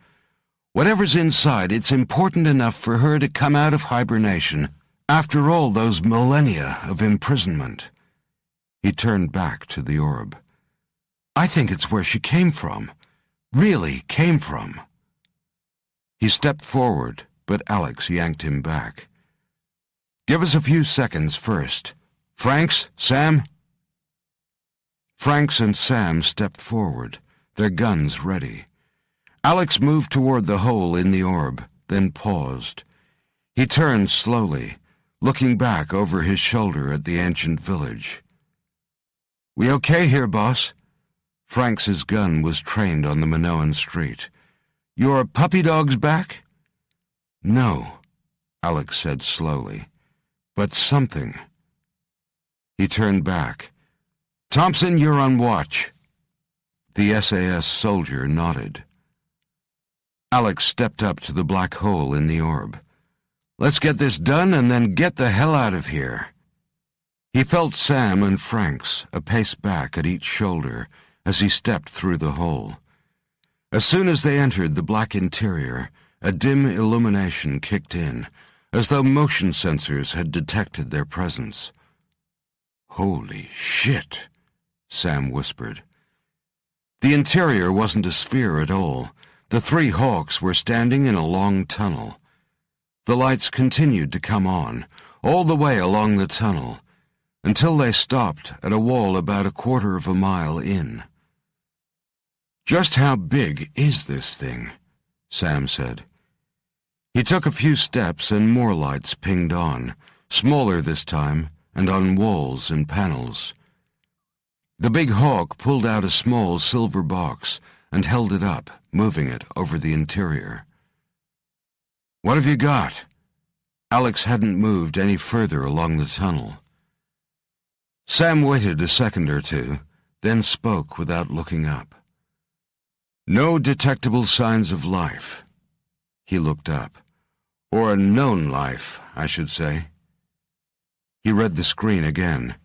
Whatever's inside, it's important enough for her to come out of hibernation after all those millennia of imprisonment." He turned back to the orb. "I think it's where she came from. Really came from." He stepped forward, but Alex yanked him back. "Give us a few seconds first. Franks, Sam?" Franks and Sam stepped forward, their guns ready. Alex moved toward the hole in the orb, then paused. He turned slowly, looking back over his shoulder at the ancient village. "We okay here, boss?" Franks's gun was trained on the Minoan street. "Your puppy dog's back?" "No," Alex said slowly. "But something." He turned back. "Thompson, you're on watch." The SAS soldier nodded. Alex stepped up to the black hole in the orb. "Let's get this done and then get the hell out of here." He felt Sam and Franks a pace back at each shoulder as he stepped through the hole. As soon as they entered the black interior, a dim illumination kicked in, as though motion sensors had detected their presence. "Holy shit," Sam whispered. The interior wasn't a sphere at all. The three hawks were standing in a long tunnel. The lights continued to come on, all the way along the tunnel, until they stopped at a wall about a quarter of a mile in. "Just how big is this thing?" Sam said. He took a few steps and more lights pinged on, smaller this time, and on walls and panels. The big hawk pulled out a small silver box, and held it up, moving it over the interior. "What have you got?" Alex hadn't moved any further along the tunnel. Sam waited a second or two, then spoke without looking up. "No detectable signs of life." He looked up. "Or a known life, I should say." He read the screen again.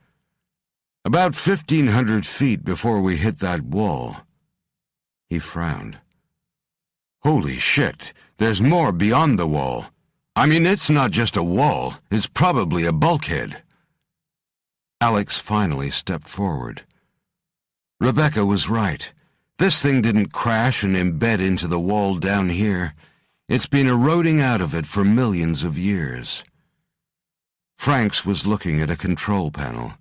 "About 1,500 feet before we hit that wall." He frowned. "Holy shit, there's more beyond the wall. I mean, it's not just a wall, it's probably a bulkhead." Alex finally stepped forward. Rebecca was right. This thing didn't crash and embed into the wall down here. It's been eroding out of it for millions of years. Franks was looking at a control panel.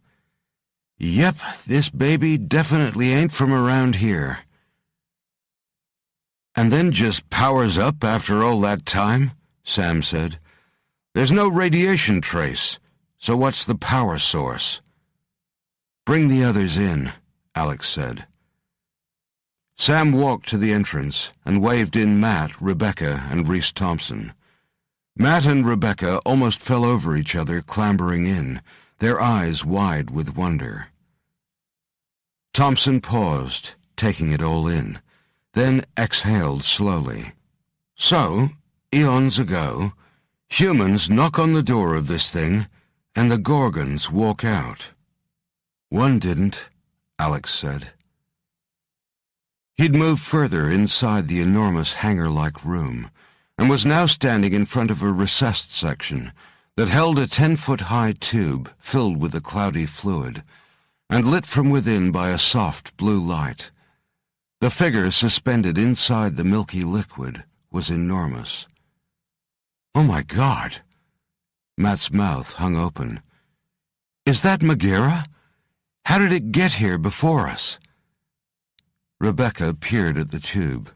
"Yep, this baby definitely ain't from around here." "And then just powers up after all that time?" Sam said. "There's no radiation trace, so what's the power source?" "Bring the others in," Alex said. Sam walked to the entrance and waved in Matt, Rebecca, and Reese Thompson. Matt and Rebecca almost fell over each other clambering in, their eyes wide with wonder. Thompson paused, taking it all in, then exhaled slowly. "So, eons ago, humans knock on the door of this thing, and the Gorgons walk out." "One didn't," Alex said. He'd moved further inside the enormous hangar-like room, and was now standing in front of a recessed section that held a 10-foot-high tube filled with a cloudy fluid, and lit from within by a soft blue light. The figure suspended inside the milky liquid was enormous. "Oh my God!" Matt's mouth hung open. "Is that Megaera? How did it get here before us?" Rebecca peered at the tube.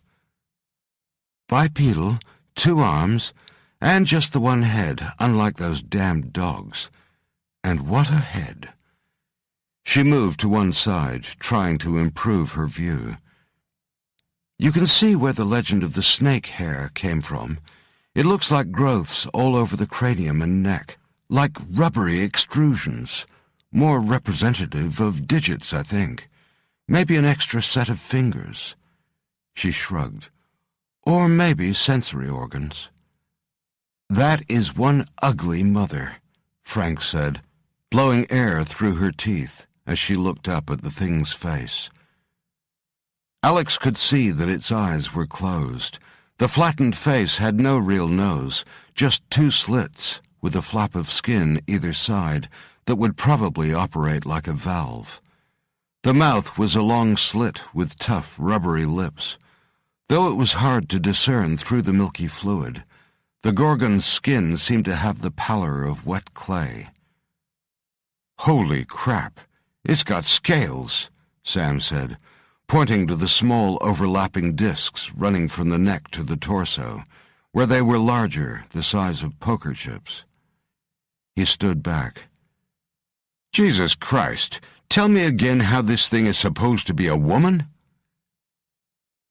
"Bipedal, 2 arms, and just the one head, unlike those damned dogs. And what a head." She moved to one side, trying to improve her view. "You can see where the legend of the snake hair came from. It looks like growths all over the cranium and neck, like rubbery extrusions, more representative of digits, I think. Maybe an extra set of fingers." She shrugged. "Or maybe sensory organs." "That is one ugly mother," Frank said, blowing air through her teeth as she looked up at the thing's face. Alex could see that its eyes were closed. The flattened face had no real nose, just 2 slits, with a flap of skin either side that would probably operate like a valve. The mouth was a long slit with tough, rubbery lips. Though it was hard to discern through the milky fluid, the Gorgon's skin seemed to have the pallor of wet clay. "Holy crap, it's got scales," Sam said, pointing to the small overlapping discs running from the neck to the torso, where they were larger, the size of poker chips. He stood back. "Jesus Christ, tell me again how this thing is supposed to be a woman?"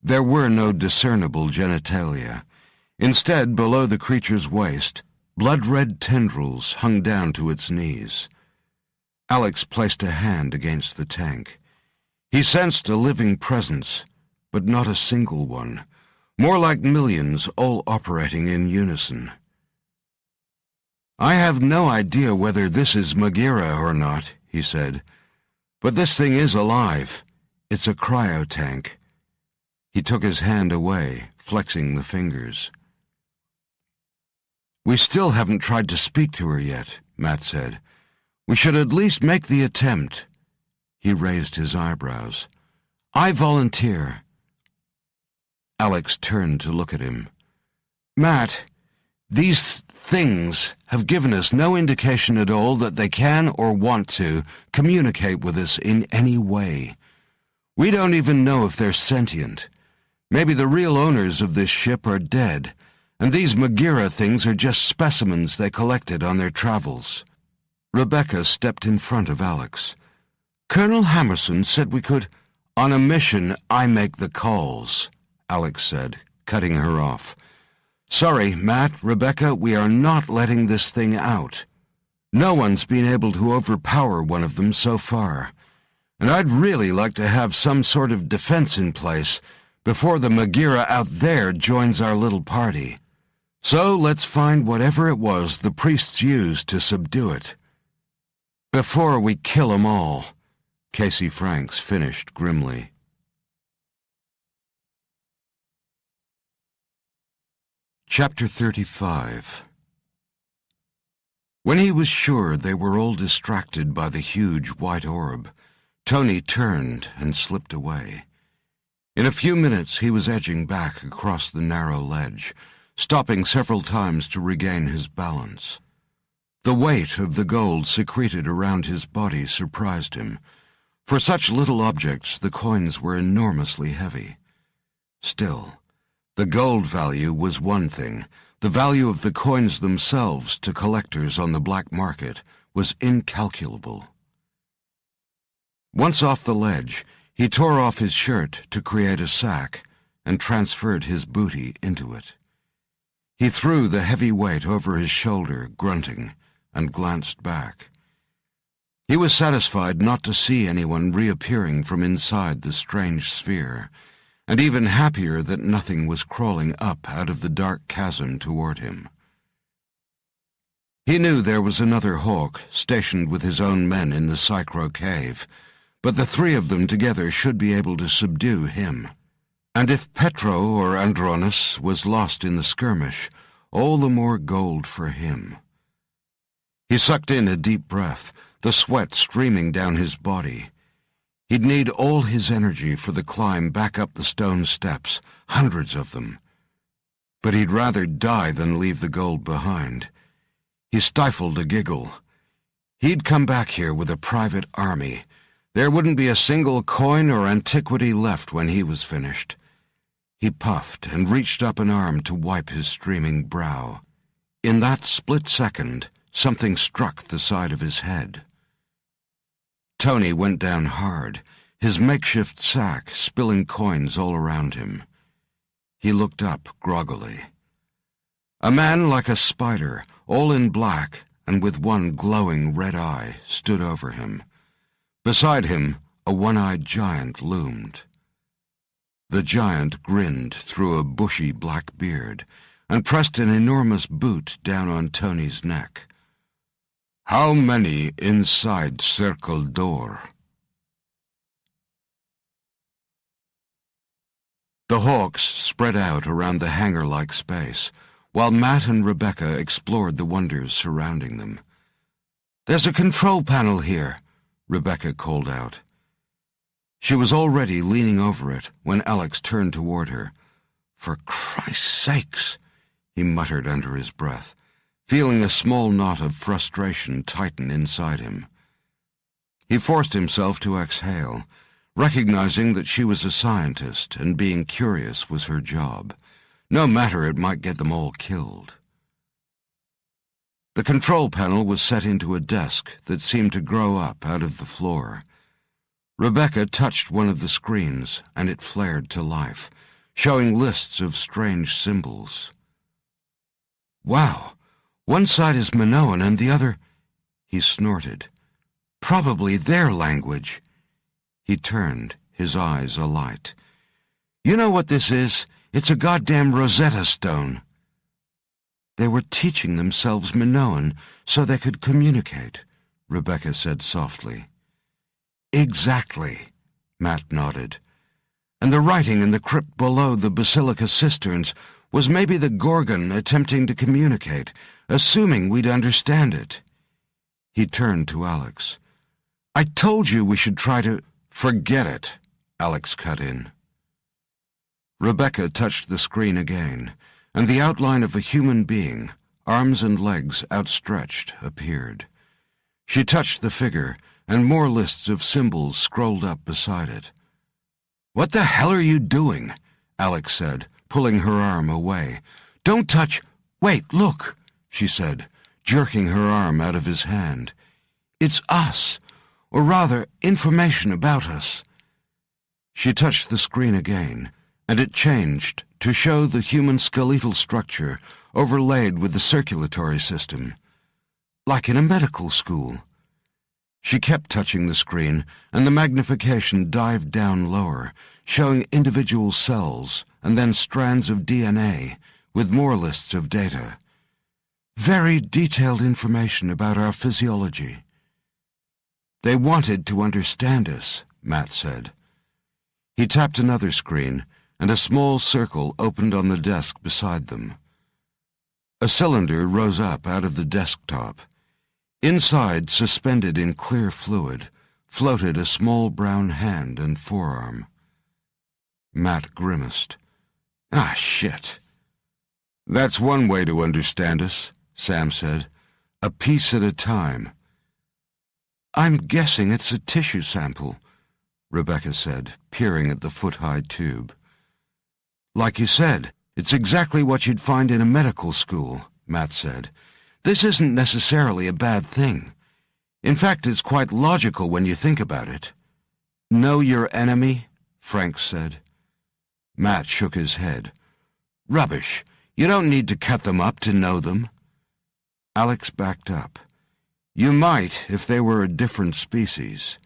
There were no discernible genitalia. Instead, below the creature's waist, blood-red tendrils hung down to its knees. Alex placed a hand against the tank. He sensed a living presence, but not a single one, more like millions all operating in unison. "I have no idea whether this is Megaera or not," he said, "but this thing is alive. It's a cryotank." He took his hand away, flexing the fingers. "We still haven't tried to speak to her yet," Matt said. "We should at least make the attempt." He raised his eyebrows. "I volunteer." Alex turned to look at him. "Matt, these things have given us no indication at all that they can or want to communicate with us in any way. We don't even know if they're sentient. Maybe the real owners of this ship are dead, and these Megaera things are just specimens they collected on their travels." Rebecca stepped in front of Alex. "Colonel Hammerson said we could—" On a mission, I make the calls, Alex said, cutting her off. Sorry, Matt, Rebecca, we are not letting this thing out. No one's been able to overpower one of them so far. And I'd really like to have some sort of defense in place before the Magira out there joins our little party. So let's find whatever it was the priests used to subdue it. Before we kill 'em all, Casey Franks finished grimly. Chapter 35. When he was sure they were all distracted by the huge white orb, Tony turned and slipped away. In a few minutes he was edging back across the narrow ledge, stopping several times to regain his balance. The weight of the gold secreted around his body surprised him. For such little objects, the coins were enormously heavy. Still, the gold value was one thing. The value of the coins themselves to collectors on the black market was incalculable. Once off the ledge, he tore off his shirt to create a sack and transferred his booty into it. He threw the heavy weight over his shoulder, grunting, and glanced back. He was satisfied not to see anyone reappearing from inside the strange sphere, and even happier that nothing was crawling up out of the dark chasm toward him. He knew there was another hawk stationed with his own men in the Psychro cave, but the three of them together should be able to subdue him. And if Petro or Andronis was lost in the skirmish, all the more gold for him. He sucked in a deep breath, the sweat streaming down his body. He'd need all his energy for the climb back up the stone steps, hundreds of them. But he'd rather die than leave the gold behind. He stifled a giggle. He'd come back here with a private army. There wouldn't be a single coin or antiquity left when he was finished. He puffed and reached up an arm to wipe his streaming brow. In that split second, something struck the side of his head. Tony went down hard, his makeshift sack spilling coins all around him. He looked up groggily. A man like a spider, all in black and with one glowing red eye, stood over him. Beside him, a one-eyed giant loomed. The giant grinned through a bushy black beard and pressed an enormous boot down on Tony's neck. How many inside circle door? The hawks spread out around the hangar-like space, while Matt and Rebecca explored the wonders surrounding them. There's a control panel here, Rebecca called out. She was already leaning over it when Alex turned toward her. For Christ's sakes, he muttered under his breath, feeling a small knot of frustration tighten inside him. He forced himself to exhale, recognizing that she was a scientist and being curious was her job, no matter it might get them all killed. The control panel was set into a desk that seemed to grow up out of the floor. Rebecca touched one of the screens, and it flared to life, showing lists of strange symbols. Wow! One side is Minoan and the other... He snorted. Probably their language. He turned, his eyes alight. You know what this is? It's a goddamn Rosetta Stone. They were teaching themselves Minoan so they could communicate, Rebecca said softly. Exactly, Matt nodded. And the writing in the crypt below the basilica cisterns was maybe the Gorgon attempting to communicate, assuming we'd understand it. He turned to Alex. I told you we should try to... Forget it, Alex cut in. Rebecca touched the screen again, and the outline of a human being, arms and legs outstretched, appeared. She touched the figure, and more lists of symbols scrolled up beside it. What the hell are you doing? Alex said, pulling her arm away. Don't touch... Wait, look, she said, jerking her arm out of his hand. It's us, or rather, information about us. She touched the screen again, and it changed to show the human skeletal structure overlaid with the circulatory system, like in a medical school. She kept touching the screen, and the magnification dived down lower, showing individual cells and then strands of DNA with more lists of data. Very detailed information about our physiology. They wanted to understand us, Matt said. He tapped another screen, and a small circle opened on the desk beside them. A cylinder rose up out of the desktop. Inside, suspended in clear fluid, floated a small brown hand and forearm. Matt grimaced. Ah, shit. That's one way to understand us, Sam said. A piece at a time. I'm guessing it's a tissue sample, Rebecca said, peering at the foot-high tube. Like you said, it's exactly what you'd find in a medical school, Matt said. This isn't necessarily a bad thing. In fact, it's quite logical when you think about it. Know your enemy? Frank said. Matt shook his head. Rubbish. You don't need to cut them up to know them. Alex backed up. You might if they were a different species.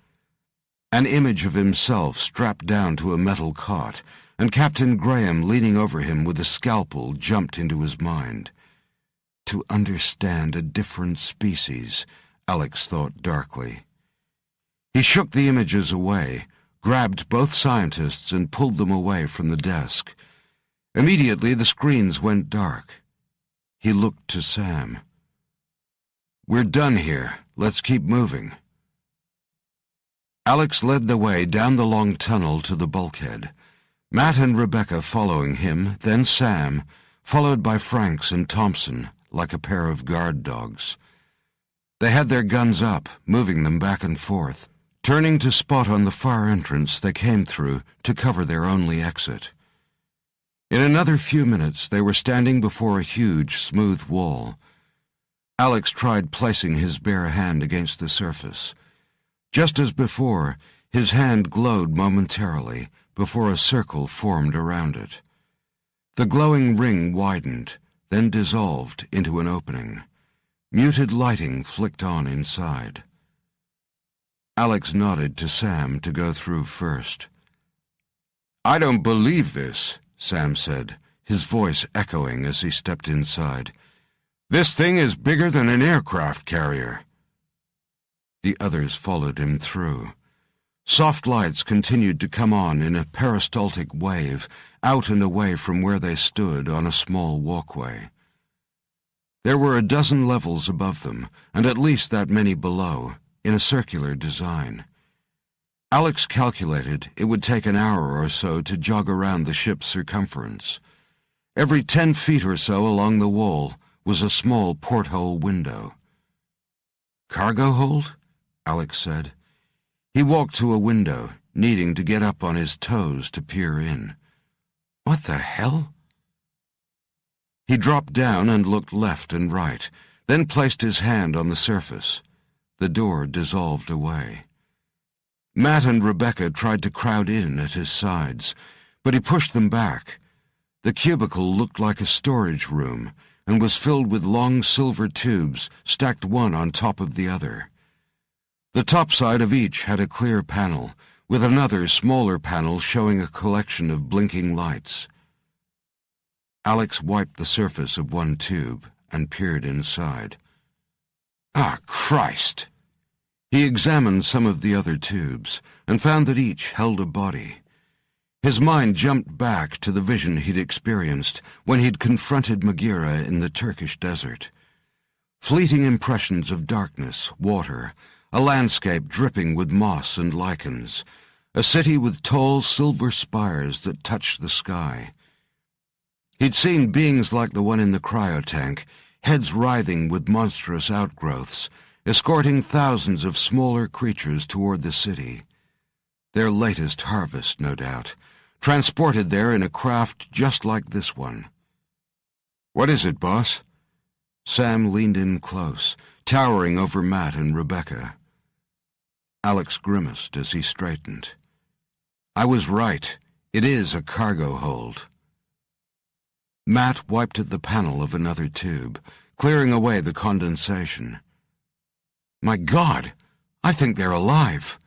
An image of himself strapped down to a metal cot, and Captain Graham leaning over him with a scalpel jumped into his mind. To understand a different species, Alex thought darkly. He shook the images away, grabbed both scientists and pulled them away from the desk. Immediately the screens went dark. He looked to Sam. We're done here. Let's keep moving. Alex led the way down the long tunnel to the bulkhead. Matt and Rebecca following him, then Sam, followed by Franks and Thompson, like a pair of guard dogs. They had their guns up, moving them back and forth, turning to spot on the far entrance they came through to cover their only exit. In another few minutes they were standing before a huge, smooth wall. Alex tried placing his bare hand against the surface. Just as before, his hand glowed momentarily before a circle formed around it. The glowing ring widened, then dissolved into an opening. Muted lighting flicked on inside. Alex nodded to Sam to go through first. I don't believe this, Sam said, his voice echoing as he stepped inside. This thing is bigger than an aircraft carrier. The others followed him through. Soft lights continued to come on in a peristaltic wave, out and away from where they stood on a small walkway. There were a dozen levels above them, and at least that many below, in a circular design. Alex calculated it would take an hour or so to jog around the ship's circumference. Every 10 feet or so along the wall was a small porthole window. Cargo hold? Alex said. He walked to a window, needing to get up on his toes to peer in. What the hell? He dropped down and looked left and right, then placed his hand on the surface. The door dissolved away. Matt and Rebecca tried to crowd in at his sides, but he pushed them back. The cubicle looked like a storage room and was filled with long silver tubes stacked one on top of the other. The top side of each had a clear panel, with another smaller panel showing a collection of blinking lights. Alex wiped the surface of one tube and peered inside. Ah, Christ! He examined some of the other tubes and found that each held a body. His mind jumped back to the vision he'd experienced when he'd confronted Maghera in the Turkish desert. Fleeting impressions of darkness, water, a landscape dripping with moss and lichens, a city with tall silver spires that touched the sky. He'd seen beings like the one in the cryotank, heads writhing with monstrous outgrowths, escorting thousands of smaller creatures toward the city. Their latest harvest, no doubt, transported there in a craft just like this one. What is it, boss? Sam leaned in close, towering over Matt and Rebecca. Alex grimaced as he straightened. I was right. It is a cargo hold. Matt wiped at the panel of another tube, clearing away the condensation. My God, I think they're alive.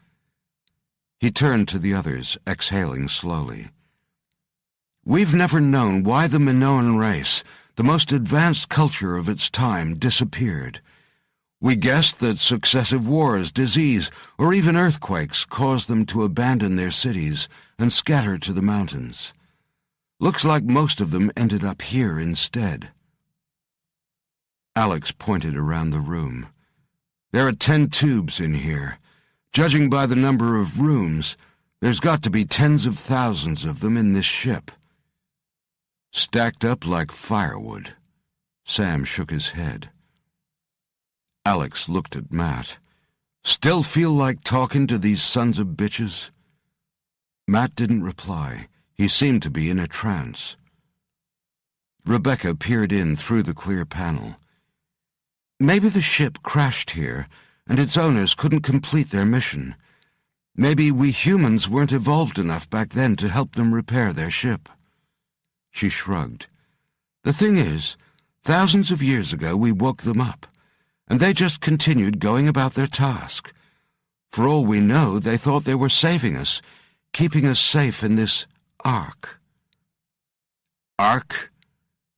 He turned to the others, exhaling slowly. We've never known why the Minoan race, the most advanced culture of its time, disappeared. We guessed that successive wars, disease, or even earthquakes caused them to abandon their cities and scatter to the mountains. Looks like most of them ended up here instead. Alex pointed around the room. There are 10 tubes in here. Judging by the number of rooms, there's got to be tens of thousands of them in this ship. Stacked up like firewood. Sam shook his head. Alex looked at Matt. Still feel like talking to these sons of bitches? Matt didn't reply. He seemed to be in a trance. Rebecca peered in through the clear panel. Maybe the ship crashed here, and its owners couldn't complete their mission. Maybe we humans weren't evolved enough back then to help them repair their ship. She shrugged. The thing is, thousands of years ago we woke them up, and they just continued going about their task. For all we know, they thought they were saving us, keeping us safe in this ark. Ark?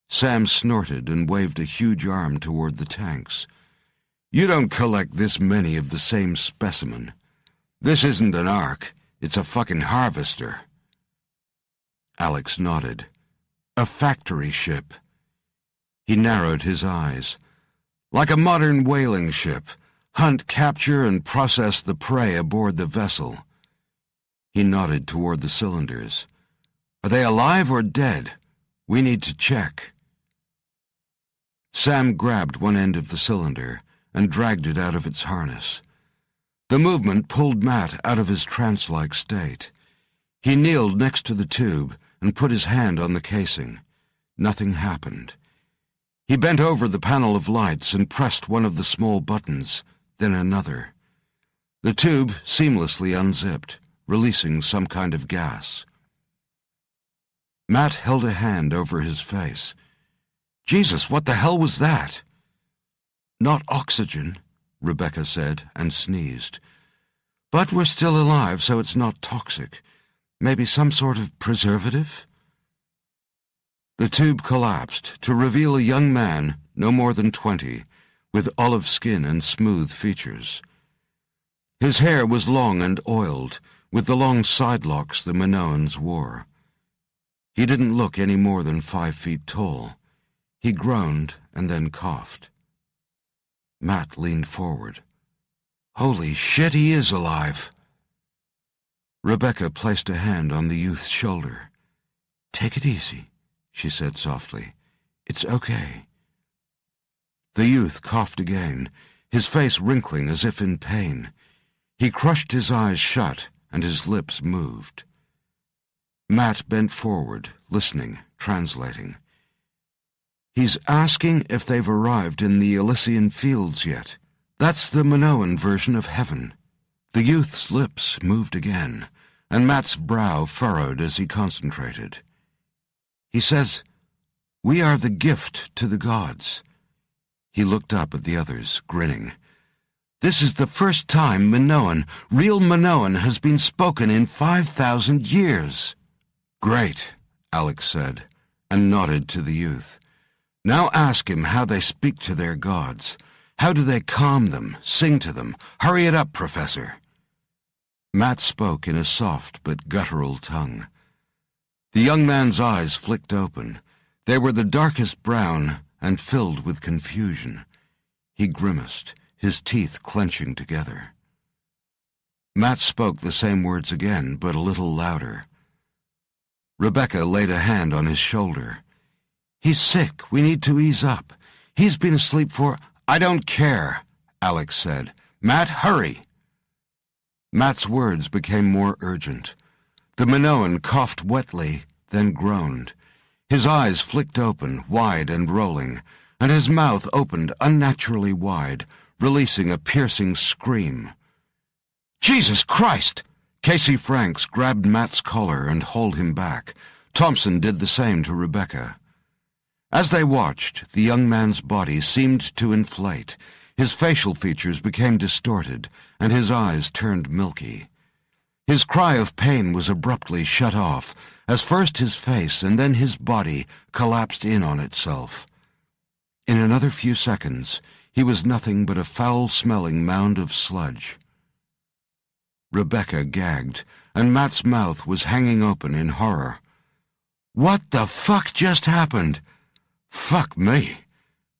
Sam snorted and waved a huge arm toward the tanks. You don't collect this many of the same specimen. This isn't an ark, it's a fucking harvester. Alex nodded. A factory ship. He narrowed his eyes. Like a modern whaling ship, hunt, capture, and process the prey aboard the vessel. He nodded toward the cylinders. Are they alive or dead? We need to check. Sam grabbed one end of the cylinder and dragged it out of its harness. The movement pulled Matt out of his trance-like state. He kneeled next to the tube and put his hand on the casing. Nothing happened. He bent over the panel of lights and pressed one of the small buttons, then another. The tube seamlessly unzipped, releasing some kind of gas. Matt held a hand over his face. Jesus, what the hell was that? Not oxygen, Rebecca said, and sneezed. But we're still alive, so it's not toxic. Maybe some sort of preservative? The tube collapsed to reveal a young man, no more than 20, with olive skin and smooth features. His hair was long and oiled, with the long sidelocks the Minoans wore. He didn't look any more than 5 feet tall. He groaned and then coughed. Matt leaned forward. Holy shit, he is alive. Rebecca placed a hand on the youth's shoulder. Take it easy, she said softly. It's okay. The youth coughed again, his face wrinkling as if in pain. He crushed his eyes shut and his lips moved. Matt bent forward, listening, translating. He's asking if they've arrived in the Elysian fields yet. That's the Minoan version of heaven. The youth's lips moved again, and Matt's brow furrowed as he concentrated. He says, we are the gift to the gods. He looked up at the others, grinning. This is the first time Minoan, real Minoan, has been spoken in 5,000 years. Great, Alex said, and nodded to the youth. Now ask him how they speak to their gods. How do they calm them, sing to them? Hurry it up, Professor. Matt spoke in a soft but guttural tongue. The young man's eyes flicked open. They were the darkest brown and filled with confusion. He grimaced, his teeth clenching together. Matt spoke the same words again, but a little louder. Rebecca laid a hand on his shoulder. He's sick. We need to ease up. He's been asleep for... I don't care, Alex said. Matt, hurry! Matt's words became more urgent. The Minoan coughed wetly, then groaned. His eyes flicked open, wide and rolling, and his mouth opened unnaturally wide, releasing a piercing scream. Jesus Christ! Casey Franks grabbed Matt's collar and hauled him back. Thompson did the same to Rebecca. As they watched, the young man's body seemed to inflate. His facial features became distorted, and his eyes turned milky. His cry of pain was abruptly shut off, as first his face and then his body collapsed in on itself. In another few seconds, he was nothing but a foul-smelling mound of sludge. Rebecca gagged, and Matt's mouth was hanging open in horror. "What the fuck just happened?" "Fuck me,"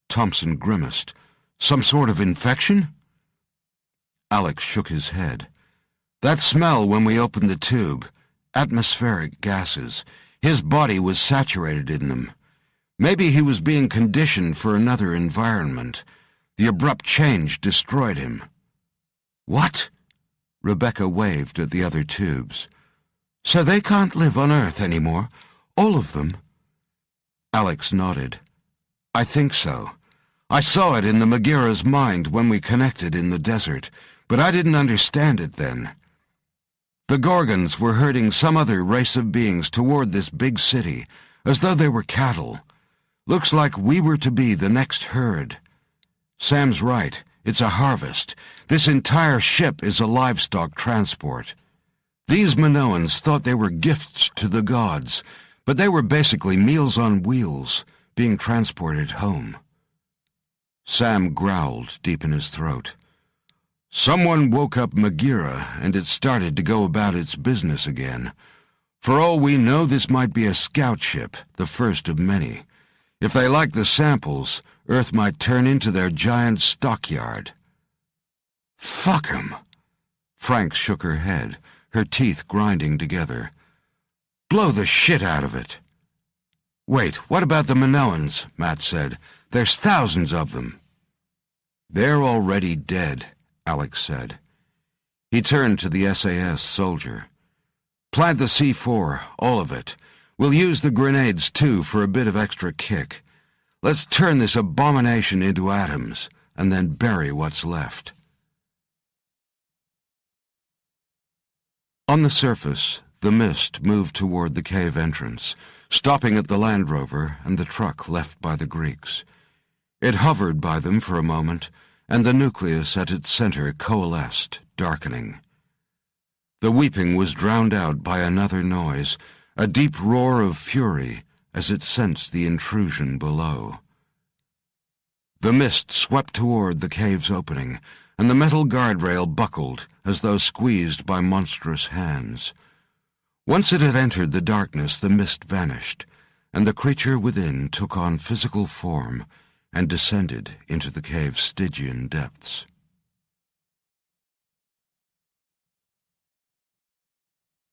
Thompson grimaced. "Some sort of infection?" Alex shook his head. "That smell when we opened the tube. Atmospheric gases. His body was saturated in them. Maybe he was being conditioned for another environment. The abrupt change destroyed him." "What?" Rebecca waved at the other tubes. "So they can't live on Earth anymore? All of them?" Alex nodded. "I think so. I saw it in the Magira's mind when we connected in the desert, but I didn't understand it then. The Gorgons were herding some other race of beings toward this big city, as though they were cattle. Looks like we were to be the next herd. Sam's right. It's a harvest. This entire ship is a livestock transport. These Minoans thought they were gifts to the gods, but they were basically meals on wheels, being transported home." Sam growled deep in his throat. "Someone woke up Magira, and it started to go about its business again. For all we know, this might be a scout ship, the first of many. If they like the samples, Earth might turn into their giant stockyard." "Fuck 'em." Frank shook her head, her teeth grinding together. "Blow the shit out of it." "Wait, what about the Minoans?" Matt said. "There's thousands of them." "They're already dead," Alex said. He turned to the SAS soldier. "Plant the C4, all of it. We'll use the grenades, too, for a bit of extra kick. Let's turn this abomination into atoms, and then bury what's left." On the surface, the mist moved toward the cave entrance, stopping at the Land Rover and the truck left by the Greeks. It hovered by them for a moment, and the nucleus at its center coalesced, darkening. The weeping was drowned out by another noise, a deep roar of fury as it sensed the intrusion below. The mist swept toward the cave's opening, and the metal guardrail buckled as though squeezed by monstrous hands. Once it had entered the darkness, the mist vanished, and the creature within took on physical form and descended into the cave's Stygian depths.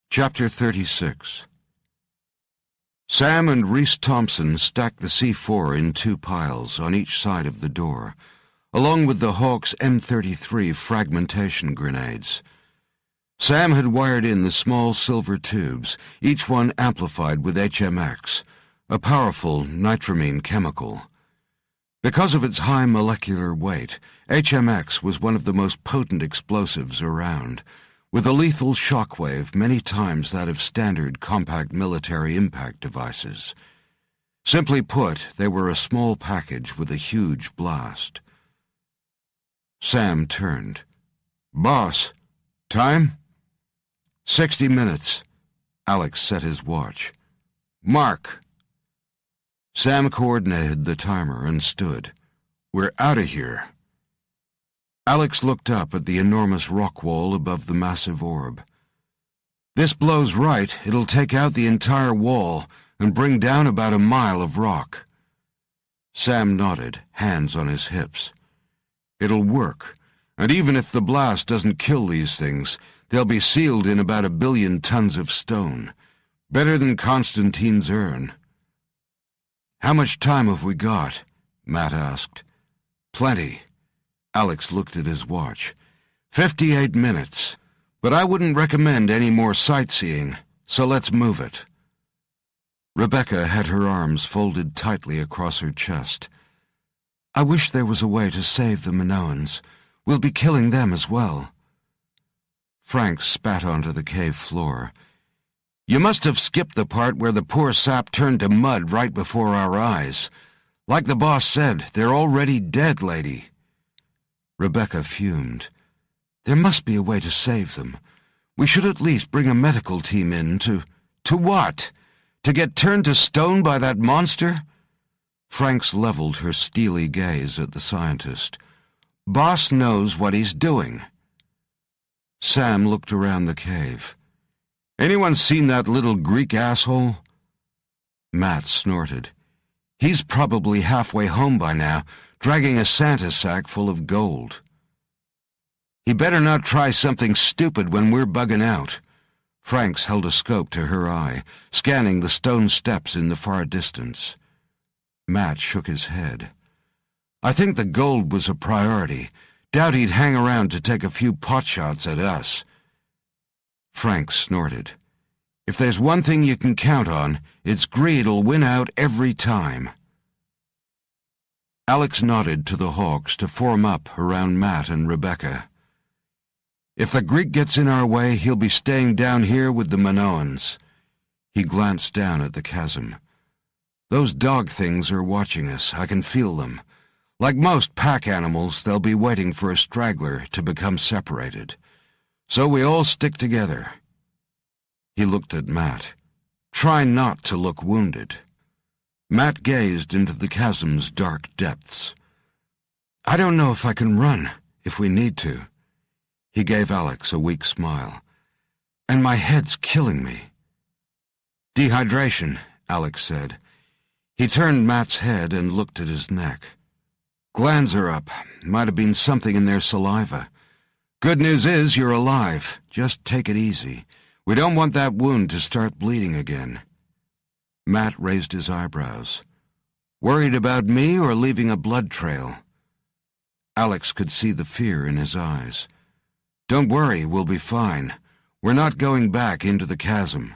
Chapter 36. Sam and Reese Thompson stacked the C4 in 2 piles on each side of the door, along with the Hawk's M33 fragmentation grenades. Sam had wired in the small silver tubes, each one amplified with HMX, a powerful nitramine chemical. Because of its high molecular weight, HMX was one of the most potent explosives around, with a lethal shockwave many times that of standard compact military impact devices. Simply put, they were a small package with a huge blast. Sam turned. "Boss, time?" 60 minutes. Alex set his watch. "Mark." Sam coordinated the timer and stood. "We're out of here." Alex looked up at the enormous rock wall above the massive orb. "This blows right, it'll take out the entire wall and bring down about a mile of rock." Sam nodded, hands on his hips. "It'll work, and even if the blast doesn't kill these things, they'll be sealed in about 1 billion tons of stone. Better than Constantine's urn." "How much time have we got?" Matt asked. "Plenty." Alex looked at his watch. 58 minutes. But I wouldn't recommend any more sightseeing, so let's move it." Rebecca had her arms folded tightly across her chest. "I wish there was a way to save the Minoans. We'll be killing them as well." Frank spat onto the cave floor. "You must have skipped the part where the poor sap turned to mud right before our eyes. Like the boss said, they're already dead, lady." Rebecca fumed. "There must be a way to save them. We should at least bring a medical team in to... To what? To get turned to stone by that monster?" Franks leveled her steely gaze at the scientist. "Boss knows what he's doing." Sam looked around the cave. "Anyone seen that little Greek asshole?" Matt snorted. "He's probably halfway home by now, dragging a Santa sack full of gold." "He better not try something stupid when we're bugging out." Franks held a scope to her eye, scanning the stone steps in the far distance. Matt shook his head. "I think the gold was a priority. Doubt he'd hang around to take a few potshots at us." Frank snorted. "If there's one thing you can count on, it's greed'll win out every time." Alex nodded to the Hawks to form up around Matt and Rebecca. "If the Greek gets in our way, he'll be staying down here with the Minoans." He glanced down at the chasm. "Those dog things are watching us. I can feel them. Like most pack animals, they'll be waiting for a straggler to become separated. So we all stick together." He looked at Matt. "Try not to look wounded." Matt gazed into the chasm's dark depths. "I don't know if I can run, if we need to." He gave Alex a weak smile. "And my head's killing me." "Dehydration," Alex said. He turned Matt's head and looked at his neck. "Glands are up. Might have been something in their saliva. Good news is you're alive. Just take it easy. We don't want that wound to start bleeding again." Matt raised his eyebrows. "Worried about me or leaving a blood trail?" Alex could see the fear in his eyes. "Don't worry, we'll be fine. We're not going back into the chasm."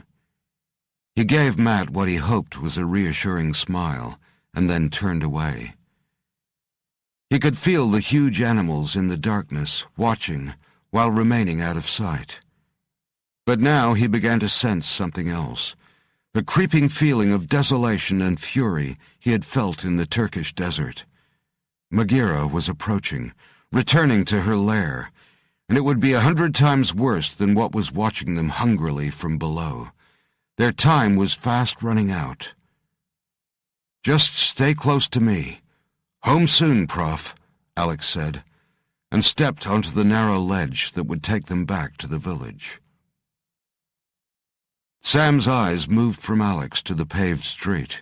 He gave Matt what he hoped was a reassuring smile, and then turned away. He could feel the huge animals in the darkness, watching, while remaining out of sight. But now he began to sense something else, the creeping feeling of desolation and fury he had felt in the Turkish desert. Bagheera was approaching, returning to her lair, and it would be 100 times worse than what was watching them hungrily from below. Their time was fast running out. "Just stay close to me. Home soon, Prof," Alex said, and stepped onto the narrow ledge that would take them back to the village. Sam's eyes moved from Alex to the paved street.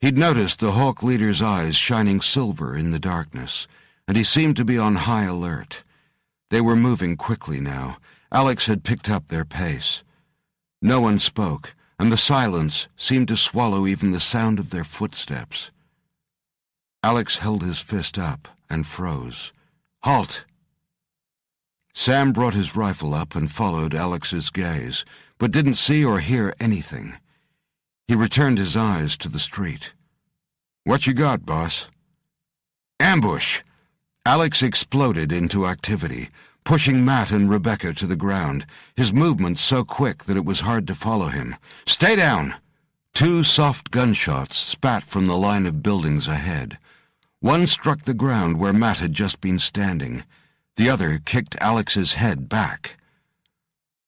He'd noticed the Hawk leader's eyes shining silver in the darkness, and he seemed to be on high alert. They were moving quickly now. Alex had picked up their pace. No one spoke, and the silence seemed to swallow even the sound of their footsteps. Alex held his fist up and froze. "Halt!" Sam brought his rifle up and followed Alex's gaze, but didn't see or hear anything. He returned his eyes to the street. "What you got, boss?" "Ambush!" Alex exploded into activity, pushing Matt and Rebecca to the ground, his movements so quick that it was hard to follow him. "Stay down!" 2 soft gunshots spat from the line of buildings ahead. One struck the ground where Matt had just been standing. The other kicked Alex's head back.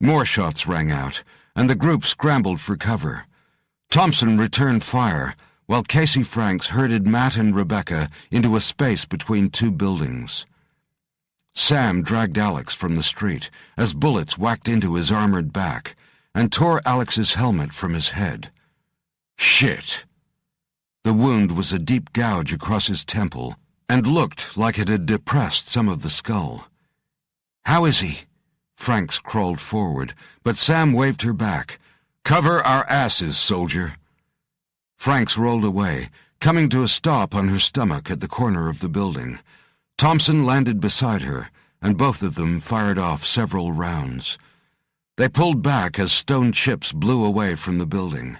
More shots rang out, and the group scrambled for cover. Thompson returned fire, while Casey Franks herded Matt and Rebecca into a space between 2 buildings. Sam dragged Alex from the street as bullets whacked into his armored back and tore Alex's helmet from his head. Shit! The wound was a deep gouge across his temple and looked like it had depressed some of the skull. "How is he?" Franks crawled forward, but Sam waved her back. "Cover our asses, soldier." Franks rolled away, coming to a stop on her stomach at the corner of the building. Thompson landed beside her, and both of them fired off several rounds. They pulled back as stone chips blew away from the building.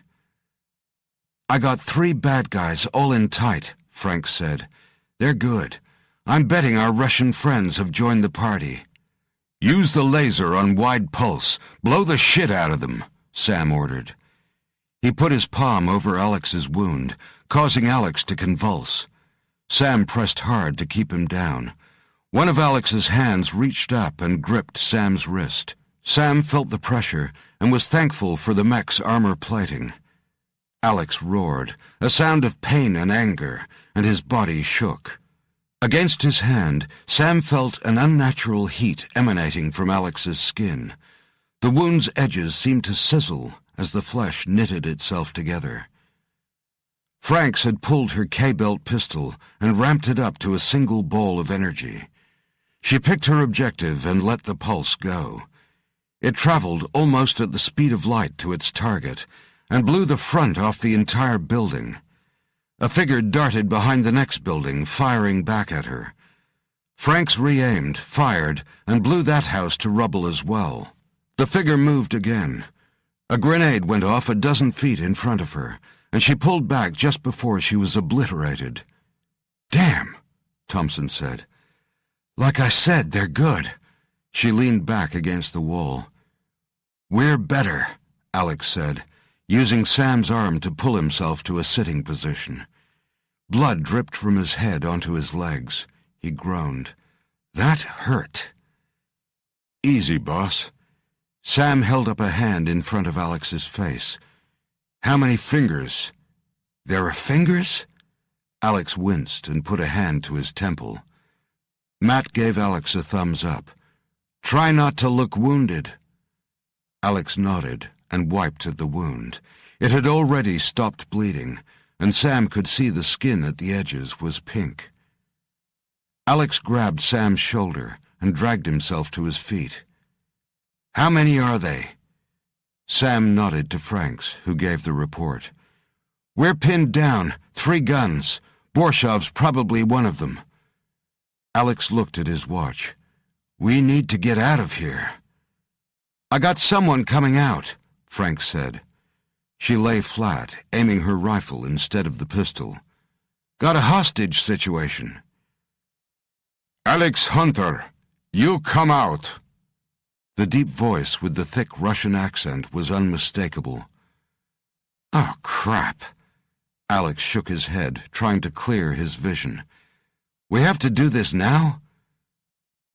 "I got 3 bad guys all in tight," Franks said. "They're good. I'm betting our Russian friends have joined the party." Use the laser on wide pulse. Blow the shit out of them, Sam ordered. He put his palm over Alex's wound, causing Alex to convulse. Sam pressed hard to keep him down. One of Alex's hands reached up and gripped Sam's wrist. Sam felt the pressure and was thankful for the mech's armor plating. Alex roared, a sound of pain and anger, and his body shook. Against his hand, Sam felt an unnatural heat emanating from Alex's skin. The wound's edges seemed to sizzle as the flesh knitted itself together. Franks had pulled her K-belt pistol and ramped it up to a single ball of energy. She picked her objective and let the pulse go. It traveled almost at the speed of light to its target and blew the front off the entire building. A figure darted behind the next building, firing back at her. Franks re-aimed, fired, and blew that house to rubble as well. The figure moved again. A grenade went off a dozen feet in front of her, and she pulled back just before she was obliterated. "Damn," Thompson said. "Like I said, they're good." She leaned back against the wall. "We're better," Alex said, using Sam's arm to pull himself to a sitting position. Blood dripped from his head onto his legs. He groaned. "That hurt." "Easy, boss." Sam held up a hand in front of Alex's face. "How many fingers?" "There are fingers?" Alex winced and put a hand to his temple. Matt gave Alex a thumbs up. "Try not to look wounded." Alex nodded and wiped at the wound. It had already stopped bleeding, and Sam could see the skin at the edges was pink. Alex grabbed Sam's shoulder and dragged himself to his feet. "How many are they?" Sam nodded to Franks, who gave the report. "We're pinned down, 3 guns. Borshov's probably one of them." Alex looked at his watch. "We need to get out of here." "I got someone coming out," Franks said. She lay flat, aiming her rifle instead of the pistol. "Got a hostage situation." "Alex Hunter, you come out." The deep voice with the thick Russian accent was unmistakable. "Oh, crap." Alex shook his head, trying to clear his vision. "We have to do this now?"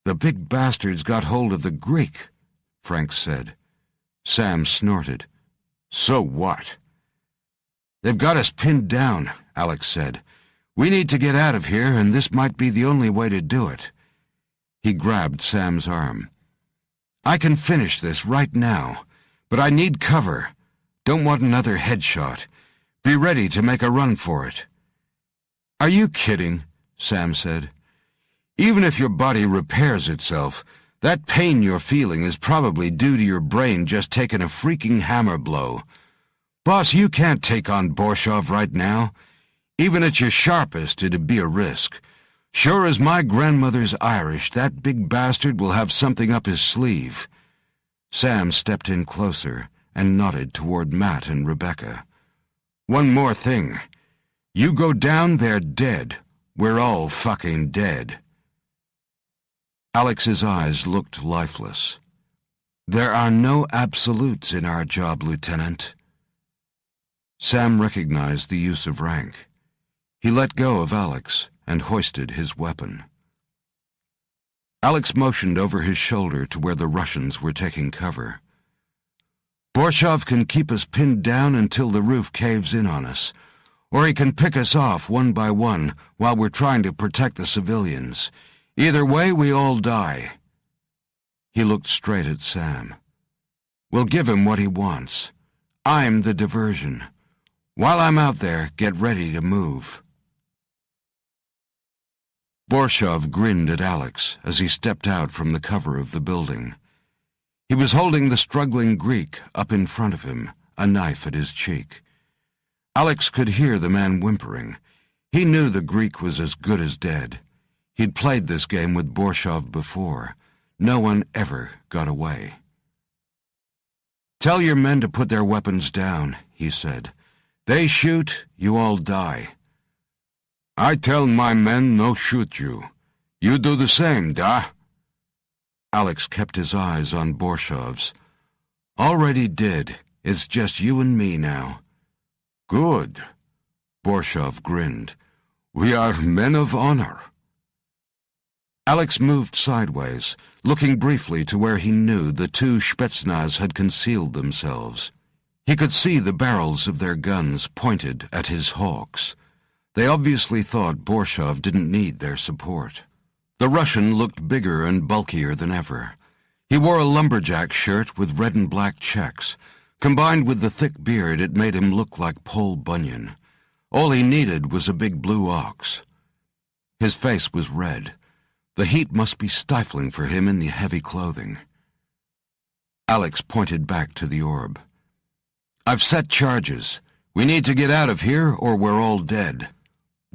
"The big bastards got hold of the Greek," Franks said. Sam snorted. "So what?" "They've got us pinned down," Alex said. "We need to get out of here, and this might be the only way to do it." He grabbed Sam's arm. "I can finish this right now, but I need cover. Don't want another headshot. Be ready to make a run for it." "Are you kidding?" Sam said. "Even if your body repairs itself, that pain you're feeling is probably due to your brain just taking a freaking hammer blow. Boss, you can't take on Borshov right now. Even at your sharpest, it'd be a risk. Sure as my grandmother's Irish, that big bastard will have something up his sleeve." Sam stepped in closer and nodded toward Matt and Rebecca. "One more thing. You go down, they're dead. We're all fucking dead." Alex's eyes looked lifeless. "There are no absolutes in our job, Lieutenant." Sam recognized the use of rank. He let go of Alex and hoisted his weapon. Alex motioned over his shoulder to where the Russians were taking cover. "Borshov can keep us pinned down until the roof caves in on us, or he can pick us off one by one while we're trying to protect the civilians. Either way, we all die." He looked straight at Sam. "We'll give him what he wants. I'm the diversion. While I'm out there, get ready to move." Borshov grinned at Alex as he stepped out from the cover of the building. He was holding the struggling Greek up in front of him, a knife at his cheek. Alex could hear the man whimpering. He knew the Greek was as good as dead. He'd played this game with Borshov before. No one ever got away. "Tell your men to put their weapons down," he said. "They shoot, you all die." "I tell my men no shoot you. You do the same, da?" Alex kept his eyes on Borshov's. "Already dead. It's just you and me now." "Good." Borshov grinned. "We are men of honor." Alex moved sideways, looking briefly to where he knew the two Spetsnaz had concealed themselves. He could see the barrels of their guns pointed at his hawks. They obviously thought Borshov didn't need their support. The Russian looked bigger and bulkier than ever. He wore a lumberjack shirt with red and black checks. Combined with the thick beard, it made him look like Paul Bunyan. All he needed was a big blue ox. His face was red. The heat must be stifling for him in the heavy clothing. Alex pointed back to the orb. "I've set charges. We need to get out of here or we're all dead."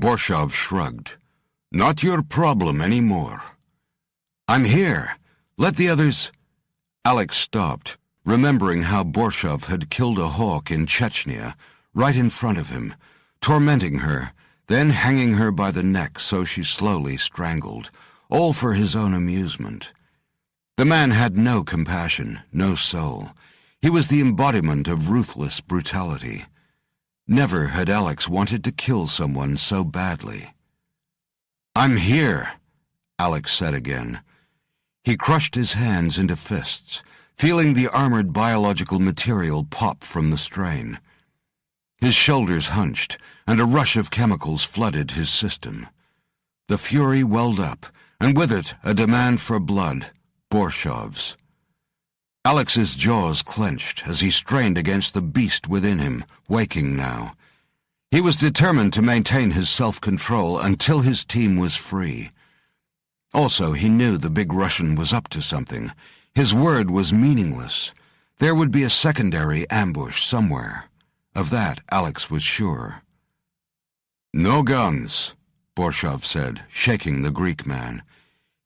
Borshov shrugged. "Not your problem anymore." "I'm here. Let the others—" Alex stopped, remembering how Borshov had killed a hawk in Chechnya, right in front of him, tormenting her, then hanging her by the neck so she slowly strangled, all for his own amusement. The man had no compassion, no soul. He was the embodiment of ruthless brutality. Never had Alex wanted to kill someone so badly. "I'm here," Alex said again. He crushed his hands into fists, feeling the armored biological material pop from the strain. His shoulders hunched, and a rush of chemicals flooded his system. The fury welled up, and with it a demand for blood, Borshov's. Alex's jaws clenched as he strained against the beast within him, waking now. He was determined to maintain his self-control until his team was free. Also, he knew the big Russian was up to something. His word was meaningless. There would be a secondary ambush somewhere. Of that, Alex was sure. "No guns," Borshov said, shaking the Greek man.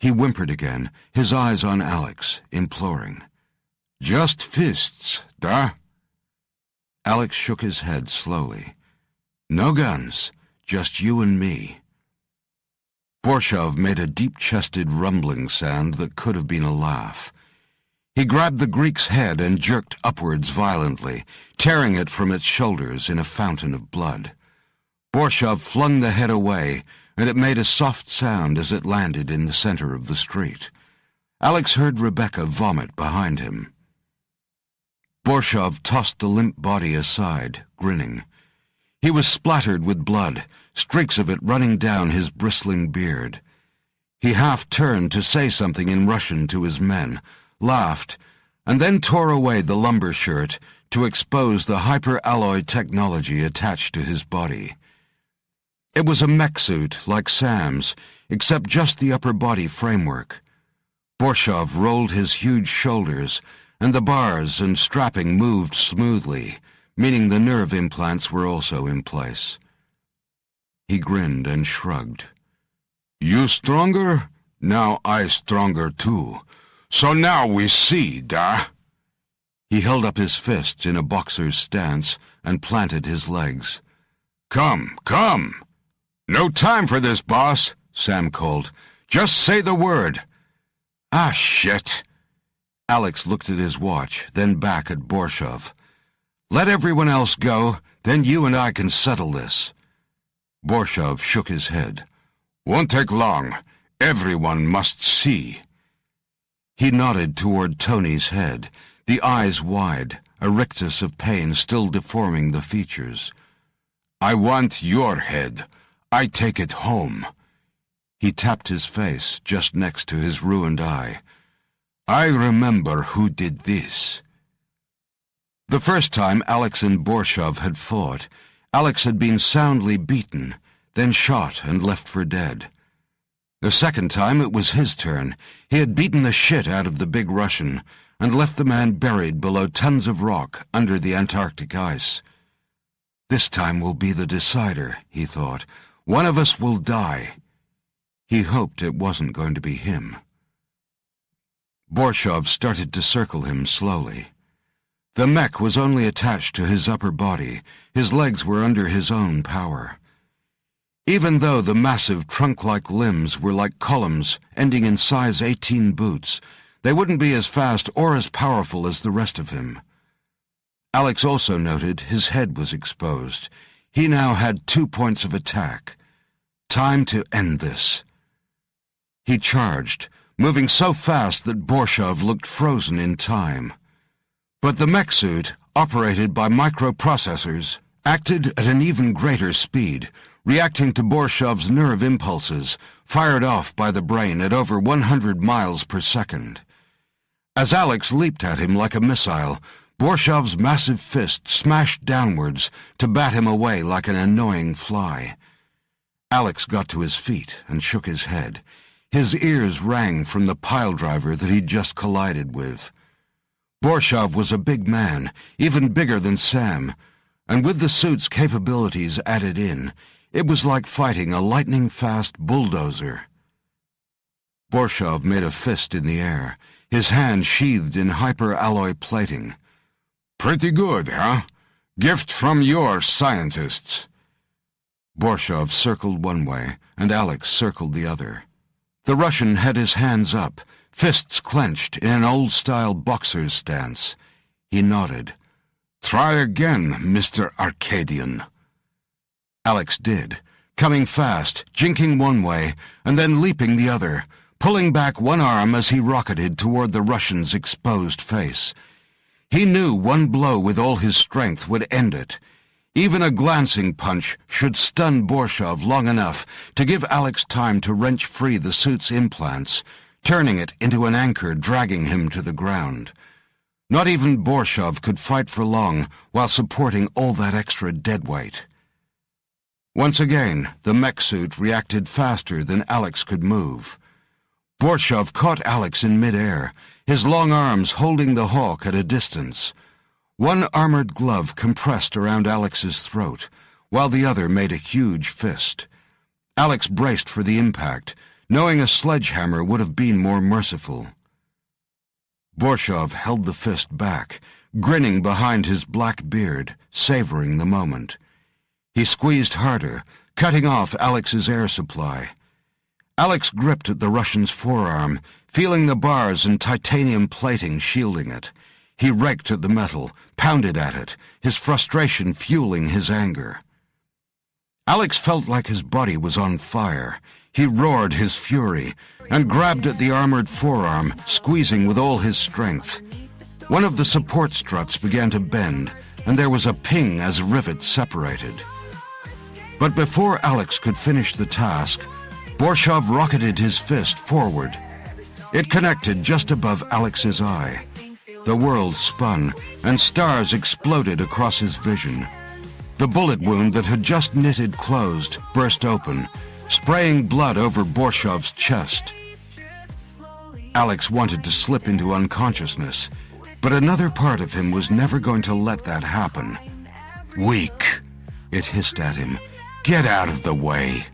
He whimpered again, his eyes on Alex, imploring. "Just fists, da?" Alex shook his head slowly. "No guns, just you and me." Borshov made a deep-chested rumbling sound that could have been a laugh. He grabbed the Greek's head and jerked upwards violently, tearing it from its shoulders in a fountain of blood. Borshov flung the head away, and it made a soft sound as it landed in the center of the street. Alex heard Rebecca vomit behind him. Borshov tossed the limp body aside, grinning. He was splattered with blood, streaks of it running down his bristling beard. He half-turned to say something in Russian to his men, laughed, and then tore away the lumber shirt to expose the hyper-alloy technology attached to his body. It was a mech suit like Sam's, except just the upper body framework. Borshov rolled his huge shoulders, and the bars and strapping moved smoothly, meaning the nerve implants were also in place. He grinned and shrugged. "You stronger? Now I stronger too. So now we see, da?" He held up his fists in a boxer's stance and planted his legs. "Come, come! No time for this, boss," Sam called. "Just say the word." "Ah, shit." Alex looked at his watch, then back at Borshov. "Let everyone else go, then you and I can settle this." Borshov shook his head. "Won't take long. Everyone must see." He nodded toward Tony's head, the eyes wide, a rictus of pain still deforming the features. "I want your head. I take it home." He tapped his face just next to his ruined eye. "I remember who did this." The first time Alex and Borshov had fought, Alex had been soundly beaten, then shot and left for dead. The second time it was his turn. He had beaten the shit out of the big Russian and left the man buried below tons of rock under the Antarctic ice. This time will be the decider, he thought. One of us will die. He hoped it wasn't going to be him. Borshov started to circle him slowly. The mech was only attached to his upper body. His legs were under his own power. Even though the massive trunk-like limbs were like columns ending in size 18 boots, They wouldn't be as fast or as powerful as the rest of him. Alex also noted his head was exposed. He now had 2 points of attack. Time to end this. He charged, moving so fast that Borshov looked frozen in time. But the mech suit, operated by microprocessors, acted at an even greater speed, reacting to Borshov's nerve impulses, fired off by the brain at over 100 miles per second. As Alex leaped at him like a missile, Borshov's massive fist smashed downwards to bat him away like an annoying fly. Alex got to his feet and shook his head. His ears rang from the piledriver that he'd just collided with. Borshov was a big man, even bigger than Sam, and with the suit's capabilities added in, it was like fighting a lightning-fast bulldozer. Borshov made a fist in the air, his hand sheathed in hyper-alloy plating. "Pretty good, huh? Gift from your scientists." Borshov circled one way, and Alex circled the other. The Russian had his hands up, fists clenched in an old-style boxer's stance. He nodded. "Try again, Mr. Arcadian." Alex did, coming fast, jinking one way, and then leaping the other, pulling back one arm as he rocketed toward the Russian's exposed face. He knew one blow with all his strength would end it. Even a glancing punch should stun Borshov long enough to give Alex time to wrench free the suit's implants, turning it into an anchor dragging him to the ground. Not even Borshov could fight for long while supporting all that extra deadweight. Once again, the mech suit reacted faster than Alex could move. Borshov caught Alex in midair, his long arms holding the hawk at a distance. One armored glove compressed around Alex's throat, while the other made a huge fist. Alex braced for the impact, knowing a sledgehammer would have been more merciful. Borshov held the fist back, grinning behind his black beard, savoring the moment. He squeezed harder, cutting off Alex's air supply. Alex gripped at the Russian's forearm, feeling the bars and titanium plating shielding it. He raked at the metal, pounded at it, his frustration fueling his anger. Alex felt like his body was on fire. He roared his fury and grabbed at the armored forearm, squeezing with all his strength. One of the support struts began to bend, and there was a ping as rivets separated. But before Alex could finish the task, Borshov rocketed his fist forward. It connected just above Alex's eye. The world spun, and stars exploded across his vision. The bullet wound that had just knitted closed burst open, spraying blood over Borshov's chest. Alex wanted to slip into unconsciousness, but another part of him was never going to let that happen. "Weak," it hissed at him. "Get out of the way."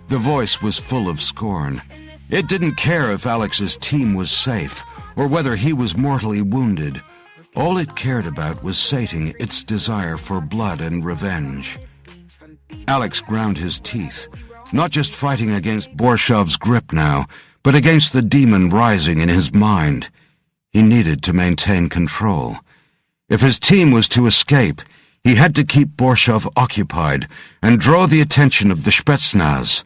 The voice was full of scorn. It didn't care if Alex's team was safe, or whether he was mortally wounded. All it cared about was sating its desire for blood and revenge. Alex ground his teeth, not just fighting against Borshov's grip now, but against the demon rising in his mind. He needed to maintain control. If his team was to escape, he had to keep Borshov occupied and draw the attention of the Spetsnaz.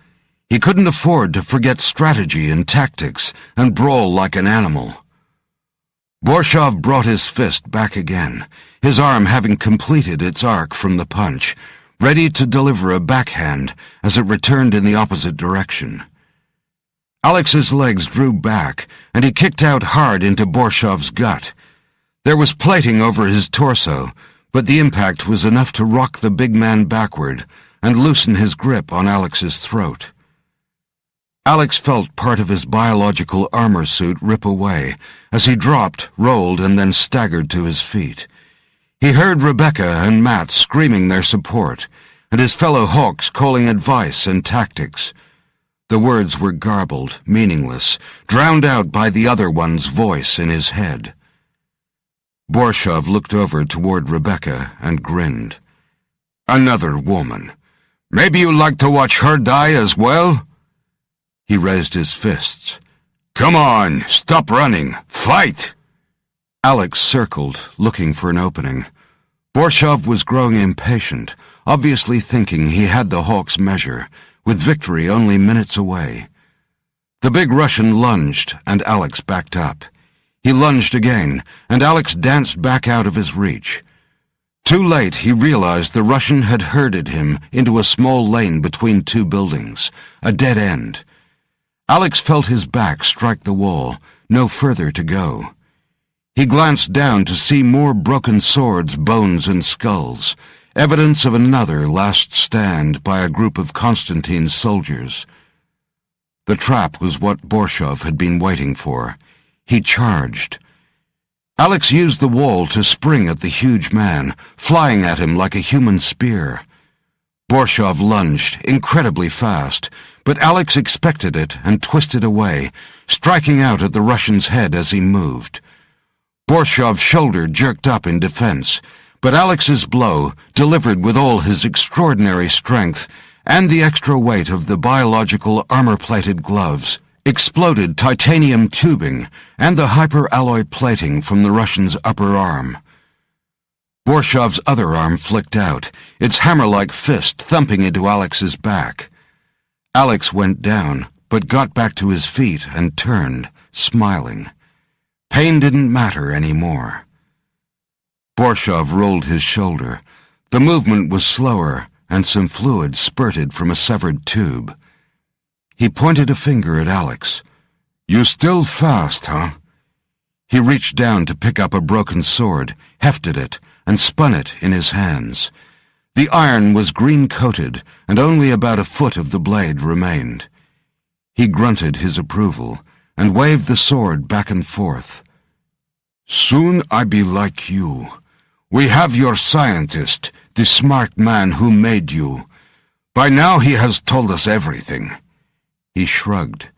He couldn't afford to forget strategy and tactics and brawl like an animal. Borshov brought his fist back again, his arm having completed its arc from the punch, ready to deliver a backhand as it returned in the opposite direction. Alex's legs drew back, and he kicked out hard into Borshov's gut. There was plating over his torso, but the impact was enough to rock the big man backward and loosen his grip on Alex's throat. Alex felt part of his biological armor suit rip away as he dropped, rolled, and then staggered to his feet. He heard Rebecca and Matt screaming their support, and his fellow Hawks calling advice and tactics. The words were garbled, meaningless, drowned out by the other one's voice in his head. Borshov looked over toward Rebecca and grinned. "Another woman. Maybe you'd like to watch her die as well?" He raised his fists. Come on, stop running. Fight! Alex circled, looking for an opening. Borshov was growing impatient, obviously thinking he had the Hawk's measure, with victory only minutes away. The big Russian lunged, and Alex backed up. He lunged again, and Alex danced back out of his reach. Too late, he realized the Russian had herded him into a small lane between two buildings, a dead end. Alex felt his back strike the wall, no further to go. He glanced down to see more broken swords, bones, and skulls, evidence of another last stand by a group of Konstantin's soldiers. The trap was what Borshov had been waiting for. He charged. Alex used the wall to spring at the huge man, flying at him like a human spear. Borshov lunged, incredibly fast, but Alex expected it and twisted away, striking out at the Russian's head as he moved. Borshov's shoulder jerked up in defense, but Alex's blow, delivered with all his extraordinary strength and the extra weight of the biological armor-plated gloves, exploded titanium tubing and the hyper-alloy plating from the Russian's upper arm. Borshov's other arm flicked out, its hammer-like fist thumping into Alex's back. Alex went down, but got back to his feet and turned, smiling. Pain didn't matter anymore. Borshov rolled his shoulder. The movement was slower, and some fluid spurted from a severed tube. He pointed a finger at Alex. "You still fast, huh?" He reached down to pick up a broken sword, hefted it, and spun it in his hands. The iron was green-coated, and only about a foot of the blade remained. He grunted his approval, and waved the sword back and forth. "Soon I be like you. We have your scientist, the smart man who made you. By now he has told us everything." He shrugged.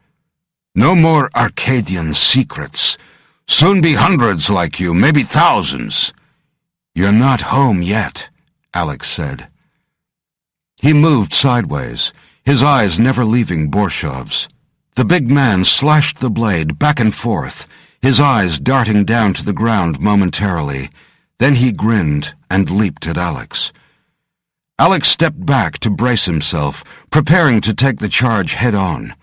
"No more Arcadian secrets. Soon be hundreds like you, maybe thousands." "You're not home yet," Alex said. He moved sideways, his eyes never leaving Borshov's. The big man slashed the blade back and forth, his eyes darting down to the ground momentarily. Then he grinned and leaped at Alex. Alex stepped back to brace himself, preparing to take the charge head-on.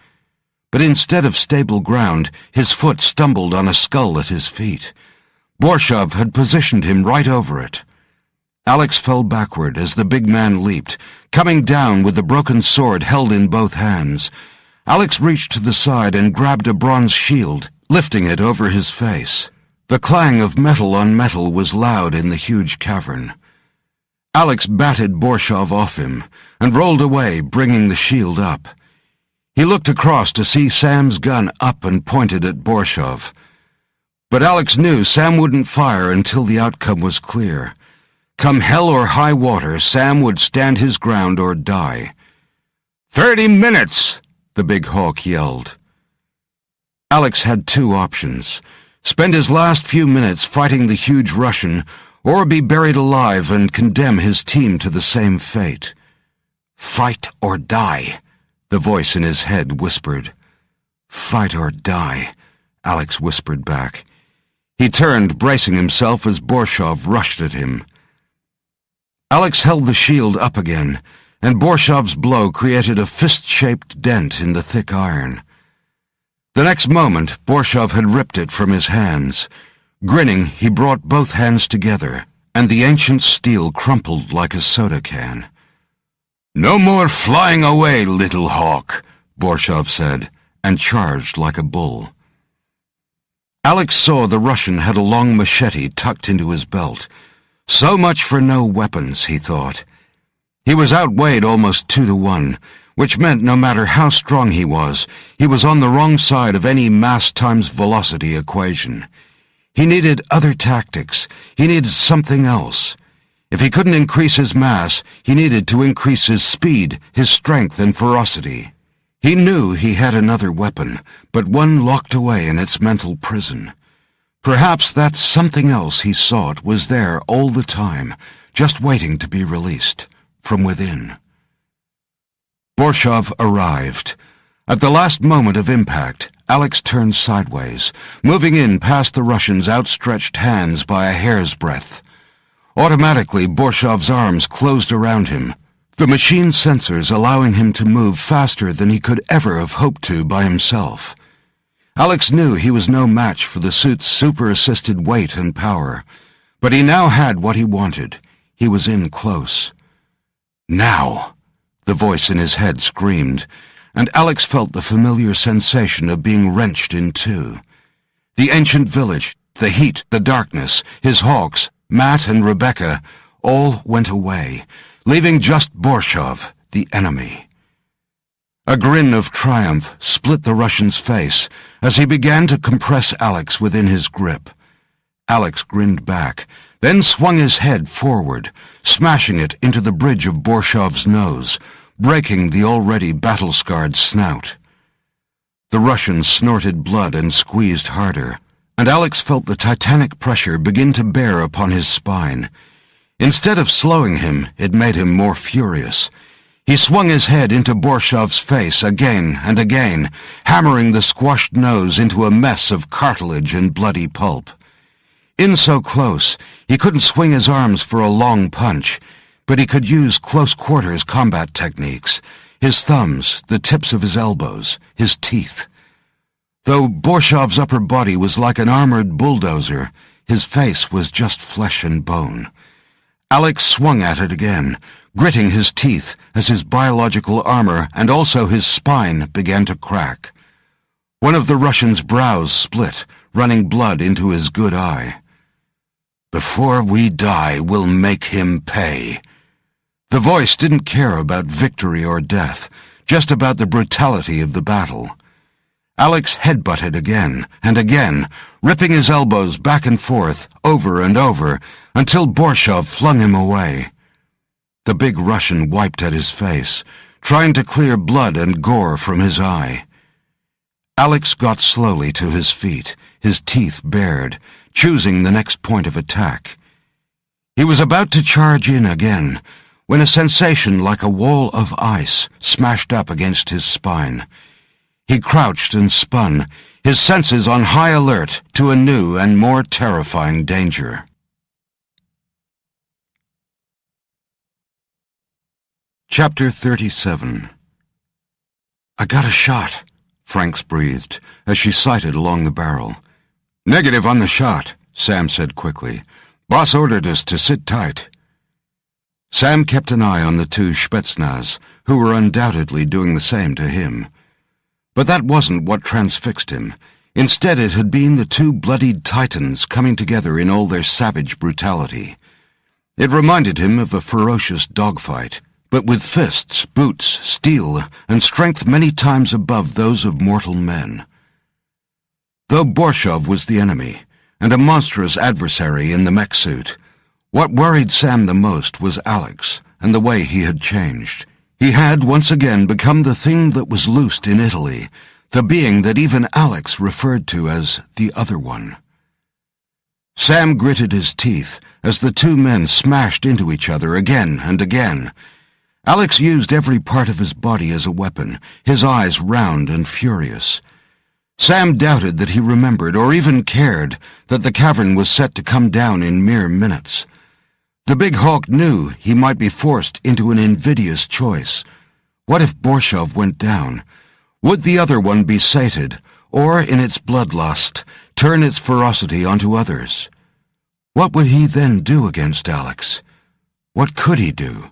But instead of stable ground, his foot stumbled on a skull at his feet. Borshov had positioned him right over it. Alex fell backward as the big man leaped, coming down with the broken sword held in both hands. Alex reached to the side and grabbed a bronze shield, lifting it over his face. The clang of metal on metal was loud in the huge cavern. Alex batted Borshov off him and rolled away, bringing the shield up. He looked across to see Sam's gun up and pointed at Borshov. But Alex knew Sam wouldn't fire until the outcome was clear. Come hell or high water, Sam would stand his ground or die. 30 minutes, the big hawk yelled. Alex had two options: spend his last few minutes fighting the huge Russian, or be buried alive and condemn his team to the same fate. "Fight or die," the voice in his head whispered. "Fight or die," Alex whispered back. He turned, bracing himself as Borshov rushed at him. Alex held the shield up again, and Borshov's blow created a fist-shaped dent in the thick iron. The next moment, Borshov had ripped it from his hands. Grinning, he brought both hands together, and the ancient steel crumpled like a soda can. "No more flying away, little hawk," Borshov said, and charged like a bull. Alex saw the Russian had a long machete tucked into his belt. So much for no weapons, he thought. He was outweighed almost 2-to-1, which meant no matter how strong he was on the wrong side of any mass times velocity equation. He needed other tactics. He needed something else. If he couldn't increase his mass, he needed to increase his speed, his strength, and ferocity. He knew he had another weapon, but one locked away in its mental prison. Perhaps that something else he sought was there all the time, just waiting to be released, from within. Borshov arrived. At the last moment of impact, Alex turned sideways, moving in past the Russian's outstretched hands by a hair's breadth. Automatically, Borshov's arms closed around him, the machine sensors allowing him to move faster than he could ever have hoped to by himself. Alex knew he was no match for the suit's super-assisted weight and power, but he now had what he wanted. He was in close. Now, the voice in his head screamed, and Alex felt the familiar sensation of being wrenched in two. The ancient village, the heat, the darkness, his hawks, Matt and Rebecca, all went away, leaving just Borshov, the enemy. A grin of triumph split the Russian's face as he began to compress Alex within his grip. Alex grinned back, then swung his head forward, smashing it into the bridge of Borshov's nose, breaking the already battle-scarred snout. The Russian snorted blood and squeezed harder, and Alex felt the titanic pressure begin to bear upon his spine. Instead of slowing him, it made him more furious. He swung his head into Borshov's face again and again, hammering the squashed nose into a mess of cartilage and bloody pulp. In so close, he couldn't swing his arms for a long punch, but he could use close-quarters combat techniques, his thumbs, the tips of his elbows, his teeth. Though Borshov's upper body was like an armored bulldozer, his face was just flesh and bone. Alex swung at it again, gritting his teeth as his biological armor and also his spine began to crack. One of the Russian's brows split, running blood into his good eye. "Before we die, we'll make him pay." The voice didn't care about victory or death, just about the brutality of the battle. Alex headbutted again and again, ripping his elbows back and forth, over and over, until Borshov flung him away. The big Russian wiped at his face, trying to clear blood and gore from his eye. Alex got slowly to his feet, his teeth bared, choosing the next point of attack. He was about to charge in again, when a sensation like a wall of ice smashed up against his spine. He crouched and spun, his senses on high alert to a new and more terrifying danger. Chapter 37. "I got a shot," Franks breathed, as she sighted along the barrel. "Negative on the shot," Sam said quickly. "Boss ordered us to sit tight." Sam kept an eye on the two Spetsnaz, who were undoubtedly doing the same to him. But that wasn't what transfixed him. Instead, it had been the two bloodied titans coming together in all their savage brutality. It reminded him of a ferocious dogfight, but with fists, boots, steel, and strength many times above those of mortal men. Though Borshov was the enemy, and a monstrous adversary in the mech suit, what worried Sam the most was Alex, and the way he had changed. He had once again become the thing that was loosed in Italy, the being that even Alex referred to as the other one. Sam gritted his teeth as the two men smashed into each other again and again. Alex used every part of his body as a weapon, his eyes round and furious. Sam doubted that he remembered or even cared that the cavern was set to come down in mere minutes. The big hawk knew he might be forced into an invidious choice. What if Borshov went down? Would the other one be sated, or, in its bloodlust, turn its ferocity onto others? What would he then do against Alex? What could he do?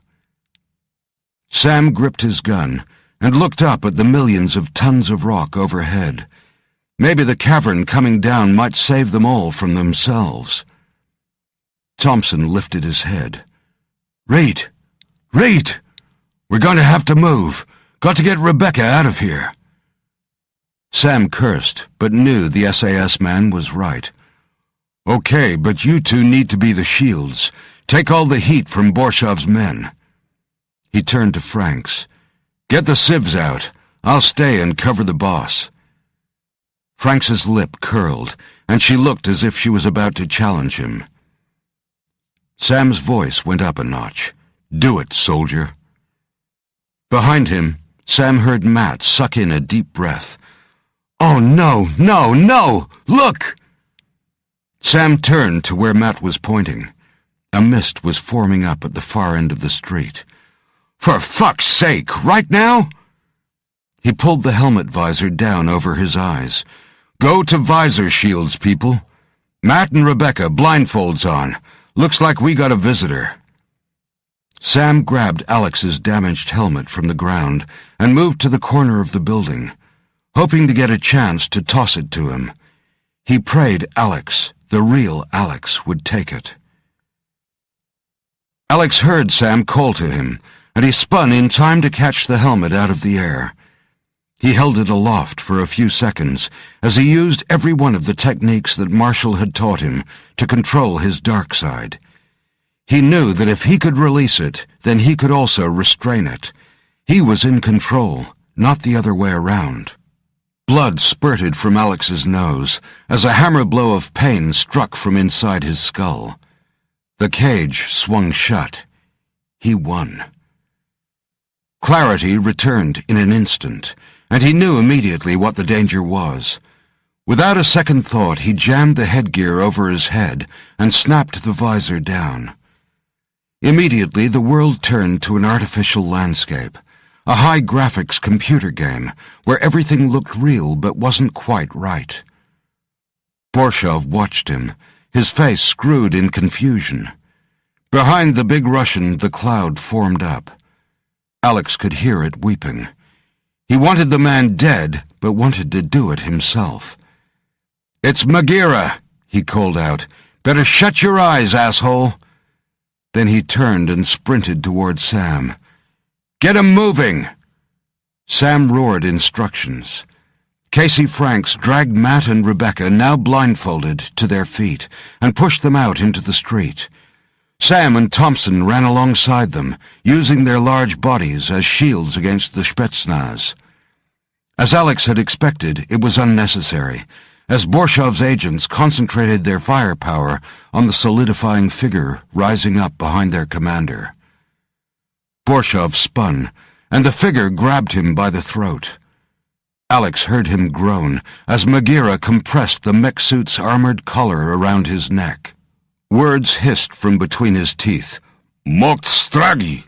Sam gripped his gun and looked up at the millions of tons of rock overhead. Maybe the cavern coming down might save them all from themselves. Thompson lifted his head. "Reed! Reed! We're going to have to move. Got to get Rebecca out of here." Sam cursed, but knew the SAS man was right. "Okay, but you two need to be the shields. Take all the heat from Borshov's men." He turned to Franks. "Get the sieves out. I'll stay and cover the boss." Franks's lip curled, and she looked as if she was about to challenge him. Sam's voice went up a notch. "Do it, soldier." Behind him, Sam heard Matt suck in a deep breath. "Oh, no, no, no! Look!" Sam turned to where Matt was pointing. A mist was forming up at the far end of the street. "For fuck's sake, right now?" He pulled the helmet visor down over his eyes. "Go to visor shields, people. Matt and Rebecca, blindfolds on. Looks like we got a visitor." Sam grabbed Alex's damaged helmet from the ground and moved to the corner of the building, hoping to get a chance to toss it to him. He prayed Alex, the real Alex, would take it. Alex heard Sam call to him, and he spun in time to catch the helmet out of the air. He held it aloft for a few seconds as he used every one of the techniques that Marshall had taught him to control his dark side. He knew that if he could release it, then he could also restrain it. He was in control, not the other way around. Blood spurted from Alex's nose as a hammer blow of pain struck from inside his skull. The cage swung shut. He won. Clarity returned in an instant, and he knew immediately what the danger was. Without a second thought, he jammed the headgear over his head and snapped the visor down. Immediately, the world turned to an artificial landscape, a high-graphics computer game where everything looked real but wasn't quite right. Borshov watched him, his face screwed in confusion. Behind the big Russian, the cloud formed up. Alex could hear it weeping. He wanted the man dead, but wanted to do it himself. "It's Magira," he called out. "Better shut your eyes, asshole." Then he turned and sprinted toward Sam. "Get him moving!" Sam roared instructions. Casey Franks dragged Matt and Rebecca, now blindfolded, to their feet and pushed them out into the street. Sam and Thompson ran alongside them, using their large bodies as shields against the Spetsnaz. As Alex had expected, it was unnecessary, as Borshov's agents concentrated their firepower on the solidifying figure rising up behind their commander. Borshov spun, and the figure grabbed him by the throat. Alex heard him groan as Magira compressed the mech suit's armored collar around his neck. Words hissed from between his teeth. "Mokt stragi!"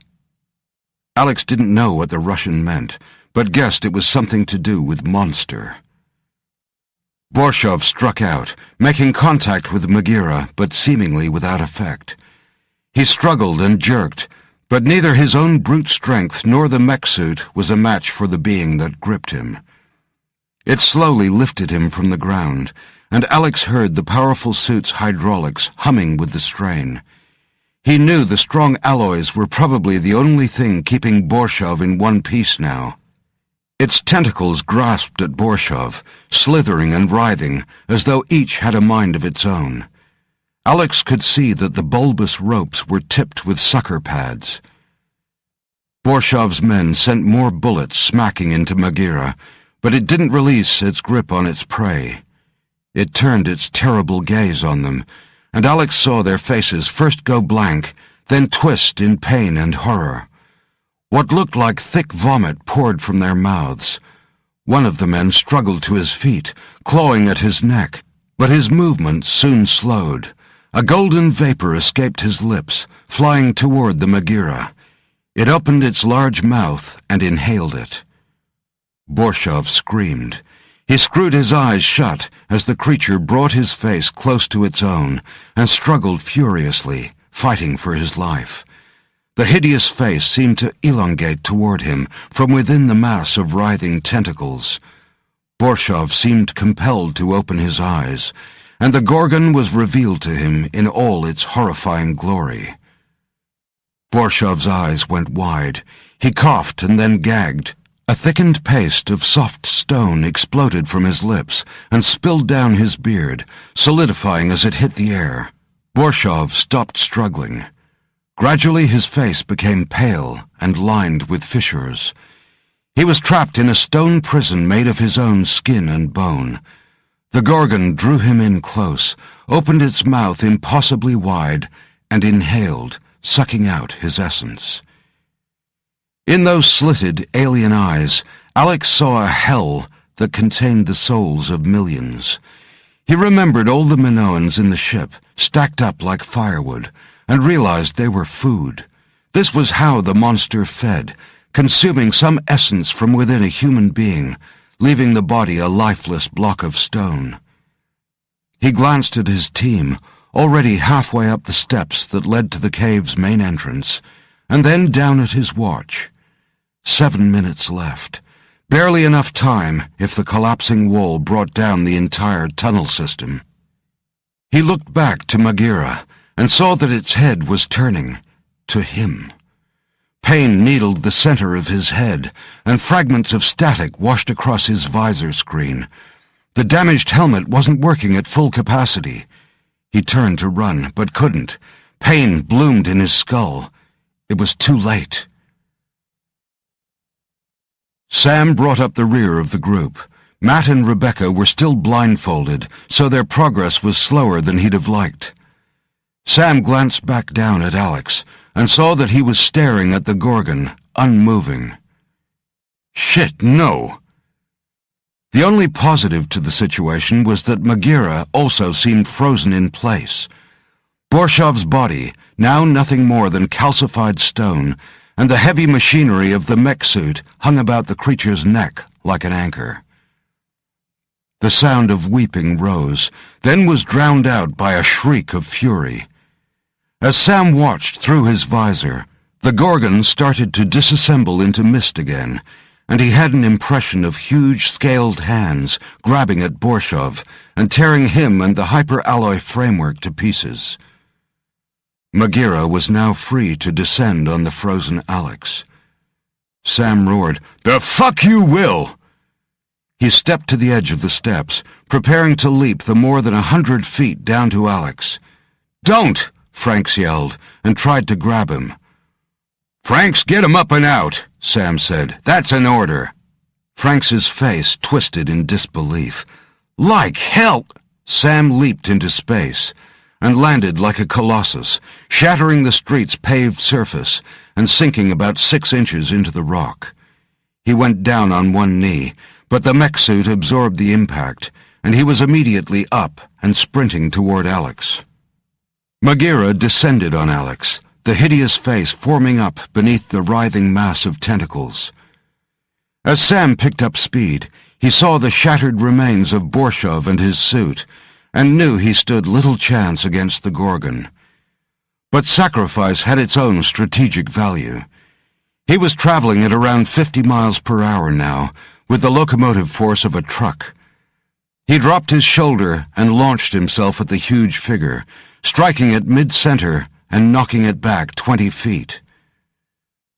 Alex didn't know what the Russian meant, but guessed it was something to do with monster. Borshov struck out, making contact with Magira, but seemingly without effect. He struggled and jerked, but neither his own brute strength nor the mech suit was a match for the being that gripped him. It slowly lifted him from the ground, and Alex heard the powerful suit's hydraulics humming with the strain. He knew the strong alloys were probably the only thing keeping Borshov in one piece now. Its tentacles grasped at Borshov, slithering and writhing, as though each had a mind of its own. Alex could see that the bulbous ropes were tipped with sucker pads. Borshov's men sent more bullets smacking into Magira, but it didn't release its grip on its prey. It turned its terrible gaze on them, and Alex saw their faces first go blank, then twist in pain and horror. What looked like thick vomit poured from their mouths. One of the men struggled to his feet, clawing at his neck, but his movement soon slowed. A golden vapor escaped his lips, flying toward the Magira. It opened its large mouth and inhaled it. Borshov screamed. He screwed his eyes shut as the creature brought his face close to its own and struggled furiously, fighting for his life. The hideous face seemed to elongate toward him from within the mass of writhing tentacles. Borshov seemed compelled to open his eyes, and the Gorgon was revealed to him in all its horrifying glory. Borshov's eyes went wide. He coughed and then gagged. A thickened paste of soft stone exploded from his lips and spilled down his beard, solidifying as it hit the air. Borshov stopped struggling. Gradually his face became pale and lined with fissures. He was trapped in a stone prison made of his own skin and bone. The Gorgon drew him in close, opened its mouth impossibly wide, and inhaled, sucking out his essence. In those slitted, alien eyes, Alex saw a hell that contained the souls of millions. He remembered all the Minoans in the ship, stacked up like firewood, and realized they were food. This was how the monster fed, consuming some essence from within a human being, leaving the body a lifeless block of stone. He glanced at his team, already halfway up the steps that led to the cave's main entrance, and then down at his watch. 7 minutes left. Barely enough time if the collapsing wall brought down the entire tunnel system. He looked back to Magira and saw that its head was turning to him. Pain needled the center of his head, and fragments of static washed across his visor screen. The damaged helmet wasn't working at full capacity. He turned to run, but couldn't. Pain bloomed in his skull. It was too late. Sam brought up the rear of the group. Matt and Rebecca were still blindfolded, so their progress was slower than he'd have liked. Sam glanced back down at Alex and saw that he was staring at the Gorgon, unmoving. Shit, no! The only positive to the situation was that Magira also seemed frozen in place. Borshov's body, now nothing more than calcified stone, and the heavy machinery of the mech suit hung about the creature's neck like an anchor. The sound of weeping rose, then was drowned out by a shriek of fury. As Sam watched through his visor, the Gorgon started to disassemble into mist again, and he had an impression of huge scaled hands grabbing at Borshov and tearing him and the hyper-alloy framework to pieces. Magira was now free to descend on the frozen Alex. Sam roared, "The fuck you will!" He stepped to the edge of the steps, preparing to leap the more than 100 feet down to Alex. "Don't!" Franks yelled, and tried to grab him. "Franks, get him up and out," Sam said. "That's an order." Franks's face twisted in disbelief. "Like hell!" Sam leaped into space and landed like a colossus, shattering the street's paved surface and sinking about 6 inches into the rock. He went down on one knee, but the mech suit absorbed the impact, and he was immediately up and sprinting toward Alex. Magira descended on Alex, the hideous face forming up beneath the writhing mass of tentacles. As Sam picked up speed, he saw the shattered remains of Borshov and his suit, and knew he stood little chance against the Gorgon. But sacrifice had its own strategic value. He was traveling at around 50 miles per hour now, with the locomotive force of a truck. He dropped his shoulder and launched himself at the huge figure, striking it mid-center and knocking it back 20 feet.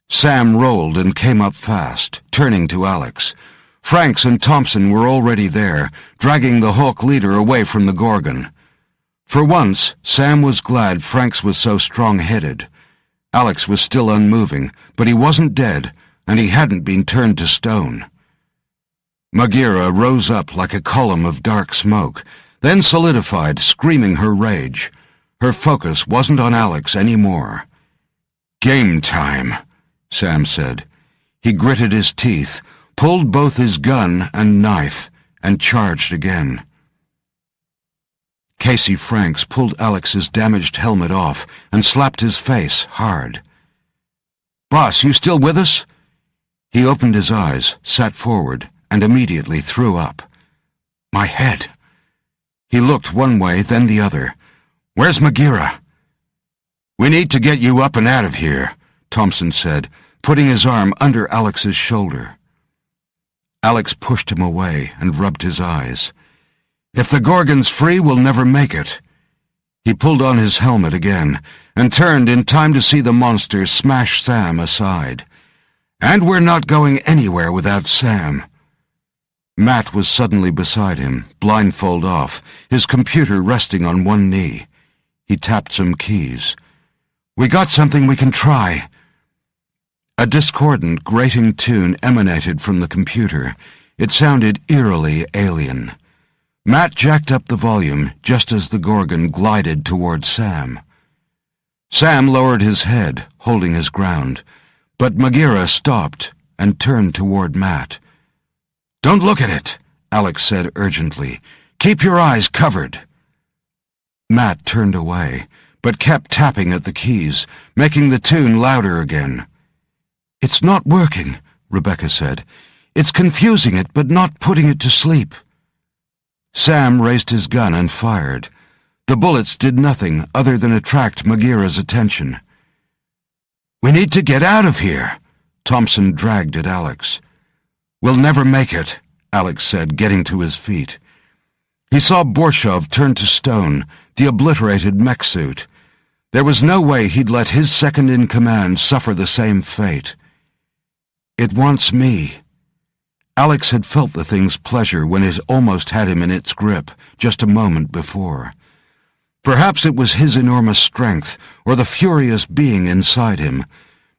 Sam rolled and came up fast, turning to Alex. Franks and Thompson were already there, dragging the Hawk leader away from the Gorgon. For once, Sam was glad Franks was so strong-headed. Alex was still unmoving, but he wasn't dead, and he hadn't been turned to stone. Magira rose up like a column of dark smoke, then solidified, screaming her rage. Her focus wasn't on Alex anymore. "Game time," Sam said. He gritted his teeth, pulled both his gun and knife, and charged again. Casey Franks pulled Alex's damaged helmet off and slapped his face hard. "Boss, you still with us?" He opened his eyes, sat forward, and immediately threw up. "My head." He looked one way, then the other. "Where's Magira?" "We need to get you up and out of here," Thompson said, putting his arm under Alex's shoulder. Alex pushed him away and rubbed his eyes. "If the Gorgon's free, we'll never make it." He pulled on his helmet again and turned in time to see the monster smash Sam aside. "And we're not going anywhere without Sam." Matt was suddenly beside him, blindfold off, his computer resting on one knee. He tapped some keys. "We got something we can try." A discordant, grating tune emanated from the computer. It sounded eerily alien. Matt jacked up the volume just as the Gorgon glided toward Sam. Sam lowered his head, holding his ground, but Magira stopped and turned toward Matt. "Don't look at it," Alex said urgently. "Keep your eyes covered." Matt turned away, but kept tapping at the keys, making the tune louder again. "It's not working," Rebecca said. "It's confusing it, but not putting it to sleep." Sam raised his gun and fired. The bullets did nothing other than attract Magira's attention. "We need to get out of here," Thompson dragged at Alex. "We'll never make it," Alex said, getting to his feet. He saw Borshov turn to stone, the obliterated mech suit. There was no way he'd let his second-in-command suffer the same fate. "It wants me." Alex had felt the thing's pleasure when it almost had him in its grip just a moment before. Perhaps it was his enormous strength or the furious being inside him,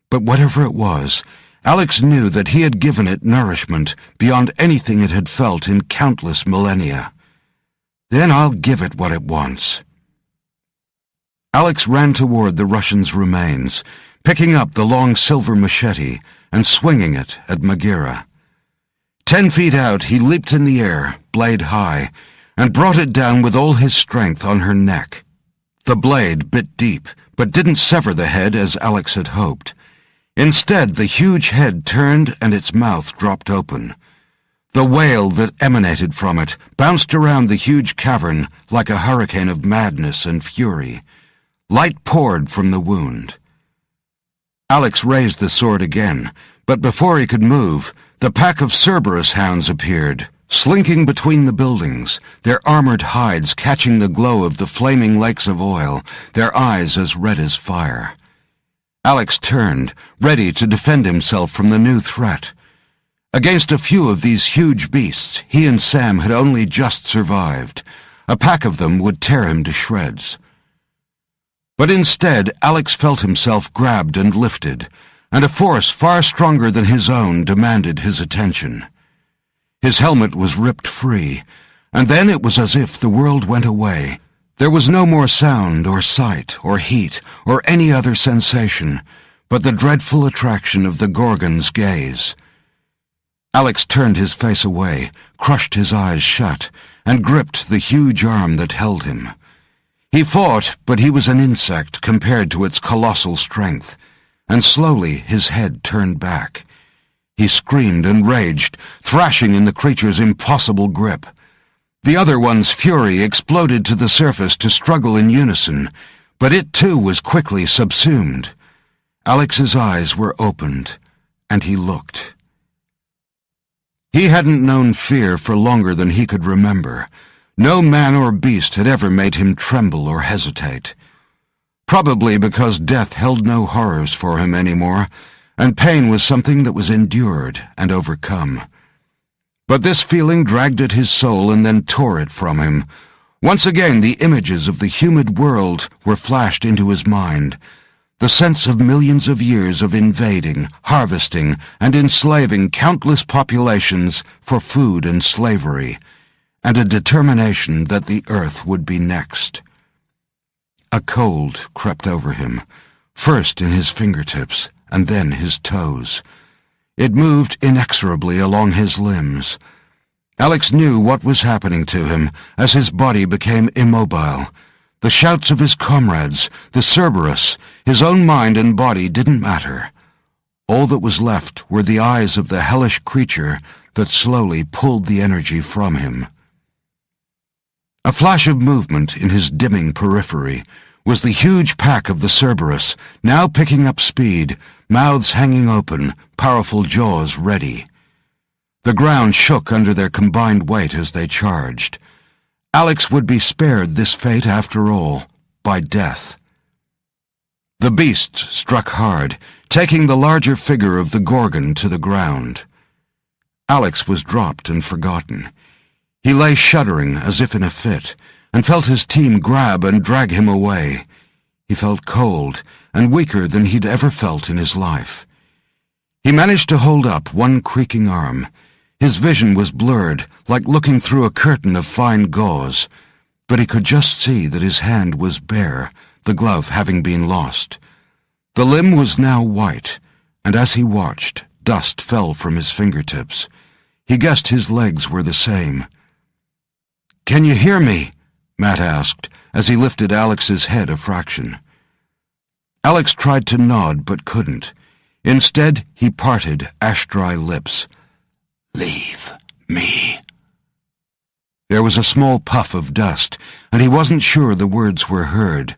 but whatever it was, Alex knew that he had given it nourishment beyond anything it had felt in countless millennia. "Then I'll give it what it wants." Alex ran toward the Russian's remains, picking up the long silver machete and swinging it at Magira. 10 feet out, he leaped in the air, blade high, and brought it down with all his strength on her neck. The blade bit deep, but didn't sever the head as Alex had hoped. Instead, the huge head turned and its mouth dropped open. The wail that emanated from it bounced around the huge cavern like a hurricane of madness and fury. Light poured from the wound. Alex raised the sword again, but before he could move, the pack of Cerberus hounds appeared, slinking between the buildings, their armored hides catching the glow of the flaming lakes of oil, their eyes as red as fire. Alex turned, ready to defend himself from the new threat. Against a few of these huge beasts, he and Sam had only just survived. A pack of them would tear him to shreds. But instead, Alex felt himself grabbed and lifted, and a force far stronger than his own demanded his attention. His helmet was ripped free, and then it was as if the world went away. There was no more sound or sight or heat or any other sensation, but the dreadful attraction of the Gorgon's gaze. Alex turned his face away, crushed his eyes shut, and gripped the huge arm that held him. He fought, but he was an insect compared to its colossal strength, and slowly his head turned back. He screamed and raged, thrashing in the creature's impossible grip. The other one's fury exploded to the surface to struggle in unison, but it too was quickly subsumed. Alex's eyes were opened, and he looked. He hadn't known fear for longer than he could remember. No man or beast had ever made him tremble or hesitate. Probably because death held no horrors for him anymore, and pain was something that was endured and overcome. But this feeling dragged at his soul and then tore it from him. Once again the images of the humid world were flashed into his mind. The sense of millions of years of invading, harvesting, and enslaving countless populations for food and slavery, and a determination that the earth would be next. A cold crept over him, first in his fingertips and then his toes. It moved inexorably along his limbs. Alex knew what was happening to him as his body became immobile. The shouts of his comrades, the Cerberus, his own mind and body didn't matter. All that was left were the eyes of the hellish creature that slowly pulled the energy from him. A flash of movement in his dimming periphery was the huge pack of the Cerberus, now picking up speed, mouths hanging open, powerful jaws ready. The ground shook under their combined weight as they charged. Alex would be spared this fate after all, by death. The beasts struck hard, taking the larger figure of the Gorgon to the ground. Alex was dropped and forgotten. He lay shuddering as if in a fit, and felt his team grab and drag him away. He felt cold and weaker than he'd ever felt in his life. He managed to hold up one creaking arm. His vision was blurred, like looking through a curtain of fine gauze, but he could just see that his hand was bare, the glove having been lost. The limb was now white, and as he watched, dust fell from his fingertips. He guessed his legs were the same. "Can you hear me?" Matt asked, as he lifted Alex's head a fraction. Alex tried to nod but couldn't. Instead, he parted ash-dry lips. "Leave me." There was a small puff of dust, and he wasn't sure the words were heard.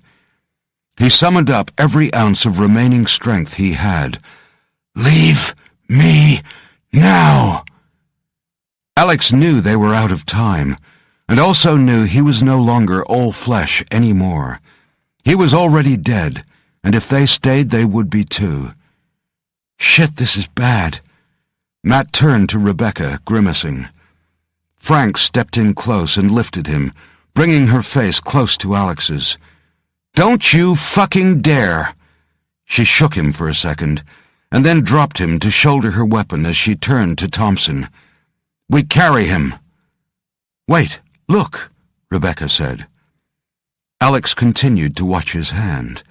He summoned up every ounce of remaining strength he had. "Leave me now!" Alex knew they were out of time, and also knew he was no longer all flesh anymore. He was already dead, and if they stayed, they would be too. "Shit, this is bad." Matt turned to Rebecca, grimacing. Frank stepped in close and lifted him, bringing her face close to Alex's. "Don't you fucking dare!" She shook him for a second, and then dropped him to shoulder her weapon as she turned to Thompson. "We carry him." "Wait, look," Rebecca said. Alex continued to watch his hand.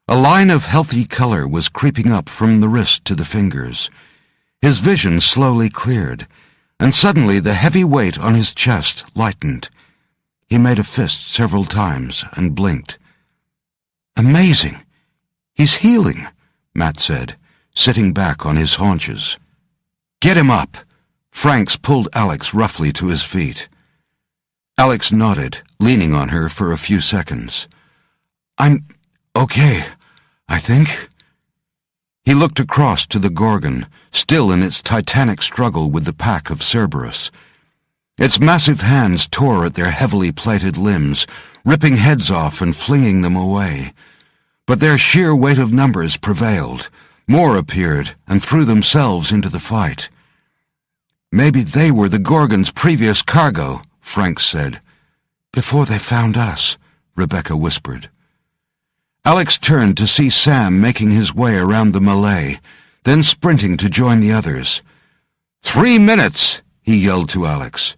A line of healthy color was creeping up from the wrist to the fingers. His vision slowly cleared, and suddenly the heavy weight on his chest lightened. He made a fist several times and blinked. "Amazing! He's healing," Matt said, sitting back on his haunches. "Get him up!" Franks pulled Alex roughly to his feet. Alex nodded, leaning on her for a few seconds. "I'm okay, I think." He looked across to the Gorgon, still in its titanic struggle with the pack of Cerberus. Its massive hands tore at their heavily plated limbs, ripping heads off and flinging them away. But their sheer weight of numbers prevailed. More appeared and threw themselves into the fight. "Maybe they were the Gorgon's previous cargo," Frank said. "Before they found us," Rebecca whispered. Alex turned to see Sam making his way around the melee, then sprinting to join the others. 3 minutes, he yelled to Alex.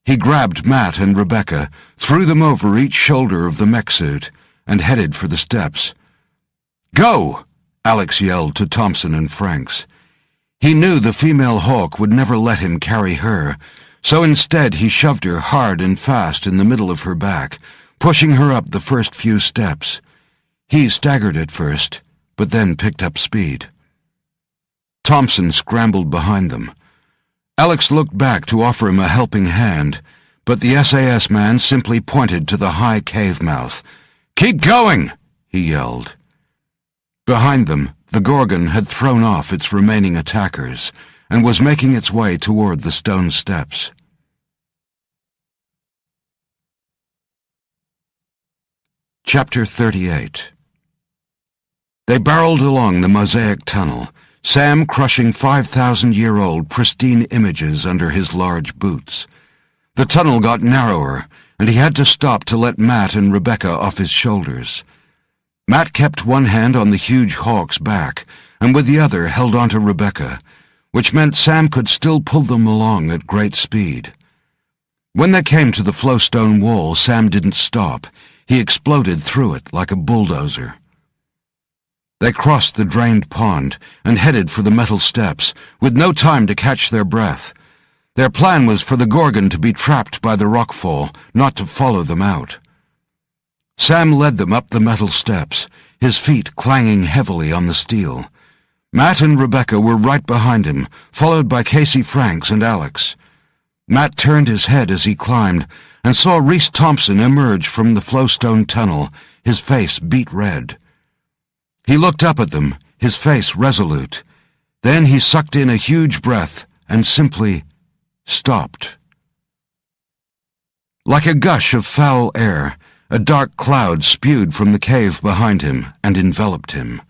He grabbed Matt and Rebecca, threw them over each shoulder of the mech suit, and headed for the steps. "Go!" Alex yelled to Thompson and Franks. He knew the female hawk would never let him carry her, so instead he shoved her hard and fast in the middle of her back, pushing her up the first few steps. He staggered at first, but then picked up speed. Thompson scrambled behind them. Alex looked back to offer him a helping hand, but the SAS man simply pointed to the high cave mouth. "Keep going!" he yelled. Behind them, the Gorgon had thrown off its remaining attackers and was making its way toward the stone steps. Chapter 38. They barreled along the mosaic tunnel, Sam crushing 5,000-year-old pristine images under his large boots. The tunnel got narrower, and he had to stop to let Matt and Rebecca off his shoulders. Matt kept one hand on the huge hawk's back, and with the other held onto Rebecca, which meant Sam could still pull them along at great speed. When they came to the flowstone wall, Sam didn't stop. He exploded through it like a bulldozer. They crossed the drained pond and headed for the metal steps, with no time to catch their breath. Their plan was for the Gorgon to be trapped by the rockfall, not to follow them out. Sam led them up the metal steps, his feet clanging heavily on the steel. Matt and Rebecca were right behind him, followed by Casey Franks and Alex. Matt turned his head as he climbed and saw Reese Thompson emerge from the flowstone tunnel, his face beet red. He looked up at them, his face resolute. Then he sucked in a huge breath and simply stopped. Like a gush of foul air, a dark cloud spewed from the cave behind him and enveloped him.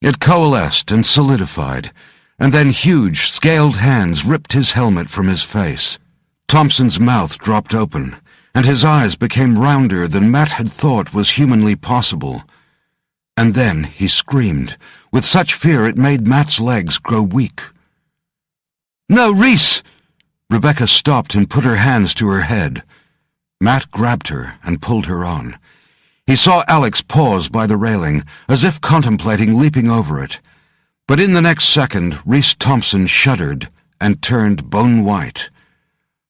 It coalesced and solidified, and then huge, scaled hands ripped his helmet from his face. Thompson's mouth dropped open, and his eyes became rounder than Matt had thought was humanly possible. And then he screamed, with such fear it made Matt's legs grow weak. "No, Reese!" Rebecca stopped and put her hands to her head. Matt grabbed her and pulled her on. He saw Alex pause by the railing, as if contemplating leaping over it. But in the next second, Reese Thompson shuddered and turned bone white.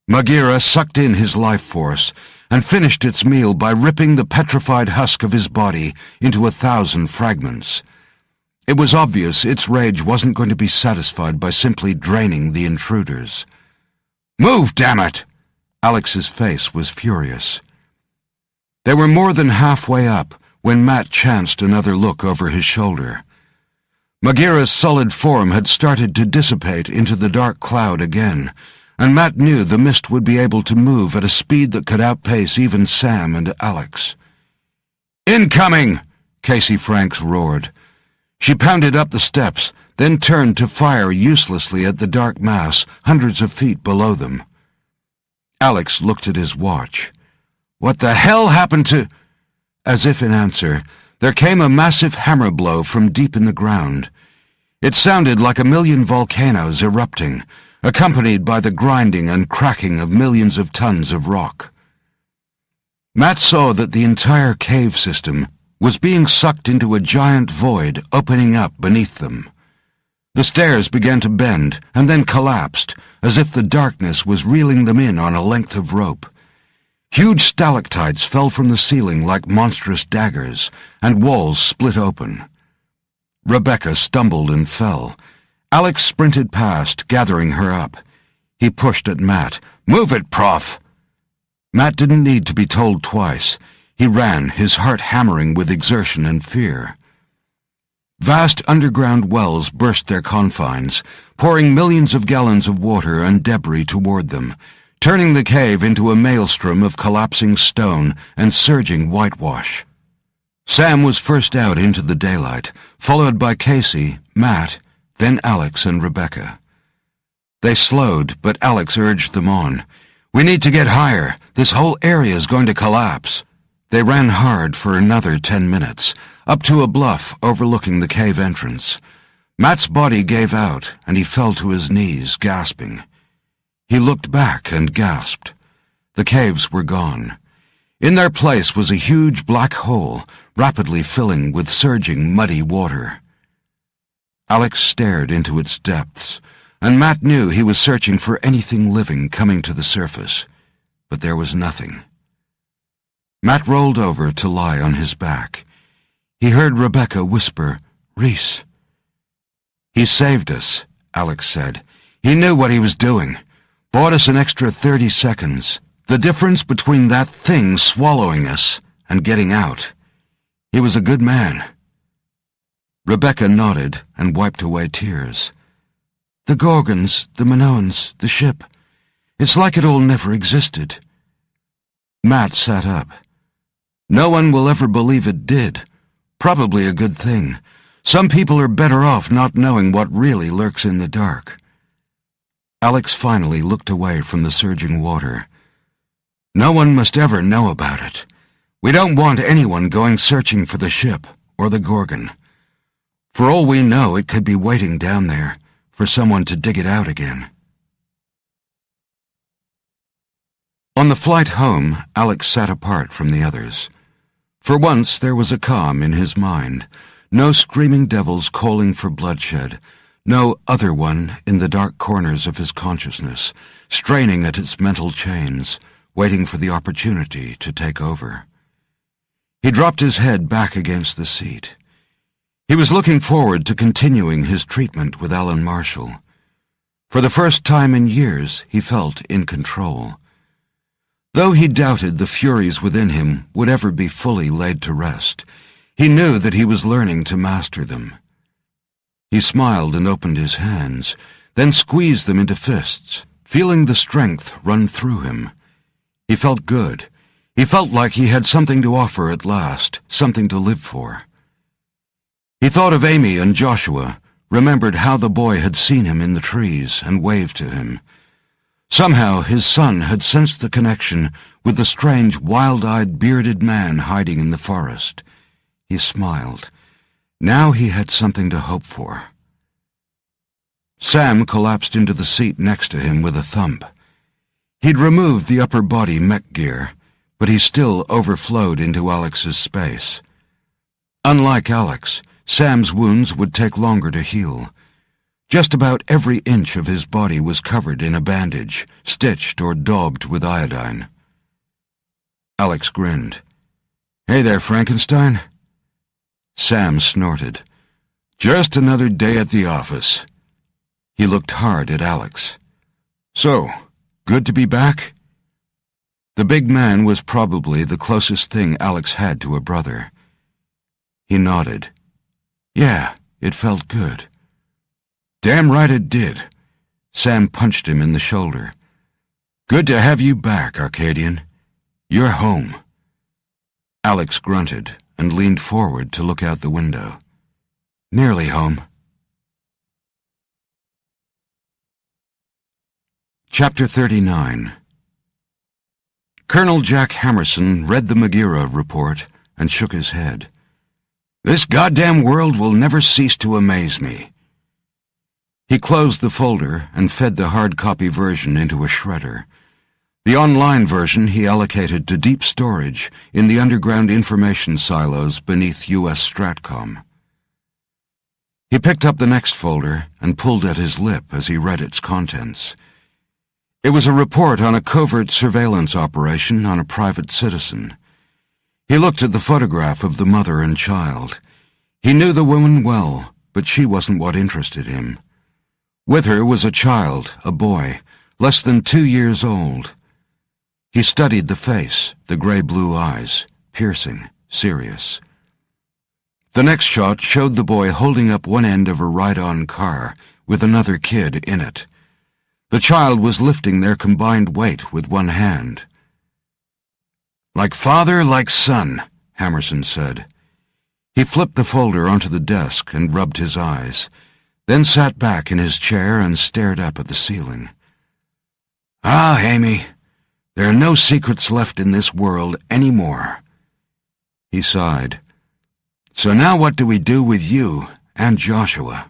Bagheera sucked in his life force and finished its meal by ripping the petrified husk of his body into 1,000 fragments. It was obvious its rage wasn't going to be satisfied by simply draining the intruders. "Move, damn it!" Alex's face was furious. They were more than halfway up when Matt chanced another look over his shoulder. Bagheera's solid form had started to dissipate into the dark cloud again, and Matt knew the mist would be able to move at a speed that could outpace even Sam and Alex. "Incoming!" Casey Franks roared. She pounded up the steps, then turned to fire uselessly at the dark mass hundreds of feet below them. Alex looked at his watch. "What the hell happened to—" As if in answer, there came a massive hammer blow from deep in the ground. It sounded like 1,000,000 volcanoes erupting, accompanied by the grinding and cracking of millions of tons of rock. Matt saw that the entire cave system was being sucked into a giant void opening up beneath them. The stairs began to bend and then collapsed, as if the darkness was reeling them in on a length of rope. Huge stalactites fell from the ceiling like monstrous daggers, and walls split open. Rebecca stumbled and fell. Alex sprinted past, gathering her up. He pushed at Matt. "Move it, Prof!" Matt didn't need to be told twice. He ran, his heart hammering with exertion and fear. Vast underground wells burst their confines, pouring millions of gallons of water and debris toward them, turning the cave into a maelstrom of collapsing stone and surging whitewash. Sam was first out into the daylight, followed by Casey, Matt, then Alex and Rebecca. They slowed, but Alex urged them on. "We need to get higher. This whole area is going to collapse." They ran hard for another 10 minutes, up to a bluff overlooking the cave entrance. Matt's body gave out, and he fell to his knees, gasping. He looked back and gasped. The caves were gone. In their place was a huge black hole, rapidly filling with surging, muddy water. Alex stared into its depths, and Matt knew he was searching for anything living coming to the surface, but there was nothing. Matt rolled over to lie on his back. He heard Rebecca whisper, "Reese." "He saved us," Alex said. "He knew what he was doing. Bought us an extra 30 seconds. The difference between that thing swallowing us and getting out. He was a good man." Rebecca nodded and wiped away tears. "The Gorgons, the Minoans, the ship. It's like it all never existed." Matt sat up. "No one will ever believe it did. Probably a good thing. Some people are better off not knowing what really lurks in the dark." Alex finally looked away from the surging water. "No one must ever know about it. We don't want anyone going searching for the ship or the Gorgon. For all we know, it could be waiting down there for someone to dig it out again." On the flight home, Alex sat apart from the others. For once, there was a calm in his mind. No screaming devils calling for bloodshed. No other one in the dark corners of his consciousness, straining at its mental chains, waiting for the opportunity to take over. He dropped his head back against the seat. He was looking forward to continuing his treatment with Alan Marshall. For the first time in years, he felt in control. Though he doubted the furies within him would ever be fully laid to rest, he knew that he was learning to master them. He smiled and opened his hands, then squeezed them into fists, feeling the strength run through him. He felt good. He felt like he had something to offer at last, something to live for. He thought of Amy and Joshua, remembered how the boy had seen him in the trees and waved to him. Somehow his son had sensed the connection with the strange, wild-eyed, bearded man hiding in the forest. He smiled. Now he had something to hope for. Sam collapsed into the seat next to him with a thump. He'd removed the upper body mech gear, but he still overflowed into Alex's space. Unlike Alex, Sam's wounds would take longer to heal. Just about every inch of his body was covered in a bandage, stitched or daubed with iodine. Alex grinned. "Hey there, Frankenstein." Sam snorted. "Just another day at the office." He looked hard at Alex. "So, good to be back?" The big man was probably the closest thing Alex had to a brother. He nodded. "Yeah, it felt good." "Damn right it did." Sam punched him in the shoulder. "Good to have you back, Arcadian. You're home." Alex grunted and leaned forward to look out the window. "Nearly home." Chapter 39. Colonel Jack Hammerson read the Magira report and shook his head. "This goddamn world will never cease to amaze me." He closed the folder and fed the hard copy version into a shredder. The online version he allocated to deep storage in the underground information silos beneath U.S. Stratcom. He picked up the next folder and pulled at his lip as he read its contents. It was a report on a covert surveillance operation on a private citizen. He looked at the photograph of the mother and child. He knew the woman well, but she wasn't what interested him. With her was a child, a boy, less than 2 years old. He studied the face, the gray-blue eyes, piercing, serious. The next shot showed the boy holding up one end of a ride-on car with another kid in it. The child was lifting their combined weight with one hand. "Like father, like son," Hammerson said. He flipped the folder onto the desk and rubbed his eyes, then sat back in his chair and stared up at the ceiling. "Ah, Amy, there are no secrets left in this world anymore." He sighed. "So now what do we do with you and Joshua?"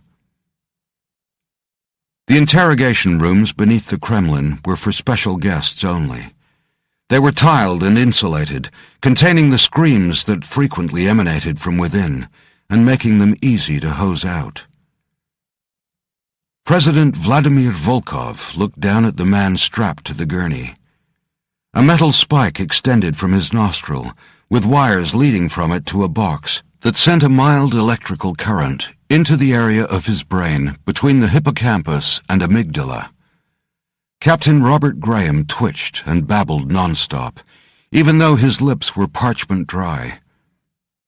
The interrogation rooms beneath the Kremlin were for special guests only. They were tiled and insulated, containing the screams that frequently emanated from within, and making them easy to hose out. President Vladimir Volkov looked down at the man strapped to the gurney. A metal spike extended from his nostril, with wires leading from it to a box that sent a mild electrical current into the area of his brain between the hippocampus and amygdala. Captain Robert Graham twitched and babbled nonstop, even though his lips were parchment dry.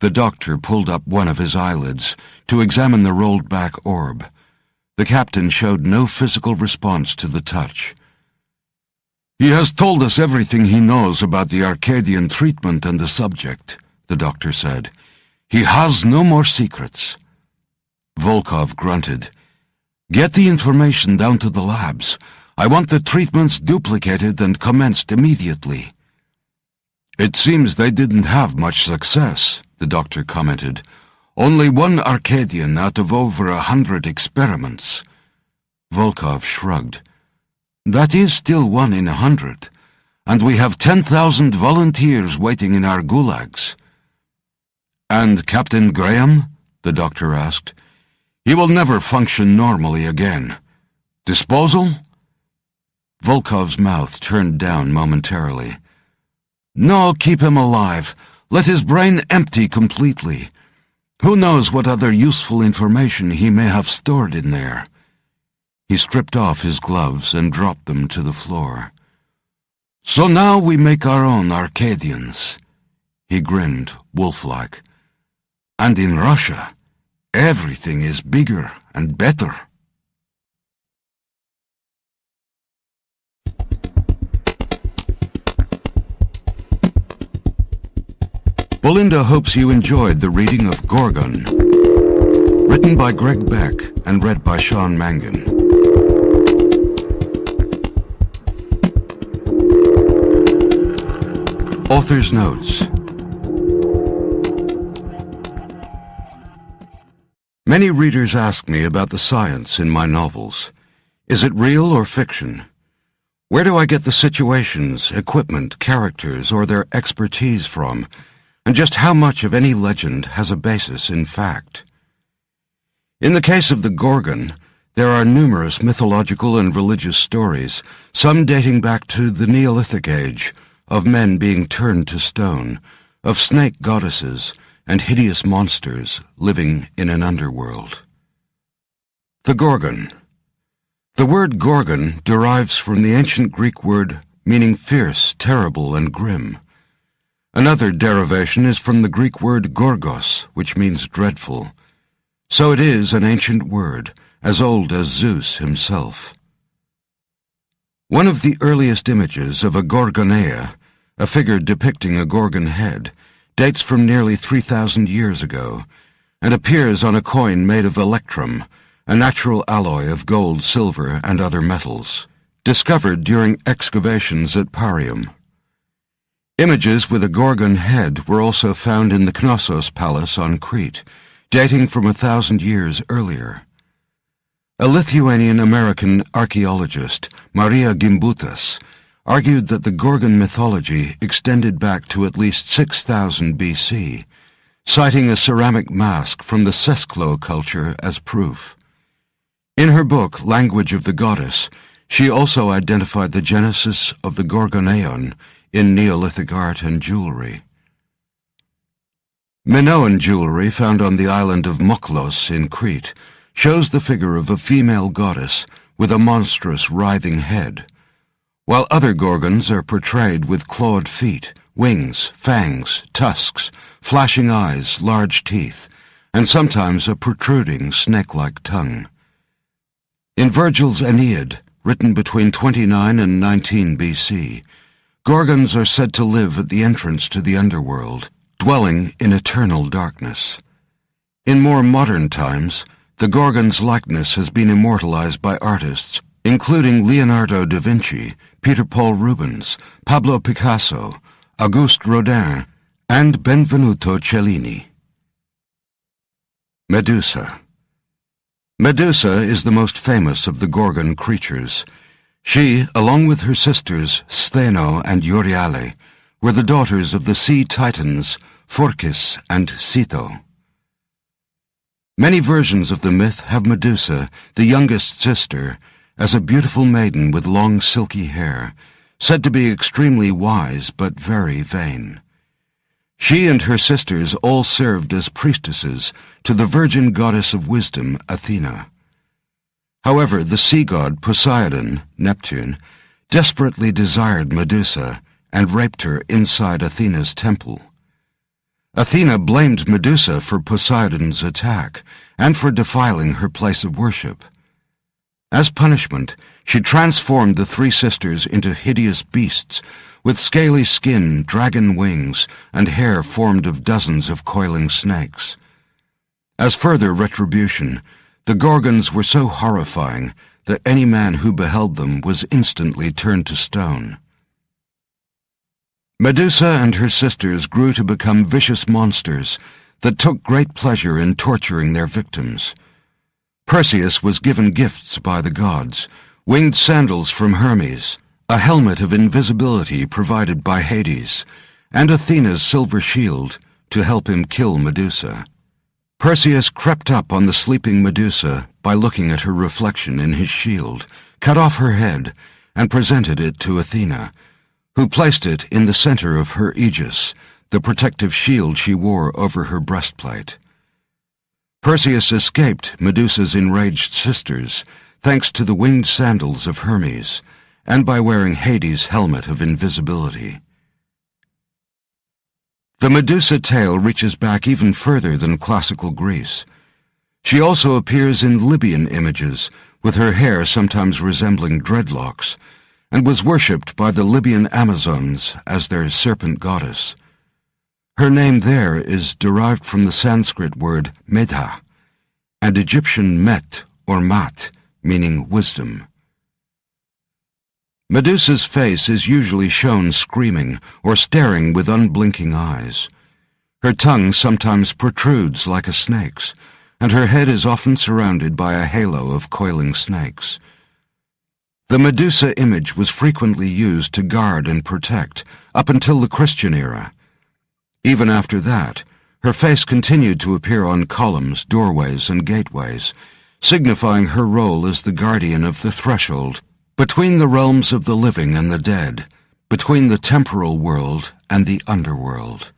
The doctor pulled up one of his eyelids to examine the rolled-back orb. The captain showed no physical response to the touch. "He has told us everything he knows about the Arcadian treatment and the subject," the doctor said. "He has no more secrets." Volkov grunted. "Get the information down to the labs. I want the treatments duplicated and commenced immediately." "It seems they didn't have much success," the doctor commented. "Only one Arcadian out of over 100 experiments." Volkov shrugged. "That is still 1 in 100, and we have 10,000 volunteers waiting in our gulags." "And Captain Graham?" the doctor asked. "He will never function normally again. Disposal?" Volkov's mouth turned down momentarily. "No, keep him alive. Let his brain empty completely. Who knows what other useful information he may have stored in there." He stripped off his gloves and dropped them to the floor. "So now we make our own Arcadians." He grinned, wolf-like. "And in Russia, everything is bigger and better." Belinda hopes you enjoyed the reading of Gorgon, written by Greig Beck and read by Sean Mangan. Author's Notes. Many readers ask me about the science in my novels. Is it real or fiction? Where do I get the situations, equipment, characters, or their expertise from? And just how much of any legend has a basis in fact? In the case of the Gorgon, There are numerous mythological and religious stories, some dating back to the Neolithic age, of men being turned to stone, of snake goddesses, and hideous monsters living in an underworld. The Gorgon. The word Gorgon derives from the ancient Greek word meaning fierce, terrible, and grim. Another derivation is from the Greek word gorgos, which means dreadful. So it is an ancient word, as old as Zeus himself. One of the earliest images of a Gorgonea, a figure depicting a Gorgon head, dates from nearly 3,000 years ago, and appears on a coin made of electrum, a natural alloy of gold, silver, and other metals, discovered during excavations at Parium. Images with a Gorgon head were also found in the Knossos Palace on Crete, dating from 1,000 years earlier. A Lithuanian-American archaeologist, Maria Gimbutas, argued that the Gorgon mythology extended back to at least 6,000 BC, citing a ceramic mask from the Sesklo culture as proof. In her book, Language of the Goddess, she also identified the genesis of the Gorgoneon in Neolithic art and jewelry. Minoan jewelry found on the island of Moklos in Crete shows the figure of a female goddess with a monstrous writhing head, while other Gorgons are portrayed with clawed feet, wings, fangs, tusks, flashing eyes, large teeth, and sometimes a protruding snake-like tongue. In Virgil's Aeneid, written between 29 and 19 BC, Gorgons are said to live at the entrance to the underworld, dwelling in eternal darkness. In more modern times, the Gorgon's likeness has been immortalized by artists, including Leonardo da Vinci, Peter Paul Rubens, Pablo Picasso, Auguste Rodin, and Benvenuto Cellini. Medusa. Medusa is the most famous of the Gorgon creatures. She, along with her sisters Stheno and Euryale, were the daughters of the sea titans Phorcys and Ceto. Many versions of the myth have Medusa, the youngest sister, as a beautiful maiden with long silky hair, said to be extremely wise but very vain. She and her sisters all served as priestesses to the virgin goddess of wisdom, Athena. However, the sea god Poseidon, Neptune, desperately desired Medusa and raped her inside Athena's temple. Athena blamed Medusa for Poseidon's attack and for defiling her place of worship. As punishment, she transformed the three sisters into hideous beasts with scaly skin, dragon wings, and hair formed of dozens of coiling snakes. As further retribution, the Gorgons were so horrifying that any man who beheld them was instantly turned to stone. Medusa and her sisters grew to become vicious monsters that took great pleasure in torturing their victims. Perseus was given gifts by the gods, winged sandals from Hermes, a helmet of invisibility provided by Hades, and Athena's silver shield to help him kill Medusa. Perseus crept up on the sleeping Medusa by looking at her reflection in his shield, cut off her head, and presented it to Athena, who placed it in the center of her aegis, the protective shield she wore over her breastplate. Perseus escaped Medusa's enraged sisters thanks to the winged sandals of Hermes and by wearing Hades' helmet of invisibility. The Medusa tale reaches back even further than classical Greece. She also appears in Libyan images, with her hair sometimes resembling dreadlocks, and was worshipped by the Libyan Amazons as their serpent goddess. Her name there is derived from the Sanskrit word Medha, and Egyptian Met or Mat, meaning wisdom. Medusa's face is usually shown screaming or staring with unblinking eyes. Her tongue sometimes protrudes like a snake's, and her head is often surrounded by a halo of coiling snakes. The Medusa image was frequently used to guard and protect up until the Christian era. Even after that, her face continued to appear on columns, doorways, and gateways, signifying her role as the guardian of the threshold, between the realms of the living and the dead, between the temporal world and the underworld.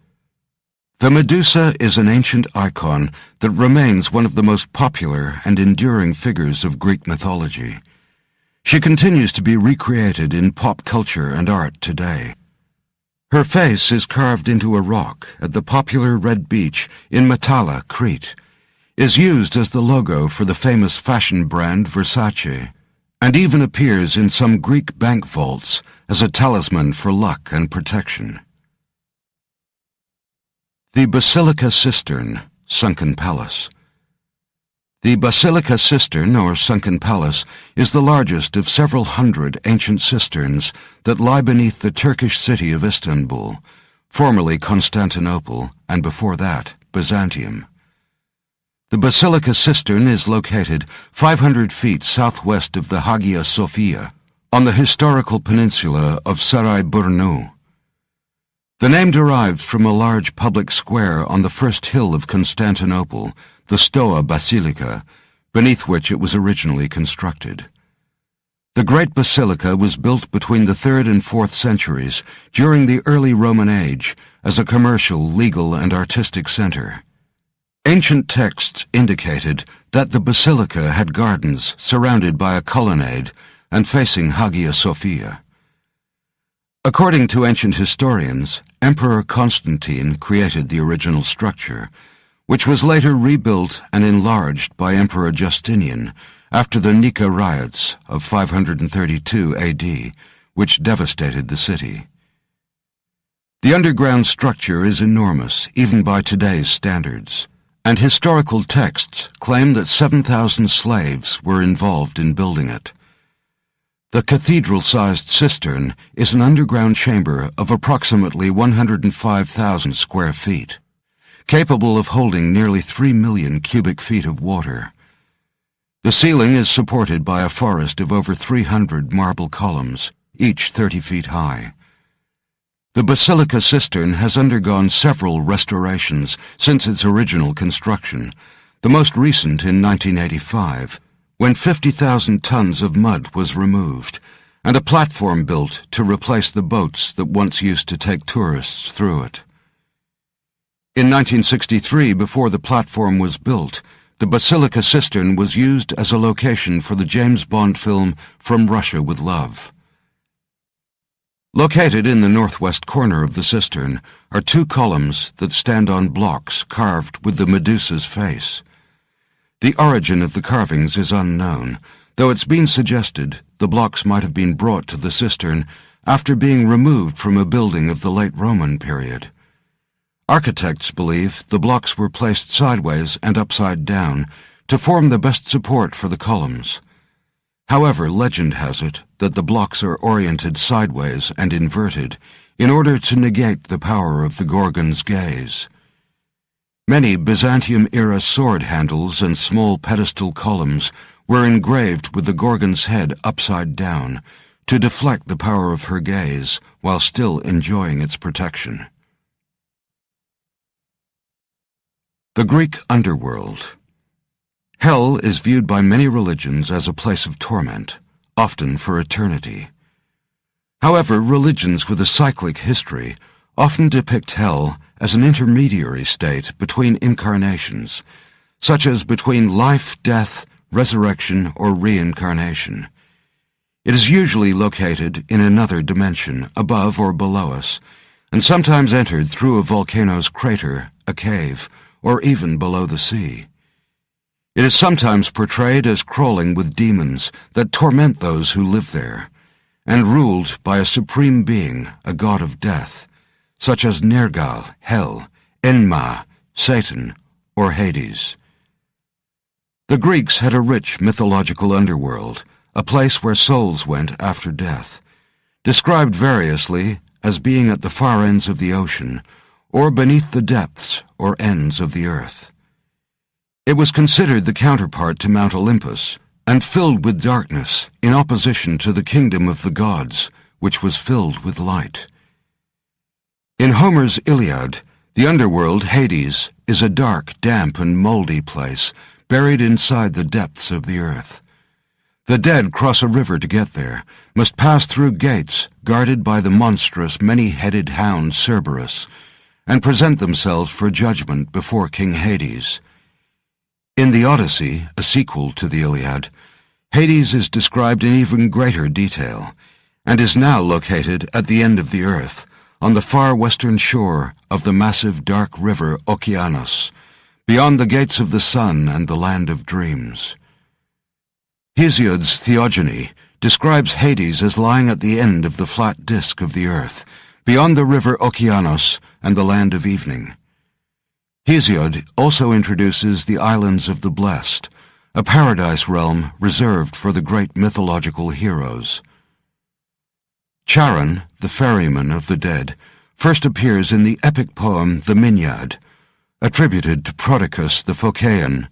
The Medusa is an ancient icon that remains one of the most popular and enduring figures of Greek mythology. She continues to be recreated in pop culture and art today. Her face is carved into a rock at the popular Red Beach in Matala, Crete, is used as the logo for the famous fashion brand Versace, and even appears in some Greek bank vaults as a talisman for luck and protection. The Basilica Cistern, Sunken Palace. The Basilica Cistern, or Sunken Palace, is the largest of several hundred ancient cisterns that lie beneath the Turkish city of Istanbul, formerly Constantinople, and before that, Byzantium. The Basilica Cistern is located 500 feet southwest of the Hagia Sophia, on the historical peninsula of Sarayburnu. The name derives from a large public square on the first hill of Constantinople, the Stoa Basilica, beneath which it was originally constructed. The Great Basilica was built between the 3rd and 4th centuries during the early Roman age as a commercial, legal, and artistic center. Ancient texts indicated that the basilica had gardens surrounded by a colonnade and facing Hagia Sophia. According to ancient historians, Emperor Constantine created the original structure, which was later rebuilt and enlarged by Emperor Justinian after the Nika riots of 532 AD, which devastated the city. The underground structure is enormous, even by today's standards, and historical texts claim that 7,000 slaves were involved in building it. The cathedral-sized cistern is an underground chamber of approximately 105,000 square feet, capable of holding nearly 3 million cubic feet of water. The ceiling is supported by a forest of over 300 marble columns, each 30 feet high. The Basilica Cistern has undergone several restorations since its original construction, the most recent in 1985, when 50,000 tons of mud was removed, and a platform built to replace the boats that once used to take tourists through it. In 1963, before the platform was built, the Basilica Cistern was used as a location for the James Bond film From Russia with Love. Located in the northwest corner of the cistern are 2 columns that stand on blocks carved with the Medusa's face. The origin of the carvings is unknown, though it's been suggested the blocks might have been brought to the cistern after being removed from a building of the late Roman period. Architects believe the blocks were placed sideways and upside down to form the best support for the columns. However, legend has it that the blocks are oriented sideways and inverted in order to negate the power of the Gorgon's gaze. Many Byzantium-era sword handles and small pedestal columns were engraved with the Gorgon's head upside down to deflect the power of her gaze while still enjoying its protection. The Greek underworld. Hell is viewed by many religions as a place of torment, often for eternity. However, religions with a cyclic history often depict hell as an intermediary state between incarnations, such as between life, death, resurrection, or reincarnation. It is usually located in another dimension, above or below us, and sometimes entered through a volcano's crater, a cave, or even below the sea. It is sometimes portrayed as crawling with demons that torment those who live there, and ruled by a supreme being, a god of death, such as Nergal, Hell, Enma, Satan, or Hades. The Greeks had a rich mythological underworld, a place where souls went after death, described variously as being at the far ends of the ocean, or beneath the depths or ends of the earth. It was considered the counterpart to Mount Olympus, and filled with darkness in opposition to the kingdom of the gods, which was filled with light. In Homer's Iliad, the underworld, Hades, is a dark, damp, and moldy place buried inside the depths of the earth. The dead cross a river to get there, must pass through gates guarded by the monstrous many-headed hound Cerberus, and present themselves for judgment before King Hades. In the Odyssey, a sequel to the Iliad, Hades is described in even greater detail, and is now located at the end of the earth, on the far western shore of the massive dark river Okeanos, beyond the gates of the sun and the land of dreams. Hesiod's Theogony describes Hades as lying at the end of the flat disk of the earth, beyond the river Okeanos and the land of evening. Hesiod also introduces the Islands of the Blessed, a paradise realm reserved for the great mythological heroes. Charon, the ferryman of the dead, first appears in the epic poem The Minyad, attributed to Prodicus the Phocaean,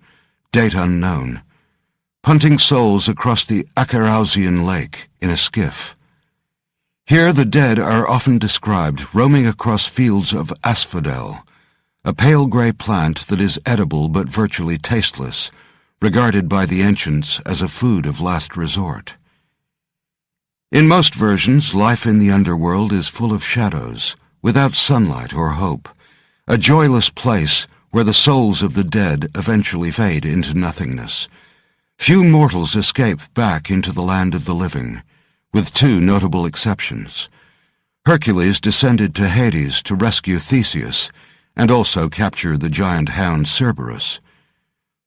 date unknown, punting souls across the Acarausian lake in a skiff. Here the dead are often described roaming across fields of asphodel, a pale grey plant that is edible but virtually tasteless, regarded by the ancients as a food of last resort. In most versions, life in the underworld is full of shadows, without sunlight or hope, a joyless place where the souls of the dead eventually fade into nothingness. Few mortals escape back into the land of the living, with two notable exceptions. Hercules descended to Hades to rescue Theseus, and also capture the giant hound Cerberus.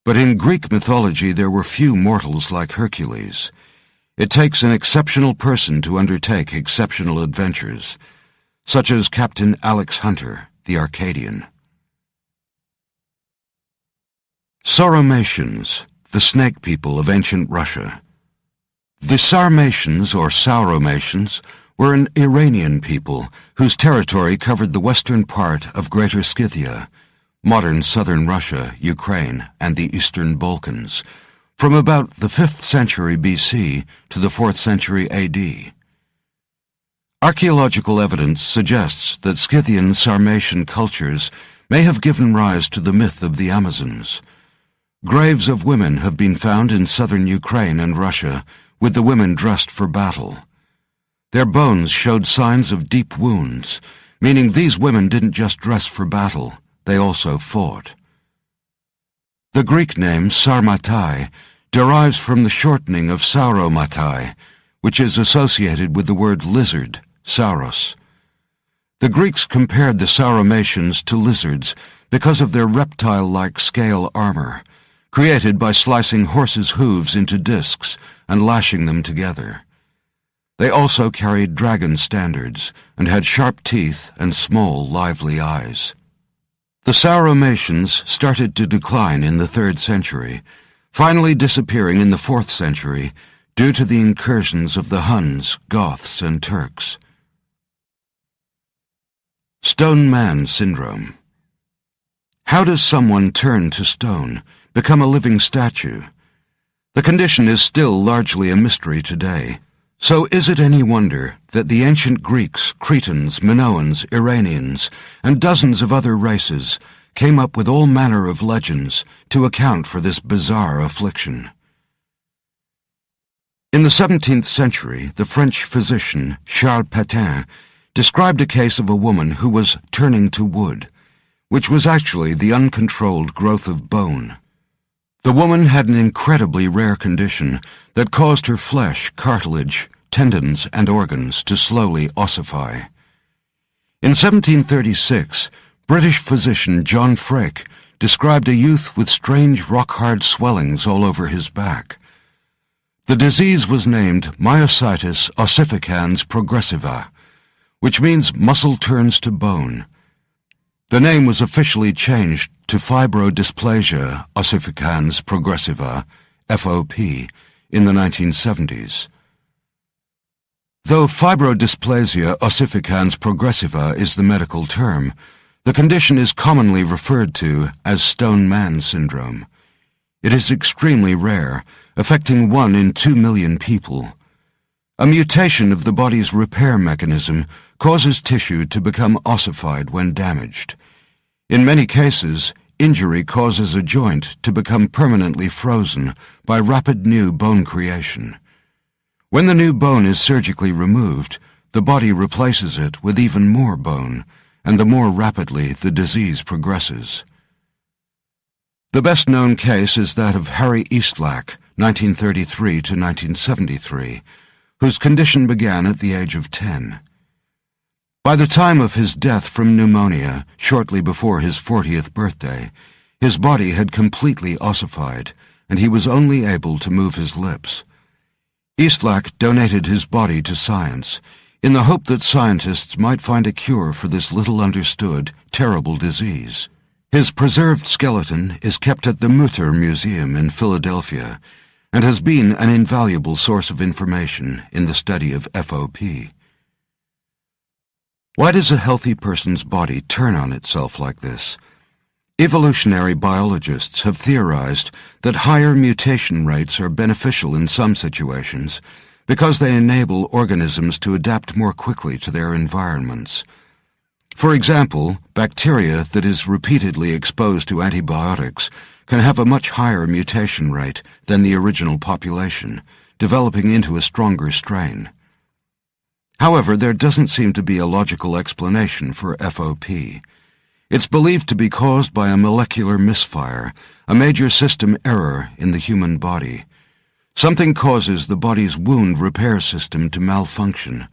But in Greek mythology there were few mortals like Hercules. It takes an exceptional person to undertake exceptional adventures, such as Captain Alex Hunter, the Arcadian. Sauromations, the snake people of ancient Russia. The Sarmatians, or Sauromations, were an Iranian people whose territory covered the western part of Greater Scythia, modern southern Russia, Ukraine, and the Eastern Balkans, from about the 5th century BC to the 4th century AD. Archaeological evidence suggests that Scythian Sarmatian cultures may have given rise to the myth of the Amazons. Graves of women have been found in southern Ukraine and Russia, with the women dressed for battle. Their bones showed signs of deep wounds, meaning these women didn't just dress for battle, they also fought. The Greek name Sarmatai derives from the shortening of Sauromatai, which is associated with the word lizard, sauros. The Greeks compared the Sauromations to lizards because of their reptile-like scale armor, created by slicing horses' hooves into discs and lashing them together. They also carried dragon standards and had sharp teeth and small, lively eyes. The Sauromations started to decline in the 3rd century, finally disappearing in the 4th century due to the incursions of the Huns, Goths, and Turks. Stone Man Syndrome. How does someone turn to stone, become a living statue? The condition is still largely a mystery today. So is it any wonder that the ancient Greeks, Cretans, Minoans, Iranians, and dozens of other races came up with all manner of legends to account for this bizarre affliction? In the 17th century, the French physician Charles Pétain described a case of a woman who was turning to wood, which was actually the uncontrolled growth of bone. The woman had an incredibly rare condition that caused her flesh, cartilage, tendons, and organs to slowly ossify. In 1736, British physician John Freke described a youth with strange rock-hard swellings all over his back. The disease was named myositis ossificans progressiva, which means muscle turns to bone. The name was officially changed to fibrodysplasia ossificans progressiva, FOP, in the 1970s. Though fibrodysplasia ossificans progressiva is the medical term, the condition is commonly referred to as Stone Man Syndrome. It is extremely rare, affecting 1 in 2 million people. A mutation of the body's repair mechanism causes tissue to become ossified when damaged. In many cases, injury causes a joint to become permanently frozen by rapid new bone creation. When the new bone is surgically removed, the body replaces it with even more bone, and the more rapidly the disease progresses. The best-known case is that of Harry Eastlack, 1933 to 1973, whose condition began at the age of 10. By the time of his death from pneumonia, shortly before his 40th birthday, his body had completely ossified, and he was only able to move his lips. Eastlack donated his body to science, in the hope that scientists might find a cure for this little-understood, terrible disease. His preserved skeleton is kept at the Mutter Museum in Philadelphia and has been an invaluable source of information in the study of FOP. Why does a healthy person's body turn on itself like this? Evolutionary biologists have theorized that higher mutation rates are beneficial in some situations because they enable organisms to adapt more quickly to their environments. For example, bacteria that is repeatedly exposed to antibiotics can have a much higher mutation rate than the original population, developing into a stronger strain. However, there doesn't seem to be a logical explanation for FOP. It's believed to be caused by a molecular misfire, a major system error in the human body. Something causes the body's wound repair system to malfunction,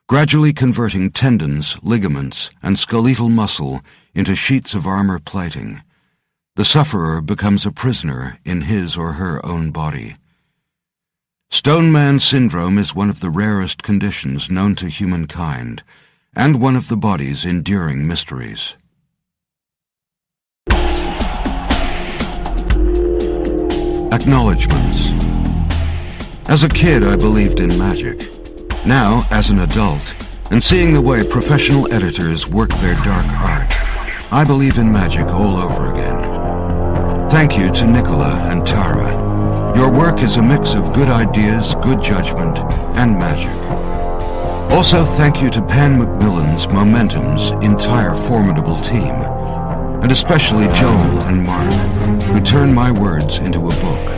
gradually converting tendons, ligaments, and skeletal muscle into sheets of armor plating. The sufferer becomes a prisoner in his or her own body. Stone Man syndrome is one of the rarest conditions known to humankind, and one of the body's enduring mysteries. Acknowledgements. As a kid, I believed in magic. Now, as an adult, and seeing the way professional editors work their dark art, I believe in magic all over again. Thank you to Nicola and Tara. Your work is a mix of good ideas, good judgment, and magic. Also, thank you to Pan Macmillan's Momentum's entire formidable team, and especially Joel and Mark, who turned my words into a book.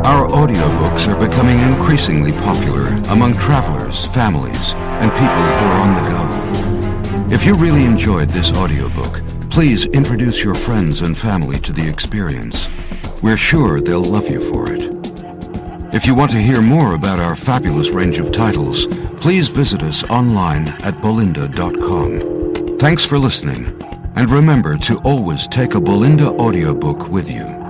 Our audiobooks are becoming increasingly popular among travelers, families, and people who are on the go. If you really enjoyed this audiobook, please introduce your friends and family to the experience. We're sure they'll love you for it. If you want to hear more about our fabulous range of titles, please visit us online at bolinda.com. Thanks for listening, and remember to always take a Bolinda audiobook with you.